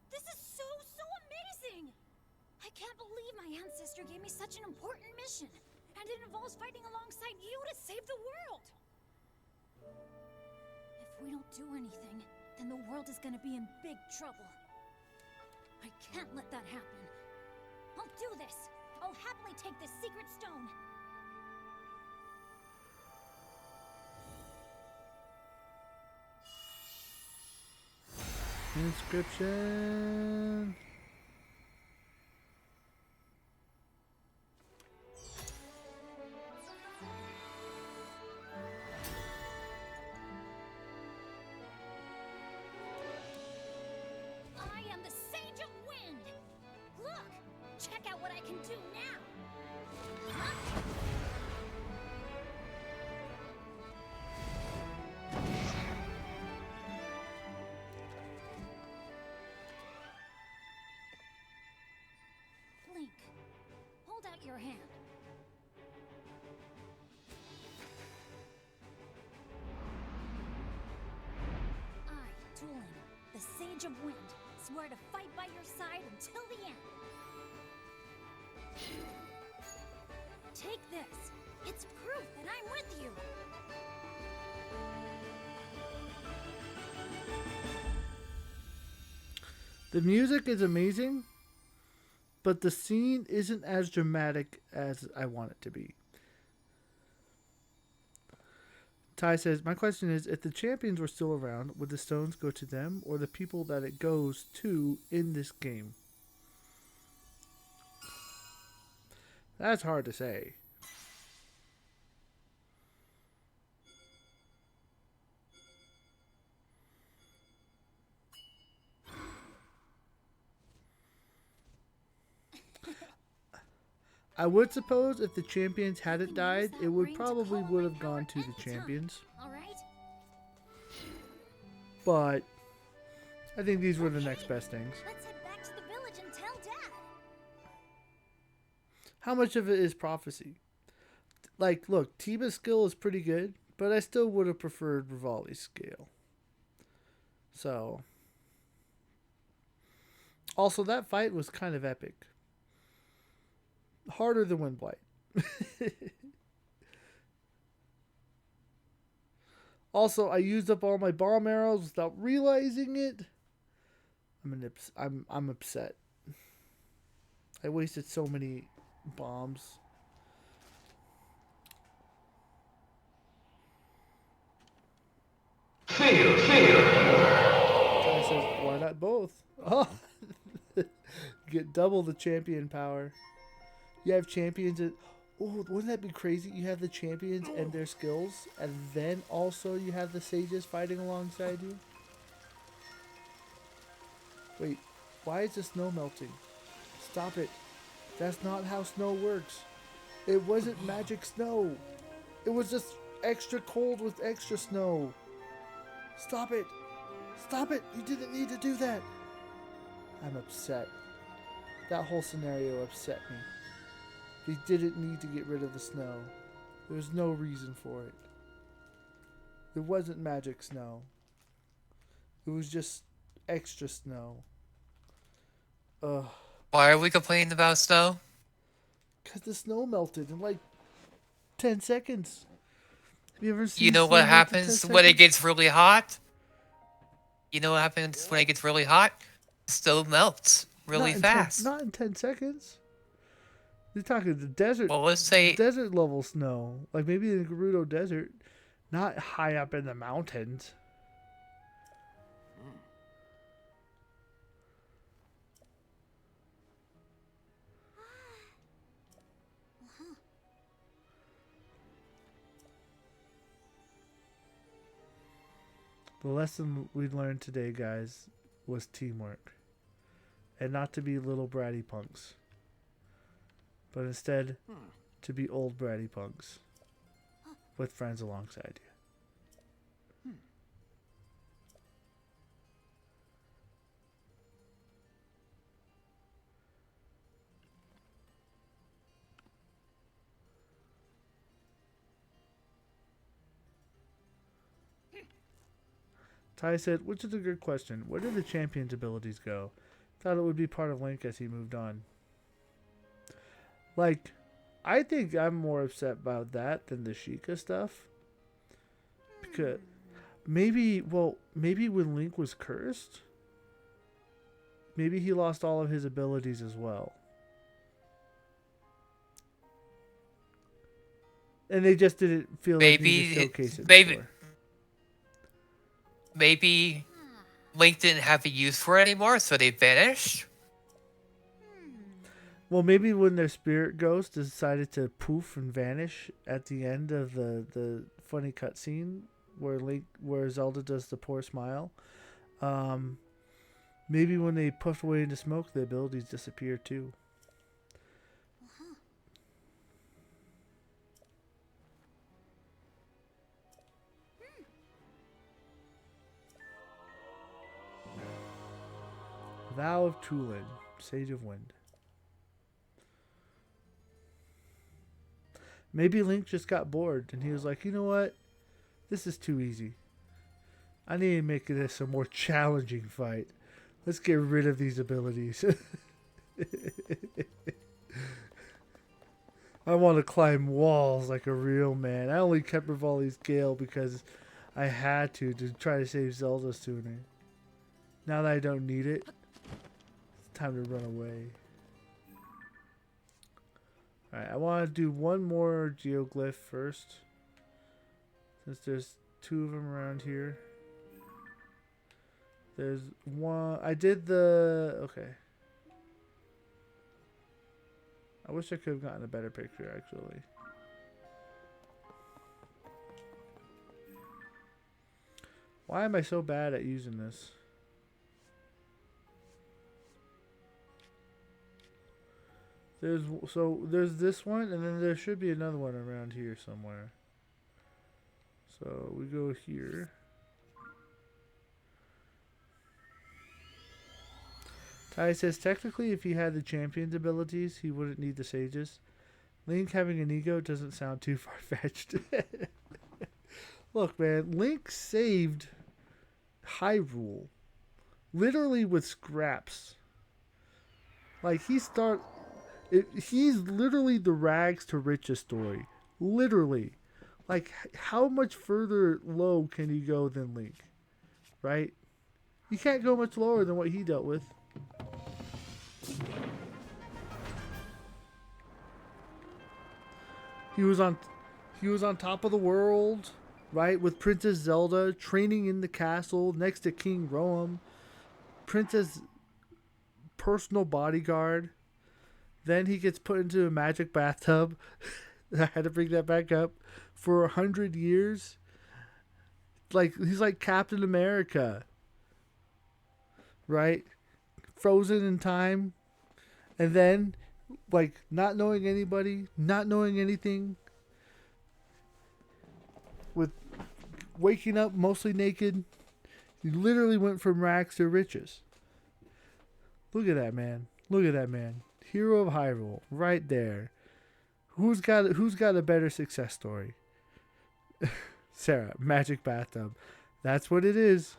D: This is so amazing! I can't believe my ancestor gave me such an important mission. And it involves fighting alongside you to save the world! If we don't do anything, then the world is gonna be in big trouble. I can't let that happen. I'll do this! I'll happily take this secret stone!
A: Inscription.
D: I am the Sage of Wind! Look! Check out what I can do now! Huh? Link, hold out your hand. I, Tulin, the Sage of Wind, swear to fight by your side until the end. Take this. It's proof that I'm with you.
A: The music is amazing, but the scene isn't as dramatic as I want it to be. Ty says, my question is, if the champions were still around, would the stones go to them or the people that it goes to in this game? That's hard to say. I would suppose if the champions hadn't died, it would probably would have gone to the champions.
D: All right?
A: But I think these were the next best things.
D: Let's head back to the village and tell Dad.
A: How much of it is prophecy? Like, look, Tiba's skill is pretty good, but I still would have preferred Rivali's skill. So, also that fight was kind of epic. Harder than Windblight. Also, I used up all my bomb arrows without realizing it. I'm upset. I wasted so many bombs.
C: Fear!
A: Ty says, why not both? Oh, get double the champion power. You have champions. Oh, wouldn't that be crazy? You have the champions and their skills, and then also you have the sages fighting alongside you. Wait, why is the snow melting? Stop it. That's not how snow works. It wasn't magic snow. It was just extra cold with extra snow. Stop it. Stop it. You didn't need to do that. I'm upset. That whole scenario upset me. They didn't need to get rid of the snow. There was no reason for it. It wasn't magic snow. It was just extra snow. Ugh.
B: Why are we complaining about snow?
A: Because the snow melted in like 10 seconds. Have you ever
B: You
A: seen
B: know
A: snow
B: what
A: melt in 10
B: happens when it
A: seconds?
B: gets really hot? You know what happens when it gets really hot? Snow melts really fast.
A: Not in 10 seconds. You're talking the desert,
B: Well, let's say
A: desert level snow. Like maybe in the Gerudo Desert. Not high up in the mountains. The lesson we learned today, guys, was teamwork. And not to be little bratty punks. But instead, to be old bratty punks. With friends alongside you. Ty said, which is a good question. Where did the champion's abilities go? Thought it would be part of Link as he moved on. Like, I think I'm more upset about that than the Sheikah stuff. Because maybe when Link was cursed, maybe he lost all of his abilities as well. And they just didn't feel like they needed to showcase it before.
B: Maybe Link didn't have a use for it anymore, so they vanished.
A: Well, maybe when their spirit ghost decided to poof and vanish at the end of the funny cutscene where Zelda does the poor smile, maybe when they puffed away into smoke, the abilities disappear too. Vow of Tulin, Sage of Wind. Maybe Link just got bored and he was like, you know what? This is too easy. I need to make this a more challenging fight. Let's get rid of these abilities. I want to climb walls like a real man. I only kept Rivali's Gale because I had to try to save Zelda sooner. Now that I don't need it, it's time to run away. Alright, I want to do one more geoglyph first. Since there's two of them around here. There's one. I did the. Okay. I wish I could have gotten a better picture, actually. Why am I so bad at using this? There's this one, and then there should be another one around here somewhere. So we go here. Ty says, technically, if he had the champion's abilities, he wouldn't need the sages. Link having an ego doesn't sound too far-fetched. Look, man, Link saved Hyrule literally with scraps. Like, he's literally the rags to riches story. Literally. Like, how much further low can you go than Link? Right? You can't go much lower than what he dealt with. He was on top of the world, right, with Princess Zelda training in the castle next to King Roam, Princess personal bodyguard. Then he gets put into a magic bathtub. I had to bring that back up for 100 years. Like, he's like Captain America, right? Frozen in time. And then, like, not knowing anybody, not knowing anything, with waking up mostly naked, he literally went from rags to riches. Look at that man. Look at that man. Hero of Hyrule, right there. Who's got a better success story? Sarah, magic bathtub. That's what it is.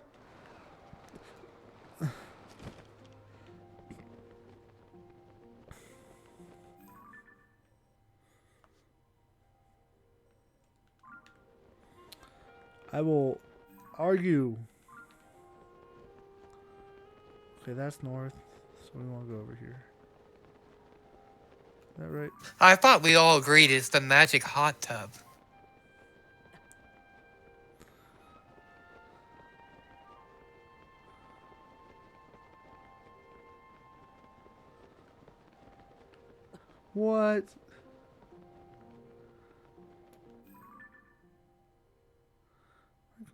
A: I will argue. Okay, that's north. So we want to go over here. Is that right?
B: I thought we all agreed it's the magic hot tub.
A: What?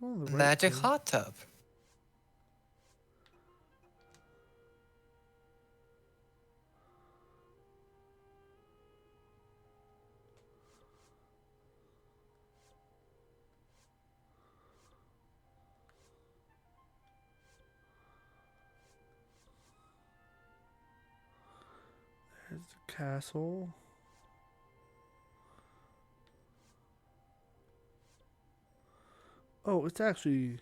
A: I'm going the right
B: Magic
A: way.
B: hot tub.
A: There's the castle. Oh, it's actually.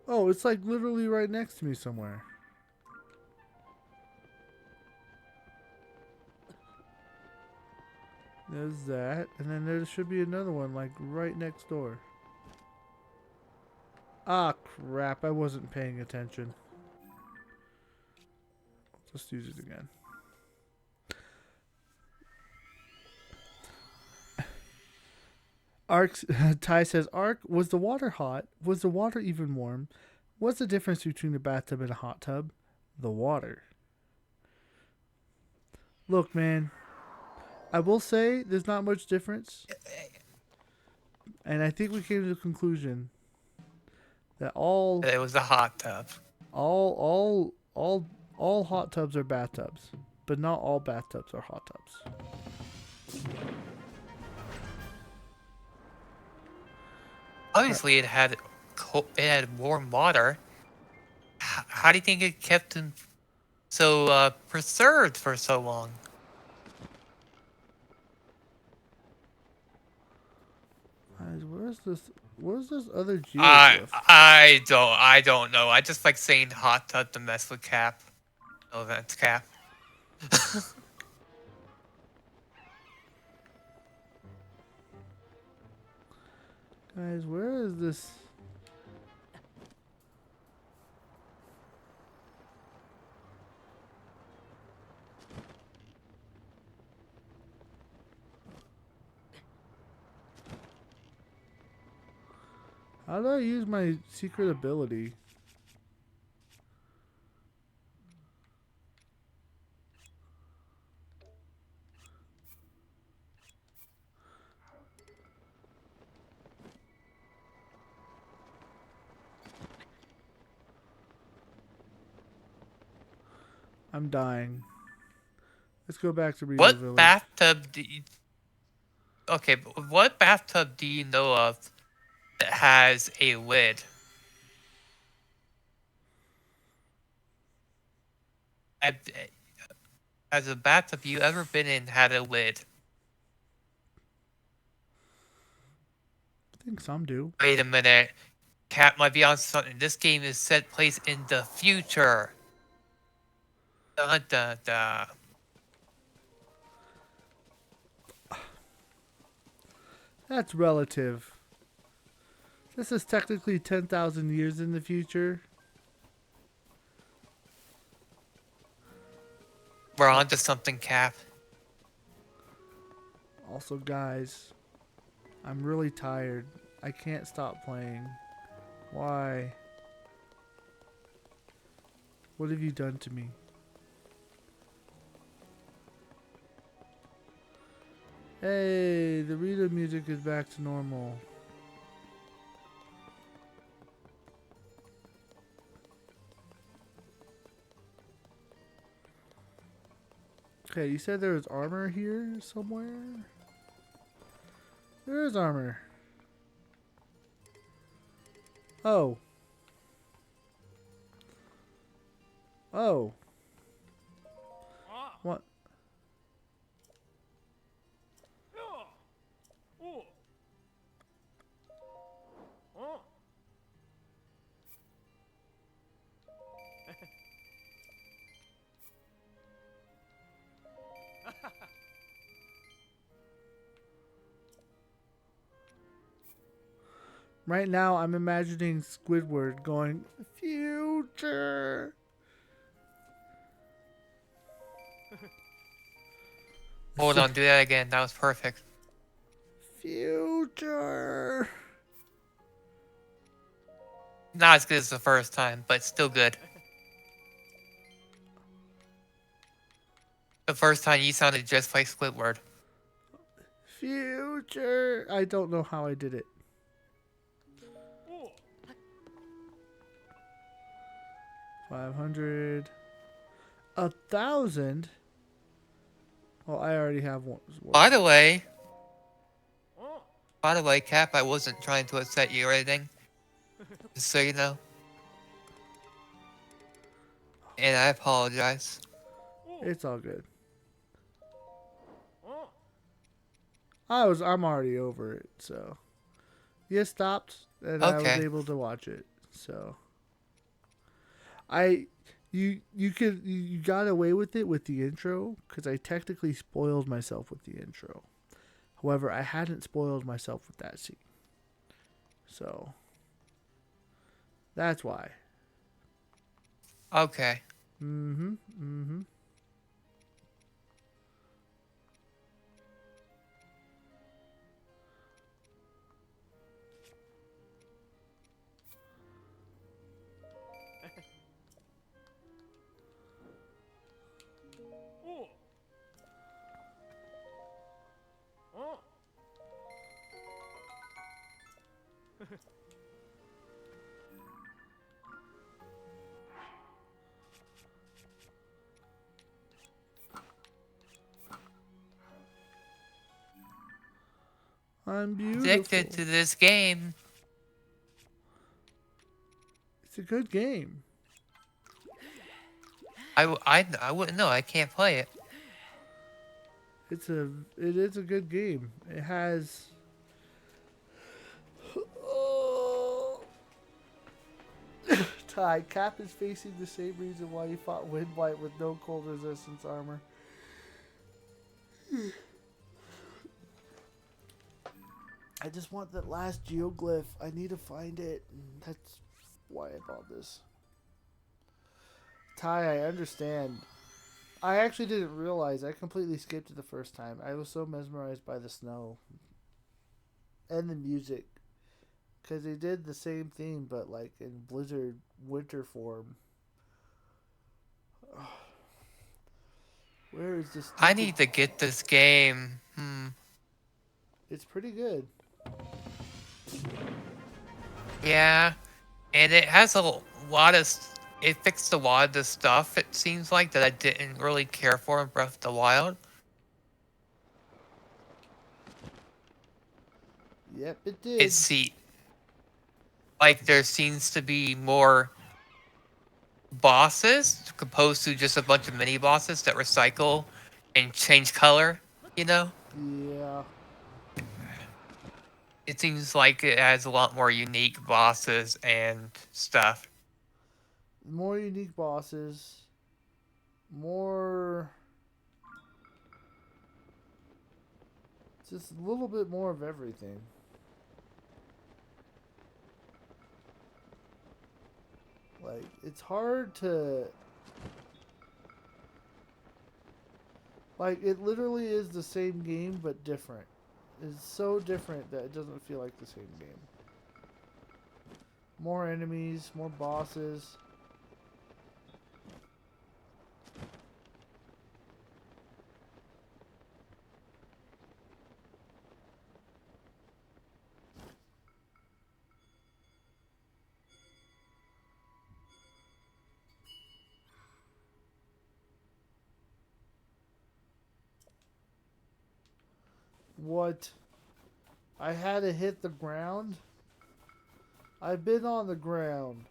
A: Oh, it's like literally right next to me somewhere. There's that, and then there should be another one like right next door. Ah, crap, I wasn't paying attention. Let's use it again. Ark, Ty says, Ark, was the water hot? Was the water even warm? What's the difference between a bathtub and a hot tub? The water. Look, man, I will say there's not much difference. And I think we came to the conclusion that all
B: It was a hot tub.
A: all hot tubs are bathtubs, but not all bathtubs are hot tubs.
B: Obviously, it had warm water. How do you think it kept them so preserved for so long?
A: Guys, where's this other
B: I
A: geoglyph?
B: I don't know. I just like saying hot tub to mess with Cap. Oh, that's Cap.
A: Guys, where is this? How do I use my secret ability? I'm dying. Let's go back to Rito
B: What
A: Village.
B: bathtub do you... Okay, but what bathtub do you know of that has a lid? Has a bathtub you ever been in had a lid?
A: I think some do.
B: Wait a minute. Cat might be on something. This game is set place in the future. Dun dun dun.
A: That's relative. This is technically 10,000 years in the future.
B: We're on to something, Cap.
A: Also, guys, I'm really tired. I can't stop playing. Why? What have you done to me? Hey, the Rito music is back to normal. Okay, you said there was armor here somewhere? There is armor. Oh. Oh. What? Right now, I'm imagining Squidward going, future.
B: Hold on, do that again. That was perfect.
A: Future.
B: Not as good as the first time, but still good. The first time you sounded just like Squidward.
A: Future. I don't know how I did it. 500. 1,000. Well, I already have one.
B: By the way, Cap, I wasn't trying to upset you or anything. Just so you know. And I apologize.
A: It's all good. I'm already over it, so you stopped and I was
B: Okay.
A: able to watch it. So you got away with it with the intro because I technically spoiled myself with the intro. However, I hadn't spoiled myself with that scene. So that's why.
B: Okay.
A: Mm-hmm. I'm beautiful.
B: Addicted to this game.
A: It's a good game.
B: I wouldn't know. I can't play it.
A: It is a good game. It has Ty, Cap is facing the same reason why he fought Windblight with no cold resistance armor. I just want that last geoglyph. I need to find it. That's why I bought this. Ty, I understand. I actually didn't realize. I completely skipped it the first time. I was so mesmerized by the snow. And the music. Because they did the same thing, but like in Blizzard winter form. Where is this?
B: I need to get this game.
A: It's pretty good.
B: Yeah. And it has a lot of... It fixed a lot of the stuff, it seems like, that I didn't really care for in Breath of the Wild.
A: Yep, it did.
B: Like, there seems to be more bosses, opposed to just a bunch of mini-bosses that recycle and change color, you know?
A: Yeah.
B: It seems like it has a lot more unique bosses and stuff.
A: More unique bosses. More... Just a little bit more of everything. Like, it's hard to... Like, it literally is the same game, but different. It's so different that it doesn't feel like the same game. More enemies, more bosses. What? I had to hit the ground? I've been on the ground.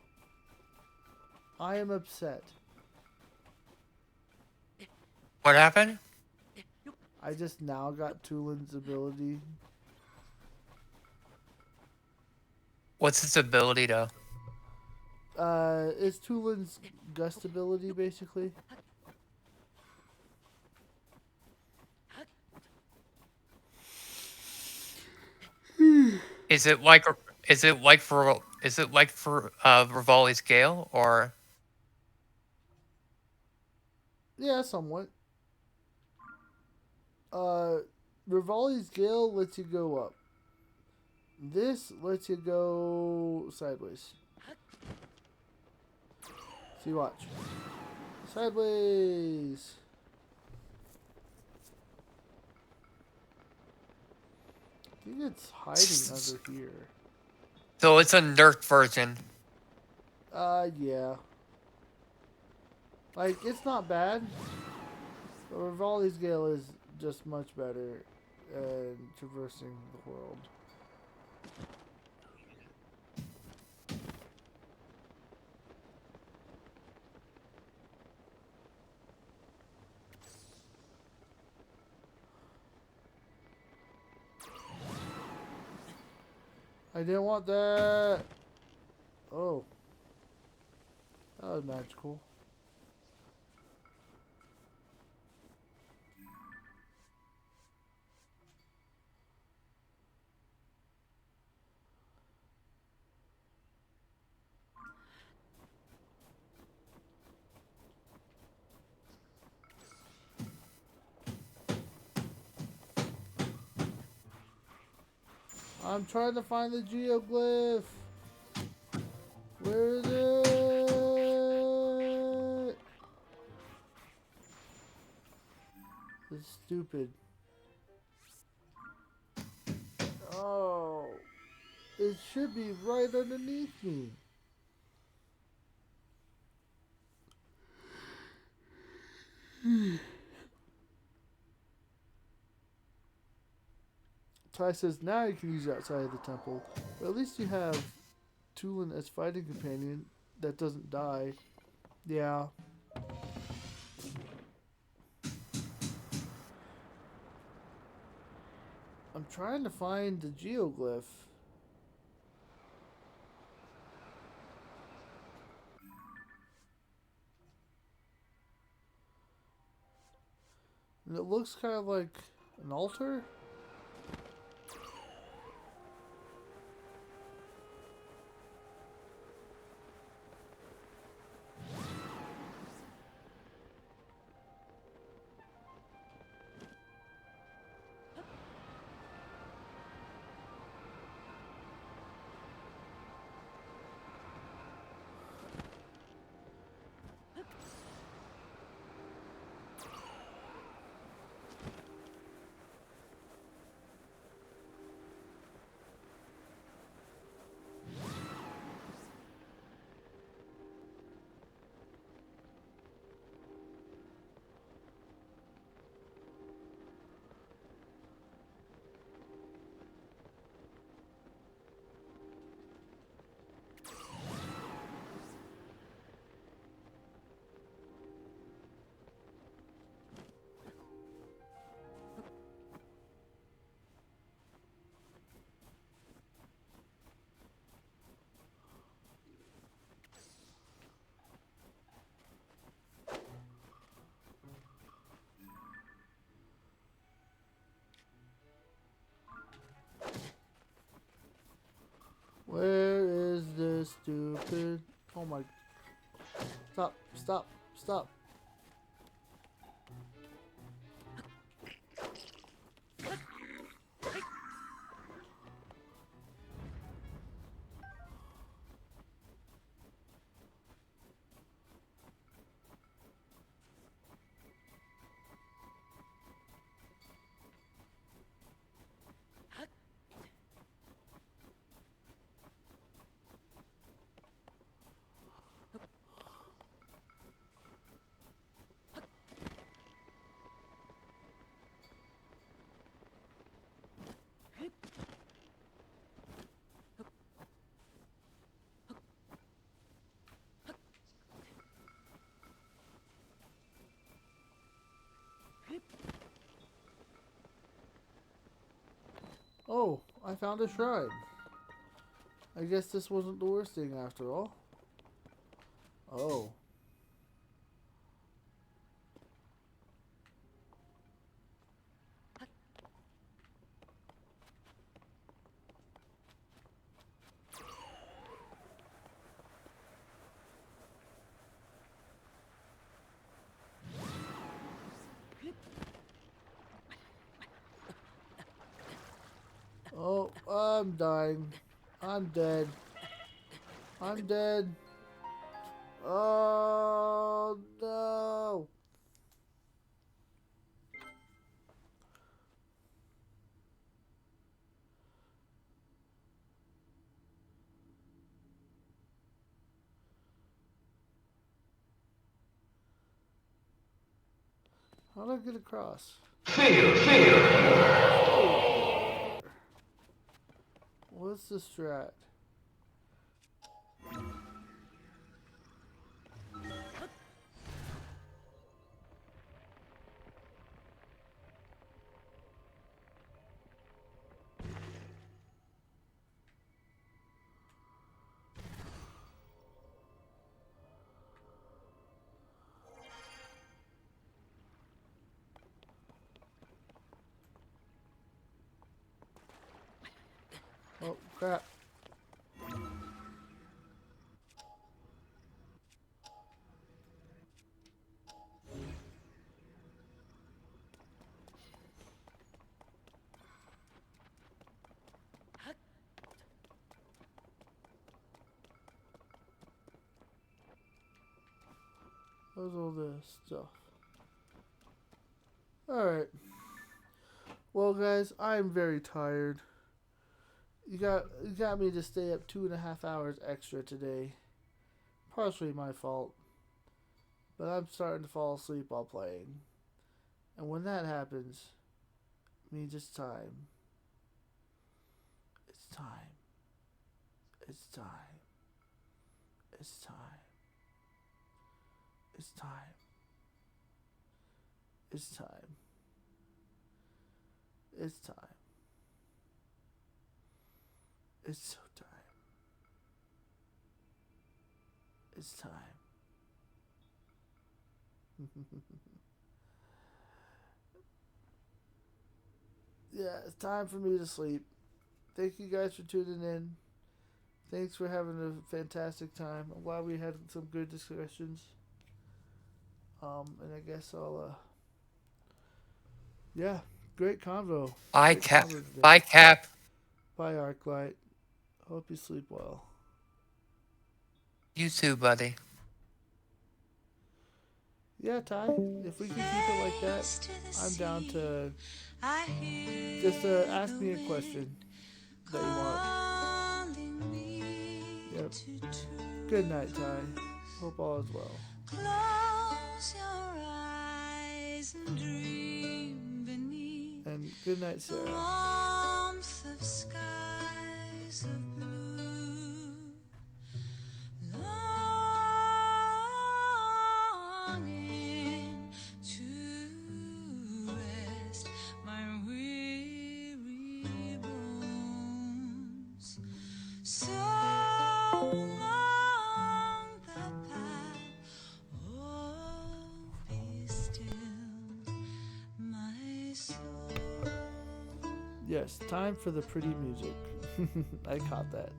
A: I am upset.
B: What happened?
A: I just now got Tulin's ability.
B: What's its ability, though?
A: It's Tulin's gust ability, basically.
B: Is it like Is it like for Rivali's Gale or?
A: Yeah, somewhat. Rivali's Gale lets you go up. This lets you go sideways. See, watch. Sideways. I think it's hiding under here.
B: So it's a nerfed version.
A: Yeah. Like, it's not bad. But Rivali's Gale is just much better at traversing the world. I didn't want that. Oh. That was magical. I'm trying to find the geoglyph. Where is it? This is stupid. Oh. It should be right underneath me. Ty says now you can use it outside of the temple. But at least you have Tulin as fighting companion that doesn't die. Yeah. I'm trying to find the geoglyph. And it looks kind of like an altar. Where is this stupid... Oh my... Stop, stop, stop. Oh, I found a shrine. I guess this wasn't the worst thing after all. Oh. I'm dying. I'm dead. I'm dead. Oh no. How do I get across?
C: Fear.
A: What's the strat? Oh, crap. What's all this stuff? Alright. Well, guys, I'm very tired. You got me to stay up 2.5 hours extra today. Partially my fault. But I'm starting to fall asleep while playing. And when that happens, it means it's time. It's time. It's time. It's time. It's time. It's time. It's time. It's so time. It's time. Yeah, it's time for me to sleep. Thank you guys for tuning in. Thanks for having a fantastic time. I'm glad we had some good discussions. And I guess I'll yeah, great convo.
B: Bye,
A: Great
B: Cap.
A: convo today.
B: Bye, Cap.
A: Bye, Arclight. Hope you sleep well.
B: You too, buddy.
A: Yeah, Ty, if we can keep it like that, I'm down to just ask me a question that you want. Yep. Good night, Ty. Hope all is well.
H: Close your eyes and dream beneath
A: And good night, Sarah.
H: warmth of skies of blue, longing to rest my weary bones. So long the path, oh, be still, my soul.
A: Yes, time for the pretty music. I caught that.